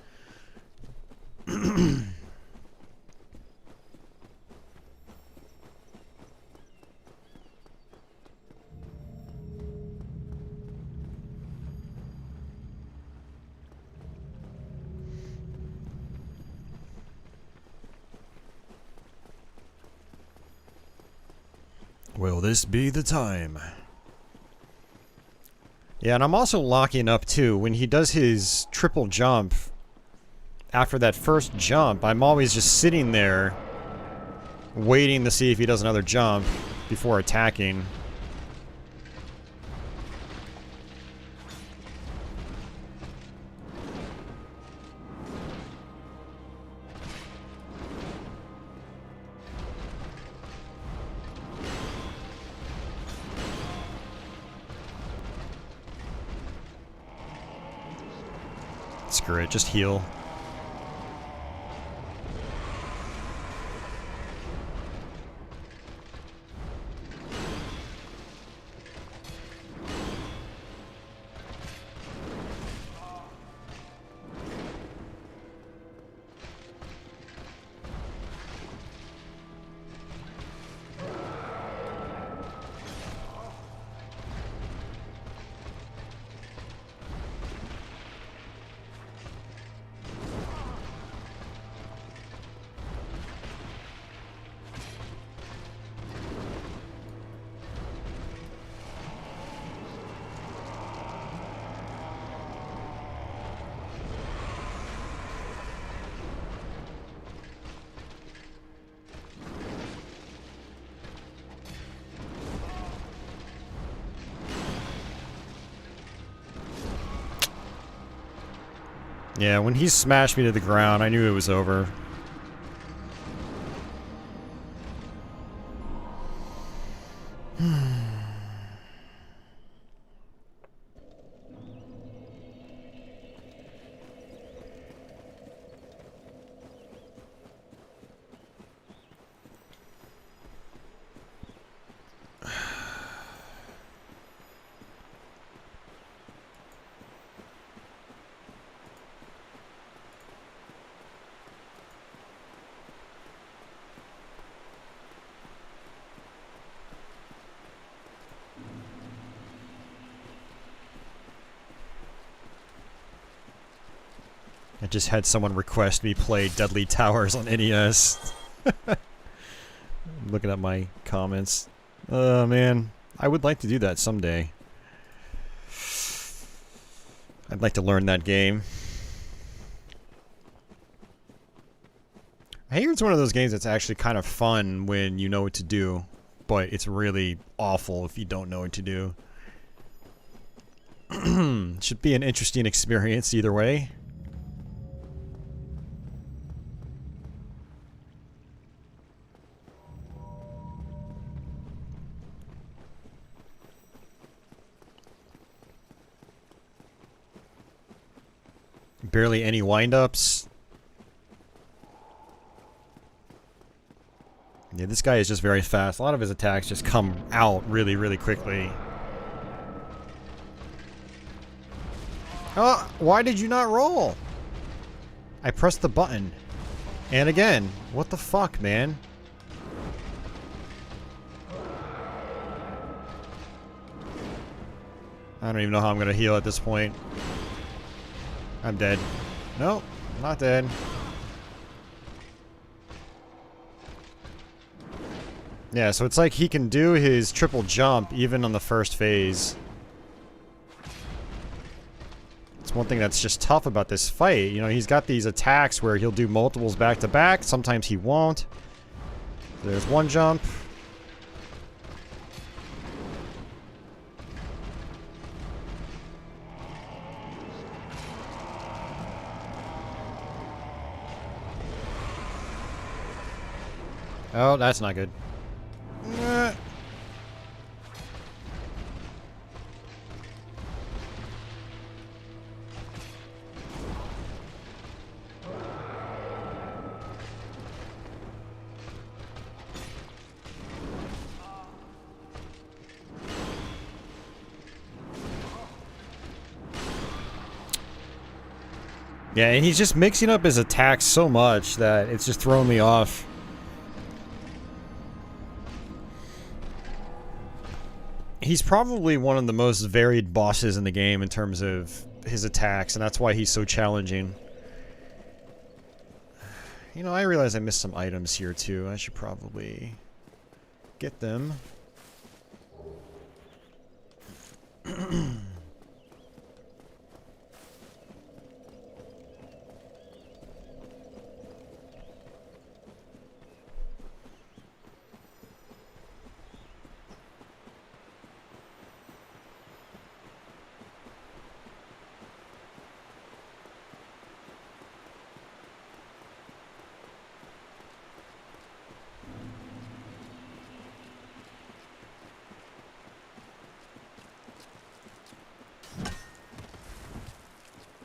Will this be the time? Yeah, and I'm also locking up too. When he does his triple jump, after that first jump, I'm always just sitting there waiting to see if he does another jump before attacking. Screw it, just heal. Yeah, when he smashed me to the ground, I knew it was over. I just had someone request me play Deadly Towers on NES. Looking at my comments. Oh man, I would like to do that someday. I'd like to learn that game. I hear it's one of those games that's actually kind of fun when you know what to do, but it's really awful if you don't know what to do. Should be an interesting experience either way. Barely any wind-ups. Yeah, this guy is just very fast. A lot of his attacks just come out really, really quickly. Oh, why did you not roll? I pressed the button. And again, what the fuck, man? I don't even know how I'm gonna heal at this point. I'm dead. Nope, not dead. Yeah, so it's like he can do his triple jump even on the first phase. It's one thing that's just tough about this fight. You know, he's got these attacks where he'll do multiples back to back. Sometimes he won't. There's one jump. Oh, that's not good. Yeah, and he's just mixing up his attacks so much that it's just throwing me off. He's probably one of the most varied bosses in the game in terms of his attacks, and that's why he's so challenging. You know, I realize I missed some items here too. I should probably get them.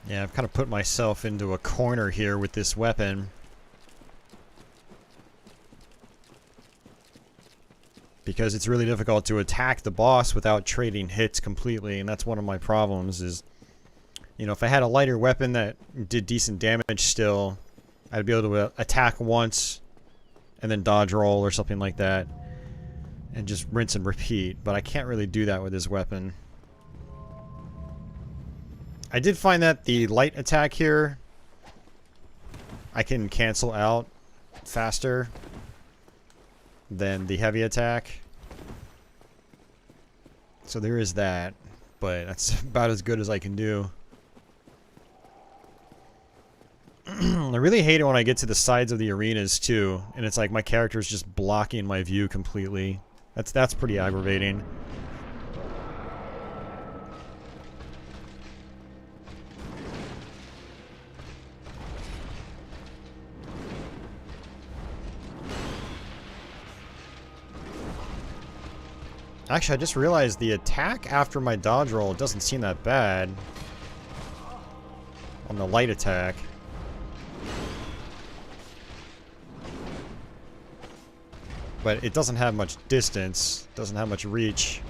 Yeah, I've kind of put myself into a corner here with this weapon. Because it's really difficult to attack the boss without trading hits completely, and that's one of my problems is, you know, if I had a lighter weapon that did decent damage still, I'd be able to attack once and then dodge roll or something like that and just rinse and repeat, but I can't really do that with this weapon. I did find that the light attack here I can cancel out faster than the heavy attack. So there is that, but that's about as good as I can do. I really hate it when I get to the sides of the arenas too, and it's like my character's just blocking my view completely. That's pretty aggravating. Actually, I just realized the attack after my dodge roll doesn't seem that bad on the light attack. But it doesn't have much distance, doesn't have much reach.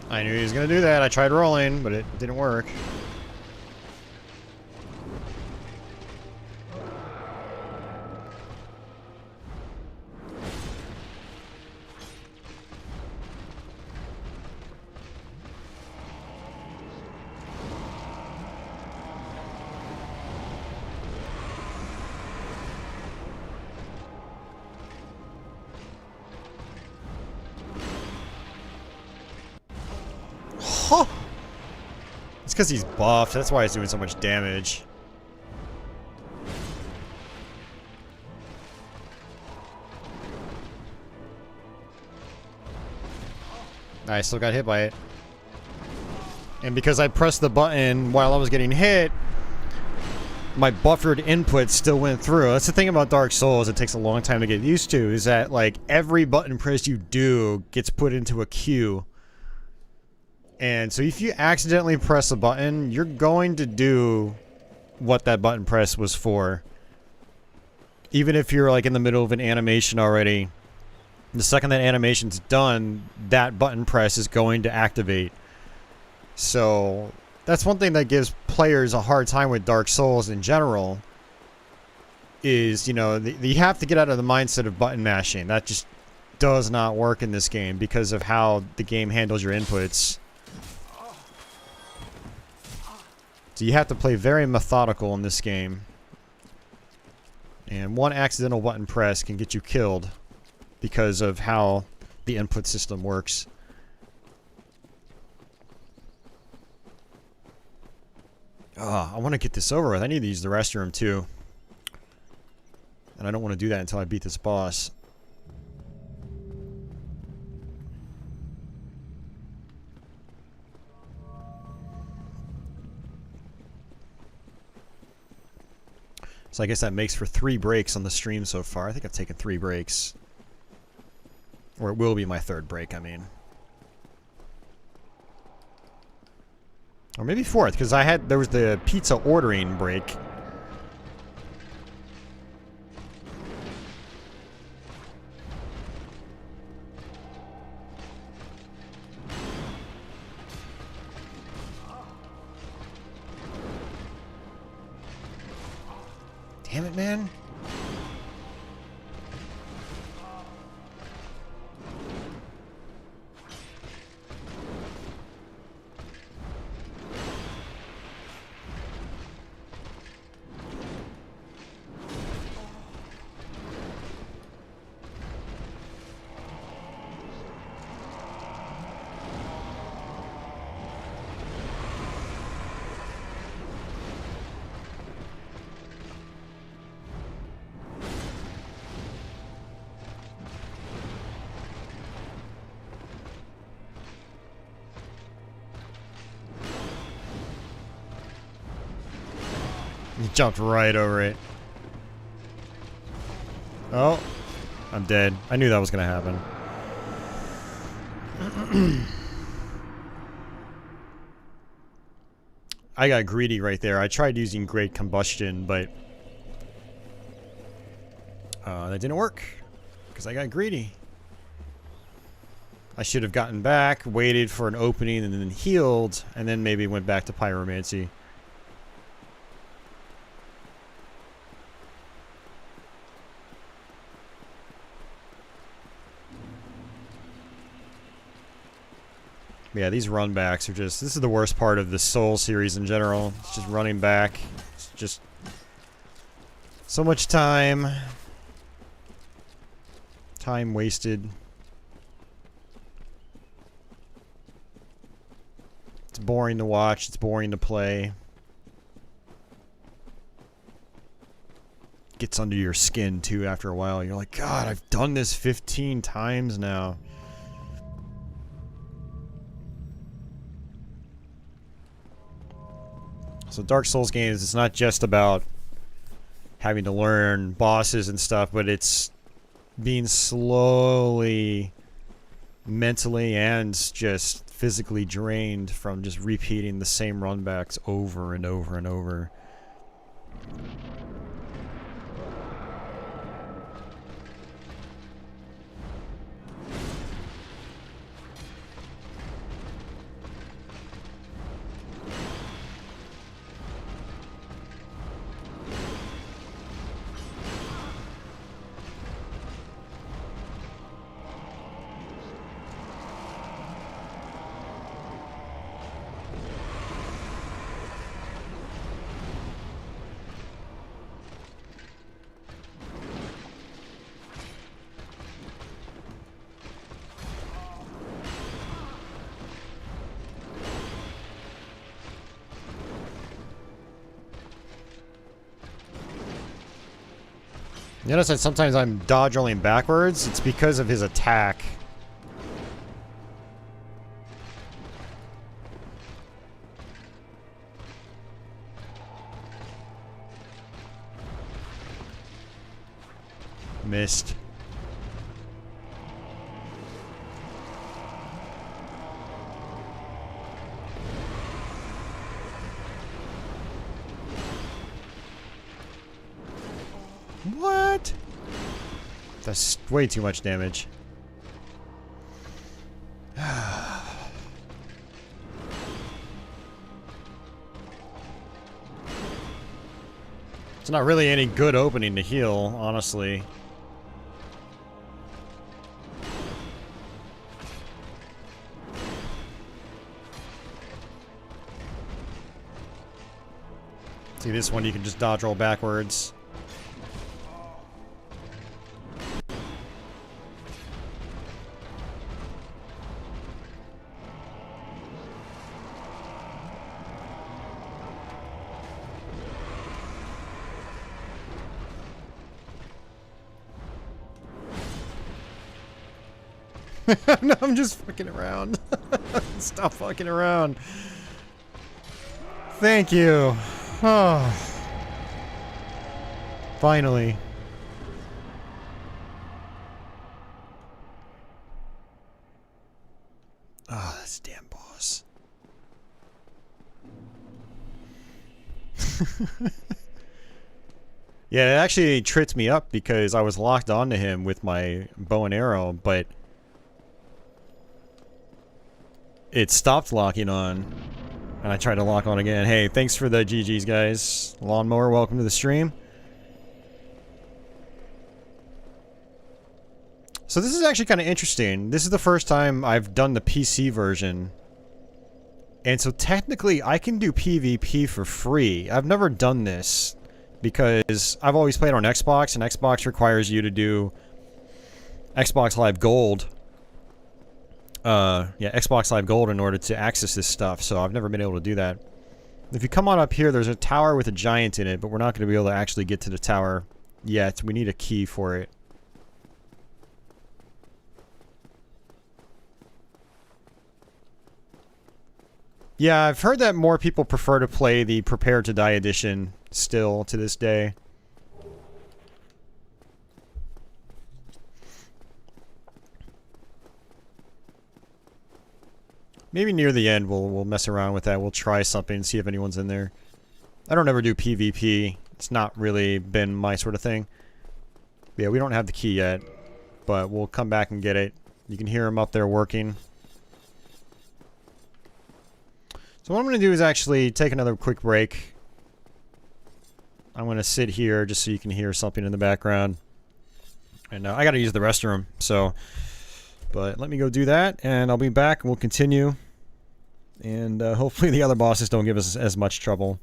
I knew he was going to do that. I tried rolling, but it didn't work. Huh. It's because he's buffed. That's why he's doing so much damage. I still got hit by it. And because I pressed the button while I was getting hit, my buffered input still went through. That's the thing about Dark Souls, it takes a long time to get used to, is that like every button press you do gets put into a queue. And so if you accidentally press a button, you're going to do what that button press was for. Even if you're like in the middle of an animation already, the second that animation's done, that button press is going to activate. So that's one thing that gives players a hard time with Dark Souls in general. Is, you know, you have to get out of the mindset of button mashing. That just does not work in this game because of how the game handles your inputs. So you have to play very methodical in this game. And one accidental button press can get you killed because of how the input system works. Oh, I want to get this over with. I need to use the restroom too. And I don't want to do that until I beat this boss. So I guess that makes for 3 breaks on the stream so far. I think I've taken 3 breaks. Or it will be my 3rd break, I mean. Or maybe 4th, because there was the pizza ordering break. Damn it, man. He jumped right over it. Oh, I'm dead. I knew that was going to happen. I got greedy right there. I tried using Great Combustion, but that didn't work because I got greedy. I should have gotten back, waited for an opening, and then healed, and then maybe went back to Pyromancy. Yeah, these run backs are just... This is the worst part of the Soul series in general. It's just running back. It's just... so much time. Time wasted. It's boring to watch. It's boring to play. Gets under your skin, too, after a while. You're like, God, I've done this 15 times now. So Dark Souls games, it's not just about having to learn bosses and stuff, but it's being slowly, mentally, and just physically drained from just repeating the same runbacks over and over and over. You notice that sometimes I'm dodge rolling backwards? It's because of his attack. Missed. What? That's way too much damage. It's not really any good opening to heal, honestly. See, this one you can just dodge roll backwards. No, I'm just fucking around. Stop fucking around. Thank you. Oh. Finally. Oh, that's a damn boss. Yeah, it actually tripped me up because I was locked onto him with my bow and arrow, but it stopped locking on, and I tried to lock on again. Hey, thanks for the GGs, guys. Lawnmower, welcome to the stream. So this is actually kind of interesting. This is the first time I've done the PC version. And so technically, I can do PvP for free. I've never done this because I've always played on Xbox, and Xbox requires you to do Xbox Live Gold. Yeah, Xbox Live Gold in order to access this stuff, so I've never been able to do that. If you come on up here, there's a tower with a giant in it, but we're not going to be able to actually get to the tower yet. We need a key for it. Yeah, I've heard that more people prefer to play the Prepare to Die edition still to this day. Maybe near the end we'll mess around with that. We'll try something and see if anyone's in there. I don't ever do PvP. It's not really been my sort of thing. Yeah, we don't have the key yet, but we'll come back and get it. You can hear them up there working. So what I'm going to do is actually take another quick break. I'm going to sit here just so you can hear something in the background. And I got to use the restroom, so... But let me go do that, and I'll be back, and we'll continue. And hopefully the other bosses don't give us as much trouble.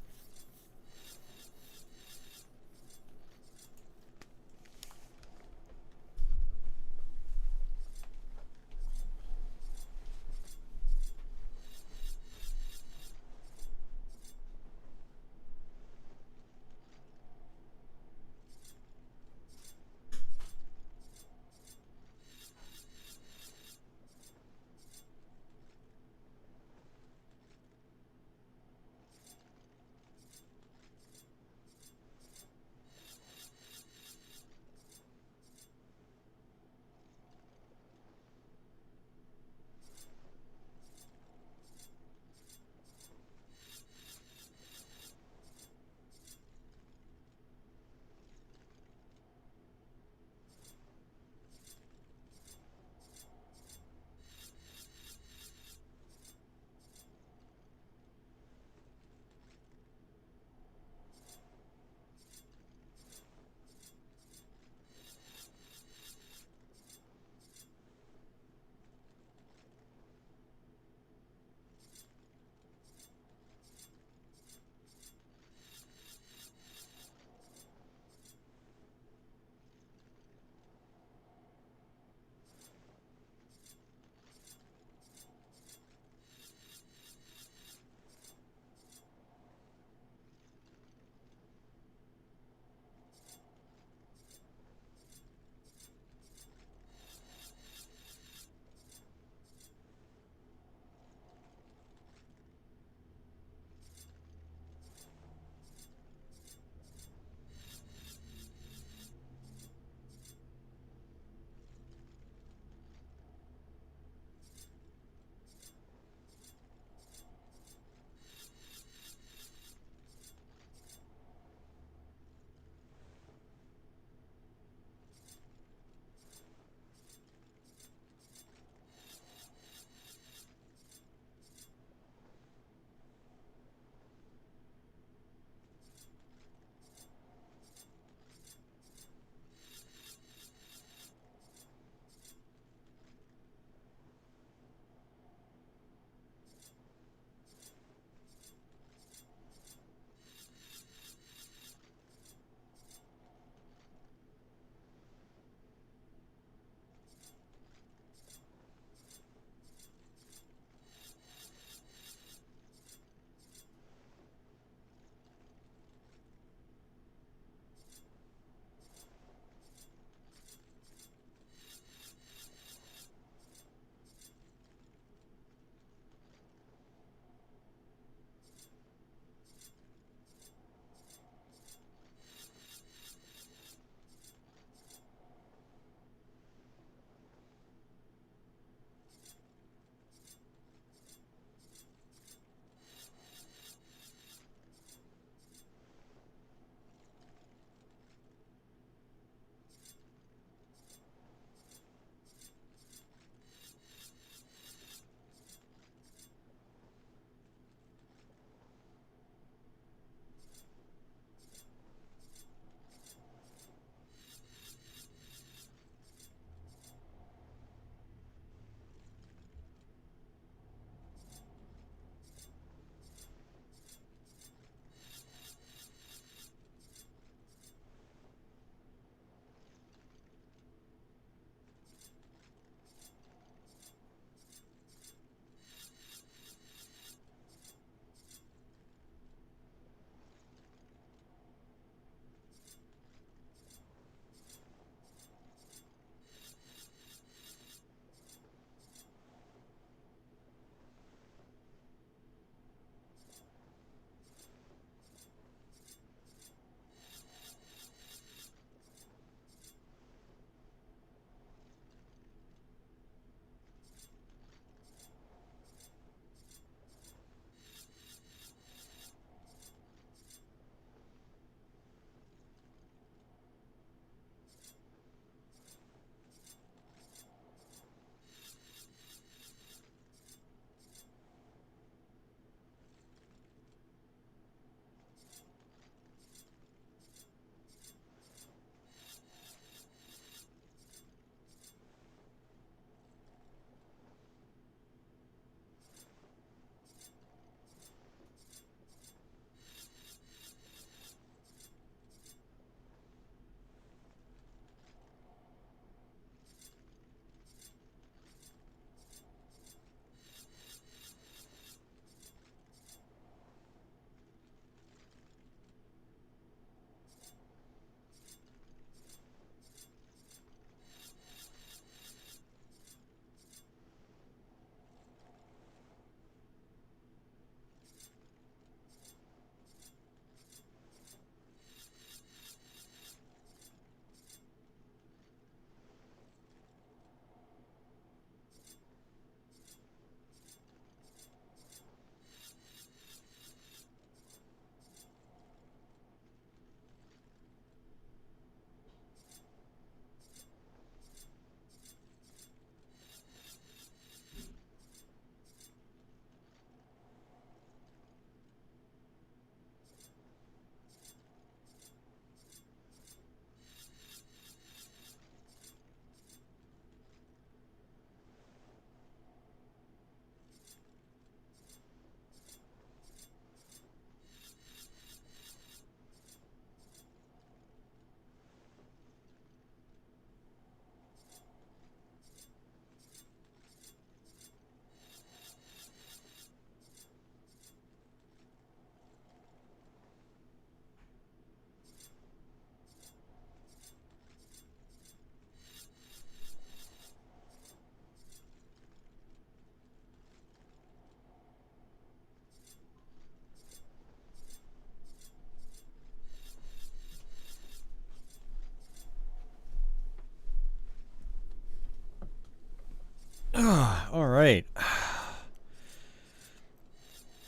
All right.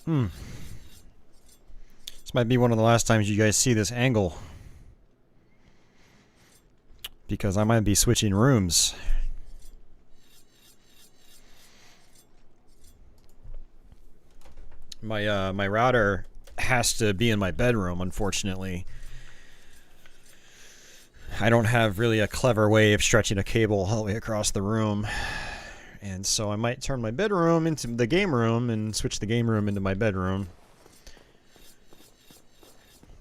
This might be one of the last times you guys see this angle. Because I might be switching rooms. My router has to be in my bedroom, unfortunately. I don't have really a clever way of stretching a cable all the way across the room. And so I might turn my bedroom into the game room and switch the game room into my bedroom.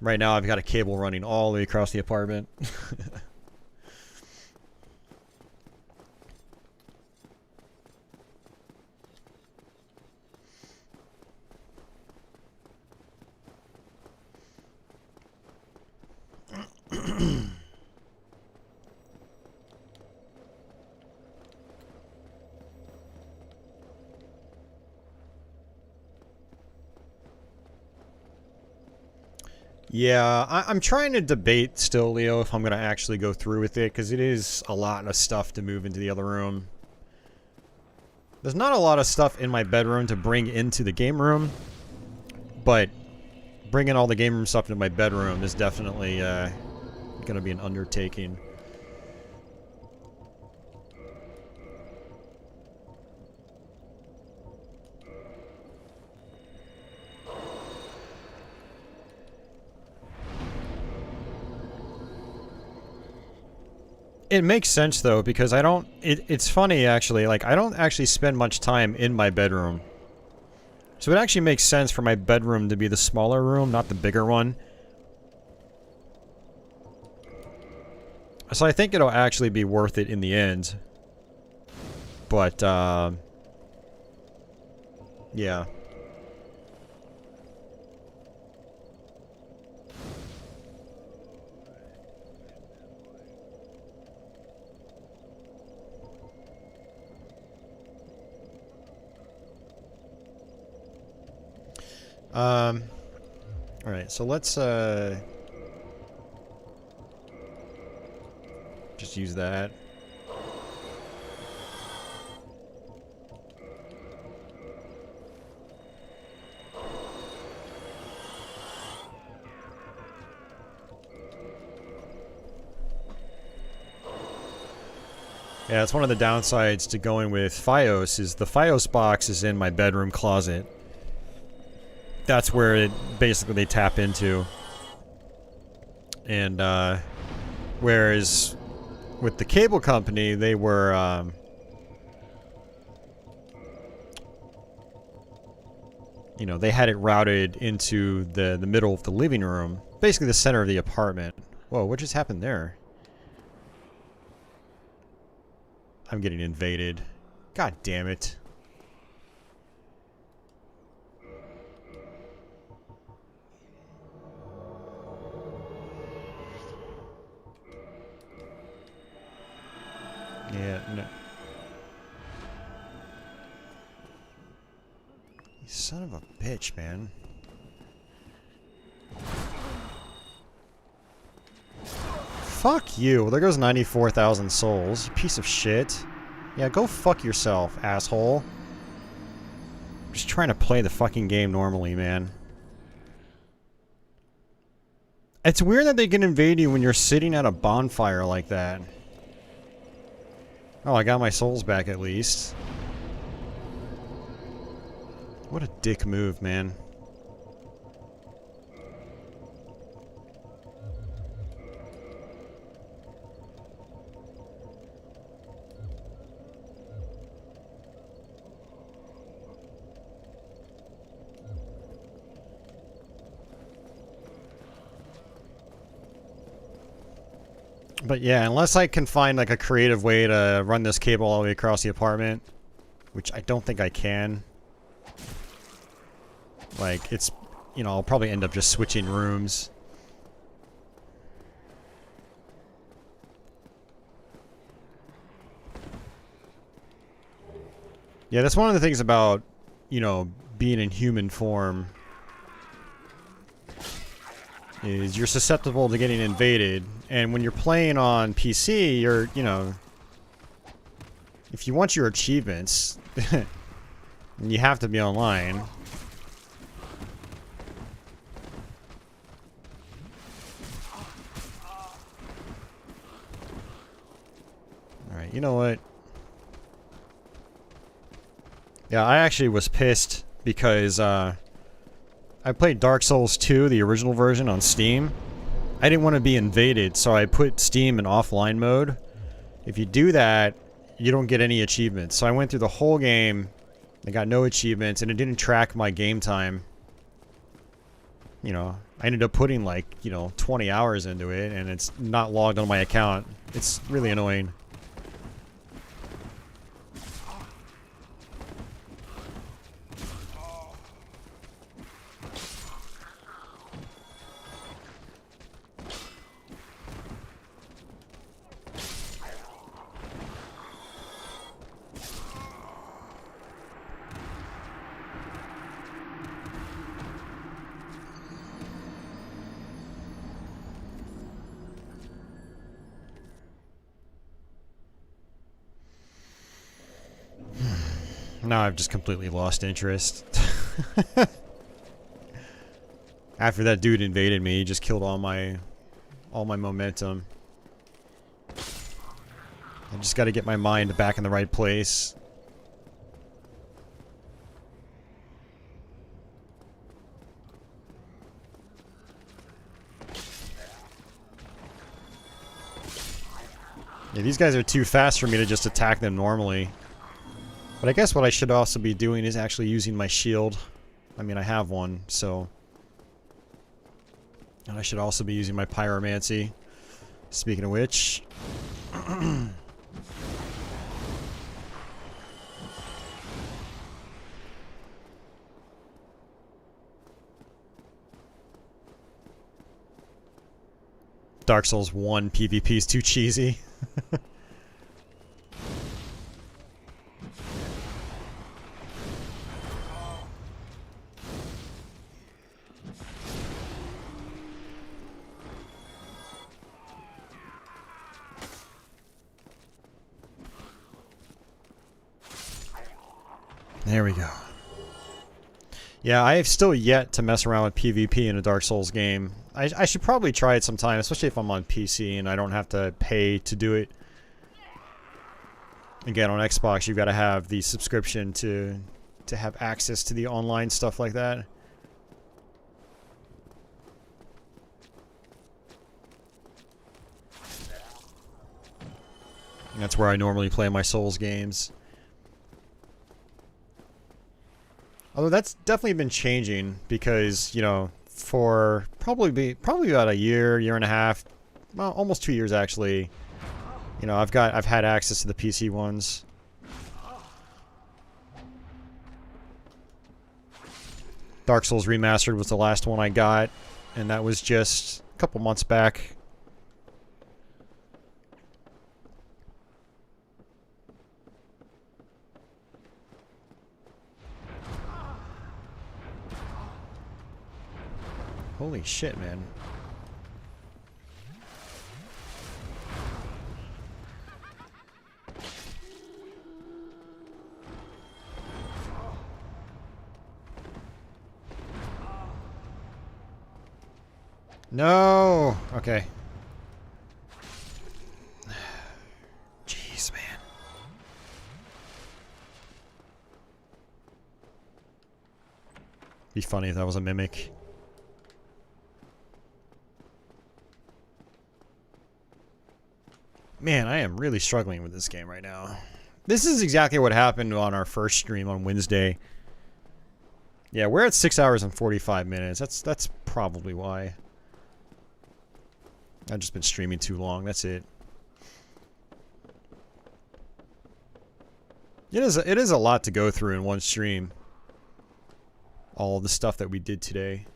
Right now I've got a cable running all the way across the apartment. Yeah, I'm trying to debate still, Leo, if I'm going to actually go through with it, because it is a lot of stuff to move into the other room. There's not a lot of stuff in my bedroom to bring into the game room, but bringing all the game room stuff into my bedroom is definitely going to be an undertaking. It makes sense though, because I don't, it's funny actually, like I don't actually spend much time in my bedroom. So it actually makes sense for my bedroom to be the smaller room, not the bigger one. So I think it'll actually be worth it in the end. But, yeah. Alright, so let's, just use that. Yeah, it's one of the downsides to going with Fios, is the Fios box is in my bedroom closet. That's where it basically they tap into. And whereas with the cable company, they were you know, they had it routed into the middle of the living room, basically the center of the apartment. Whoa, what just happened there? I'm getting invaded. God damn it. Yeah, no. You son of a bitch, man. Fuck you. There goes 94,000 souls. You piece of shit. Yeah, go fuck yourself, asshole. I'm just trying to play the fucking game normally, man. It's weird that they can invade you when you're sitting at a bonfire like that. Oh, I got my souls back at least. What a dick move, man. But yeah, unless I can find like a creative way to run this cable all the way across the apartment, which I don't think I can. Like, it's, you know, I'll probably end up just switching rooms. Yeah, that's one of the things about, you know, being in human form. Is you're susceptible to getting invaded, and when you're playing on PC, you're, you know, if you want your achievements, you have to be online. Alright, you know what? Yeah, I actually was pissed because I played Dark Souls 2, the original version, on Steam. I didn't want to be invaded, so I put Steam in offline mode. If you do that, you don't get any achievements. So I went through the whole game, I got no achievements, and it didn't track my game time. You know, I ended up putting like, 20 hours into it, and it's not logged on my account. It's really annoying. Now I've just completely lost interest. After that dude invaded me, he just killed all my momentum. I just gotta get my mind back in the right place. Yeah, these guys are too fast for me to just attack them normally. But I guess what I should also be doing is actually using my shield. I mean, I have one, so... And I should also be using my pyromancy. Speaking of which... Dark Souls 1 PvP is too cheesy. There we go. Yeah, I have still yet to mess around with PvP in a Dark Souls game. I should probably try it sometime, especially if I'm on PC and I don't have to pay to do it. Again, on Xbox, you've got to have the subscription to have access to the online stuff like that. And that's where I normally play my Souls games. Although that's definitely been changing because, for probably about a year and a half, well, almost 2 years actually. I've had access to the PC ones. Dark Souls Remastered was the last one I got, and that was just a couple months back. Holy shit, man. No! Okay. Jeez, man. Be funny if that was a mimic. Man, I am really struggling with this game right now. This is exactly what happened on our first stream on Wednesday. Yeah, we're at 6 hours and 45 minutes. That's probably why. I've just been streaming too long. That's it. It is a lot to go through in one stream. All the stuff that we did today.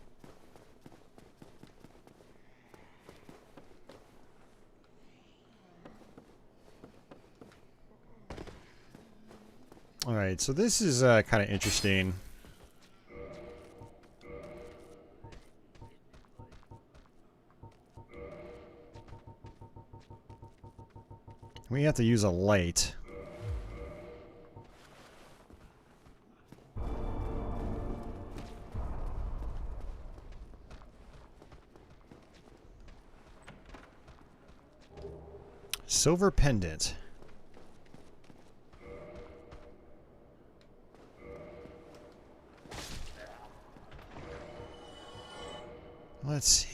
Alright, so this is kind of interesting. We have to use a light. Silver pendant. Let's see.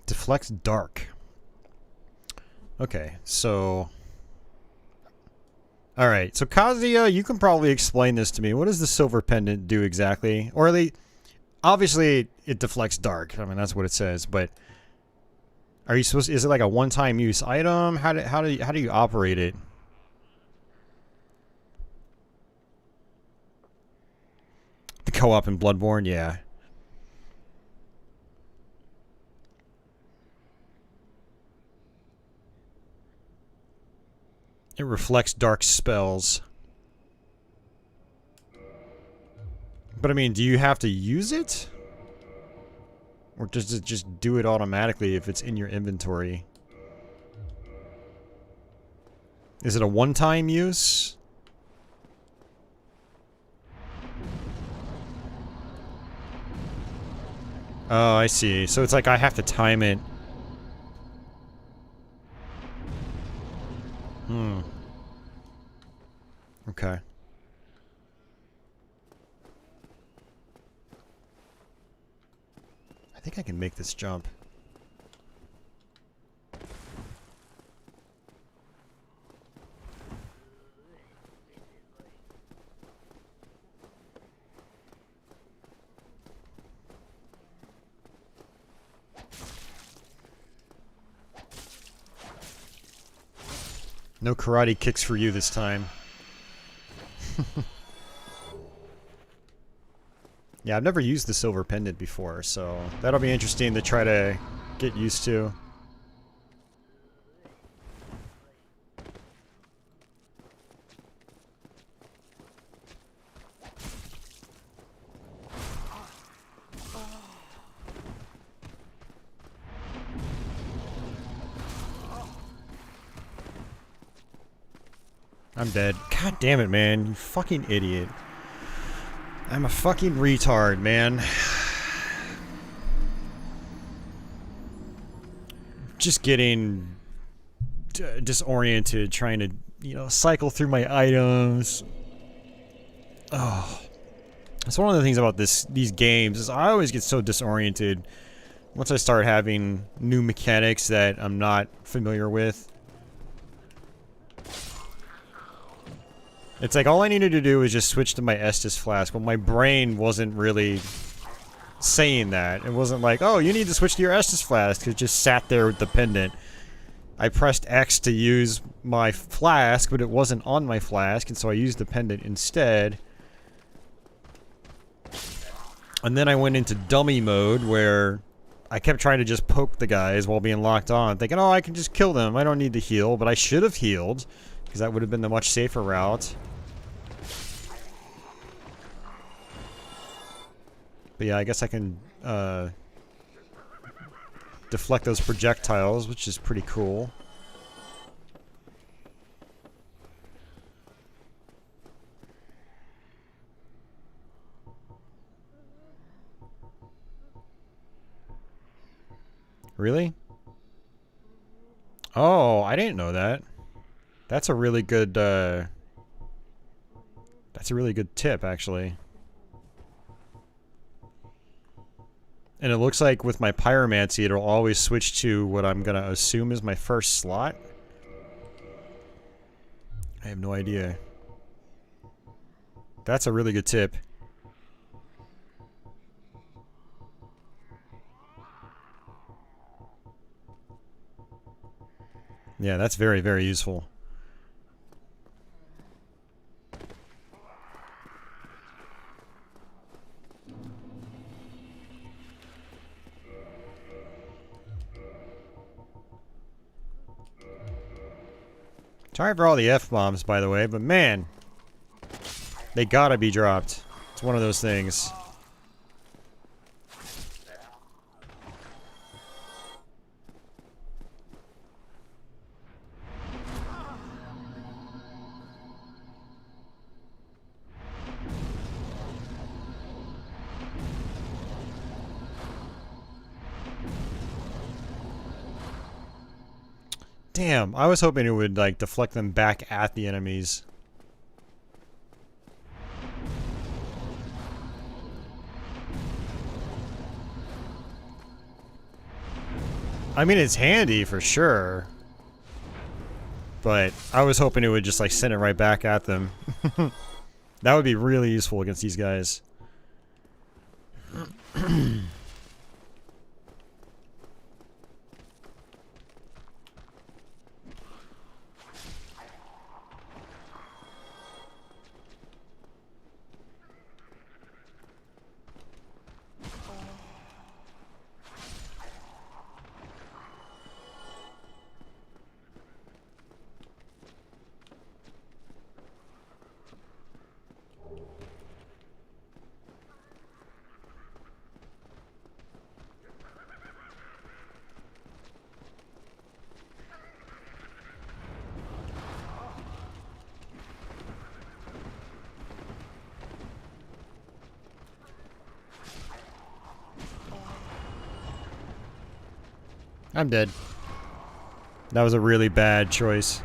Deflects dark. Okay, so... Alright, so Kazuya, you can probably explain this to me. What does the silver pendant do exactly? Or at least, obviously, it deflects dark. I mean, that's what it says, but... Are you supposed to, is it like a one-time use item? How do you operate it? The co-op in Bloodborne, yeah. It reflects dark spells. But I mean, do you have to use it? Or does it just do it automatically if it's in your inventory? Is it a one-time use? Oh, I see. So it's like I have to time it. Hmm. Okay. I think I can make this jump. No karate kicks for you this time. Yeah, I've never used the silver pendant before, so that'll be interesting to try to get used to. I'm dead. God damn it, man. You fucking idiot. I'm a fucking retard, man. Just getting disoriented, trying to, you know, cycle through my items. Oh. That's one of the things about these games, is I always get so disoriented once I start having new mechanics that I'm not familiar with. It's like all I needed to do was just switch to my Estus flask, but my brain wasn't really saying that. It wasn't like, oh, you need to switch to your Estus flask. It just sat there with the pendant. I pressed X to use my flask, but it wasn't on my flask, and so I used the pendant instead. And then I went into dummy mode, where I kept trying to just poke the guys while being locked on, thinking, oh, I can just kill them. I don't need to heal, but I should have healed, because that would have been the much safer route. But yeah, I guess I can deflect those projectiles, which is pretty cool. Really? Oh, I didn't know that. That's a really good, that's a really good tip, actually. And it looks like with my pyromancy, it'll always switch to what I'm gonna assume is my first slot. I have no idea. That's a really good tip. Yeah, that's very, very useful. Sorry for all the F-bombs, by the way, but man, they gotta be dropped. It's one of those things. Damn, I was hoping it would, like, deflect them back at the enemies. I mean, it's handy for sure. But I was hoping it would just, like, send it right back at them. That would be really useful against these guys. I'm dead. That was a really bad choice.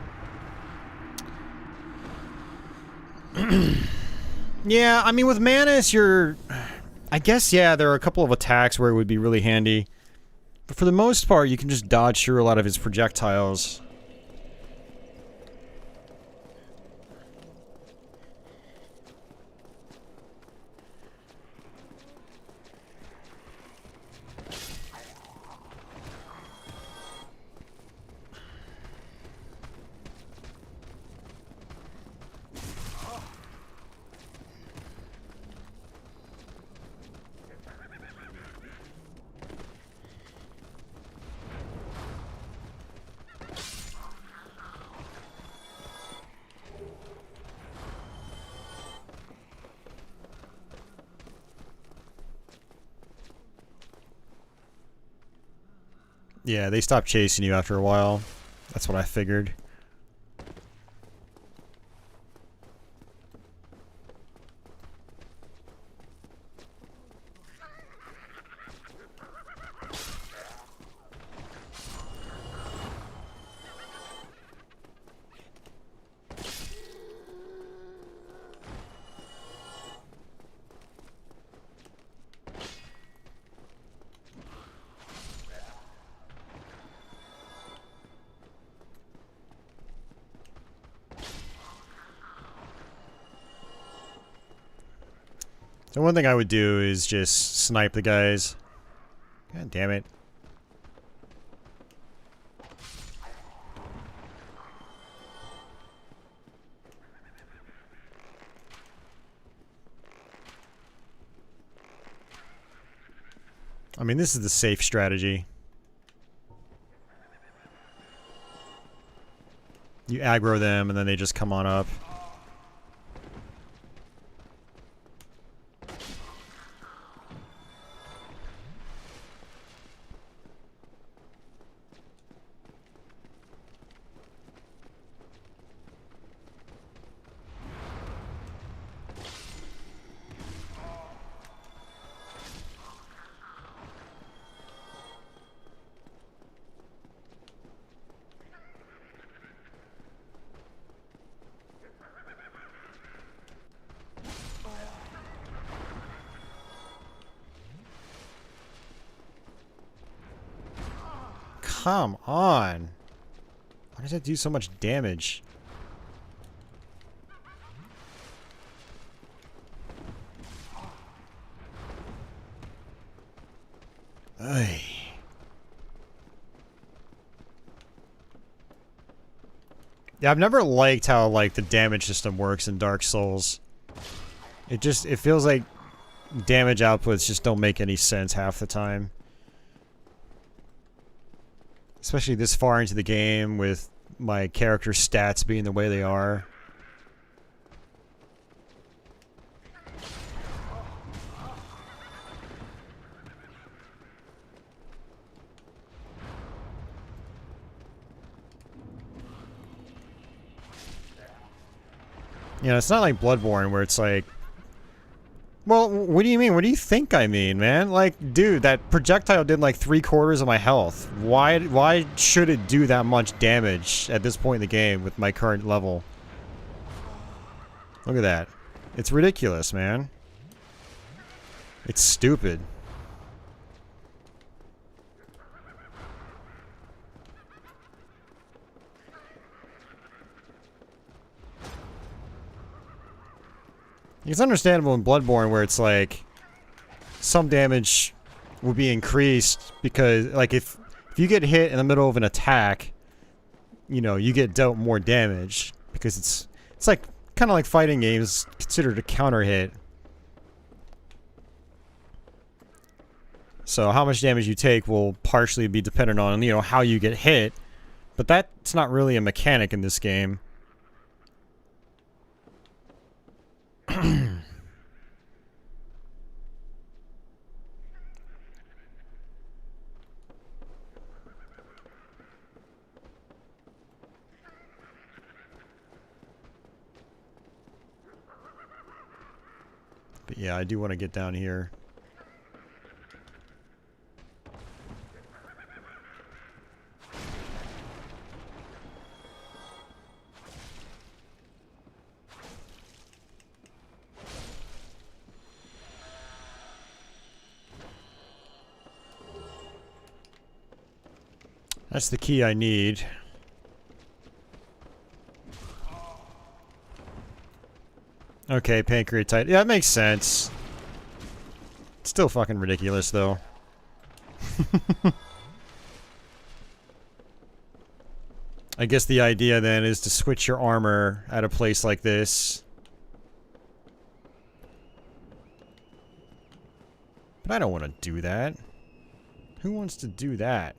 Yeah, I mean, with Manus, you're... I guess, yeah, there are a couple of attacks where it would be really handy. But for the most part, you can just dodge through a lot of his projectiles. Yeah, they stop chasing you after a while. That's what I figured. So one thing I would do is just snipe the guys. God damn it. I mean, this is the safe strategy. You aggro them and then they just come on up. Come on. Why does that do so much damage? Ay. Yeah, I've never liked how, like, the damage system works in Dark Souls. It feels like damage outputs just don't make any sense half the time. Especially this far into the game with my character stats being the way they are. You know, it's not like Bloodborne where it's like, well, what do you mean? What do you think I mean, man? Like, dude, that projectile did like 3/4 of my health. Why should it do that much damage at this point in the game with my current level? Look at that. It's ridiculous, man. It's stupid. It's understandable in Bloodborne where it's like some damage will be increased because like if you get hit in the middle of an attack, you know, you get dealt more damage because it's like kind of like fighting games considered a counter hit. So how much damage you take will partially be dependent on, you know, how you get hit, but that's not really a mechanic in this game. But yeah, I do want to get down here. That's the key I need. Okay, pancreatite. Yeah, that makes sense. It's still fucking ridiculous, though. I guess the idea then is to switch your armor at a place like this. But I don't want to do that. Who wants to do that?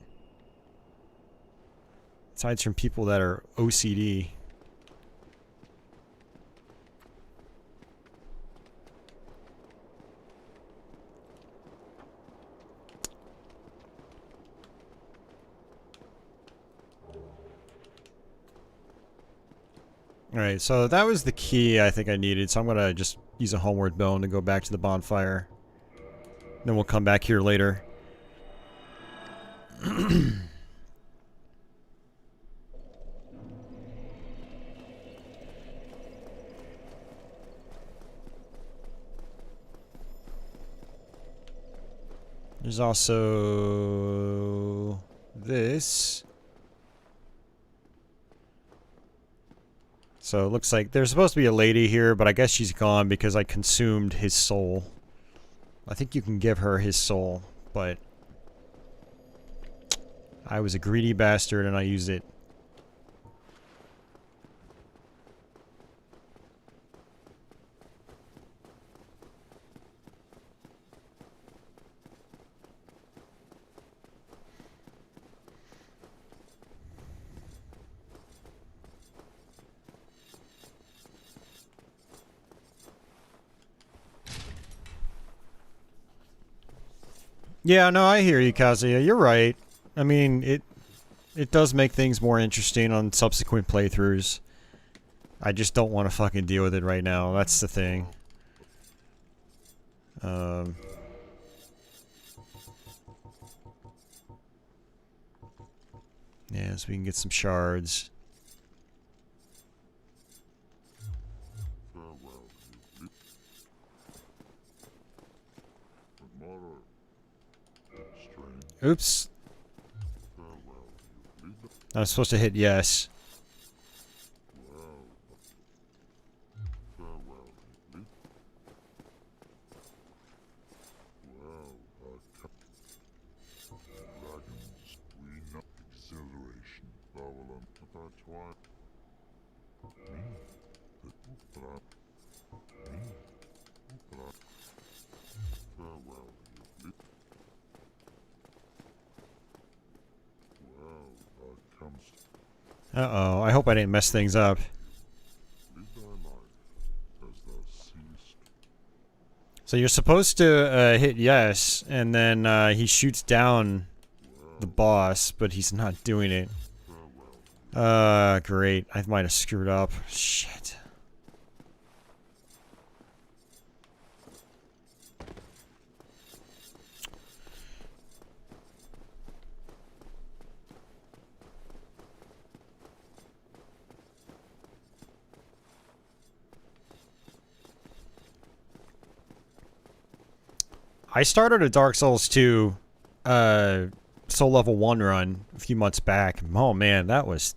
Aside from people that are OCD. Alright, so that was the key I think I needed, so I'm gonna just use a homeward bone to go back to the bonfire. Then we'll come back here later. There's also this. So it looks like there's supposed to be a lady here, but I guess she's gone because I consumed his soul. I think you can give her his soul, but I was a greedy bastard and I used it. Yeah, no, I hear you, Kazuya. You're right. I mean, it does make things more interesting on subsequent playthroughs. I just don't want to fucking deal with it right now. That's the thing. Yeah, so we can get some shards. Oops. I was supposed to hit yes. Uh-oh, I hope I didn't mess things up. So you're supposed to hit yes, and then he shoots down the boss, but he's not doing it. Great. I might have screwed up. Shit. I started a Dark Souls 2 soul level 1 run a few months back. Oh man, that was...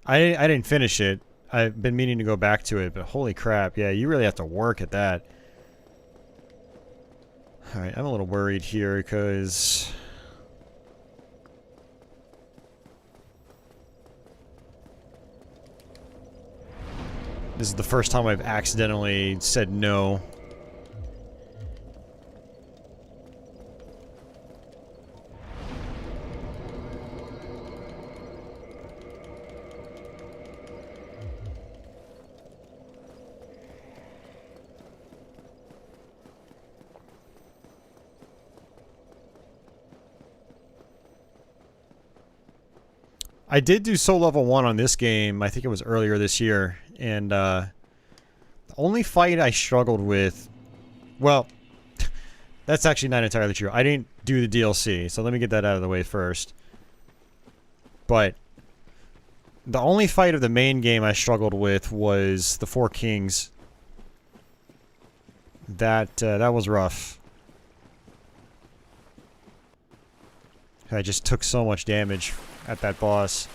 I didn't finish it. I've been meaning to go back to it, but holy crap, yeah, you really have to work at that. Alright, I'm a little worried here, because... this is the first time I've accidentally said no. I did do soul level 1 on this game, I think it was earlier this year, and the only fight I struggled with... well, that's actually not entirely true. I didn't do the DLC, so let me get that out of the way first. But the only fight of the main game I struggled with was the Four Kings. That was rough. I just took so much damage at that boss.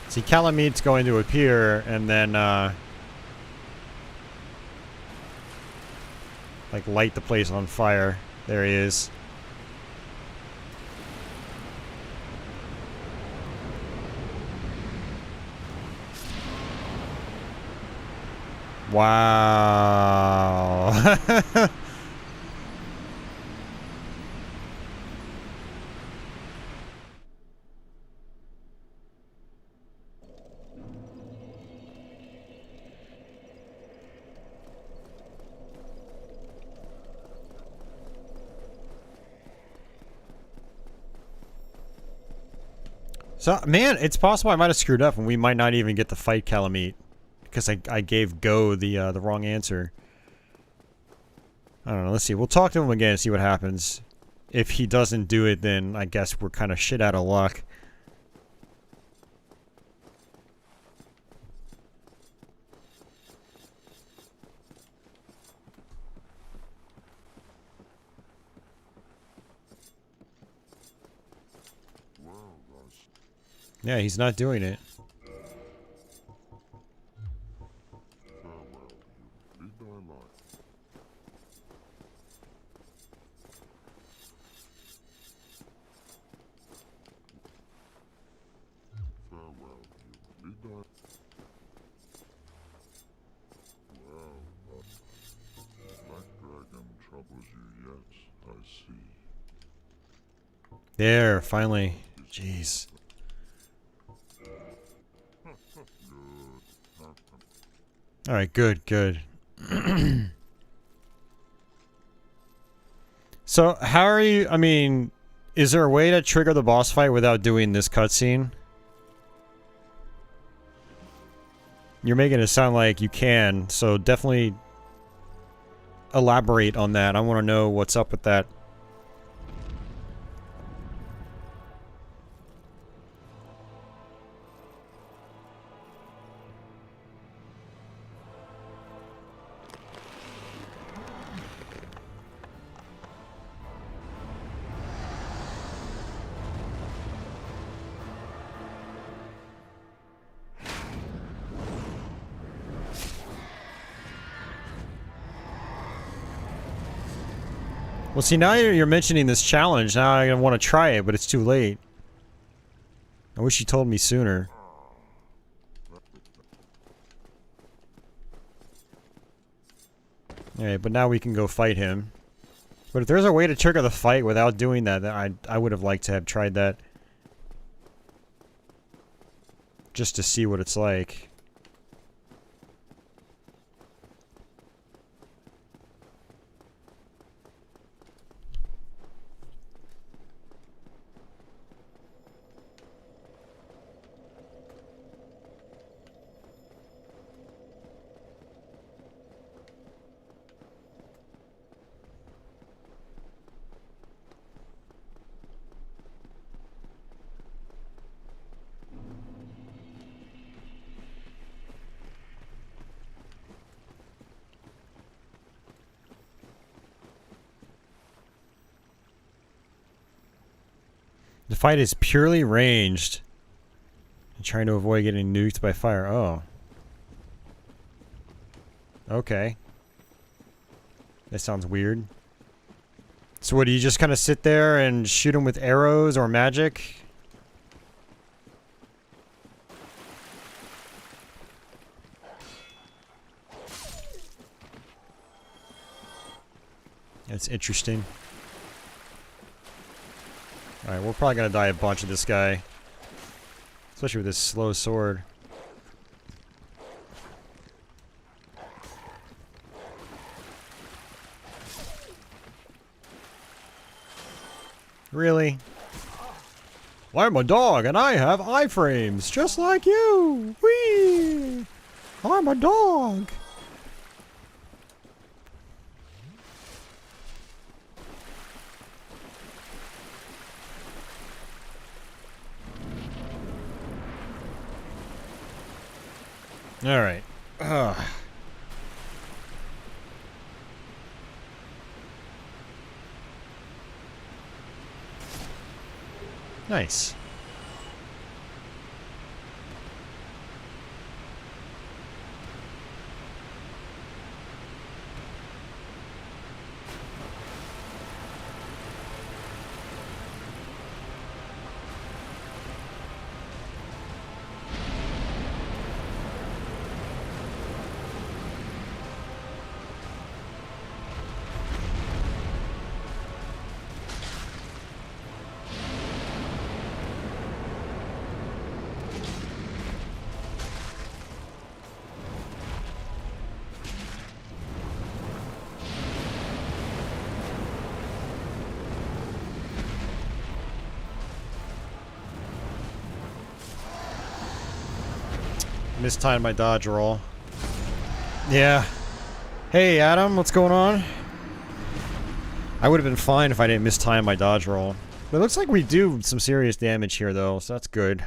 See, Calamete's going to appear, and then, like, light the place on fire. There he is. Wow. So, man, it's possible I might have screwed up and we might not even get to fight Calamite. Because I gave Go the wrong answer. I don't know, let's see. We'll talk to him again and see what happens. If he doesn't do it, then I guess we're kind of shit out of luck. Yeah, he's not doing it. There, finally. Jeez. Alright, good, good. So how are you? I mean, is there a way to trigger the boss fight without doing this cutscene? You're making it sound like you can, so definitely elaborate on that. I want to know what's up with that. Well, see, now you're mentioning this challenge. Now I want to try it, but it's too late. I wish you told me sooner. Alright, but now we can go fight him. But if there's a way to trigger the fight without doing that, then I would have liked to have tried that. Just to see what it's like. The fight is purely ranged. I'm trying to avoid getting nuked by fire. Oh. Okay. That sounds weird. So what, do you just kind of sit there and shoot him with arrows or magic? That's interesting. Alright, we're probably gonna die a bunch of this guy. Especially with this slow sword. Really? I'm a dog and I have iframes, just like you! Whee! I'm a dog! Alright. Nice. Mistimed my dodge roll. Yeah. Hey, Adam, what's going on? I would have been fine if I didn't mistime my dodge roll. But it looks like we do some serious damage here, though, so that's good.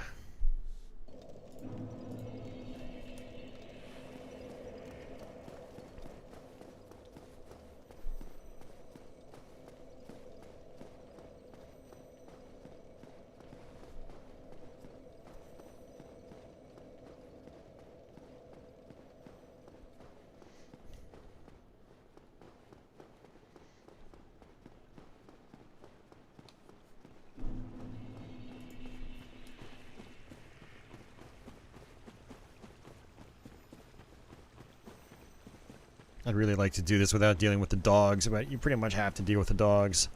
I'd really like to do this without dealing with the dogs, but you pretty much have to deal with the dogs.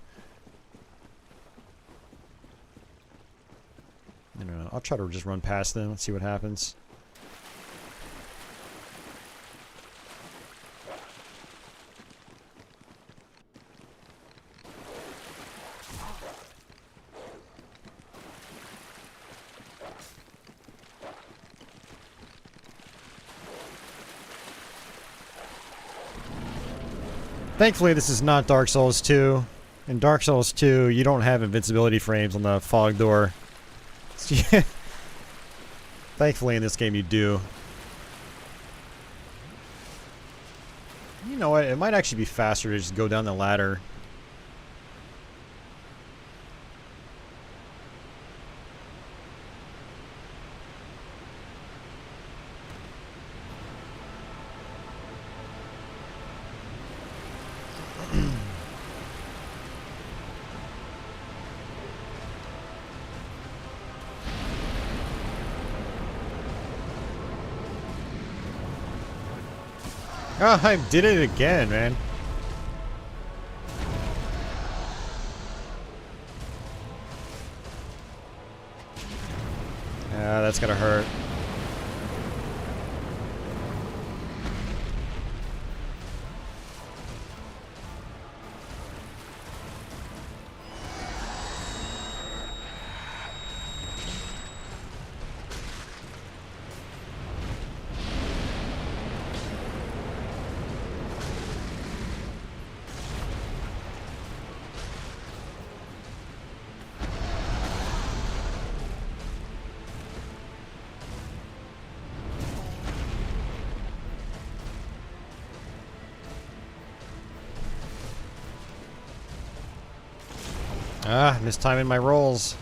I don't know. I'll try to just run past them and see what happens. Thankfully, this is not Dark Souls 2. In Dark Souls 2, you don't have invincibility frames on the fog door. Thankfully, in this game, you do. You know what? It might actually be faster to just go down the ladder. Oh, I did it again, man. Yeah, that's gonna hurt. Ah, mistiming my rolls.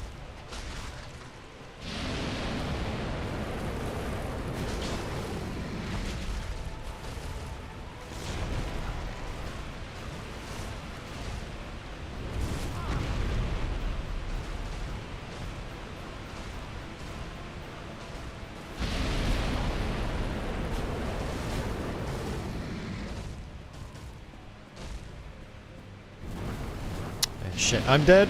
Shit, I'm dead.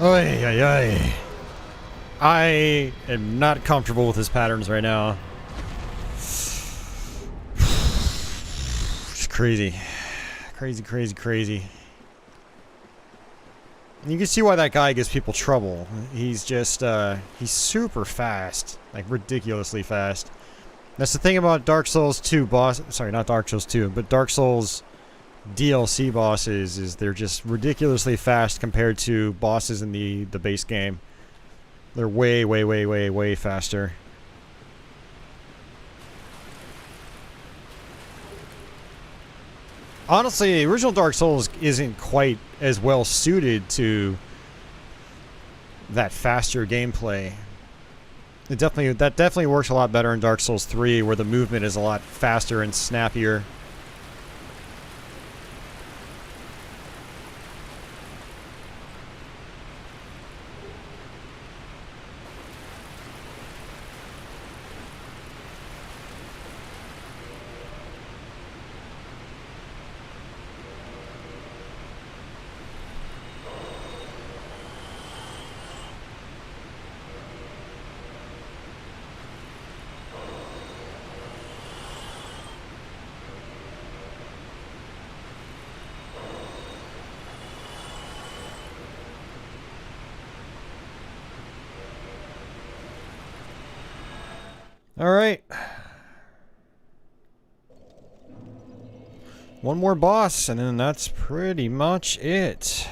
Oy, oy, oy. I am not comfortable with his patterns right now. It's crazy. Crazy, crazy, crazy. And you can see why that guy gives people trouble. He's just, he's super fast. Like, ridiculously fast. That's the thing about Dark Souls 2 boss... Sorry, not Dark Souls 2, but Dark Souls DLC bosses is they're just ridiculously fast compared to bosses in the base game. They're way, way, way, way, way faster. Honestly, original Dark Souls isn't quite as well suited to that faster gameplay. That definitely works a lot better in Dark Souls 3, where the movement is a lot faster and snappier. Alright. One more boss, and then that's pretty much it.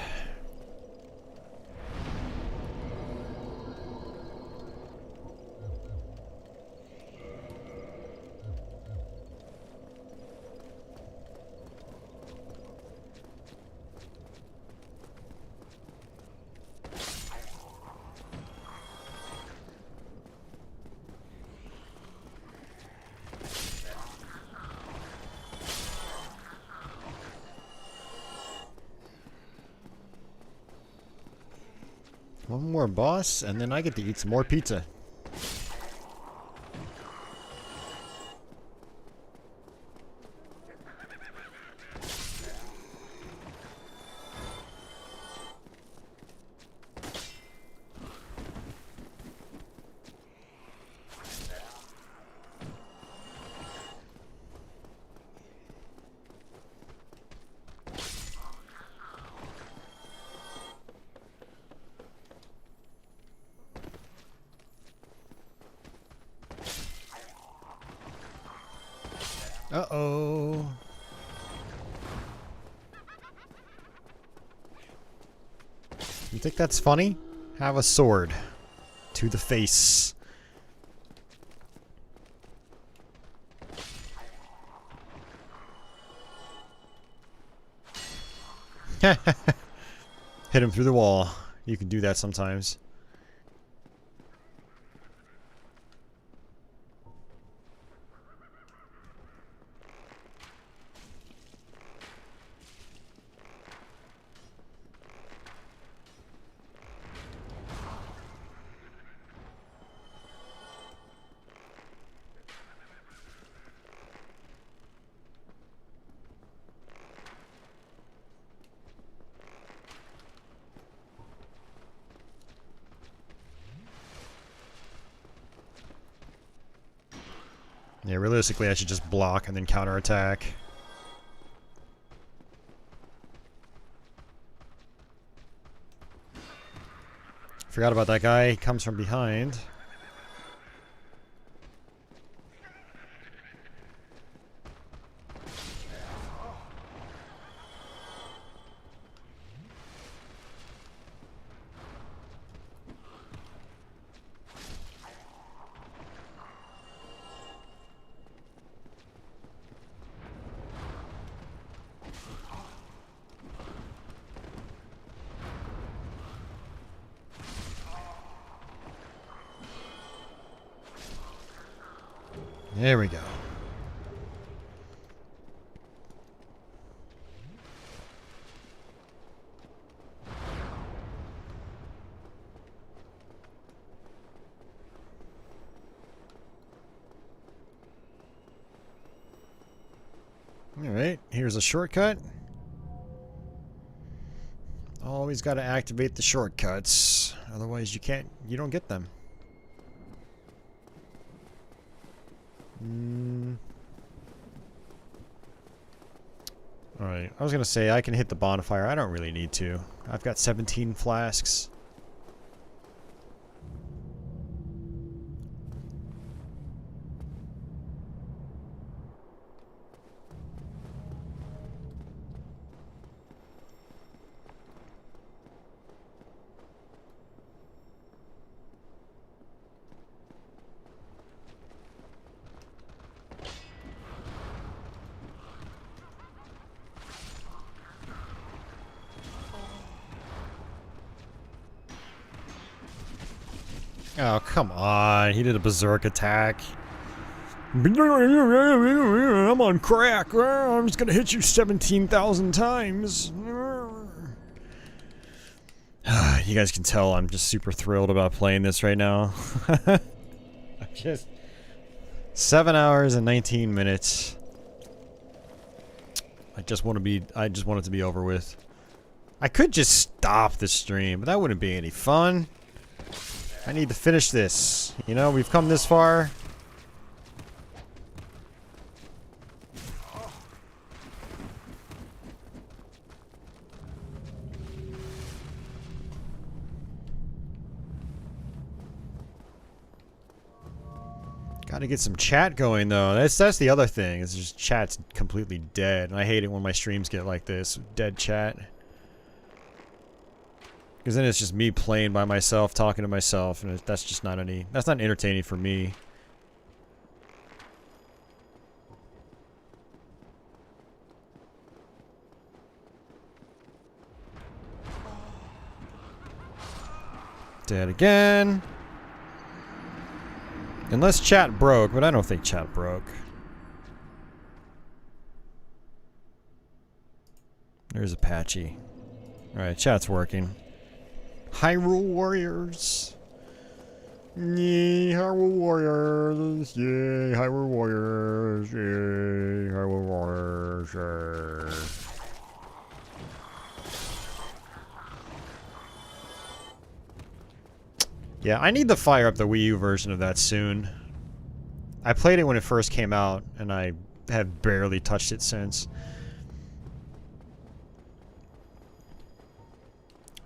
One more boss, and then I get to eat some more pizza. Uh-oh. You think that's funny? Have a sword. To the face. Hit him through the wall. You can do that sometimes. Yeah, realistically, I should just block and then counterattack. Forgot about that guy. He comes from behind. There we go. Alright, here's a shortcut. Always got to activate the shortcuts. Otherwise you don't get them. Alright, I was gonna say I can hit the bonfire. I don't really need to. I've got 17 flasks. Oh, come on. He did a berserk attack. I'm on crack. I'm just gonna hit you 17,000 times. You guys can tell I'm just super thrilled about playing this right now. I'm just 7 hours and 19 minutes. I just want it to be over with. I could just stop the stream, but that wouldn't be any fun. I need to finish this. You know, we've come this far. Gotta get some chat going though. That's the other thing. It's just chat's completely dead. And I hate it when my streams get like this, dead chat. Because then it's just me playing by myself, talking to myself, and that's just not that's not entertaining for me. Dead again. Unless chat broke, but I don't think chat broke. There's Apache. Alright, chat's working. Hyrule Warriors. Yay, Hyrule Warriors. Yay, Hyrule Warriors. Yay, Hyrule Warriors. Yay. Yeah, I need to fire up the Wii U version of that soon. I played it when it first came out, and I have barely touched it since.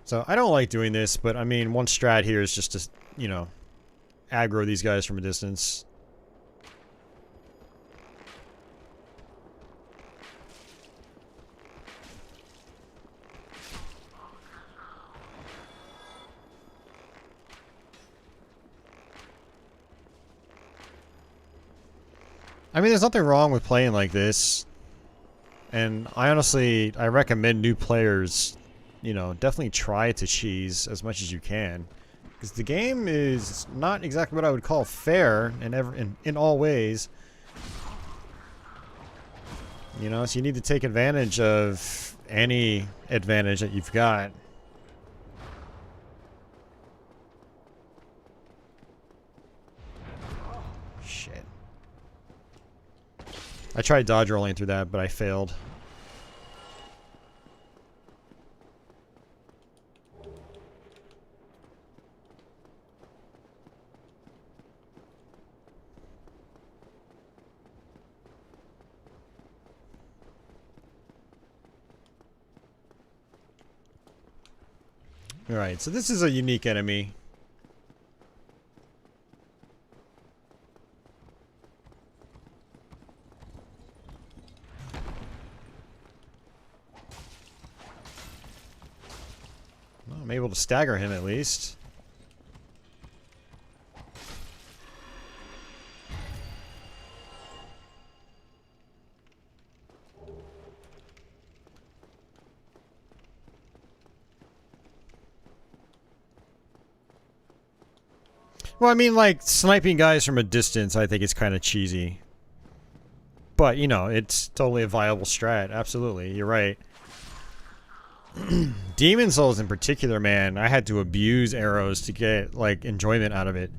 So, I don't like doing this, but I mean, one strat here is just to, you know, aggro these guys from a distance. I mean, there's nothing wrong with playing like this. And I recommend new players, you know, definitely try to cheese as much as you can. Because the game is not exactly what I would call fair in all ways. You know, so you need to take advantage of any advantage that you've got. Shit. I tried dodge rolling through that, but I failed. Alright, so this is a unique enemy. Well, I'm able to stagger him at least. Well, I mean, like, sniping guys from a distance, I think is kind of cheesy. But, you know, it's totally a viable strat. Absolutely, you're right. Demon Souls in particular, man, I had to abuse arrows to get, like, enjoyment out of it.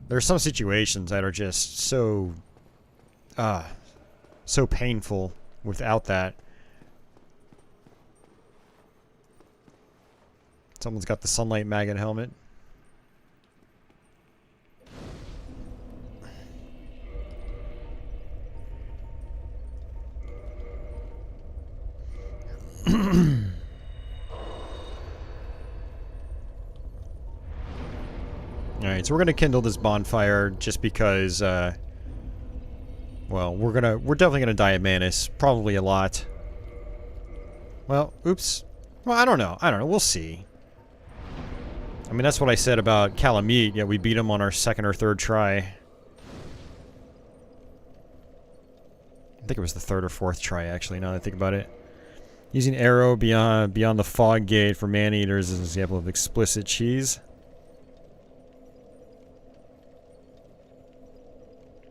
There's some situations that are just so... so painful without that. Someone's got the Sunlight Maggot helmet. Alright, so we're gonna kindle this bonfire just because, well, we're definitely gonna die at Manus. Probably a lot. Well, oops. Well, I don't know. We'll see. I mean, that's what I said about Calamite. Yeah, we beat him on our second or third try. I think it was the third or fourth try, actually, now that I think about it. Using arrow beyond the fog gate for man-eaters is an example of explicit cheese.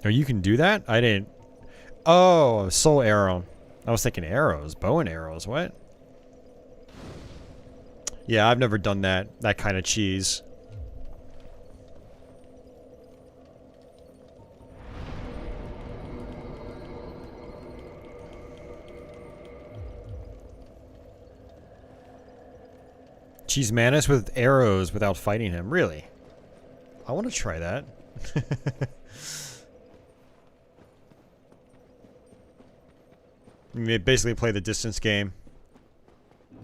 Oh, you can do that? I didn't... Oh, soul arrow. I was thinking arrows. Bow and arrows. What? Yeah, I've never done that kind of cheese. Cheese Manus with arrows without fighting him. Really? I want to try that. You basically play the distance game.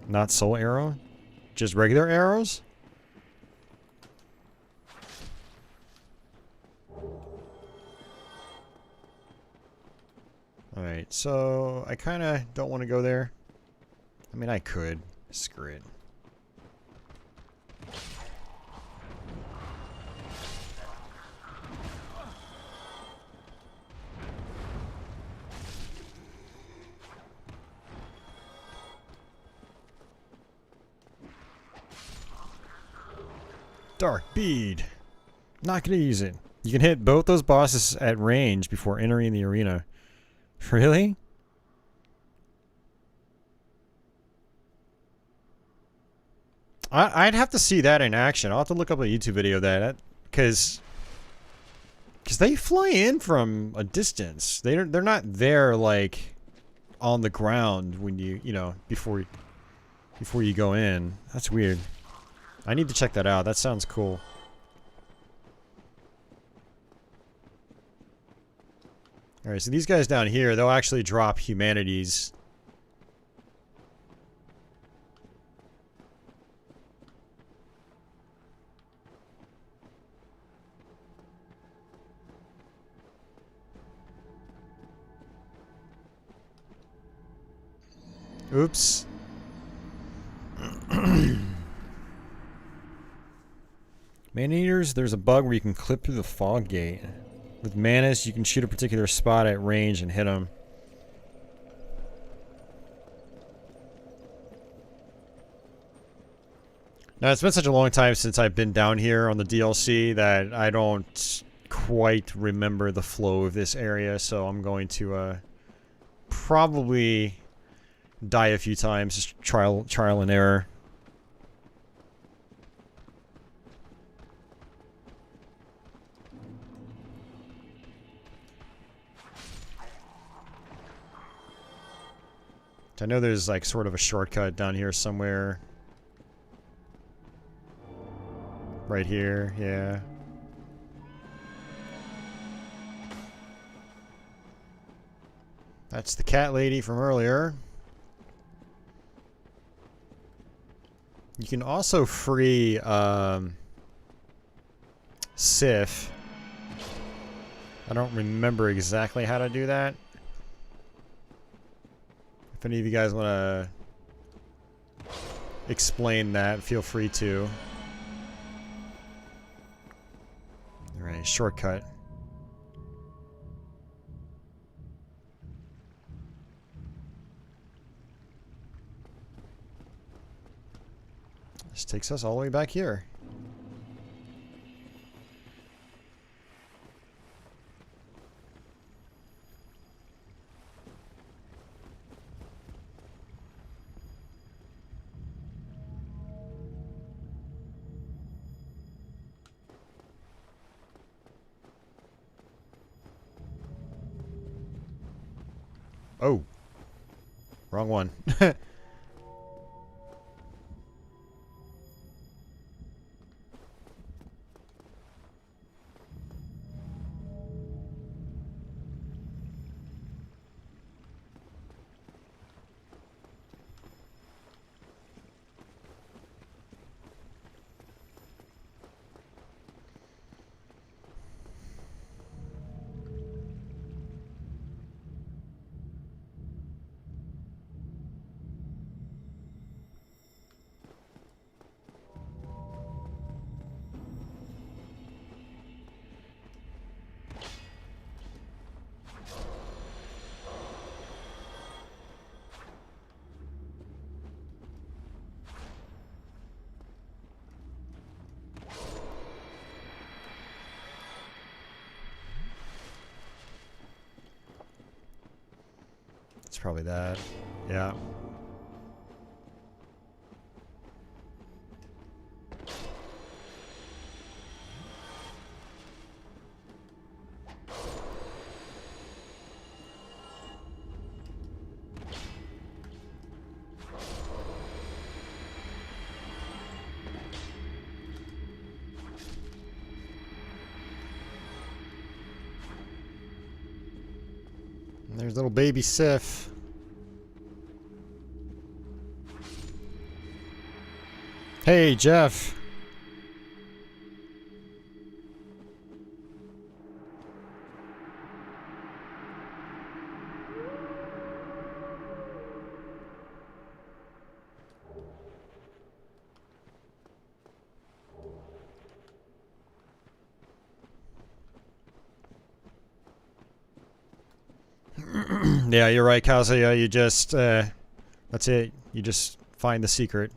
Not soul arrow? Just regular arrows? Alright, so I kind of don't want to go there. I mean, I could. Screw it. Dark bead. Not gonna use it. You can hit both those bosses at range before entering the arena. Really? I'd have to see that in action. I'll have to look up a YouTube video of that, because they fly in from a distance. They're not there like on the ground when you know before you go in. That's weird. I need to check that out. That sounds cool. Alright, so these guys down here, they'll actually drop humanities. Oops. Man-eaters, there's a bug where you can clip through the fog gate. With Manus, you can shoot a particular spot at range and hit them. Now, it's been such a long time since I've been down here on the DLC that I don't quite remember the flow of this area, so I'm going to probably die a few times, just trial and error. I know there's like sort of a shortcut down here somewhere. Right here, yeah. That's the cat lady from earlier. You can also free Sif. I don't remember exactly how to do that. If any of you guys want to explain that, feel free to. Alright, shortcut. This takes us all the way back here. Oh. Wrong one. It's probably that. Yeah. And there's little baby Sif. Hey, Jeff. Yeah, you're right, Kazuya. You just, that's it. You just find the secret.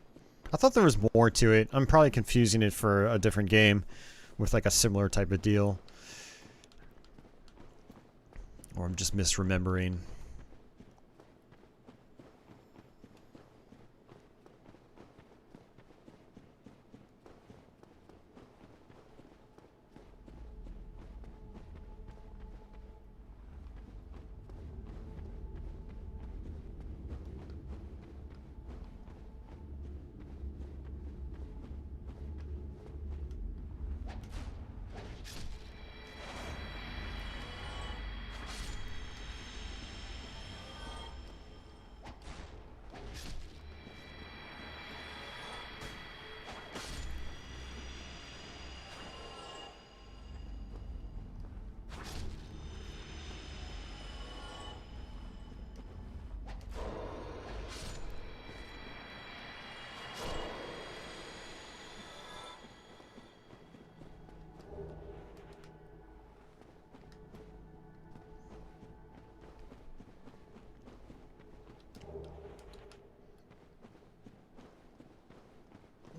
I thought there was more to it. I'm probably confusing it for a different game with like a similar type of deal. Or I'm just misremembering.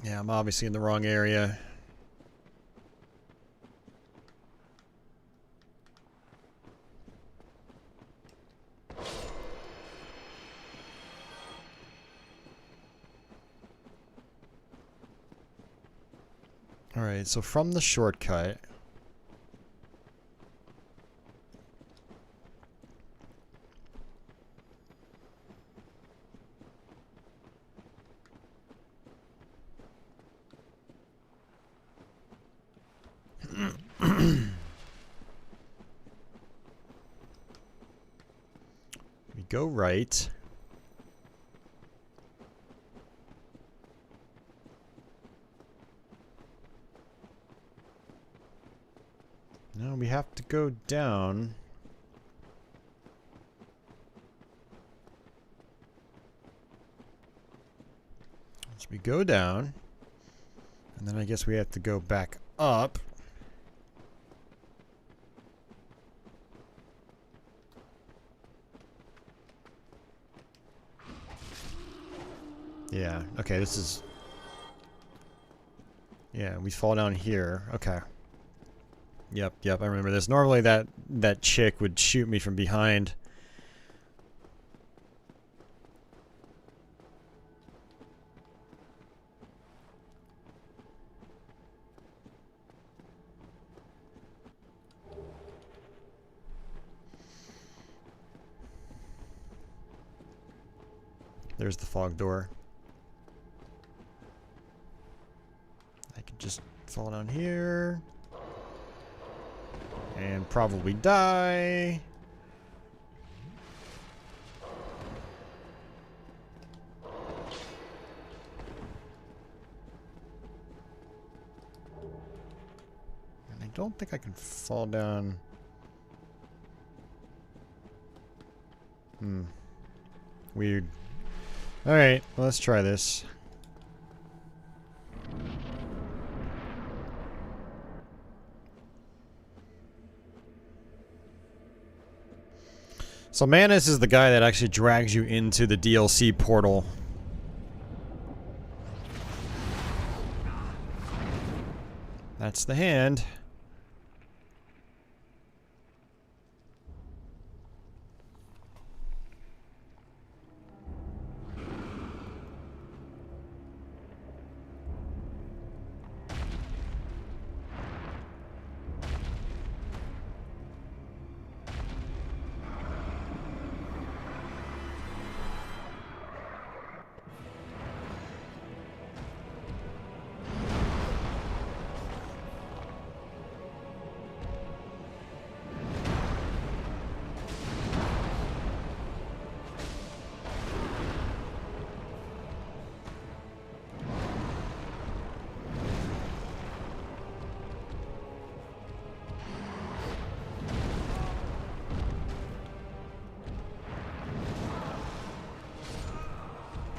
Yeah, I'm obviously in the wrong area. Alright, so from the shortcut... we go right. Now we have to go down. So we go down. And then I guess we have to go back up. Yeah, okay, this is... Yeah, we fall down here. Okay. Yep, I remember this. Normally that chick would shoot me from behind. There's the fog door. I could just fall down here. And probably die. And I don't think I can fall down. Weird. Alright, well, let's try this. So Manus is the guy that actually drags you into the DLC portal. That's the hand.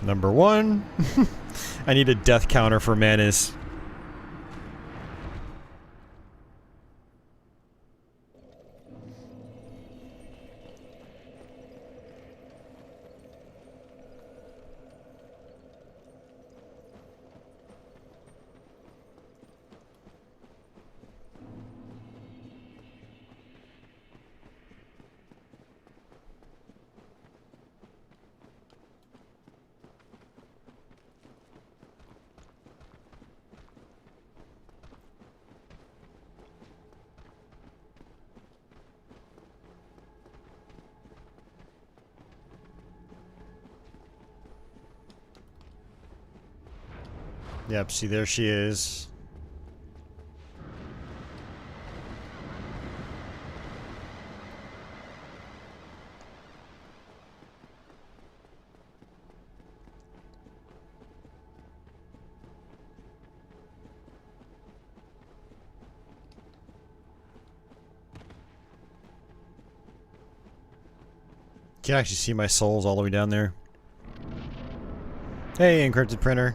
Number one. I need a death counter for Manus. Yep, see, there she is. You can actually see my souls all the way down there. Hey, encrypted printer.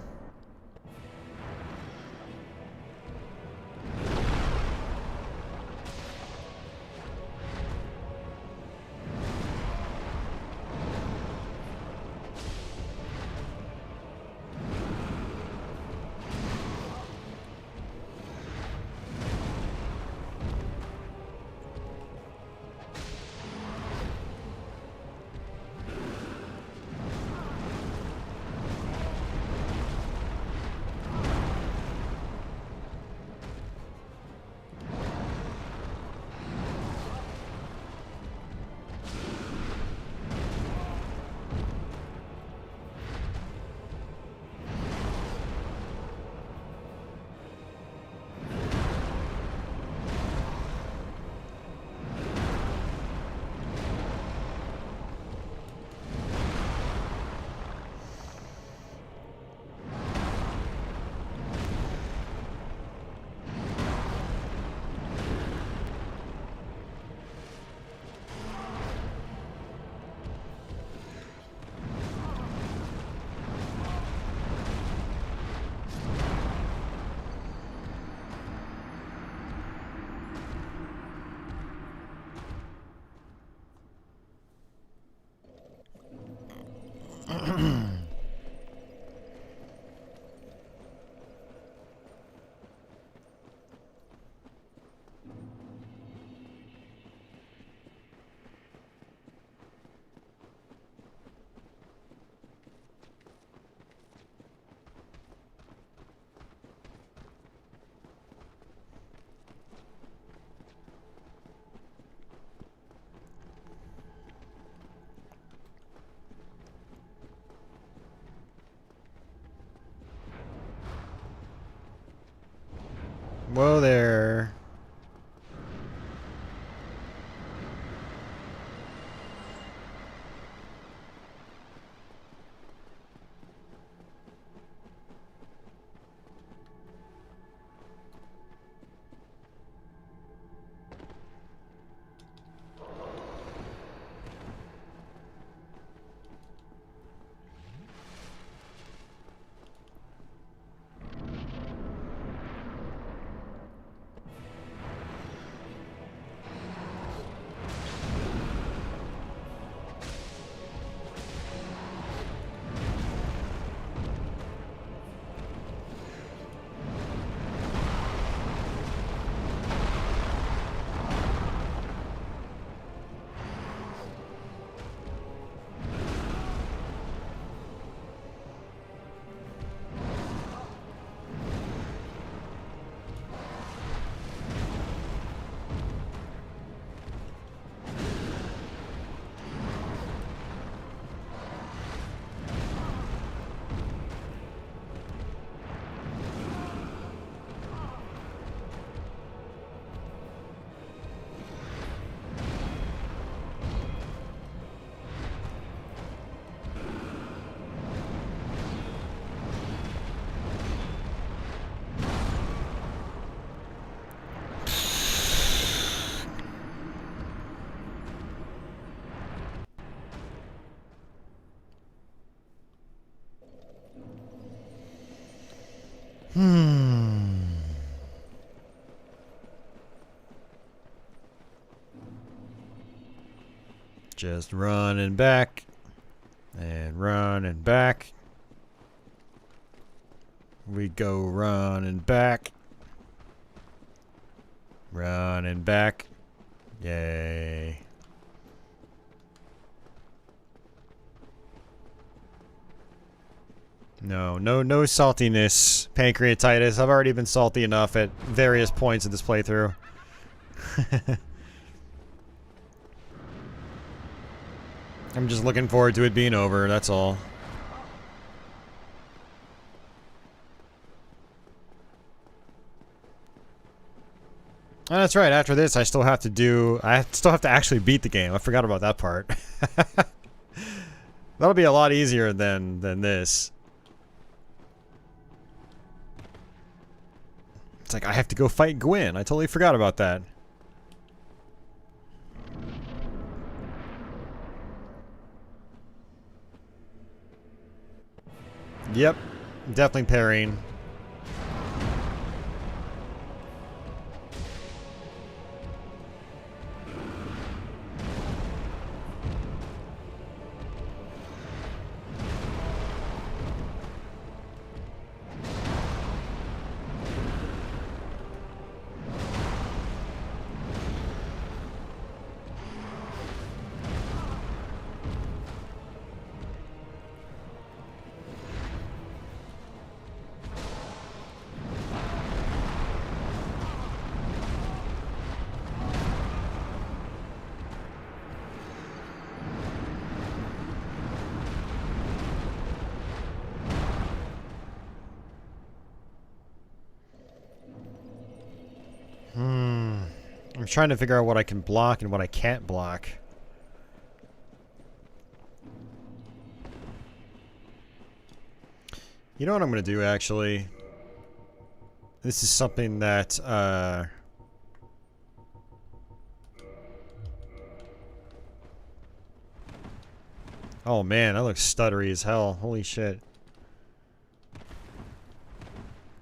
Whoa there. Just running back and running back. We go running back. Running back. Yay. No saltiness, pancreatitis. I've already been salty enough at various points in this playthrough. I'm just looking forward to it being over, that's all. Oh, that's right. After this, I still have to actually beat the game. I forgot about that part. That'll be a lot easier than this. It's like I have to go fight Gwyn. I totally forgot about that. Yep, definitely parrying. I'm trying to figure out what I can block and what I can't block. You know what I'm going to do, actually? This is something that, oh man, that looks stuttery as hell. Holy shit.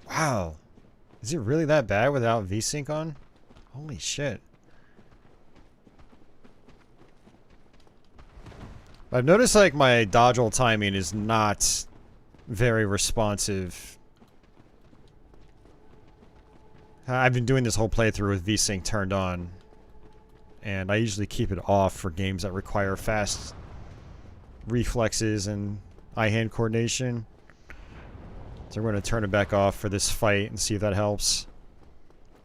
Wow. Is it really that bad without VSync on? Holy shit. I've noticed like my dodge roll timing is not very responsive. I've been doing this whole playthrough with VSync turned on. And I usually keep it off for games that require fast reflexes and eye-hand coordination. So we're going to turn it back off for this fight and see if that helps.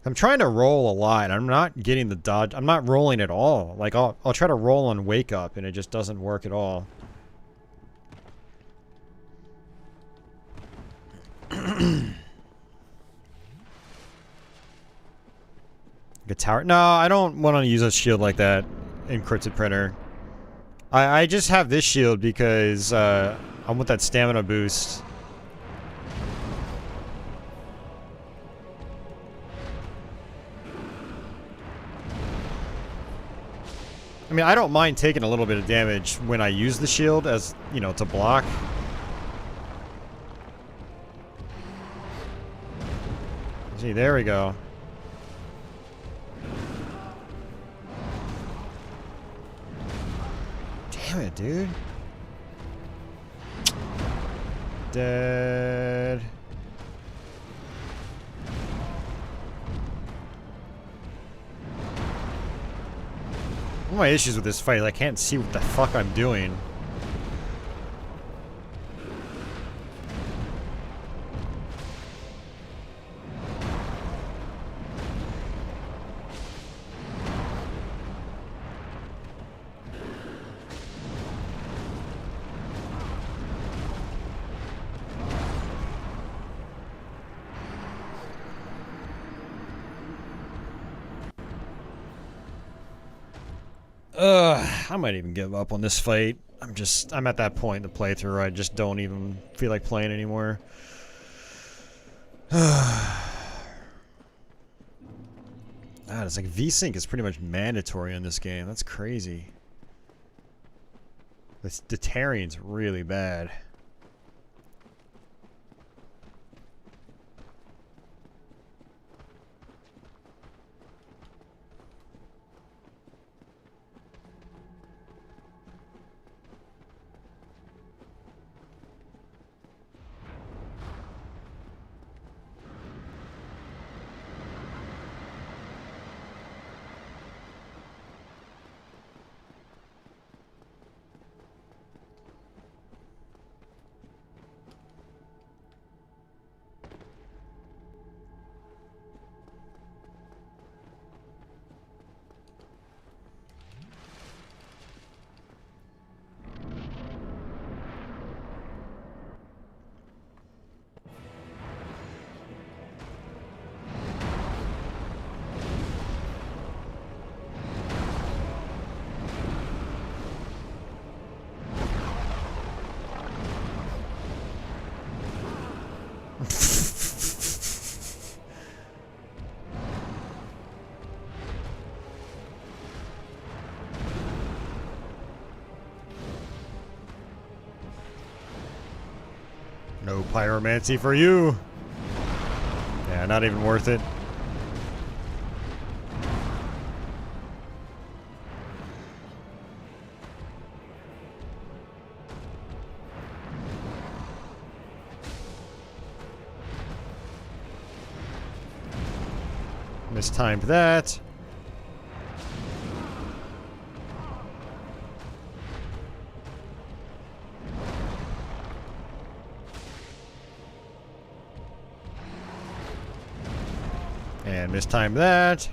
I'm trying to roll a lot. I'm not getting the dodge. I'm not rolling at all. Like, I'll try to roll on wake up and it just doesn't work at all. Like a tower? No, I don't want to use a shield like that in Encrypted Printer. I just have this shield because I want that stamina boost. I mean, I don't mind taking a little bit of damage when I use the shield as, you know, to block. Gee, there we go. Damn it, dude. Dead. One of my issues with this fight, I can't see what the fuck I'm doing. I might even give up on this fight. I'm at that point in the playthrough where I just don't even feel like playing anymore. God, it's like VSync is pretty much mandatory in this game. That's crazy. The tearing's really bad. No pyromancy for you. Yeah, not even worth it. Mistimed that. And mistimed that.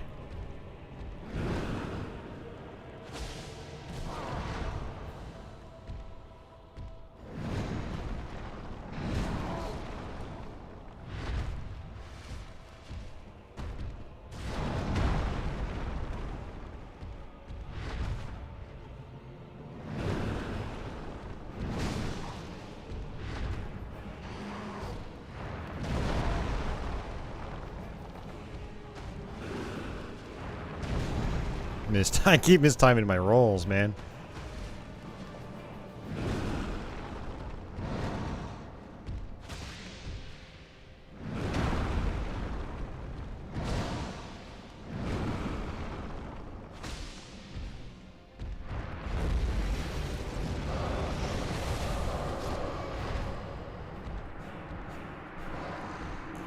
I keep mistiming my rolls, man.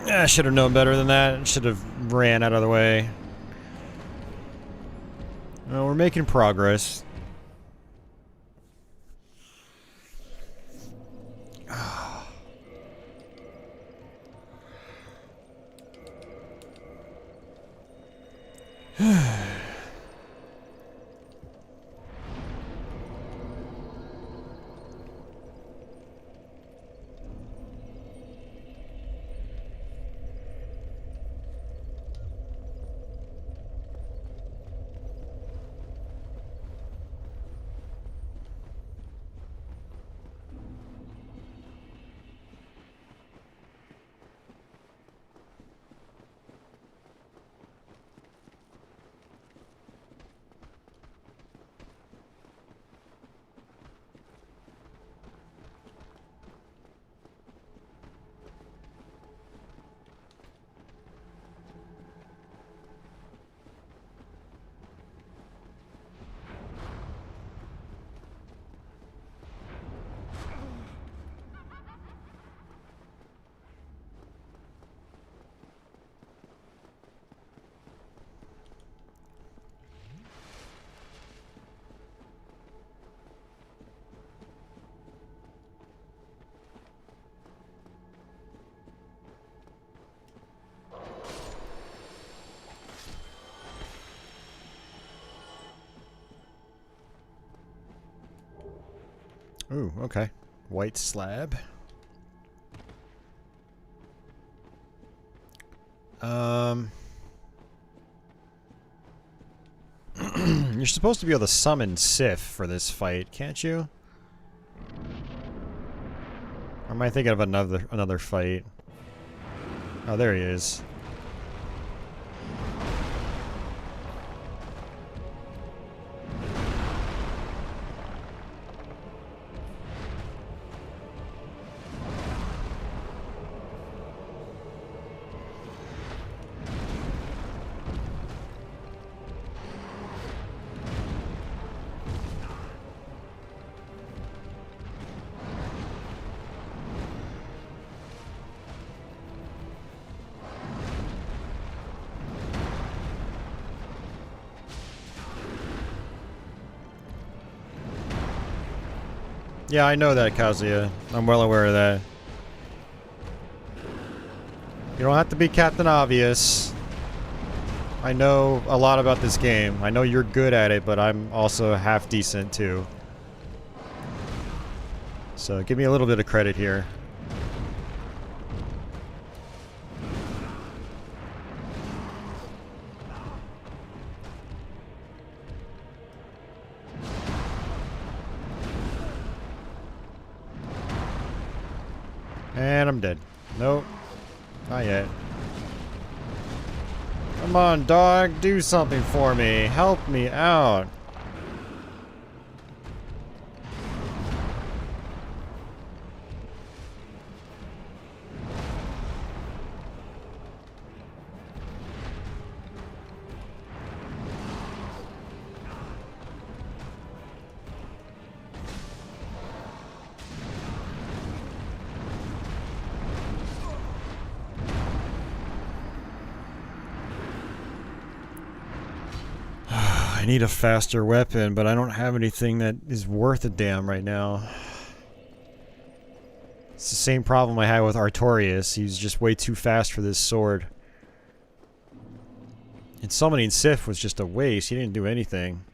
I should have known better than that. Should have ran out of the way. Well, we're making progress. Ooh, okay. White slab. You're supposed to be able to summon Sif for this fight, can't you? Or am I thinking of another fight? Oh, there he is. Yeah, I know that, Kazuya. I'm well aware of that. You don't have to be Captain Obvious. I know a lot about this game. I know you're good at it, but I'm also half decent too. So give me a little bit of credit here. And I'm dead. Nope. Not yet. Come on, dog. Do something for me. Help me out. I need a faster weapon, but I don't have anything that is worth a damn right now. It's the same problem I had with Artorias. He's just way too fast for this sword. And summoning Sif was just a waste. He didn't do anything.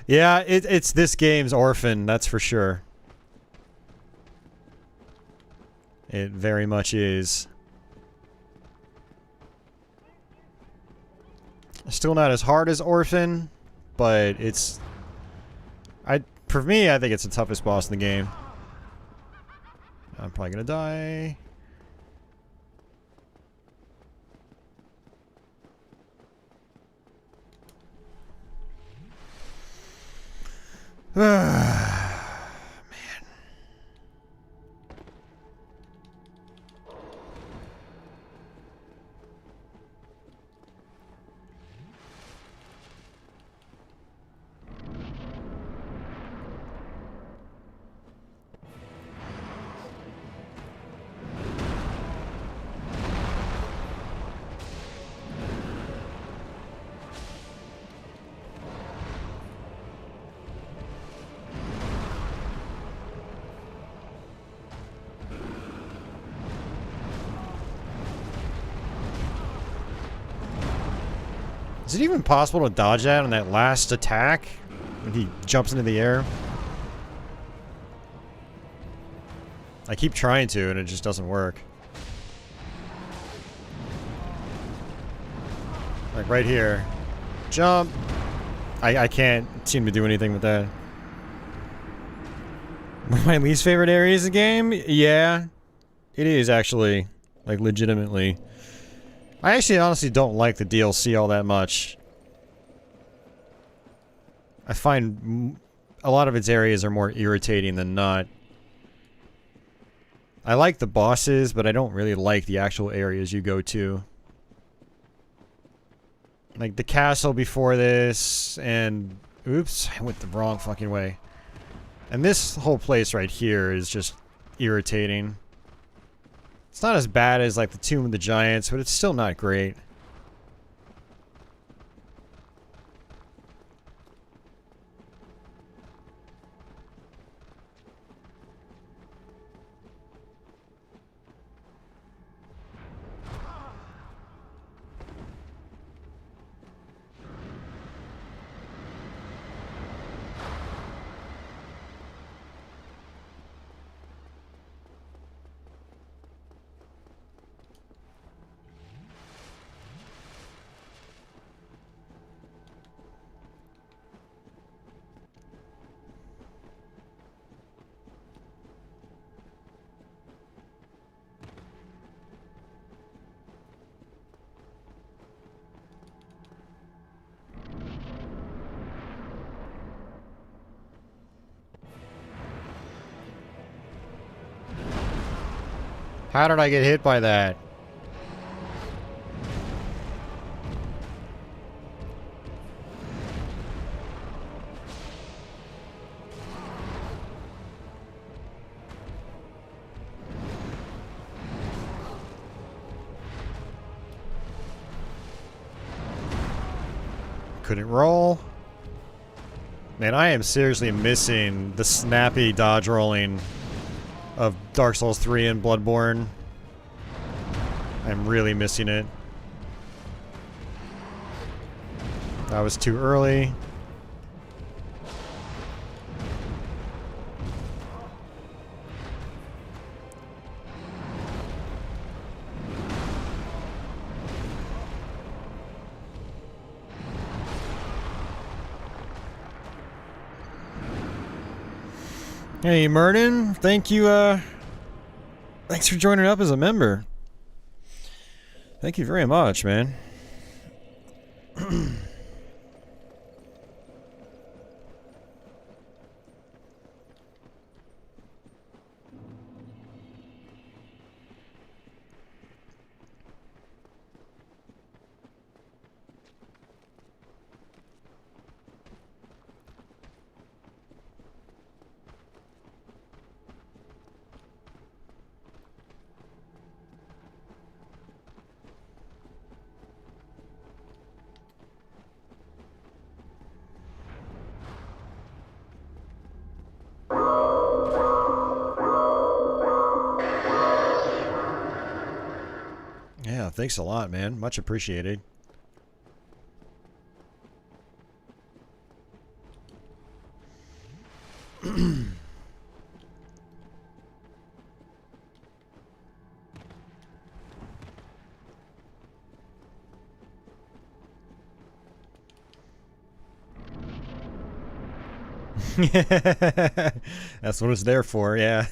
Yeah, it's this game's Orphan, that's for sure. It very much is. Still not as hard as Orphan, but it's... for me, I think it's the toughest boss in the game. I'm probably gonna die. Is it even possible to dodge that on that last attack? When he jumps into the air? I keep trying to, and it just doesn't work. Like right here. Jump! I can't seem to do anything with that. One of my least favorite areas of the game? Yeah. It is, actually. Like, legitimately. I actually honestly don't like the DLC all that much. I find a lot of its areas are more irritating than not. I like the bosses, but I don't really like the actual areas you go to. Like the castle before this, and... Oops, I went the wrong fucking way. And this whole place right here is just irritating. It's not as bad as like the Tomb of the Giants, but it's still not great. How did I get hit by that? Couldn't roll. Man, I am seriously missing the snappy dodge rolling of Dark Souls 3 and Bloodborne. I'm really missing it. That was too early. Hey, Merton. Thank you, thanks for joining up as a member. Thank you very much, man. Yeah, thanks a lot, man. Much appreciated. That's what it's there for, yeah.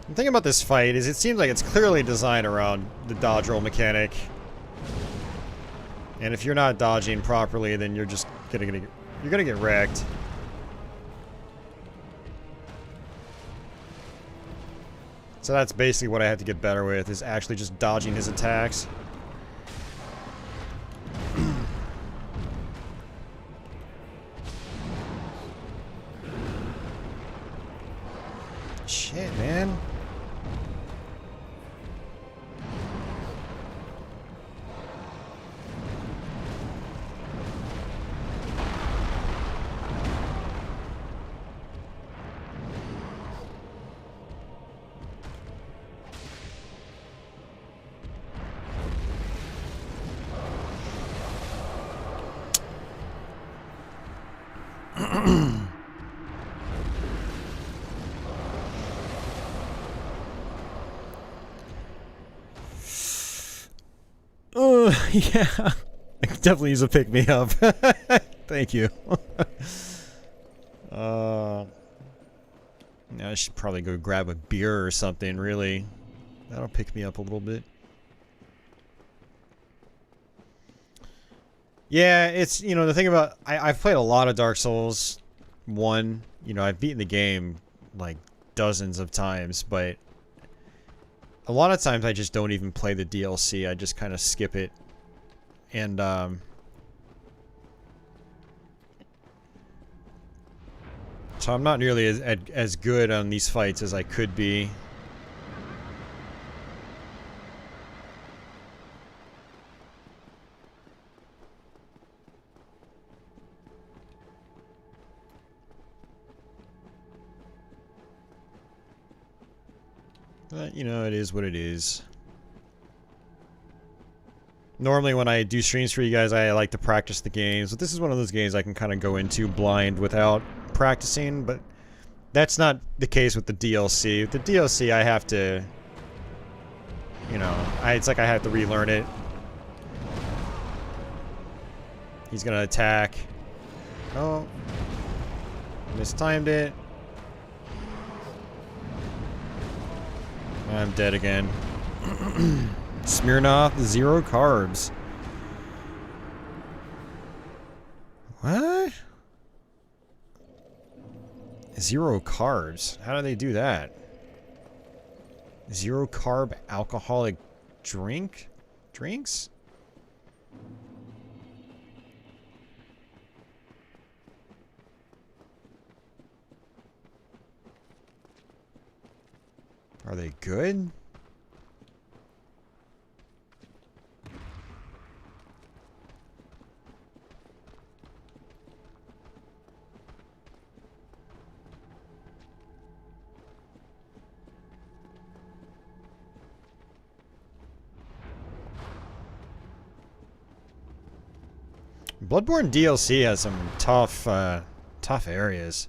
The thing about this fight is it seems like it's clearly designed around the dodge roll mechanic. And if you're not dodging properly, then you're just gonna get wrecked. So that's basically what I have to get better with, is actually just dodging his attacks. Shit, man. Yeah. I could definitely use a pick-me-up. Thank you. I should probably go grab a beer or something, really. That'll pick me up a little bit. Yeah, it's, you know, the thing about... I've played a lot of Dark Souls 1. You know, I've beaten the game, like, dozens of times, but... a lot of times I just don't even play the DLC. I just kind of skip it. And, so I'm not nearly as good on these fights as I could be. But, you know, it is what it is. Normally when I do streams for you guys, I like to practice the games, but this is one of those games I can kind of go into blind without practicing, but that's not the case with the DLC. With the DLC, I have to, you know, it's like I have to relearn it. He's gonna attack. Oh. Mistimed it. I'm dead again. Smirnoff, 0 carbs. What? 0 carbs? How do they do that? 0 carb alcoholic drinks? Are they good? Bloodborne DLC has some tough areas.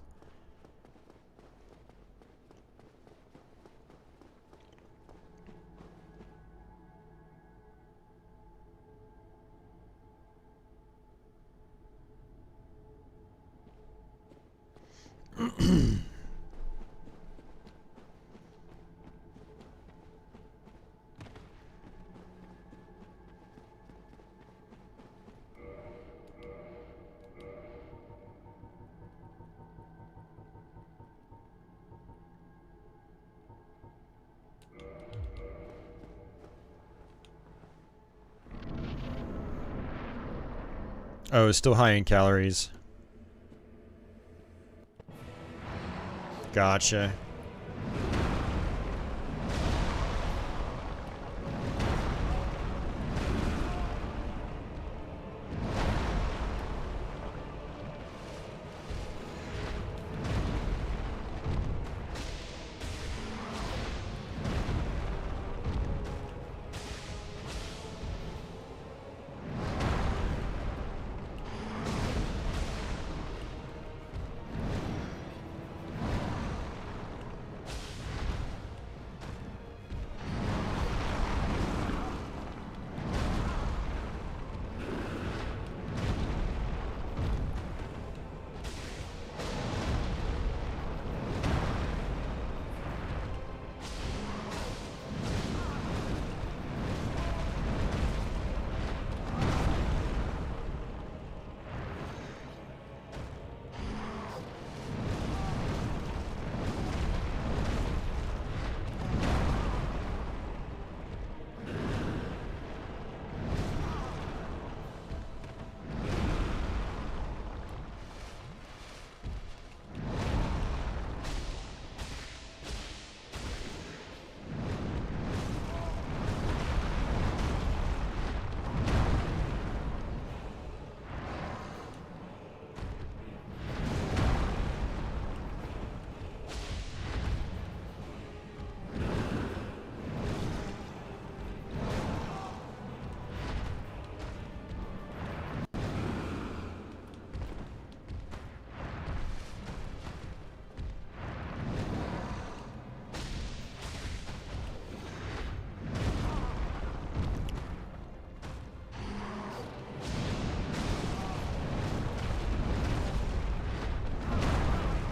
Oh, it's still high in calories. Gotcha.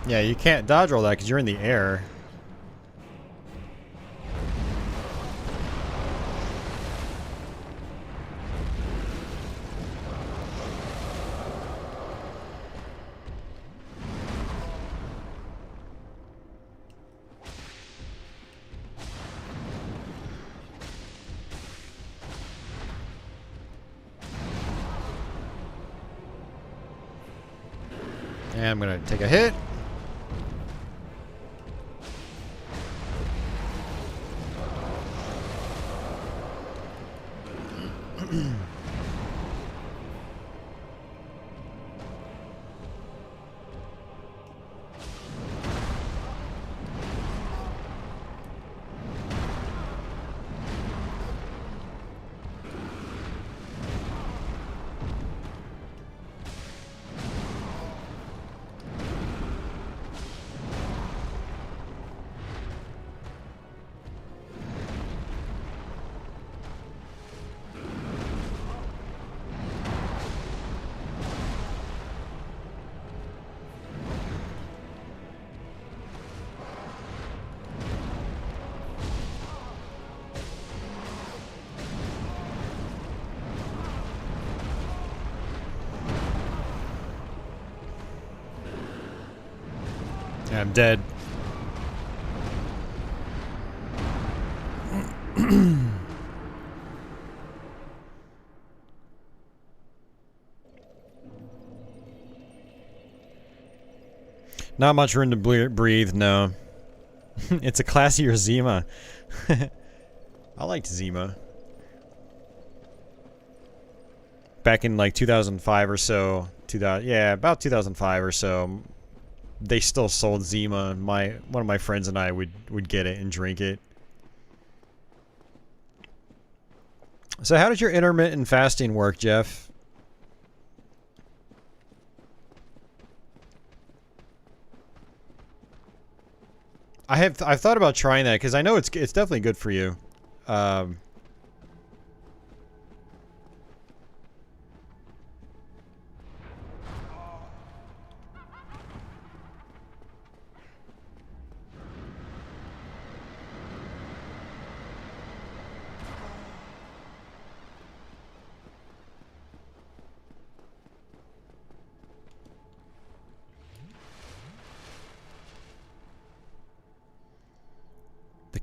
Yeah, you can't dodge all that because you're in the air. And I'm gonna take a hit. Yeah, I'm dead. Not much room to breathe, no. It's a classier Zima. I liked Zima. Back in like 2005 or so, yeah, about 2005 or so, they still sold Zima. One of my friends and I would get it and drink it. So how does your intermittent fasting work, Jeff? I've thought about trying that because I know it's definitely good for you.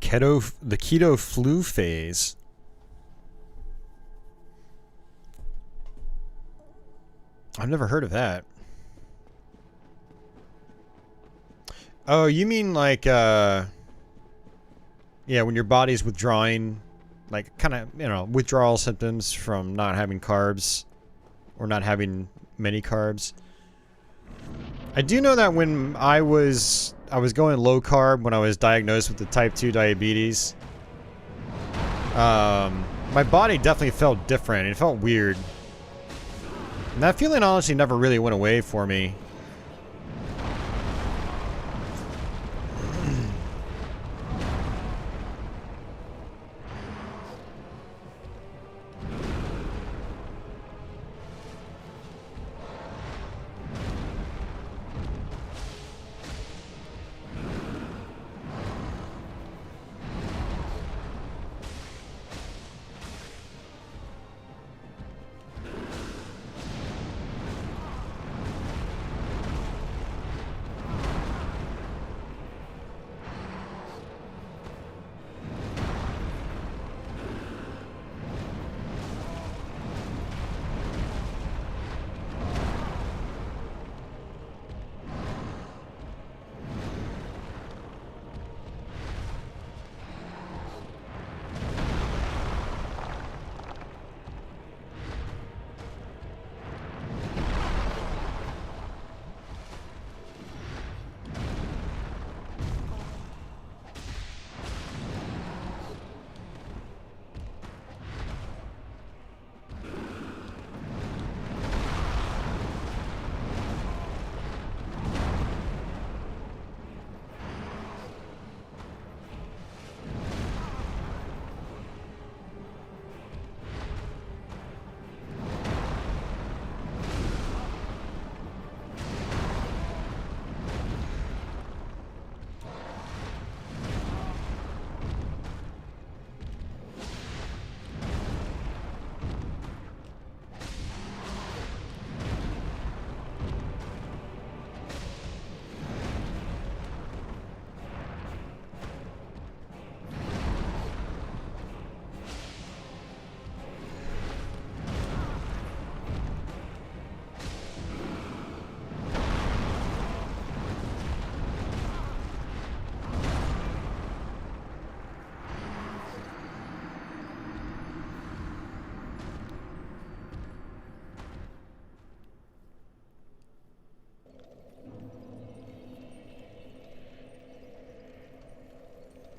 keto flu phase. I've never heard of that. Oh, you mean like yeah, when your body's withdrawing, like kind of, you know, withdrawal symptoms from not having carbs or not having many carbs. I do know that when I was going low carb when I was diagnosed with the type 2 diabetes. My body definitely felt different. It felt weird. And that feeling honestly never really went away for me.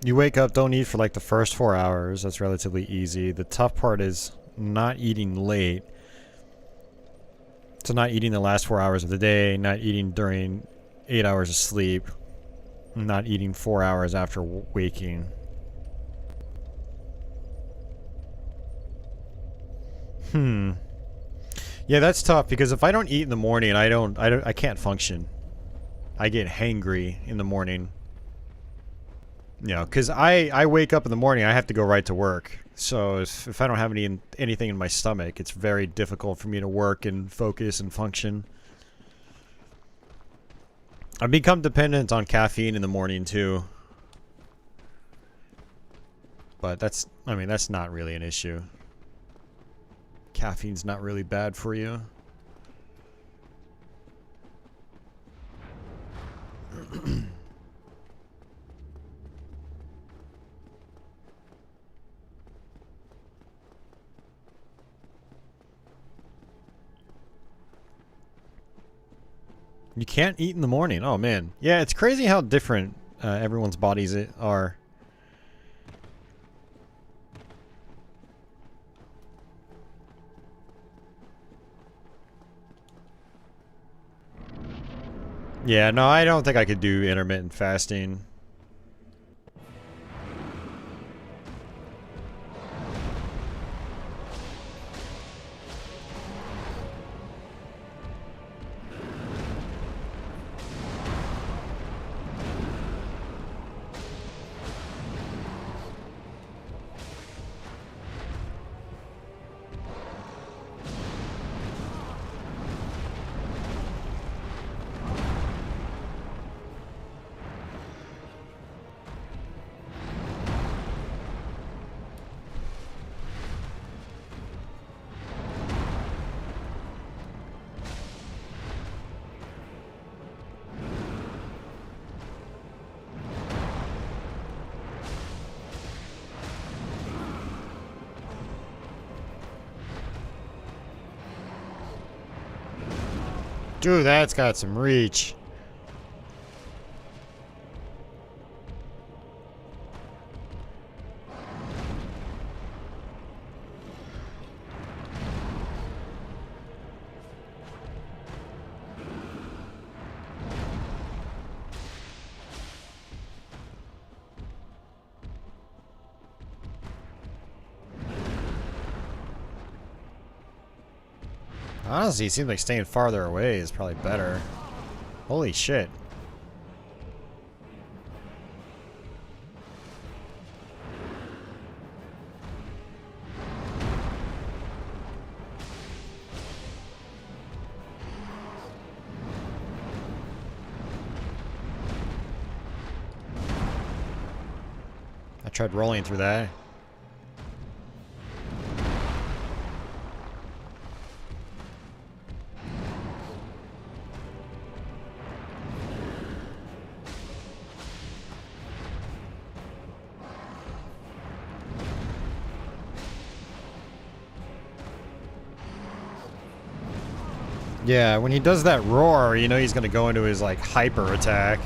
You wake up, don't eat for like the first 4 hours. That's relatively easy. The tough part is not eating late. So not eating the last 4 hours of the day, not eating during 8 hours of sleep, not eating 4 hours after waking. Yeah, that's tough because if I don't eat in the morning, I can't function. I get hangry in the morning. You know, because I wake up in the morning, I have to go right to work. So if I don't have anything in my stomach, it's very difficult for me to work and focus and function. I've become dependent on caffeine in the morning too. But that's not really an issue. Caffeine's not really bad for you. You can't eat in the morning. Oh man. Yeah, it's crazy how different everyone's bodies are. Yeah, no, I don't think I could do intermittent fasting. Dude, that's got some reach. Honestly, it seems like staying farther away is probably better. Holy shit. I tried rolling through that. Yeah, when he does that roar, you know he's gonna go into his, like, hyper attack.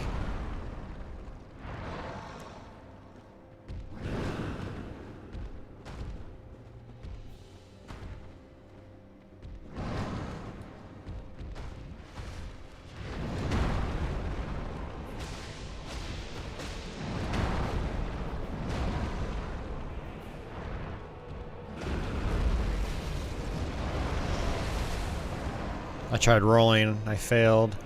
I tried rolling, I failed.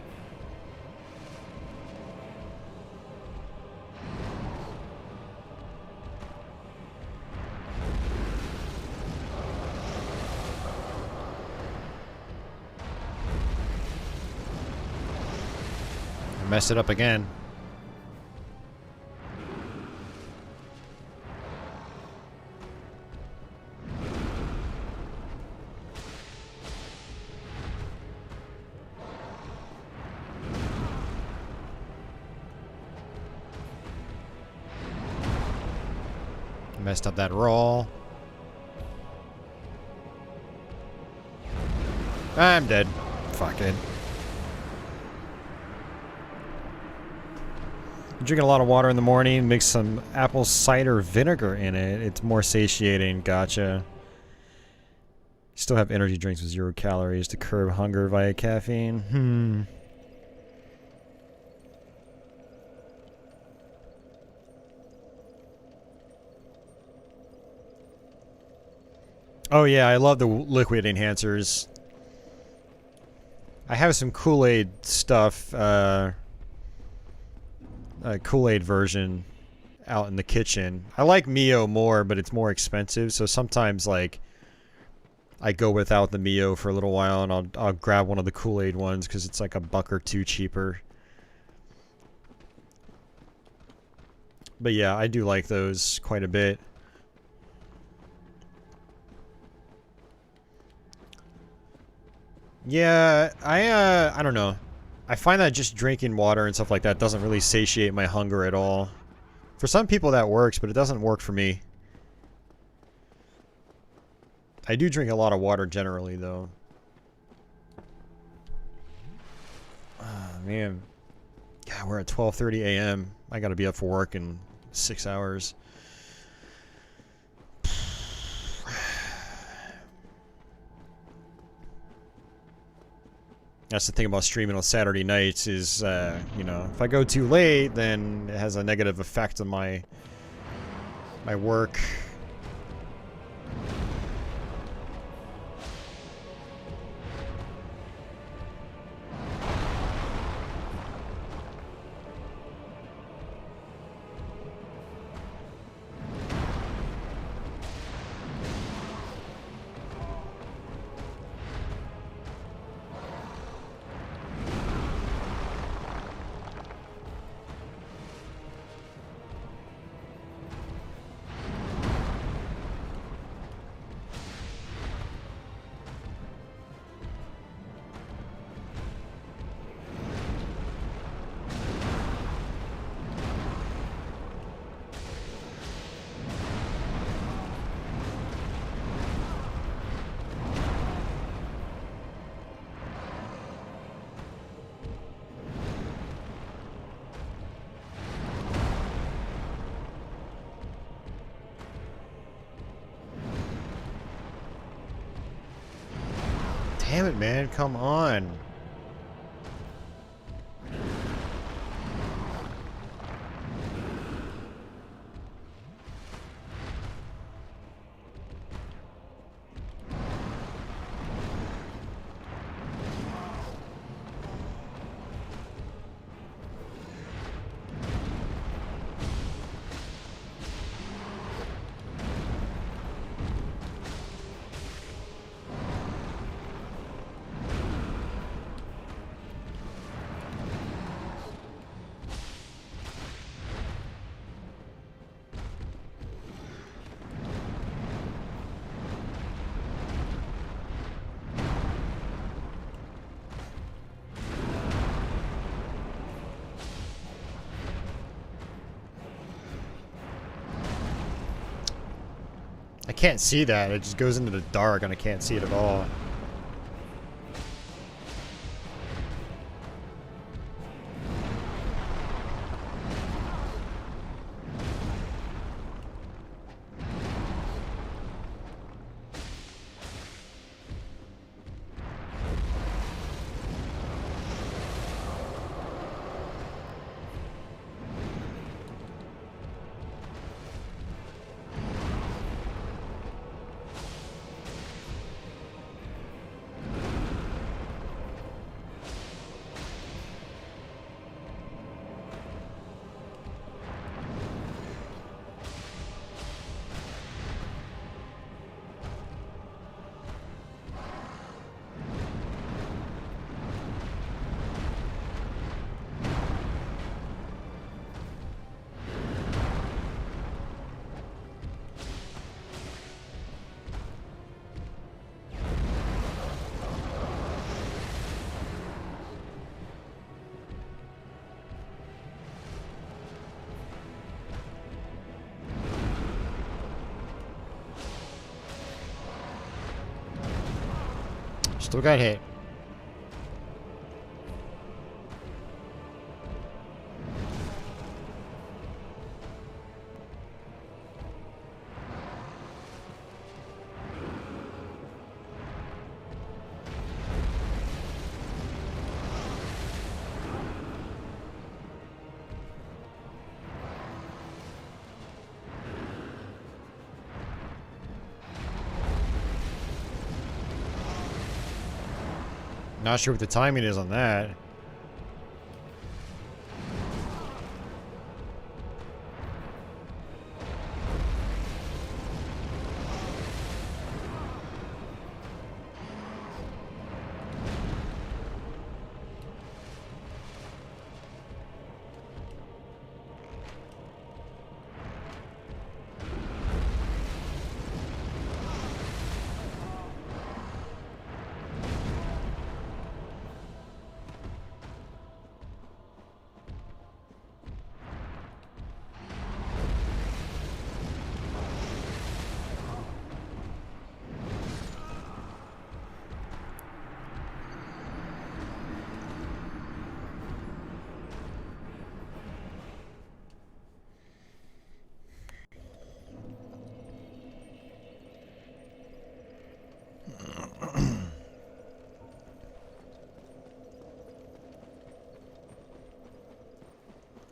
I messed it up again. Messed up that roll. I'm dead. Fuck it. Drinking a lot of water in the morning, mix some apple cider vinegar in it. It's more satiating. Gotcha. Still have energy drinks with 0 calories to curb hunger via caffeine. Oh yeah, I love the liquid enhancers. I have some Kool-Aid stuff, a Kool-Aid version out in the kitchen. I like Mio more, but it's more expensive, so sometimes, like, I go without the Mio for a little while, and I'll grab one of the Kool-Aid ones, because it's like $1 or $2 cheaper. But yeah, I do like those quite a bit. Yeah, I don't know. I find that just drinking water and stuff like that doesn't really satiate my hunger at all. For some people that works, but it doesn't work for me. I do drink a lot of water generally, though. Oh, man. Yeah, we're at 12:30 a.m. I gotta be up for work in 6 hours. That's the thing about streaming on Saturday nights is, you know, if I go too late, then it has a negative effect on my work. Damn it, man. Come on. I can't see that. It just goes into the dark and I can't see it at all. Still got hit. Not sure what the timing is on that.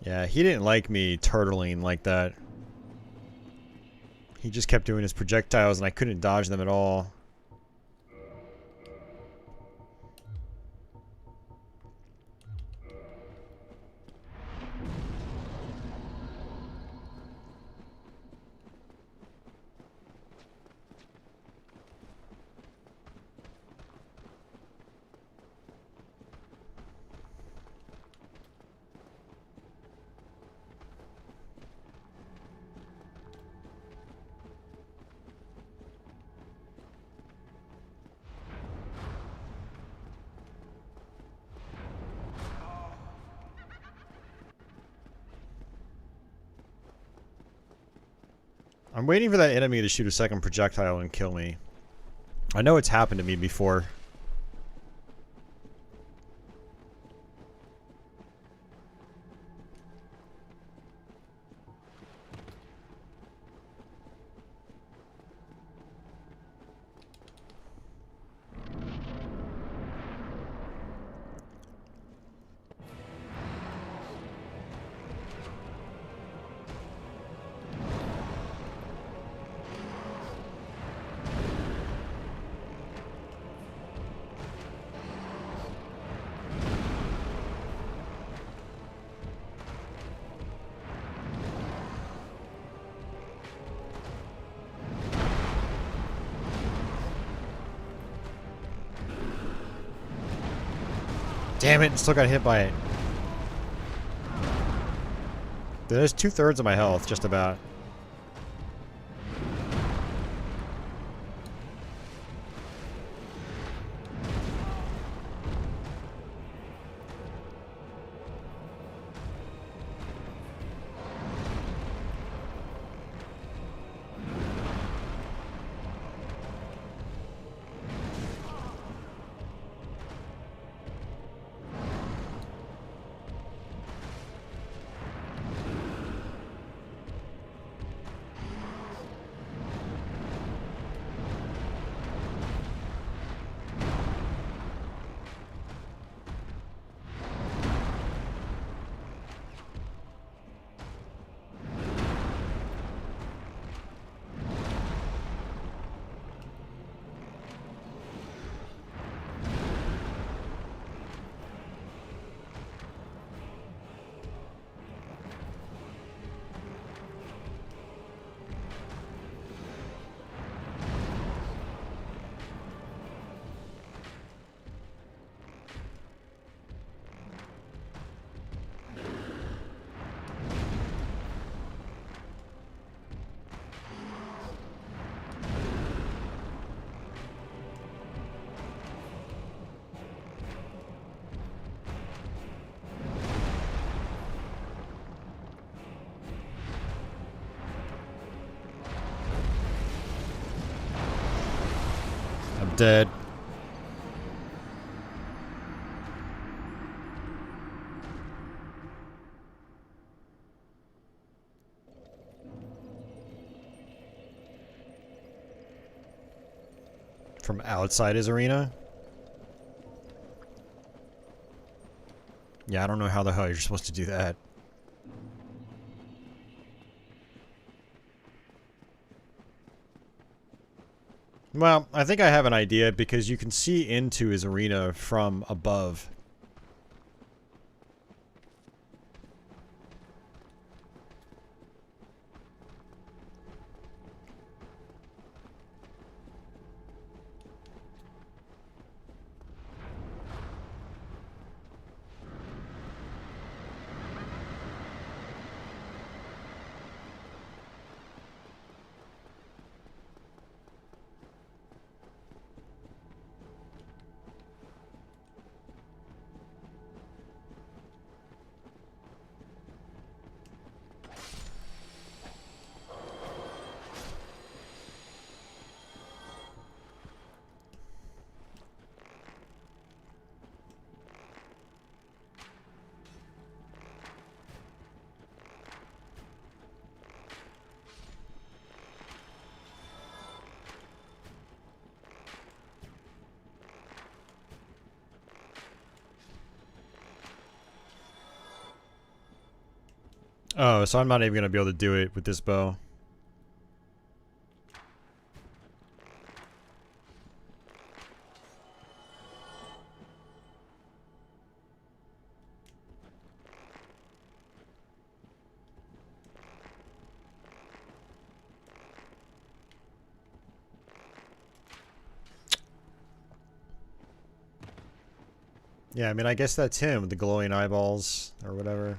Yeah, he didn't like me turtling like that. He just kept doing his projectiles and I couldn't dodge them at all. I'm waiting for that enemy to shoot a second projectile and kill me. I know it's happened to me before. Damn it, still got hit by it. There's 2/3 of my health, just about. I'm dead. From outside his arena? Yeah, I don't know how the hell you're supposed to do that. Well, I think I have an idea because you can see into his arena from above. Oh, so I'm not even going to be able to do it with this bow. Yeah, I mean, I guess that's him with the glowing eyeballs or whatever.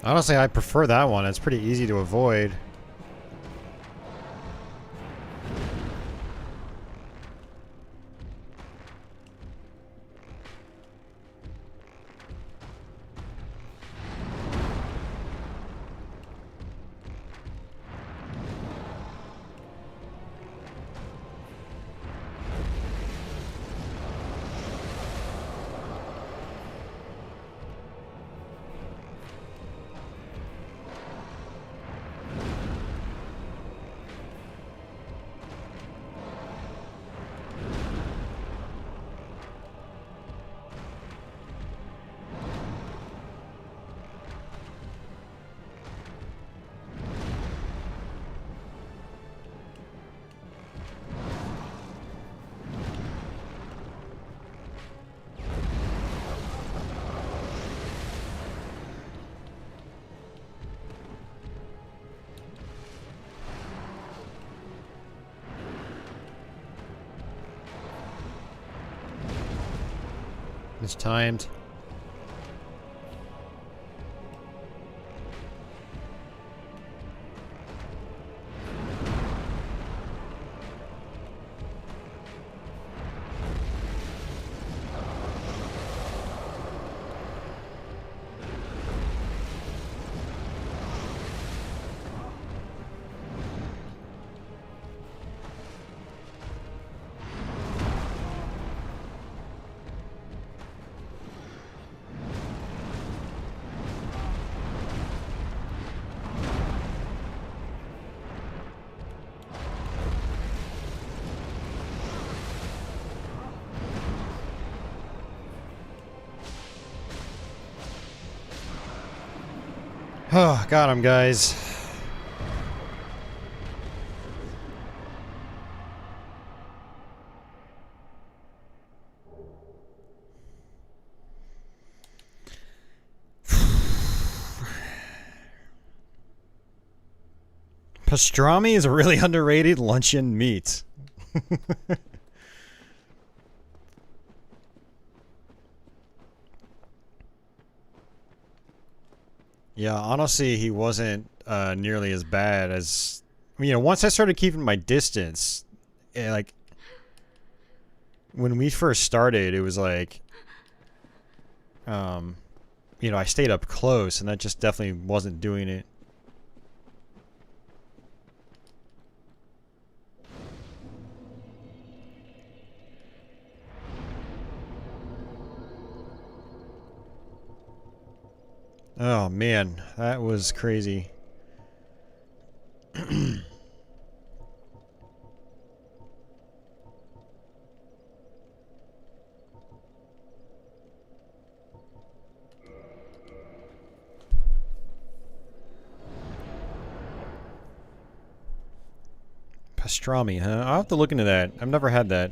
Honestly, I prefer that one. It's pretty easy to avoid. It's timed. Oh, got him, guys. Pastrami is a really underrated luncheon meat. Yeah, honestly, he wasn't nearly as bad as... You know, once I started keeping my distance, like... When we first started, it was like... You know, I stayed up close, and that just definitely wasn't doing it. Oh man, that was crazy. Pastrami, huh? I'll have to look into that. I've never had that.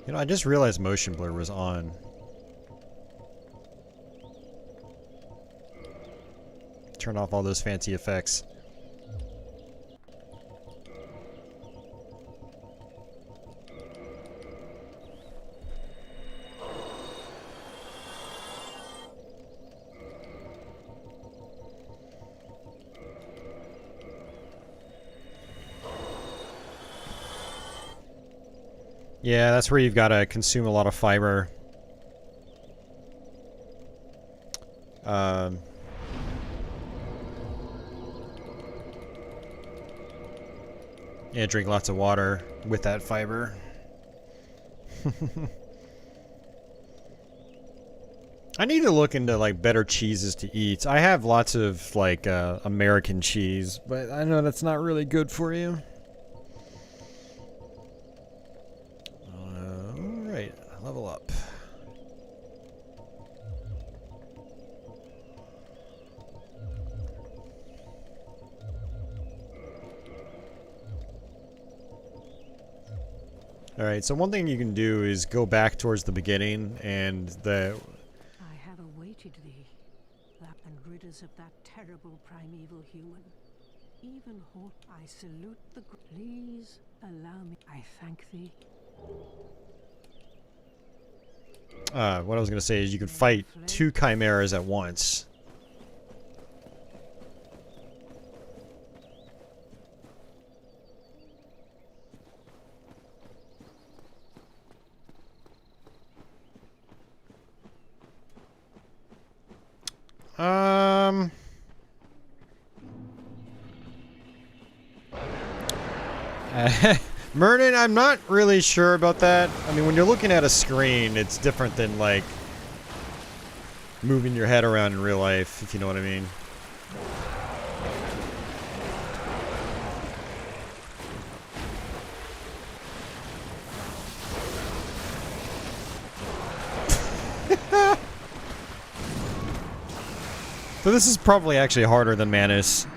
You know, I just realized motion blur was on. Turn off all those fancy effects. Yeah, that's where you've got to consume a lot of fiber. Yeah, drink lots of water with that fiber. I need to look into like better cheeses to eat. I have lots of like American cheese, but I know that's not really good for you. Alright, level up. Alright, so one thing you can do is go back towards the beginning and the... I have awaited thee, that and rid us of that terrible primeval human. Even I salute the please allow me. I thank thee. what I was gonna say is you can fight 2 chimeras at once. Mernon, I'm not really sure about that. I mean, when you're looking at a screen, it's different than, like, moving your head around in real life, if you know what I mean. So this is probably actually harder than Manus.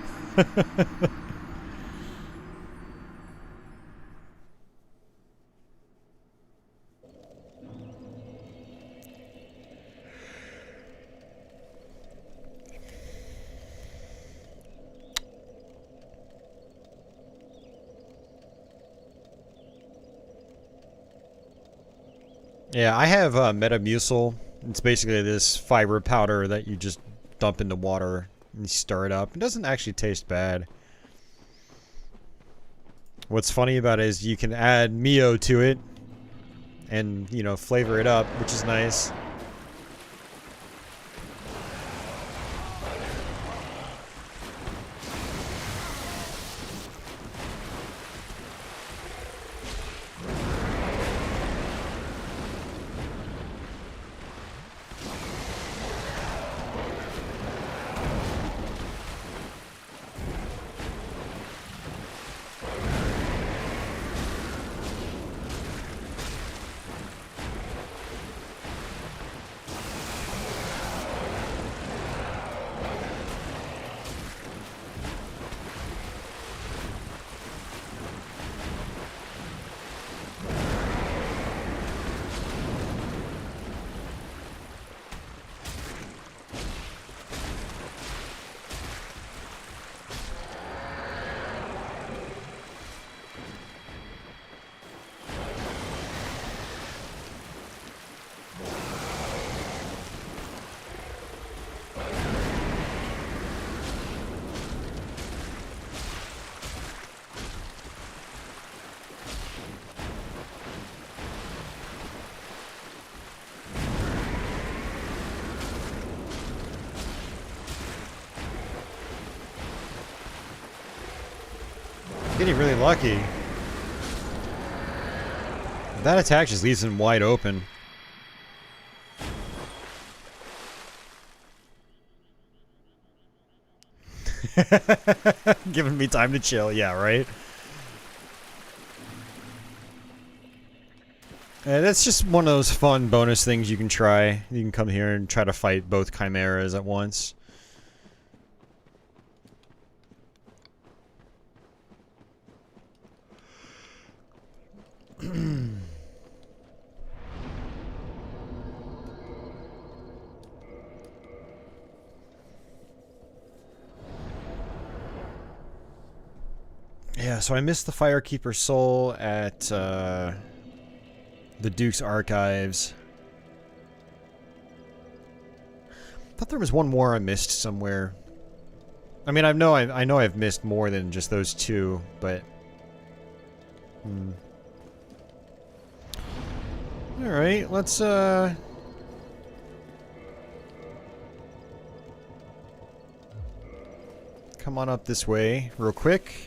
Yeah, I have Metamucil. It's basically this fiber powder that you just dump into water and you stir it up. It doesn't actually taste bad. What's funny about it is you can add Mio to it and, you know, flavor it up, which is nice. Getting really lucky. That attack just leaves him wide open. Giving me time to chill, yeah, right? That's just one of those fun bonus things you can try. You can come here and try to fight both chimeras at once. Yeah, so I missed the Firekeeper Soul at the Duke's Archives. Thought there was one more I missed somewhere. I mean, I know I've missed more than just those 2, but all right, let's come on up this way real quick.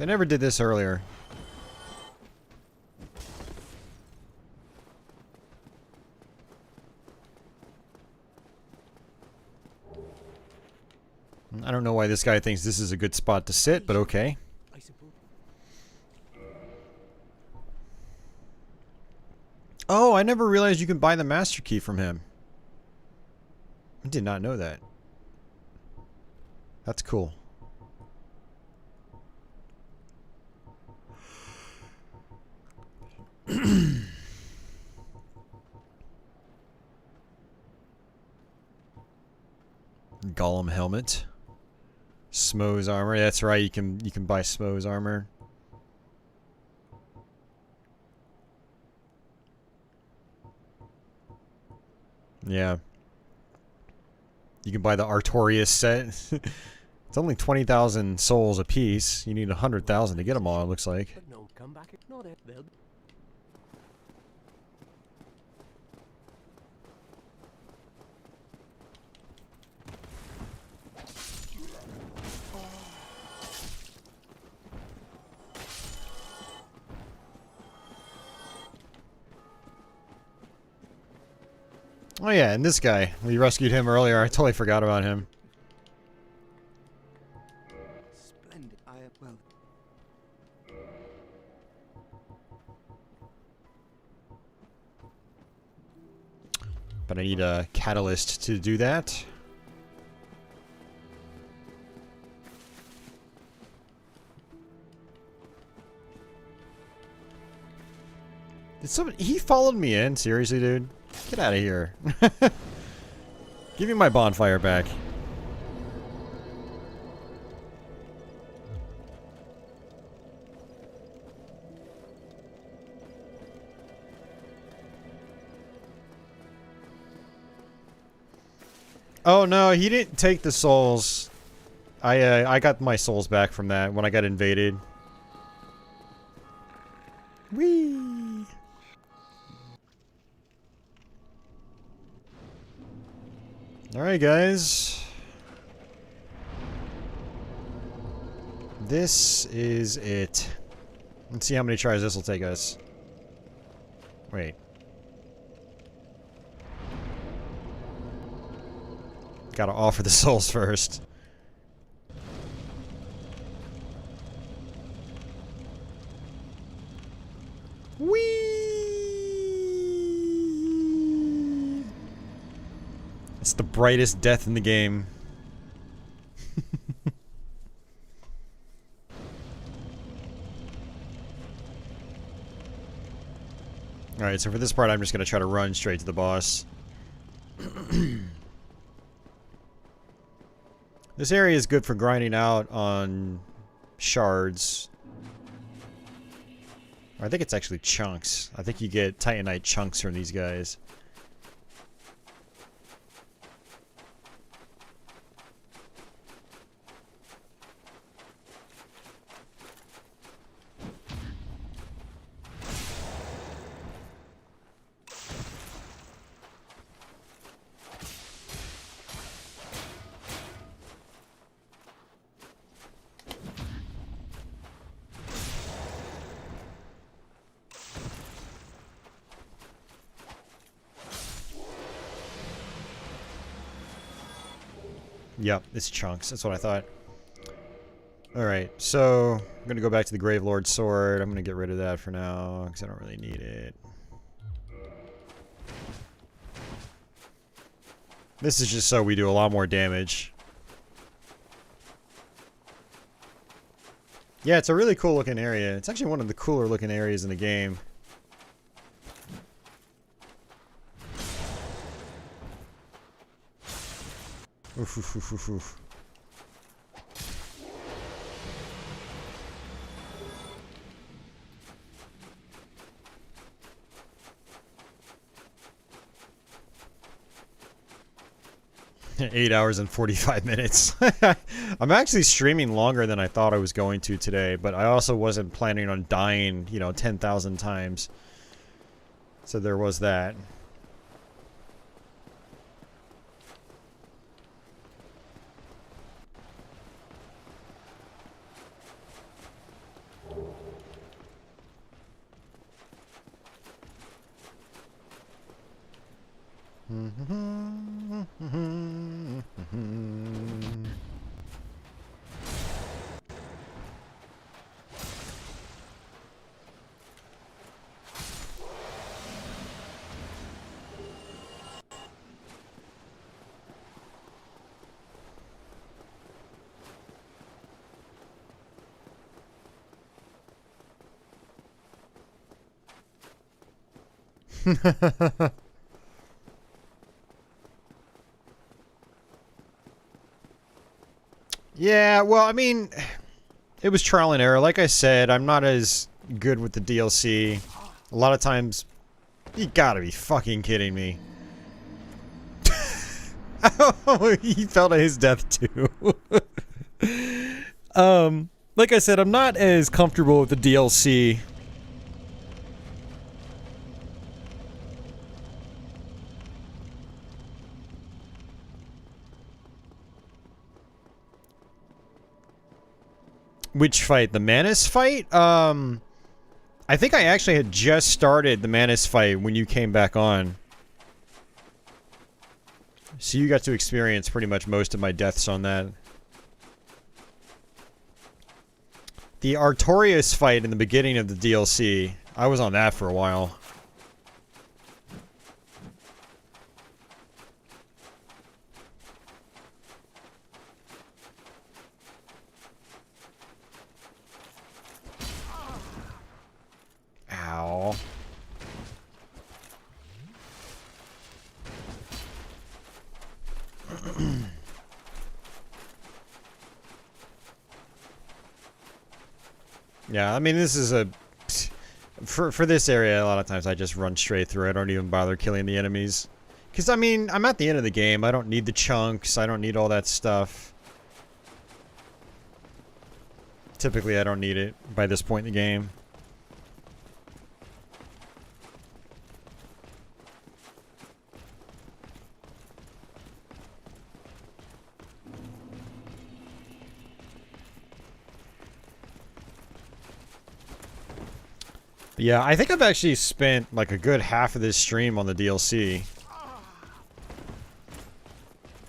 I never did this earlier. I don't know why this guy thinks this is a good spot to sit, but okay. Oh, I never realized you can buy the master key from him. I did not know that. That's cool. Golem helmet. Smo's armor. That's right, you can buy Smo's armor. Yeah. You can buy the Artorias set. It's only 20,000 souls a piece. You need 100,000 to get them all, it looks like. But no, come back. No, they'll. Oh yeah, and this guy. We rescued him earlier. I totally forgot about him. Splendid. Well. But I need a catalyst to do that. Did somebody... He followed me in? Seriously, dude? Get out of here. Give me my bonfire back. Oh no, he didn't take the souls. I got my souls back from that when I got invaded. Whee! Alright guys. This is it. Let's see how many tries this will take us. Wait. Gotta offer the souls first. Whee! It's the brightest death in the game. Alright, so for this part I'm just gonna try to run straight to the boss. This area is good for grinding out on shards. Or I think it's actually chunks. I think you get Titanite chunks from these guys. Yep, it's chunks. That's what I thought. Alright, so I'm going to go back to the Gravelord sword. I'm going to get rid of that for now, because I don't really need it. This is just so we do a lot more damage. Yeah, it's a really cool looking area. It's actually one of the cooler looking areas in the game. Oof, oof, oof, oof, oof. Eight hours and 45 minutes. I'm actually streaming longer than I thought I was going to today, but I also wasn't planning on dying, you know, 10,000 times. So there was that. Yeah, well, I mean, it was trial and error. Like I said, I'm not as good with the DLC. A lot of times, you gotta be fucking kidding me. Oh, he fell to his death too. Like I said, I'm not as comfortable with the DLC. Which fight? The Manus fight? I think I actually had just started the Manus fight when you came back on. So you got to experience pretty much most of my deaths on that. The Artorias fight in the beginning of the DLC, I was on that for a while. Ow. Yeah, I mean, this is a... For this area, a lot of times I just run straight through. I don't even bother killing the enemies. Because, I mean, I'm at the end of the game. I don't need the chunks. I don't need all that stuff. Typically, I don't need it by this point in the game. But yeah, I think I've actually spent like a good half of this stream on the DLC.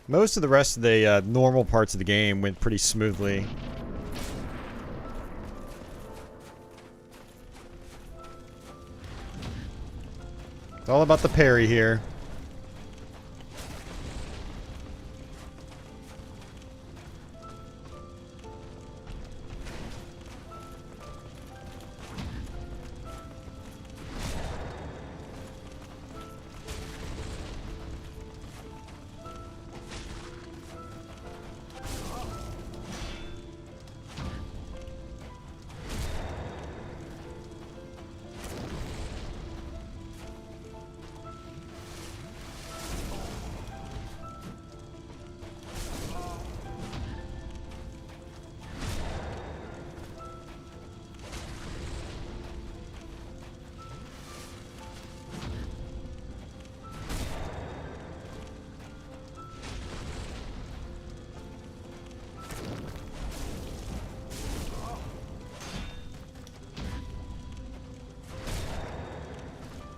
Most of the rest of the normal parts of the game went pretty smoothly. It's all about the parry here.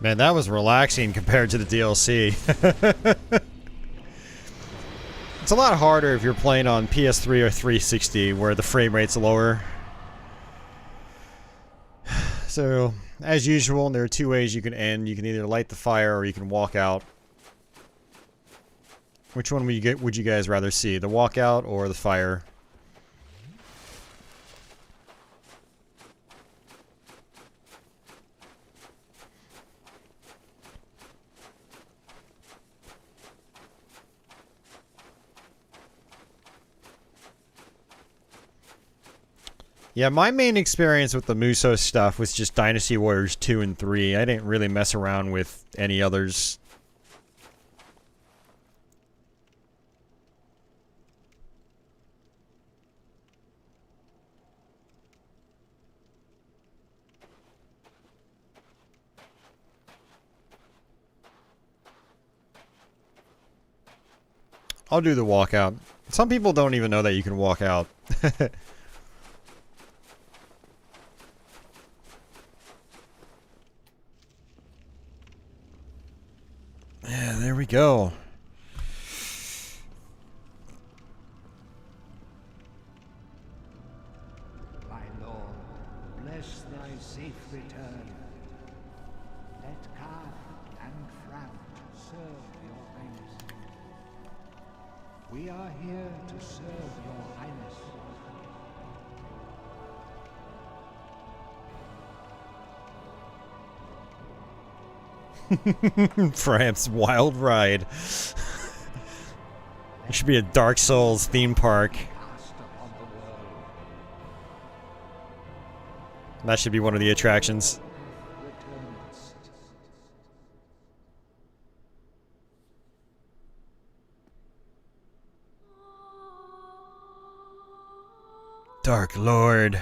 Man, that was relaxing compared to the DLC. It's a lot harder if you're playing on PS3 or 360 where the frame rate's lower. So, as usual, there are two ways you can end. You can either light the fire or you can walk out. Which one would you guys rather see? The walkout or the fire? Yeah, my main experience with the Muso stuff was just Dynasty Warriors 2 and 3. I didn't really mess around with any others. I'll do the walkout. Some people don't even know that you can walk out. Yeah, there we go. My lord, bless thy safe return. Let calm and frown serve your highness. We are here to serve your highness. Perhaps wild ride. It should be a Dark Souls theme park. That should be one of the attractions. Dark Lord.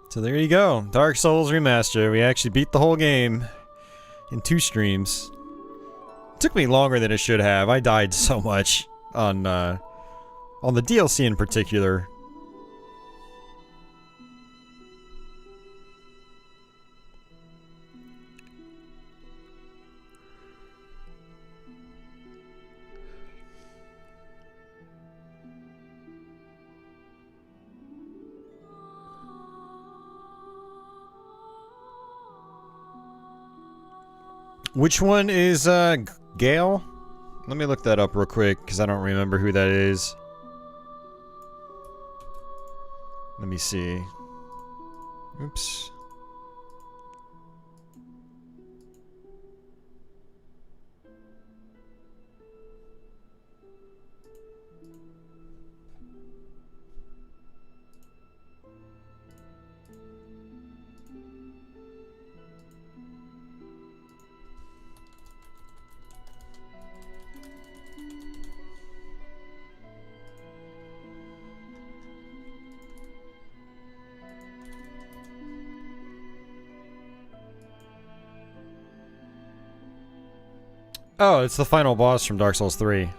So there you go. Dark Souls Remastered. We actually beat the whole game in 2 streams. It took me longer than it should have. I died so much on the DLC in particular. Which one is Gale? Let me look that up real quick because I don't remember who that is. Let me see. Oops. Oh, it's the final boss from Dark Souls 3.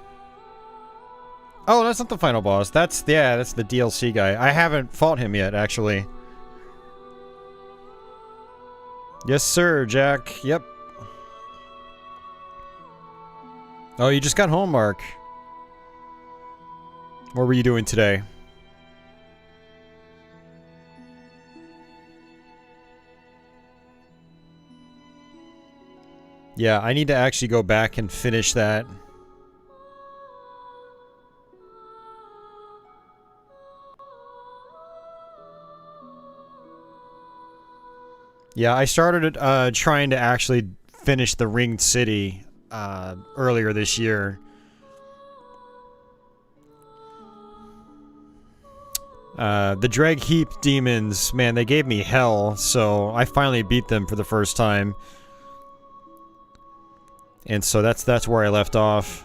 Oh, that's not the final boss. That's the DLC guy. I haven't fought him yet, actually. Yes, sir, Jack. Yep. Oh, you just got home, Mark. What were you doing today? Yeah, I need to actually go back and finish that. Yeah, I started trying to actually finish the Ringed City earlier this year. The Dreg Heap demons, man, they gave me hell, so I finally beat them for the first time. And so that's where I left off.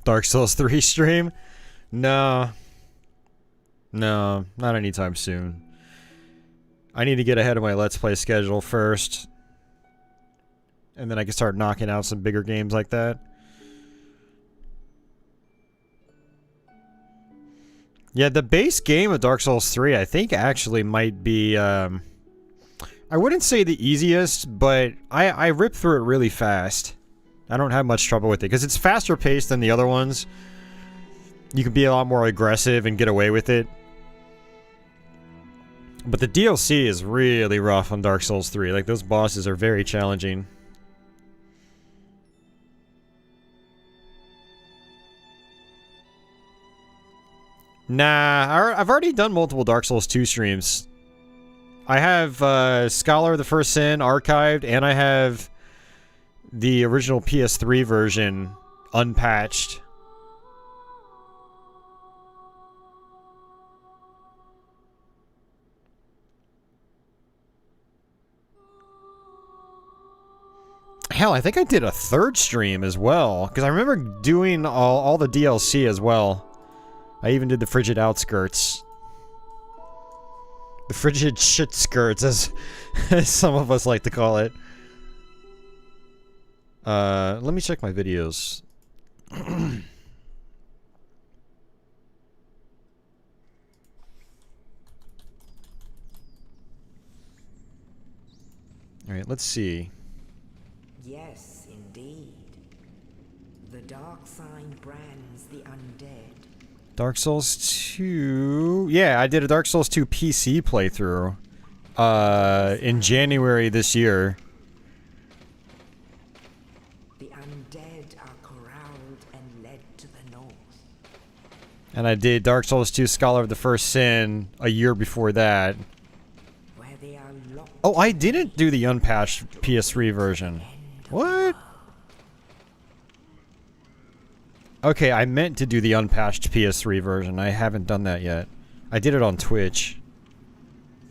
Dark Souls 3 stream? No. No, not anytime soon. I need to get ahead of my Let's Play schedule first. And then I can start knocking out some bigger games like that. Yeah, the base game of Dark Souls 3, I think actually might be, I wouldn't say the easiest, but I rip through it really fast. I don't have much trouble with it, because it's faster paced than the other ones. You can be a lot more aggressive and get away with it. But the DLC is really rough on Dark Souls 3. Like, those bosses are very challenging. Nah, I've already done multiple Dark Souls 2 streams. I have Scholar of the First Sin archived, and I have the original PS3 version unpatched. Hell, I think I did a 3rd stream as well, because I remember doing all the DLC as well. I even did the Frigid Outskirts. The Frigid Shit Skirts, as some of us like to call it. Let me check my videos. Alright, let's see. Yes, indeed. The dark sign brands the undead. Dark Souls 2. Yeah, I did a Dark Souls 2 PC playthrough in January this year. The undead are corralled and led to the north. And I did Dark Souls 2 Scholar of the First Sin a year before that. Where they are locked. Oh, I didn't do the unpatched PS3 version. What? Okay, I meant to do the unpatched PS3 version. I haven't done that yet. I did it on Twitch.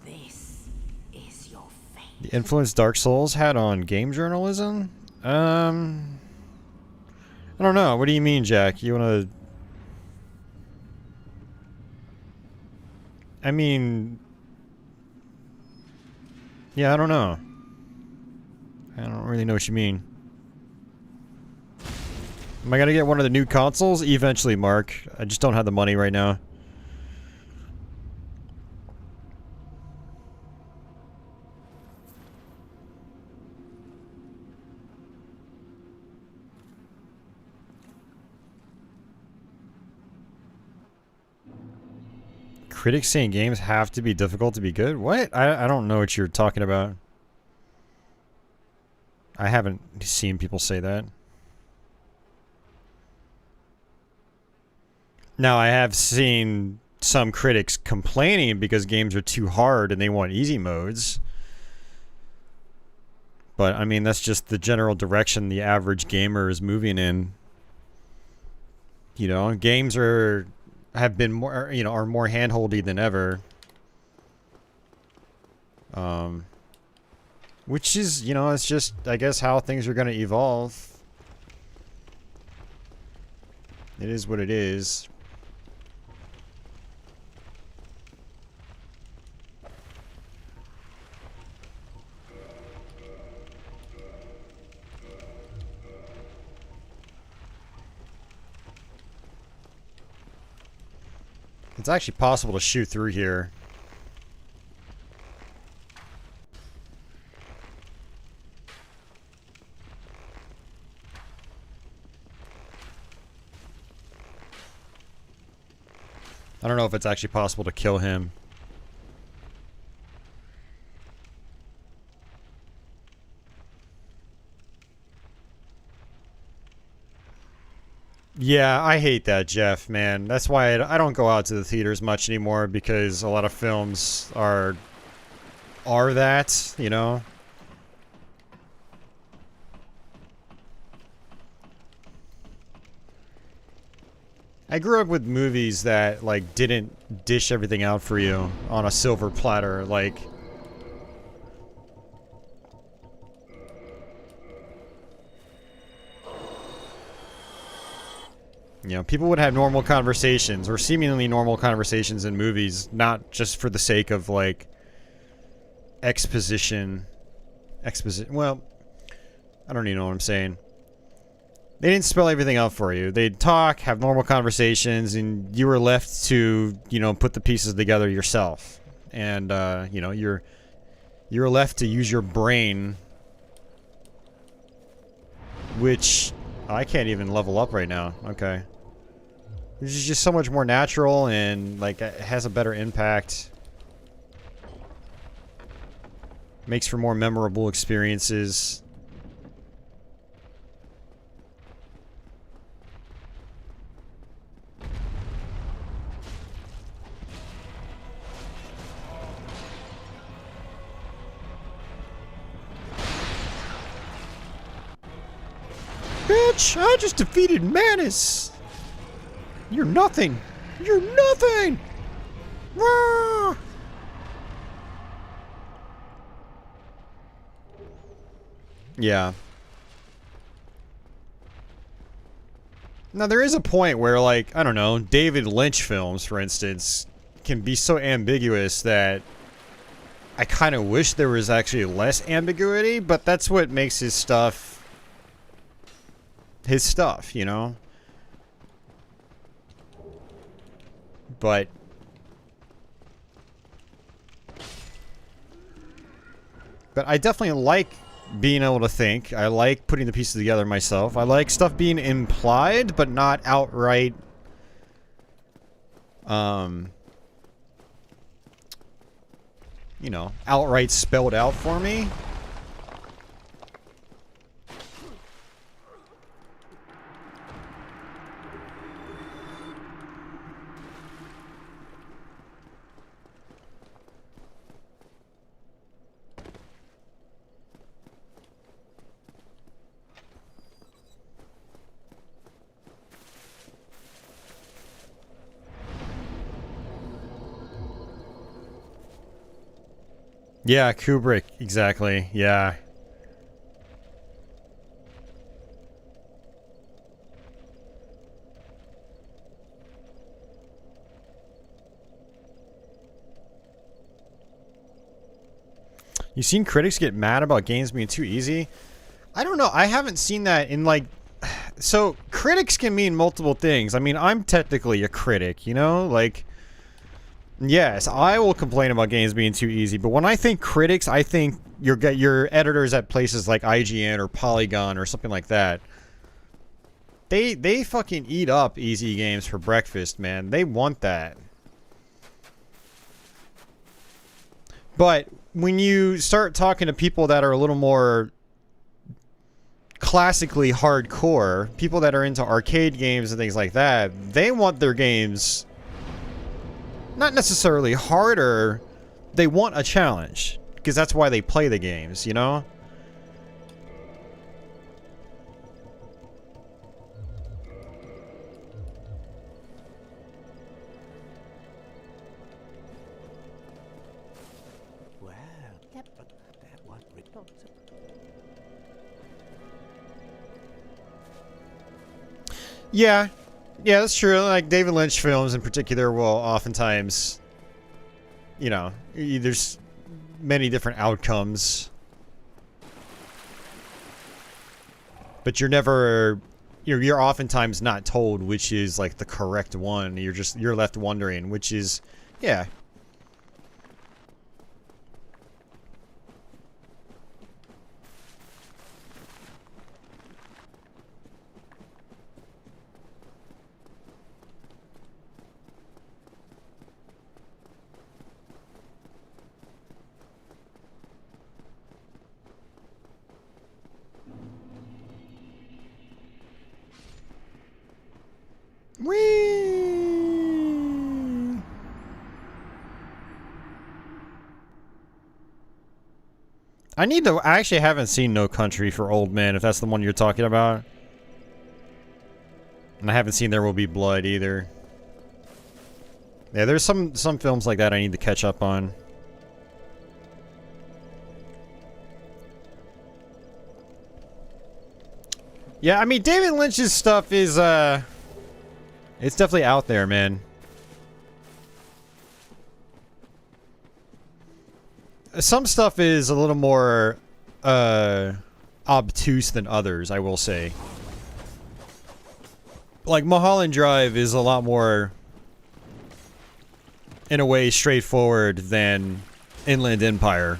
This is your fate. The influence Dark Souls had on game journalism? I don't know. What do you mean, Jack? You wanna... I mean... Yeah, I don't know. I don't really know what you mean. Am I gonna get one of the new consoles? Eventually, Mark. I just don't have the money right now. Critics saying games have to be difficult to be good? What? I don't know what you're talking about. I haven't seen people say that. Now, I have seen some critics complaining because games are too hard and they want easy modes. But, I mean, that's just the general direction the average gamer is moving in. You know, games have been more, you know, are more handholdy than ever. Which is, you know, it's just, I guess, how things are going to evolve. It is what it is. It's actually possible to shoot through here. I don't know if it's actually possible to kill him. Yeah, I hate that, Jeff, man. That's why I don't go out to the theaters much anymore, because a lot of films are that, you know? I grew up with movies that, like, didn't dish everything out for you on a silver platter, like... You know, people would have normal conversations, or seemingly normal conversations in movies, not just for the sake of, like, exposition. Well, I don't even know what I'm saying. They didn't spell everything out for you. They'd talk, have normal conversations, and you were left to, you know, put the pieces together yourself. And, you know, you're left to use your brain, which I can't even level up right now. Okay. This is just so much more natural and, like, it has a better impact. Makes for more memorable experiences. Bitch, I just defeated Manus! You're nothing! You're nothing! Rah! Yeah. Now, there is a point where, like, I don't know, David Lynch films, for instance, can be so ambiguous that I kind of wish there was actually less ambiguity, but that's what makes his stuff, you know? But I definitely like being able to think. I like putting the pieces together myself. I like stuff being implied, but not outright you know, outright spelled out for me. Yeah, Kubrick, exactly. Yeah. You seen critics get mad about games being too easy? I don't know. I haven't seen that in like... So, critics can mean multiple things. I mean, I'm technically a critic, you know? Like... Yes, I will complain about games being too easy, but when I think critics, I think your editors at places like IGN or Polygon or something like that. They fucking eat up easy games for breakfast, man. They want that. But when you start talking to people that are a little more classically hardcore, people that are into arcade games and things like that, they want their games not necessarily harder, they want a challenge. Because that's why they play the games, you know? Well, yeah, but that was written. Yeah. Yeah, that's true. Like, David Lynch films in particular will oftentimes, you know, there's many different outcomes. But you're oftentimes not told which is, like, the correct one. You're left wondering, which is, yeah. Whee! I actually haven't seen No Country for Old Men, if that's the one you're talking about. And I haven't seen There Will Be Blood either. Yeah, there's some films like that I need to catch up on. Yeah, I mean, David Lynch's stuff is, it's definitely out there, man. Some stuff is a little more, obtuse than others, I will say. Like, Mulholland Drive is a lot more, in a way, straightforward than Inland Empire.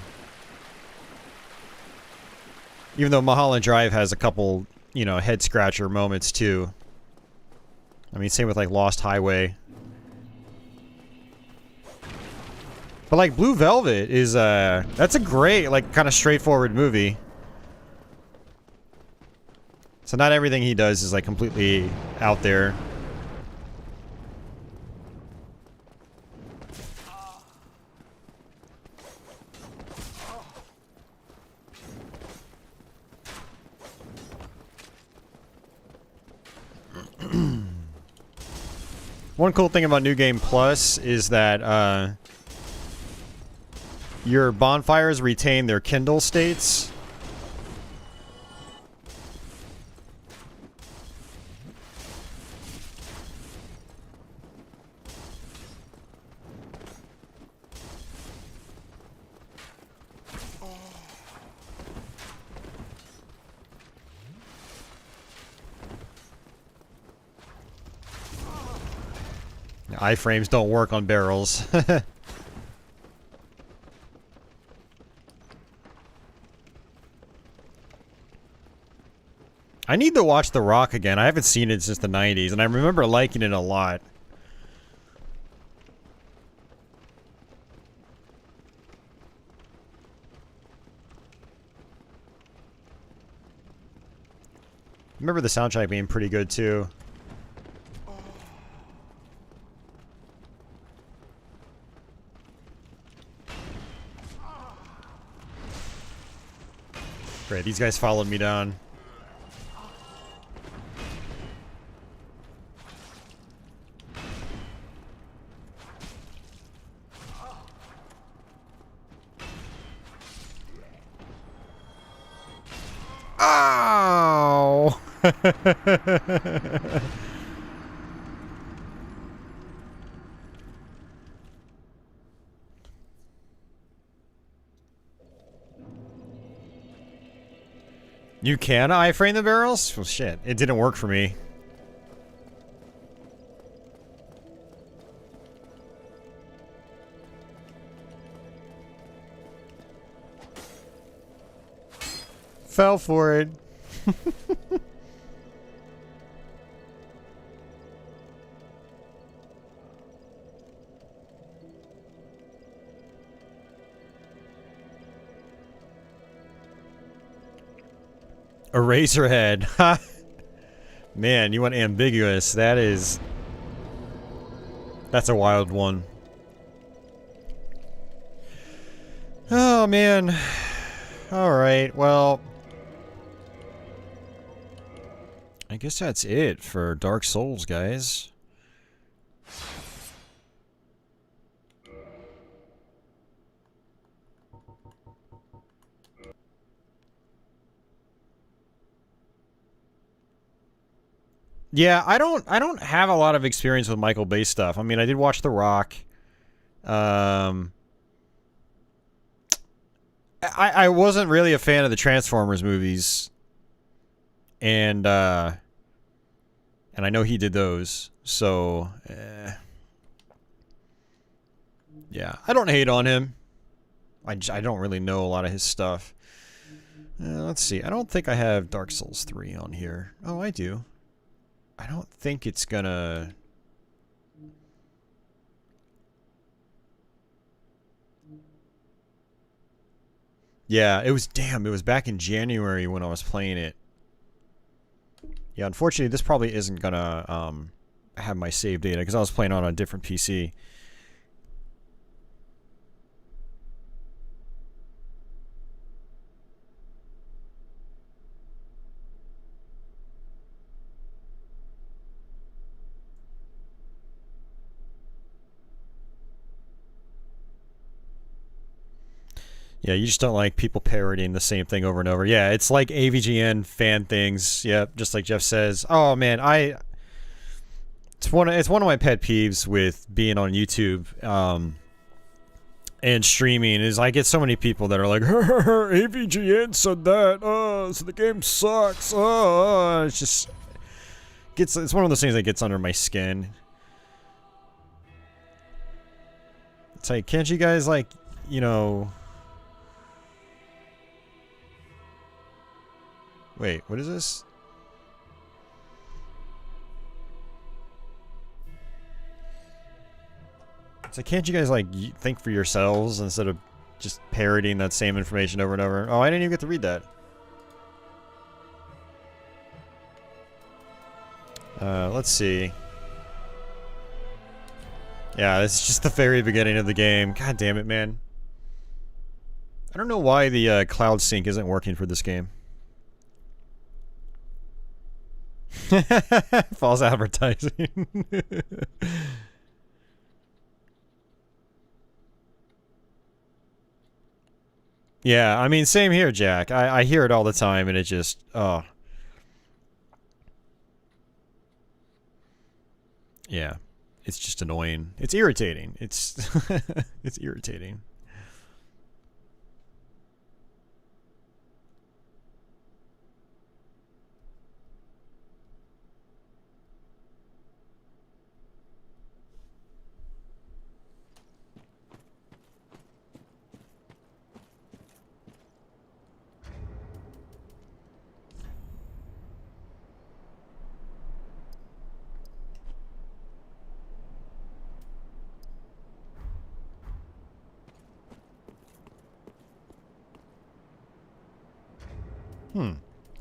Even though Mulholland Drive has a couple, you know, head-scratcher moments, too. I mean, same with, like, Lost Highway. But, like, Blue Velvet is, that's a great, like, kind of straightforward movie. So not everything he does is, like, completely out there. One cool thing about New Game Plus is that your bonfires retain their Kindle states. Iframes don't work on barrels. I need to watch The Rock again. I haven't seen it since the 90s, and I remember liking it a lot. Remember the soundtrack being pretty good too. Great, these guys followed me down. Ow! You can iframe the barrels? Well, shit. It didn't work for me. Fell for it. Eraserhead. Ha! Man, you want ambiguous. That is... That's a wild one. Oh, man. Alright, well... I guess that's it for Dark Souls, guys. Yeah, I don't have a lot of experience with Michael Bay stuff. I mean, I did watch The Rock. I wasn't really a fan of the Transformers movies. And I know he did those. So, yeah, I don't hate on him. I don't really know a lot of his stuff. Let's see. I don't think I have Dark Souls 3 on here. Oh, I do. I don't think it's gonna... Yeah, it was... Damn, it was back in January when I was playing it. Yeah, unfortunately, this probably isn't gonna have my save data, because I was playing on a different PC. Yeah, you just don't like people parodying the same thing over and over. Yeah, it's like AVGN fan things. Yeah, just like Jeff says. Oh man, it's one of my pet peeves with being on YouTube and streaming is I get so many people that are like, AVGN said that. So the game sucks. It's just it's one of those things that gets under my skin. It's like, can't you guys like, you know? Wait, what is this? It's like, can't you guys, like, think for yourselves instead of just parroting that same information over and over? Oh, I didn't even get to read that. Let's see. Yeah, this is just the very beginning of the game. God damn it, man. I don't know why the cloud sync isn't working for this game. False advertising. Yeah, I mean, same here, Jack. I hear it all the time, and it just, oh. Yeah, it's just annoying. It's irritating. It's, it's irritating.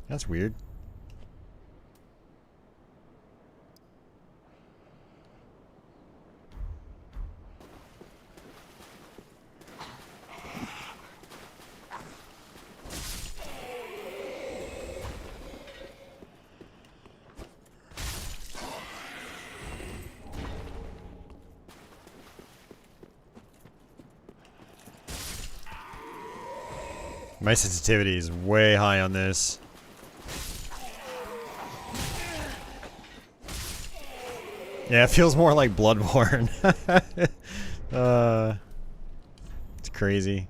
That's weird. My sensitivity is way high on this. Yeah, it feels more like Bloodborne. It's crazy.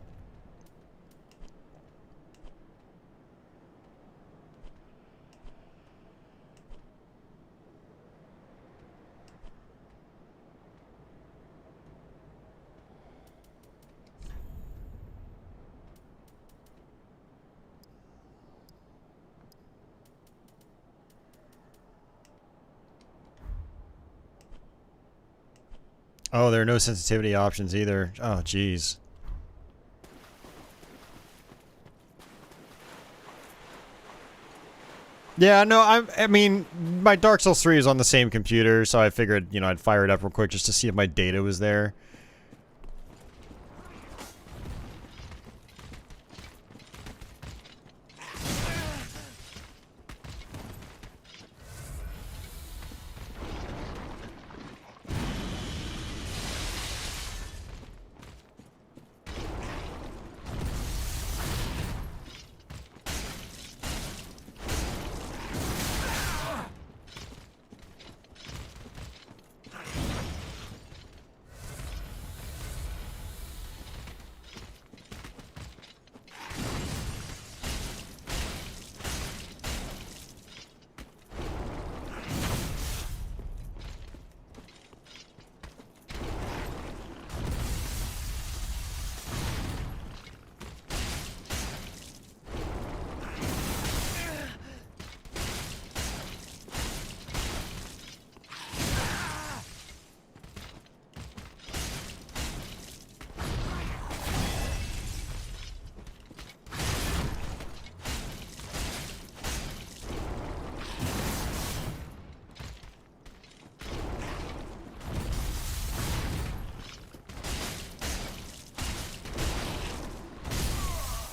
Oh, there are no sensitivity options either. Oh, jeez. Yeah, no, I mean, my Dark Souls 3 is on the same computer, so I figured, you know, I'd fire it up real quick just to see if my data was there.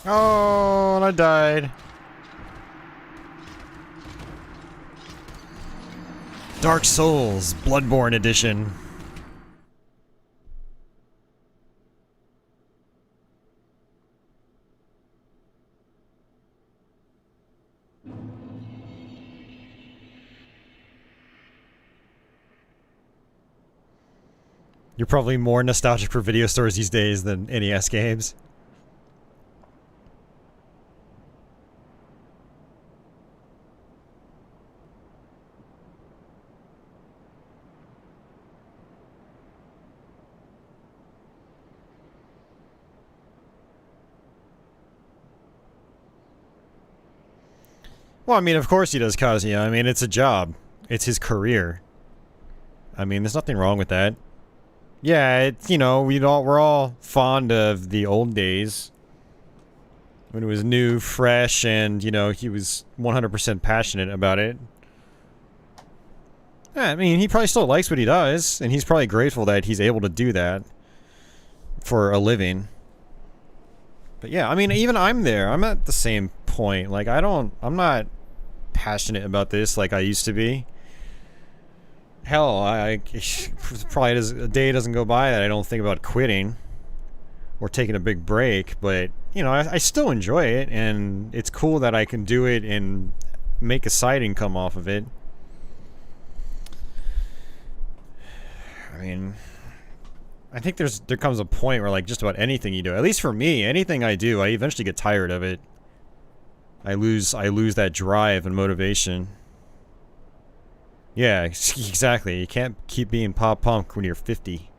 Oh, and I died. Dark Souls, Bloodborne Edition. You're probably more nostalgic for video stores these days than NES games. Well, I mean, of course he does, Kazuya. I mean, it's a job. It's his career. I mean, there's nothing wrong with that. Yeah, it's, you know, we're all fond of the old days. When it was new, fresh, and, you know, he was 100% passionate about it. Yeah, I mean, he probably still likes what he does, and he's probably grateful that he's able to do that for a living. But yeah, I mean, even I'm there. I'm at the same point. Like, I'm not passionate about this like I used to be. Hell, I probably a day doesn't go by that I don't think about quitting or taking a big break, but you know, I still enjoy it, and it's cool that I can do it and make a side income off of it. I mean, I think there comes a point where, like, just about anything you do, at least for me, anything I do, I eventually get tired of it. I lose that drive and motivation. Yeah, exactly. You can't keep being pop punk when you're 50.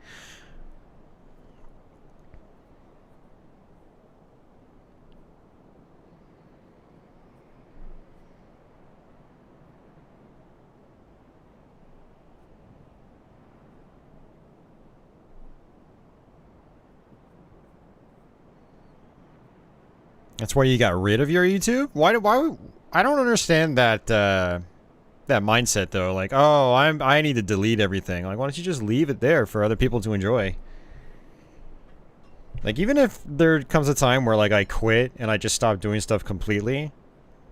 That's why you got rid of your YouTube? Why I don't understand that that mindset though. Like, oh, I need to delete everything. Like, why don't you just leave it there for other people to enjoy? Like, even if there comes a time where, like, I quit and I just stop doing stuff completely,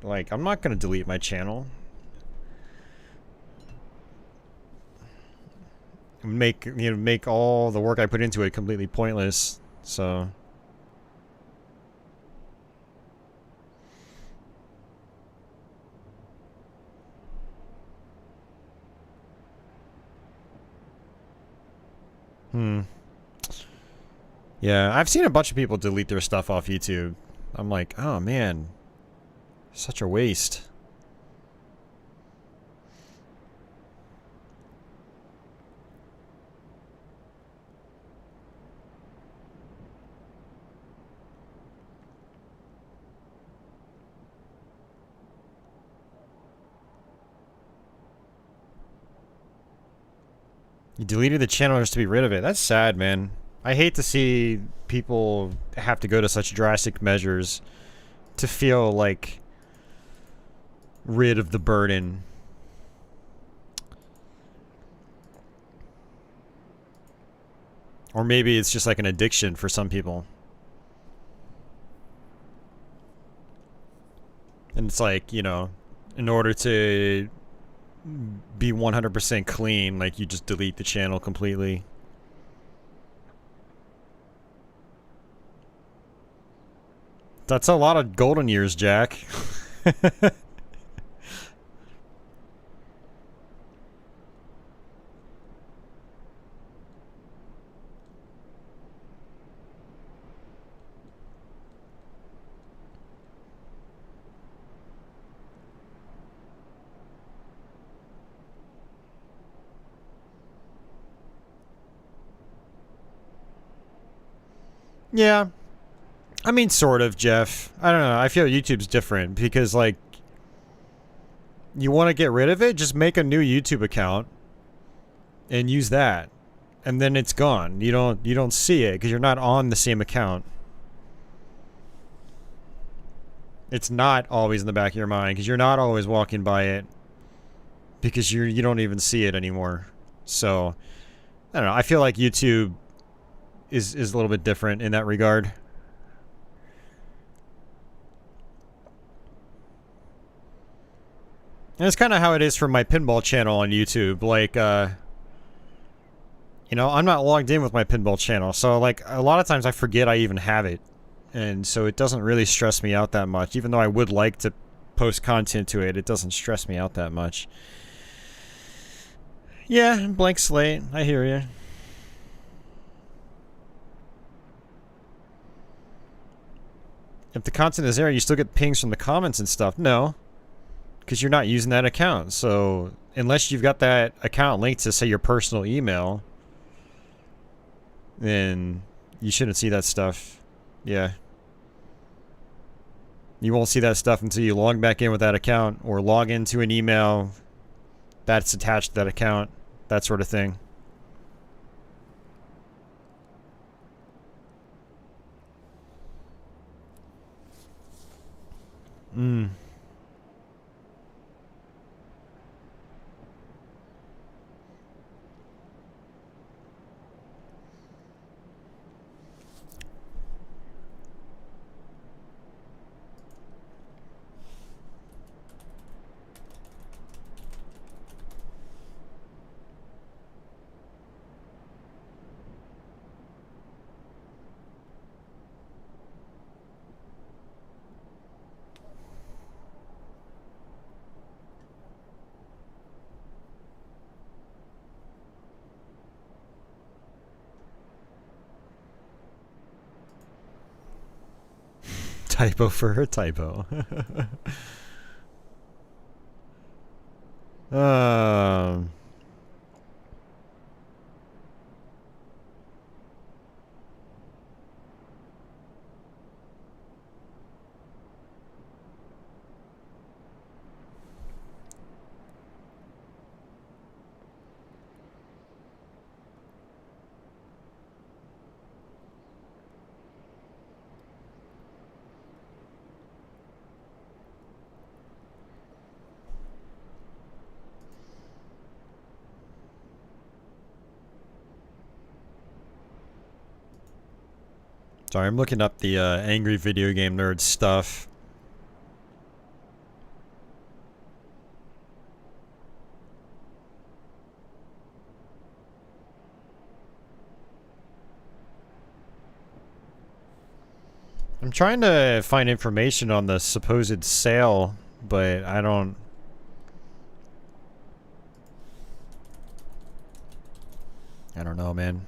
like, I'm not gonna delete my channel. Make all the work I put into it completely pointless. So Yeah, I've seen a bunch of people delete their stuff off YouTube. I'm like, oh man, such a waste. You deleted the channel just to be rid of it. That's sad, man. I hate to see people have to go to such drastic measures to feel like rid of the burden. Or maybe it's just like an addiction for some people. And it's like, you know, in order to be 100% clean, like you just delete the channel completely. That's a lot of golden years, Jack. Yeah. I mean, sort of, Jeff. I don't know. I feel YouTube's different because, like, you want to get rid of it, just make a new YouTube account and use that. And then it's gone. You don't see it because you're not on the same account. It's not always in the back of your mind because you're not always walking by it because you don't even see it anymore. So, I don't know. I feel like YouTube is a little bit different in that regard. And it's kind of how it is for my pinball channel on YouTube. Like, you know, I'm not logged in with my pinball channel. So, like, a lot of times I forget I even have it. And so it doesn't really stress me out that much. Even though I would like to post content to it, it doesn't stress me out that much. Yeah, blank slate. I hear you. If the content is there, you still get pings from the comments and stuff. No. Because you're not using that account. So, unless you've got that account linked to, say, your personal email, then you shouldn't see that stuff. Yeah. You won't see that stuff until you log back in with that account or log into an email that's attached to that account. That sort of thing. Typo for her typo. Sorry, I'm looking up the angry video game nerd stuff. I'm trying to find information on the supposed sale, but I don't know, man.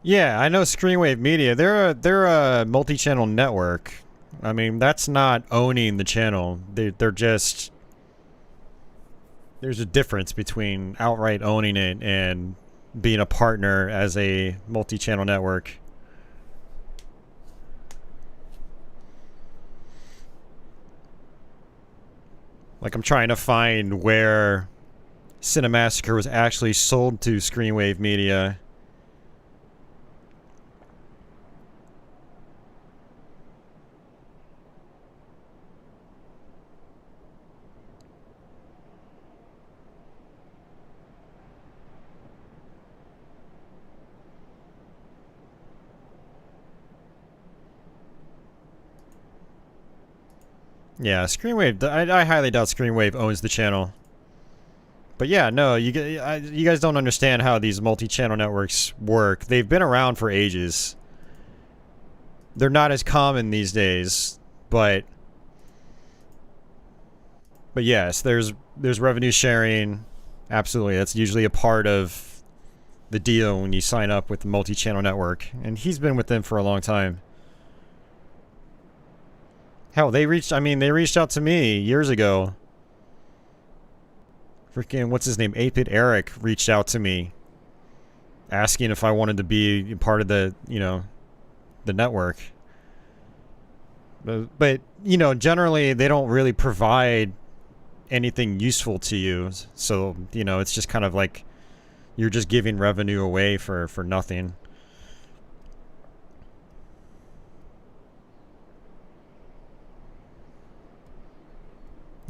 Yeah, I know Screenwave Media. They're a multi-channel network. I mean, that's not owning the channel. They're just, there's a difference between outright owning it and being a partner as a multi-channel network. Like, I'm trying to find where Cinemassacre was actually sold to Screenwave Media. Yeah, Screenwave. I highly doubt Screenwave owns the channel. But yeah, no, you guys don't understand how these multi-channel networks work. They've been around for ages. They're not as common these days, but yes, there's revenue sharing. Absolutely, that's usually a part of the deal when you sign up with the multi-channel network. And he's been with them for a long time. Hell, they reached out to me years ago. Freaking, what's his name? 8-Bit Eric reached out to me asking if I wanted to be part of the, the network. But, generally they don't really provide anything useful to you. So, it's just kind of like you're just giving revenue away for nothing.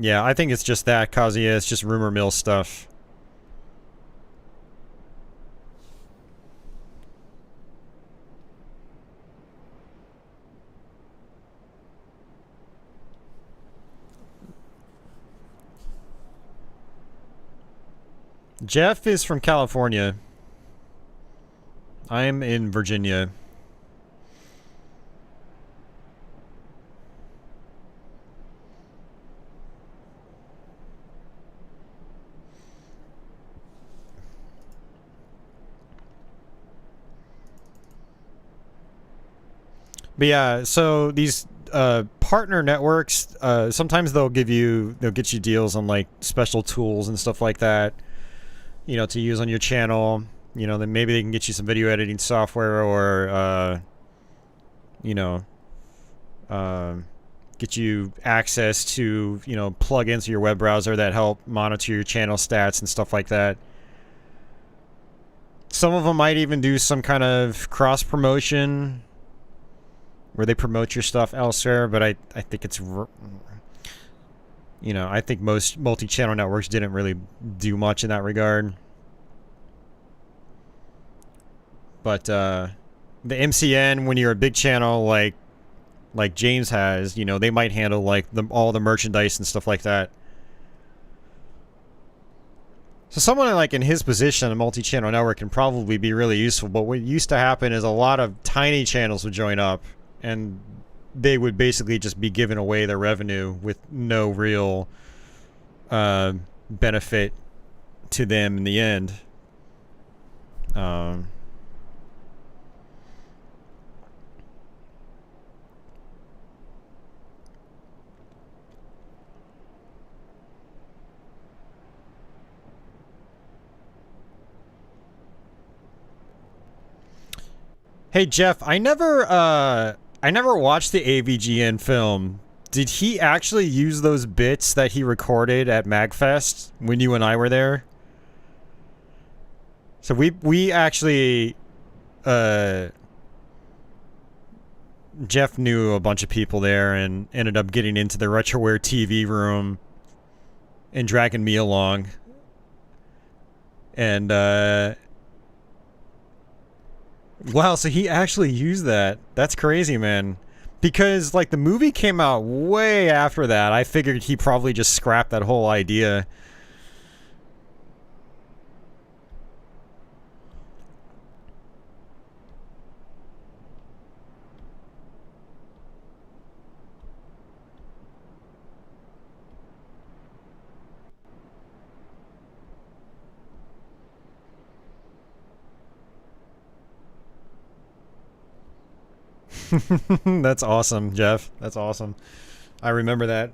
Yeah, I think it's just that, Kazuya. It's just rumor mill stuff. Jeff is from California. I'm in Virginia. But yeah, so these partner networks, sometimes they'll get you deals on like special tools and stuff like that, to use on your channel. Then maybe they can get you some video editing software or get you access to plugins to your web browser that help monitor your channel stats and stuff like that. Some of them might even do some kind of cross promotion where they promote your stuff elsewhere, but I think it's, I think most multi-channel networks didn't really do much in that regard. But the MCN, when you're a big channel like James has, they might handle like all the merchandise and stuff like that. So someone like in his position, a multi-channel network can probably be really useful. But what used to happen is a lot of tiny channels would join up, and they would basically just be giving away their revenue with no real benefit to them in the end. Hey Jeff, I never watched the AVGN film. Did he actually use those bits that he recorded at MagFest when you and I were there? So we actually Jeff knew a bunch of people there and ended up getting into the Retroware TV room and dragging me along. And, wow, so he actually used that. That's crazy, man. Because, like, the movie came out way after that. I figured he probably just scrapped that whole idea. That's awesome, Jeff. That's awesome. I remember that.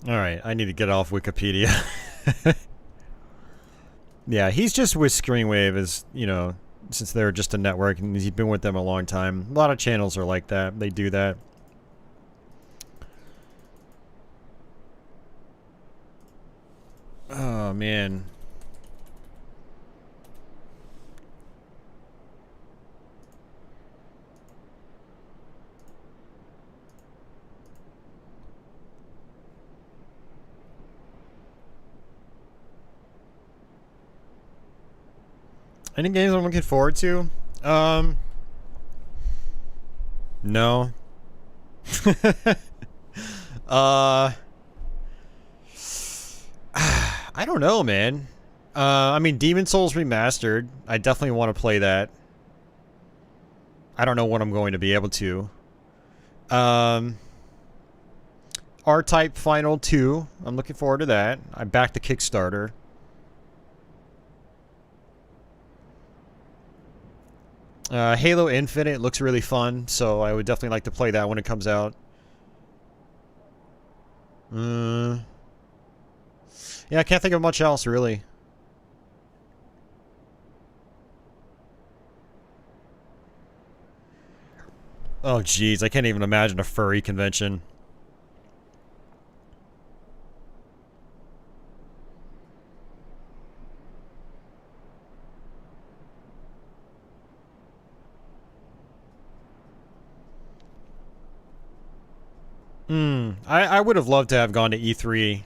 Alright, I need to get off Wikipedia. Yeah, he's just with Screenwave as, you know, since they're just a network and he's been with them a long time. A lot of channels are like that. They do that. Oh, man. Any games I'm looking forward to? No. I don't know, man. I mean, Demon Souls Remastered. I definitely want to play that. I don't know when I'm going to be able to. R-Type Final 2. I'm looking forward to that. I backed the Kickstarter. Halo Infinite looks really fun, so I would definitely like to play that when it comes out. Yeah, I can't think of much else, really. Oh, jeez, I can't even imagine a furry convention. I would have loved to have gone to E3.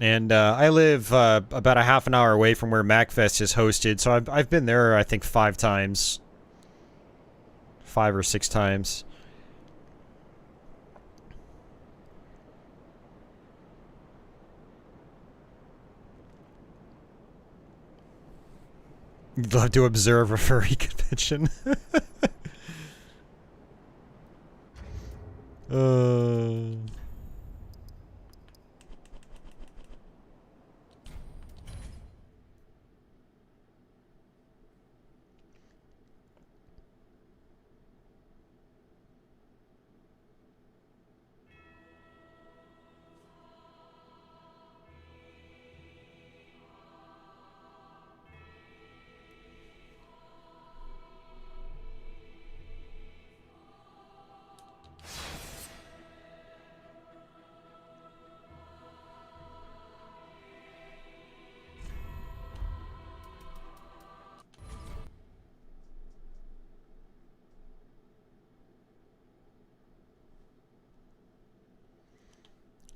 And I live about a half an hour away from where MacFest is hosted, so I've been there, I think, 5 times. 5 or 6 times. You'd love to observe a furry convention.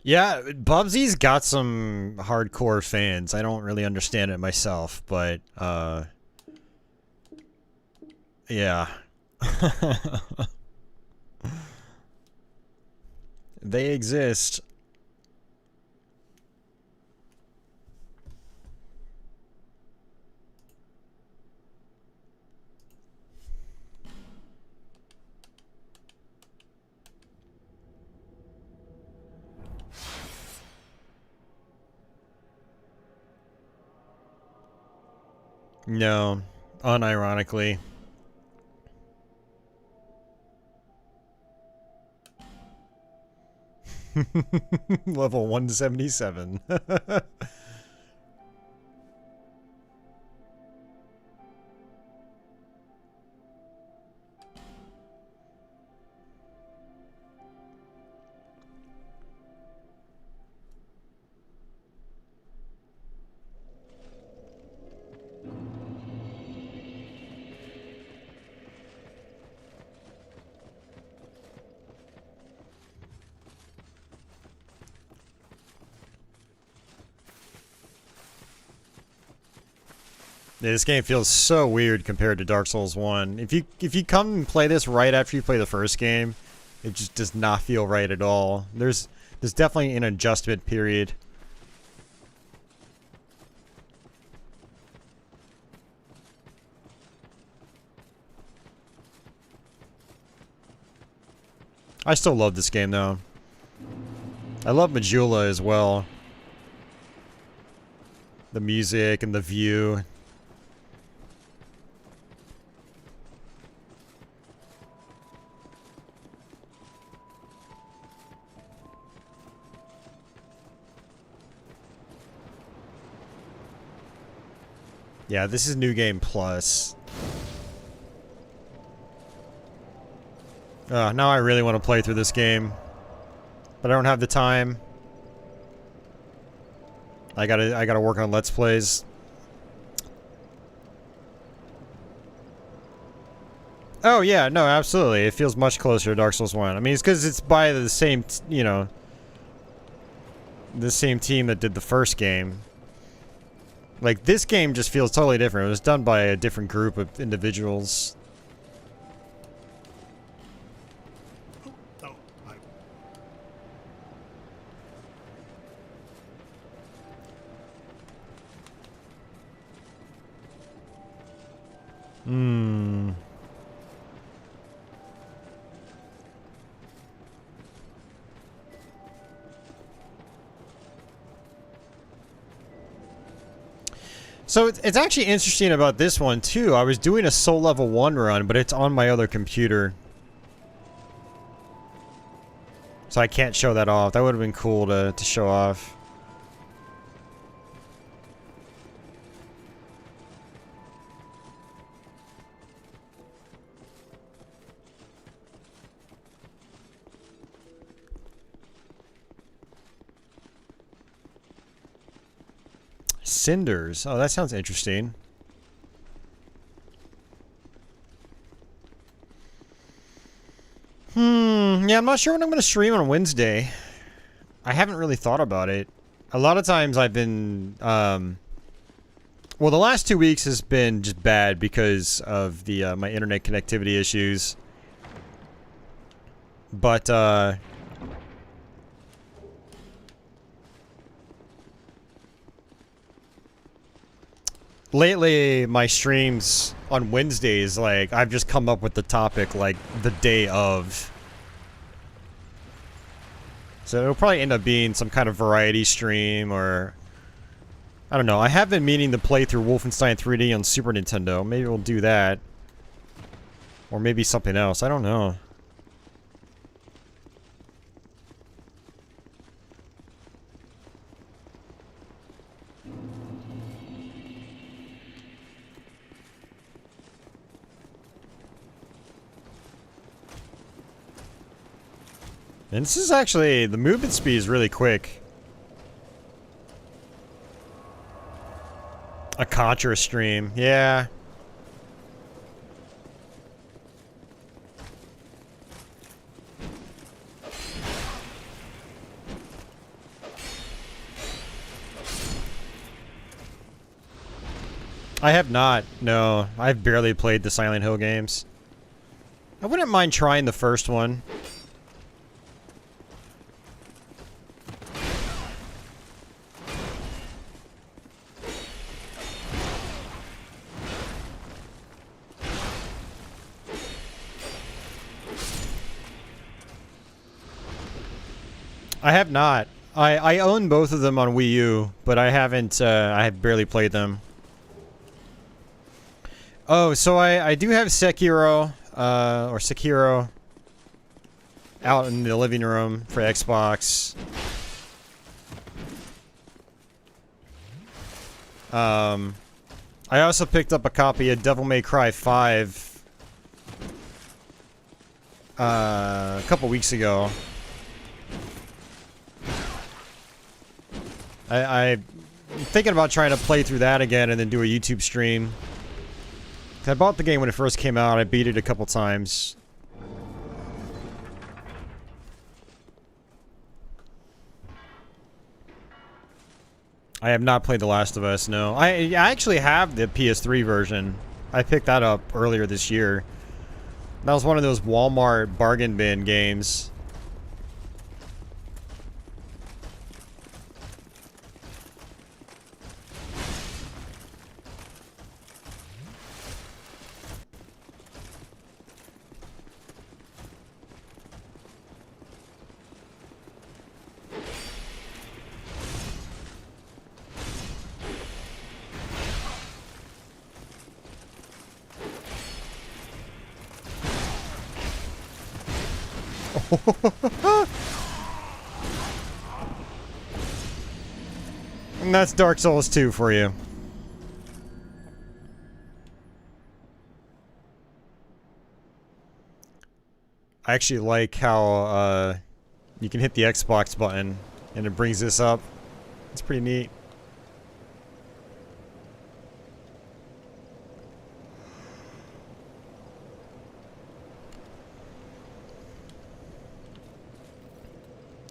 Yeah, Bubsy's got some hardcore fans. I don't really understand it myself, but yeah. They exist. No, unironically. Level 177. Yeah, this game feels so weird compared to Dark Souls 1. If you come and play this right after you play the first game, it just does not feel right at all. There's definitely an adjustment period. I still love this game though. I love Majula as well. The music and the view. Yeah, this is New Game Plus. Now I really want to play through this game. But I don't have the time. I gotta work on Let's Plays. Oh yeah, no, absolutely. It feels much closer to Dark Souls 1. I mean, it's because it's by the same, you know, the same team that did the first game. Like, this game just feels totally different. It was done by a different group of individuals. Hmm. So it's actually interesting about this one too. I was doing a Soul Level 1 run, but it's on my other computer. So I can't show that off. That would have been cool to show off. Cinders. Oh, that sounds interesting. Yeah, I'm not sure when I'm going to stream on Wednesday. I haven't really thought about it. A lot of times I've been, well, the last 2 weeks has been just bad because of the, my internet connectivity issues. But, lately, my streams on Wednesdays, like, I've just come up with the topic, like, the day of. So it'll probably end up being some kind of variety stream, or... I don't know. I have been meaning to play through Wolfenstein 3D on Super Nintendo. Maybe we'll do that. Or maybe something else. I don't know. And this is actually, the movement speed is really quick. A Contra stream, yeah. I have not. No, I've barely played the Silent Hill games. I wouldn't mind trying the first one. I have not. I own both of them on Wii U, but I haven't, I have barely played them. Oh, so I do have Sekiro, or Sekiro, out in the living room for Xbox. I also picked up a copy of Devil May Cry 5 a couple weeks ago. I'm thinking about trying to play through that again and then do a YouTube stream. I bought the game when it first came out. I beat it a couple times. I have not played The Last of Us, no. I actually have the PS3 version. I picked that up earlier this year. That was one of those Walmart bargain bin games. And that's Dark Souls 2 for you. I actually like how you can hit the Xbox button and it brings this up. It's pretty neat.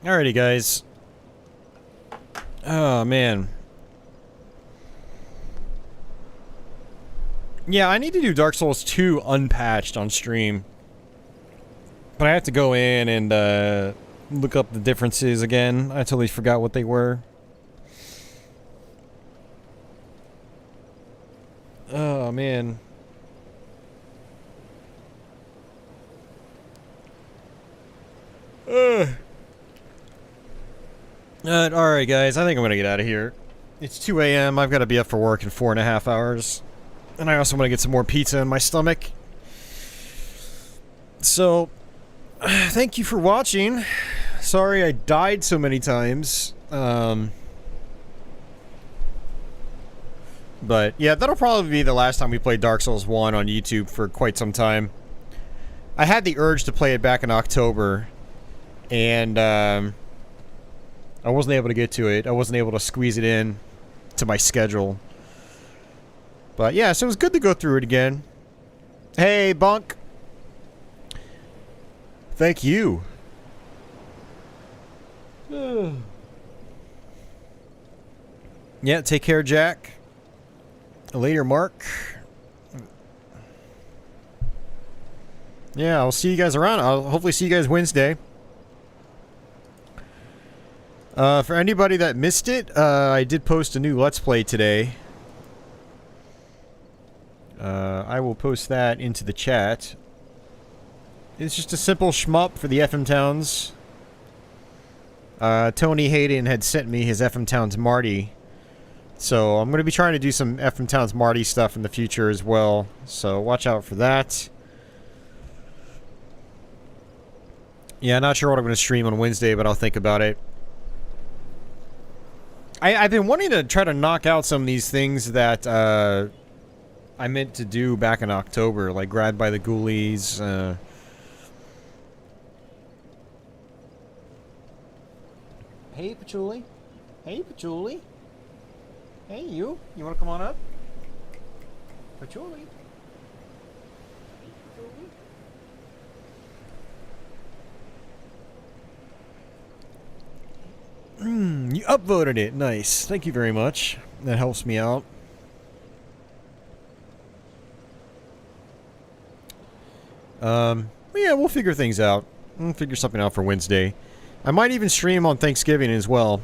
Alrighty, guys. Oh, man. Yeah, I need to do Dark Souls 2 unpatched on stream. But I have to go in and look up the differences again. I totally forgot what they were. Oh, man. Alright, guys. I think I'm gonna get out of here. It's 2 a.m. I've got to be up for work in 4.5 hours. And I also want to get some more pizza in my stomach. So, thank you for watching. Sorry I died so many times. But yeah, that'll probably be the last time we play Dark Souls 1 on YouTube for quite some time. I had the urge to play it back in October. And, I wasn't able to get to it. I wasn't able to squeeze it in to my schedule. But yeah, so it was good to go through it again. Hey, Bunk. Thank you. Yeah, take care, Jack. Later, Mark. Yeah, I'll see you guys around. I'll hopefully see you guys Wednesday. For anybody that missed it, I did post a new Let's Play today. I will post that into the chat. It's just a simple shmup for the FM Towns. Tony Hayden had sent me his FM Towns Marty. So I'm going to be trying to do some FM Towns Marty stuff in the future as well. So watch out for that. Yeah, not sure what I'm going to stream on Wednesday, but I'll think about it. I've been wanting to try to knock out some of these things that I meant to do back in October, like Grabbed by the Ghoulies. Hey, Patchouli. Hey, Patchouli. Hey, you. You want to come on up? Patchouli. You upvoted it. Nice. Thank you very much. That helps me out. Yeah, we'll figure things out. We'll figure something out for Wednesday. I might even stream on Thanksgiving as well.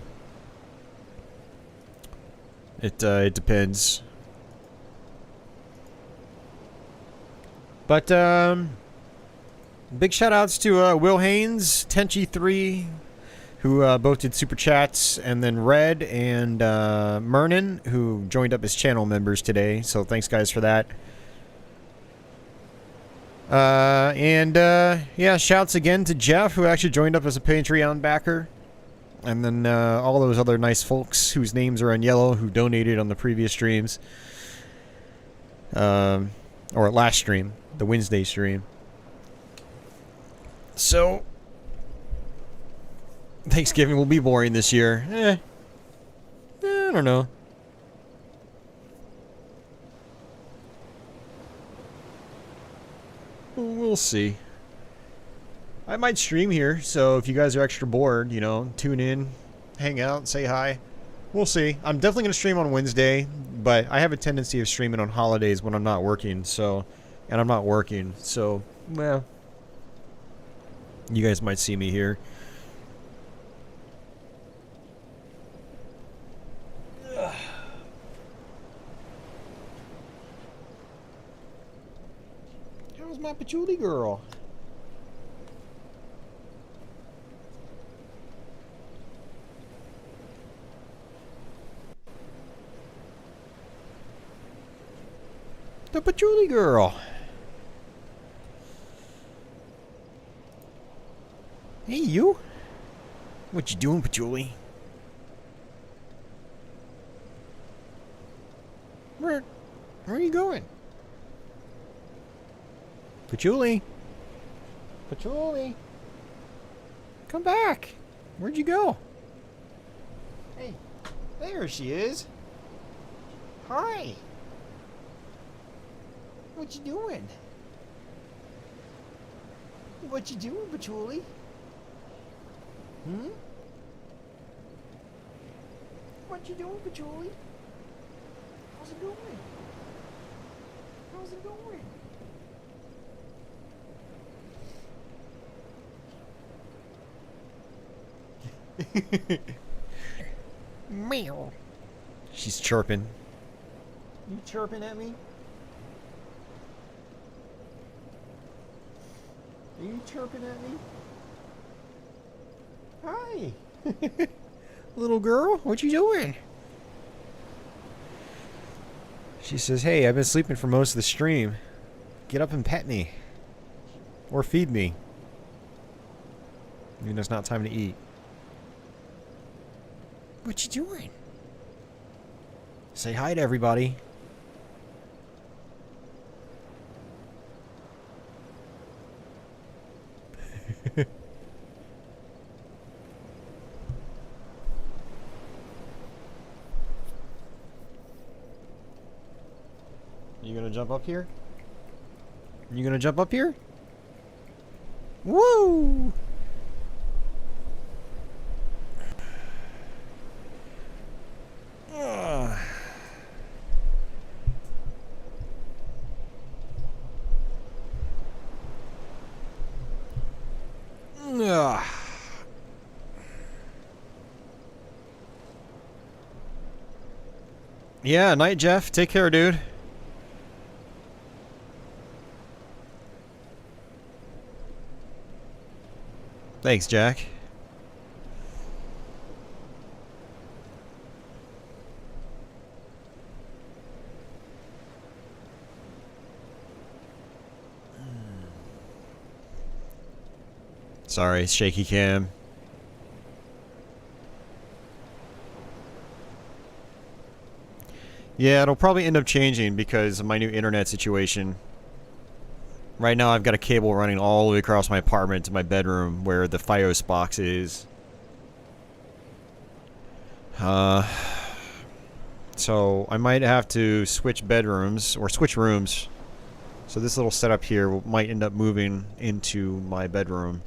It depends. But, big shout outs to, Will Haynes, Tenchi3, who, both did Super Chats, and then Red and, Mernon, who joined up as channel members today. So thanks, guys, for that. Yeah, shouts again to Jeff, who actually joined up as a Patreon backer. And then, all those other nice folks whose names are in yellow who donated on the previous streams. Or last stream, the Wednesday stream. So, Thanksgiving will be boring this year. I don't know. We'll see. I might stream here, so if you guys are extra bored, you know, tune in, hang out, say hi. We'll see. I'm definitely going to stream on Wednesday, but I have a tendency of streaming on holidays when I'm not working, so... And I'm not working, so... Well... You guys might see me here. How's my patchouli girl? The patchouli girl. Hey, you. What you doing, patchouli? Where are you going? Patchouli. Patchouli. Come back. Where'd you go? Hey, there she is. Hi. What you doing? What you doing, patchouli? Hmm? What you doing, patchouli? How's it going? How's it going? Meow. She's chirping. You chirping at me? Are you chirping at me? Hi. Little girl, what you doing? She says, hey, I've been sleeping for most of the stream. Get up and pet me. Or feed me. I mean, it's not time to eat. What you doing? Say hi to everybody. You gonna jump up here? You gonna jump up here? Woo! Ugh. Ugh. Yeah, night, Jeff. Take care, dude. Thanks, Jack. Sorry, shaky cam. Yeah, it'll probably end up changing because of my new internet situation. Right now I've got a cable running all the way across my apartment to my bedroom where the Fios box is. So I might have to switch bedrooms, or switch rooms. So this little setup here might end up moving into my bedroom.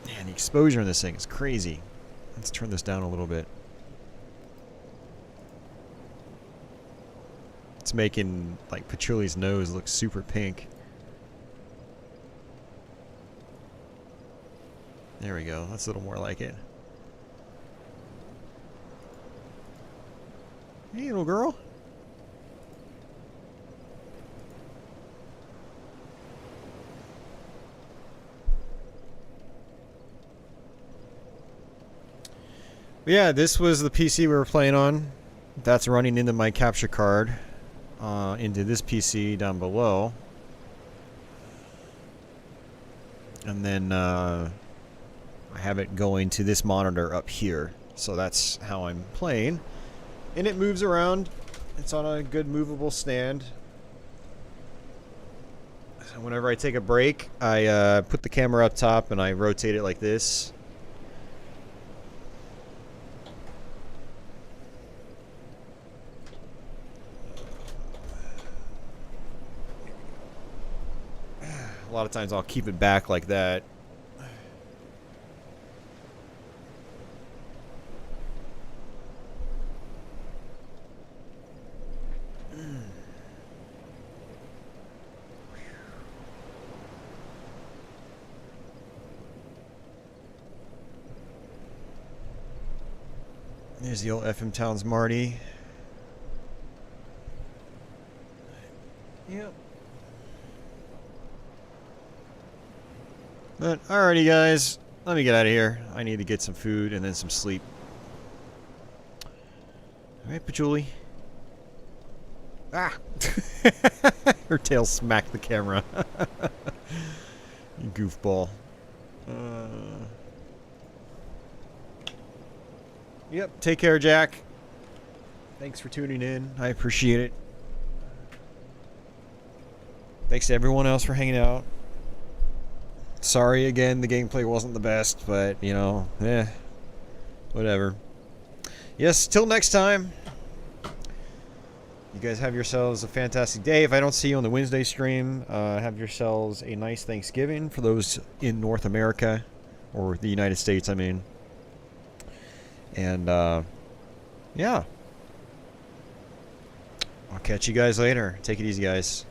Man, the exposure in this thing is crazy. Let's turn this down a little bit. It's making like Patchouli's nose look super pink. There we go. That's a little more like it. Hey, little girl. Yeah, this was the PC we were playing on. That's running into my capture card, into this PC down below. And then I have it going to this monitor up here. So that's how I'm playing. And it moves around. It's on a good movable stand. So whenever I take a break, I put the camera up top and I rotate it like this. A lot of times I'll keep it back like that. There's the old FM Towns Marty. Yep. But, alrighty guys, let me get out of here. I need to get some food and then some sleep. Alright, Patchouli. Ah! Her tail smacked the camera. You goofball. Yep, take care, Jack. Thanks for tuning in. I appreciate it. Thanks to everyone else for hanging out. Sorry again, the gameplay wasn't the best, but, you know, whatever. Yes, till next time. You guys have yourselves a fantastic day. If I don't see you on the Wednesday stream, have yourselves a nice Thanksgiving for those in North America, or the United States, I mean. And, yeah. I'll catch you guys later. Take it easy, guys.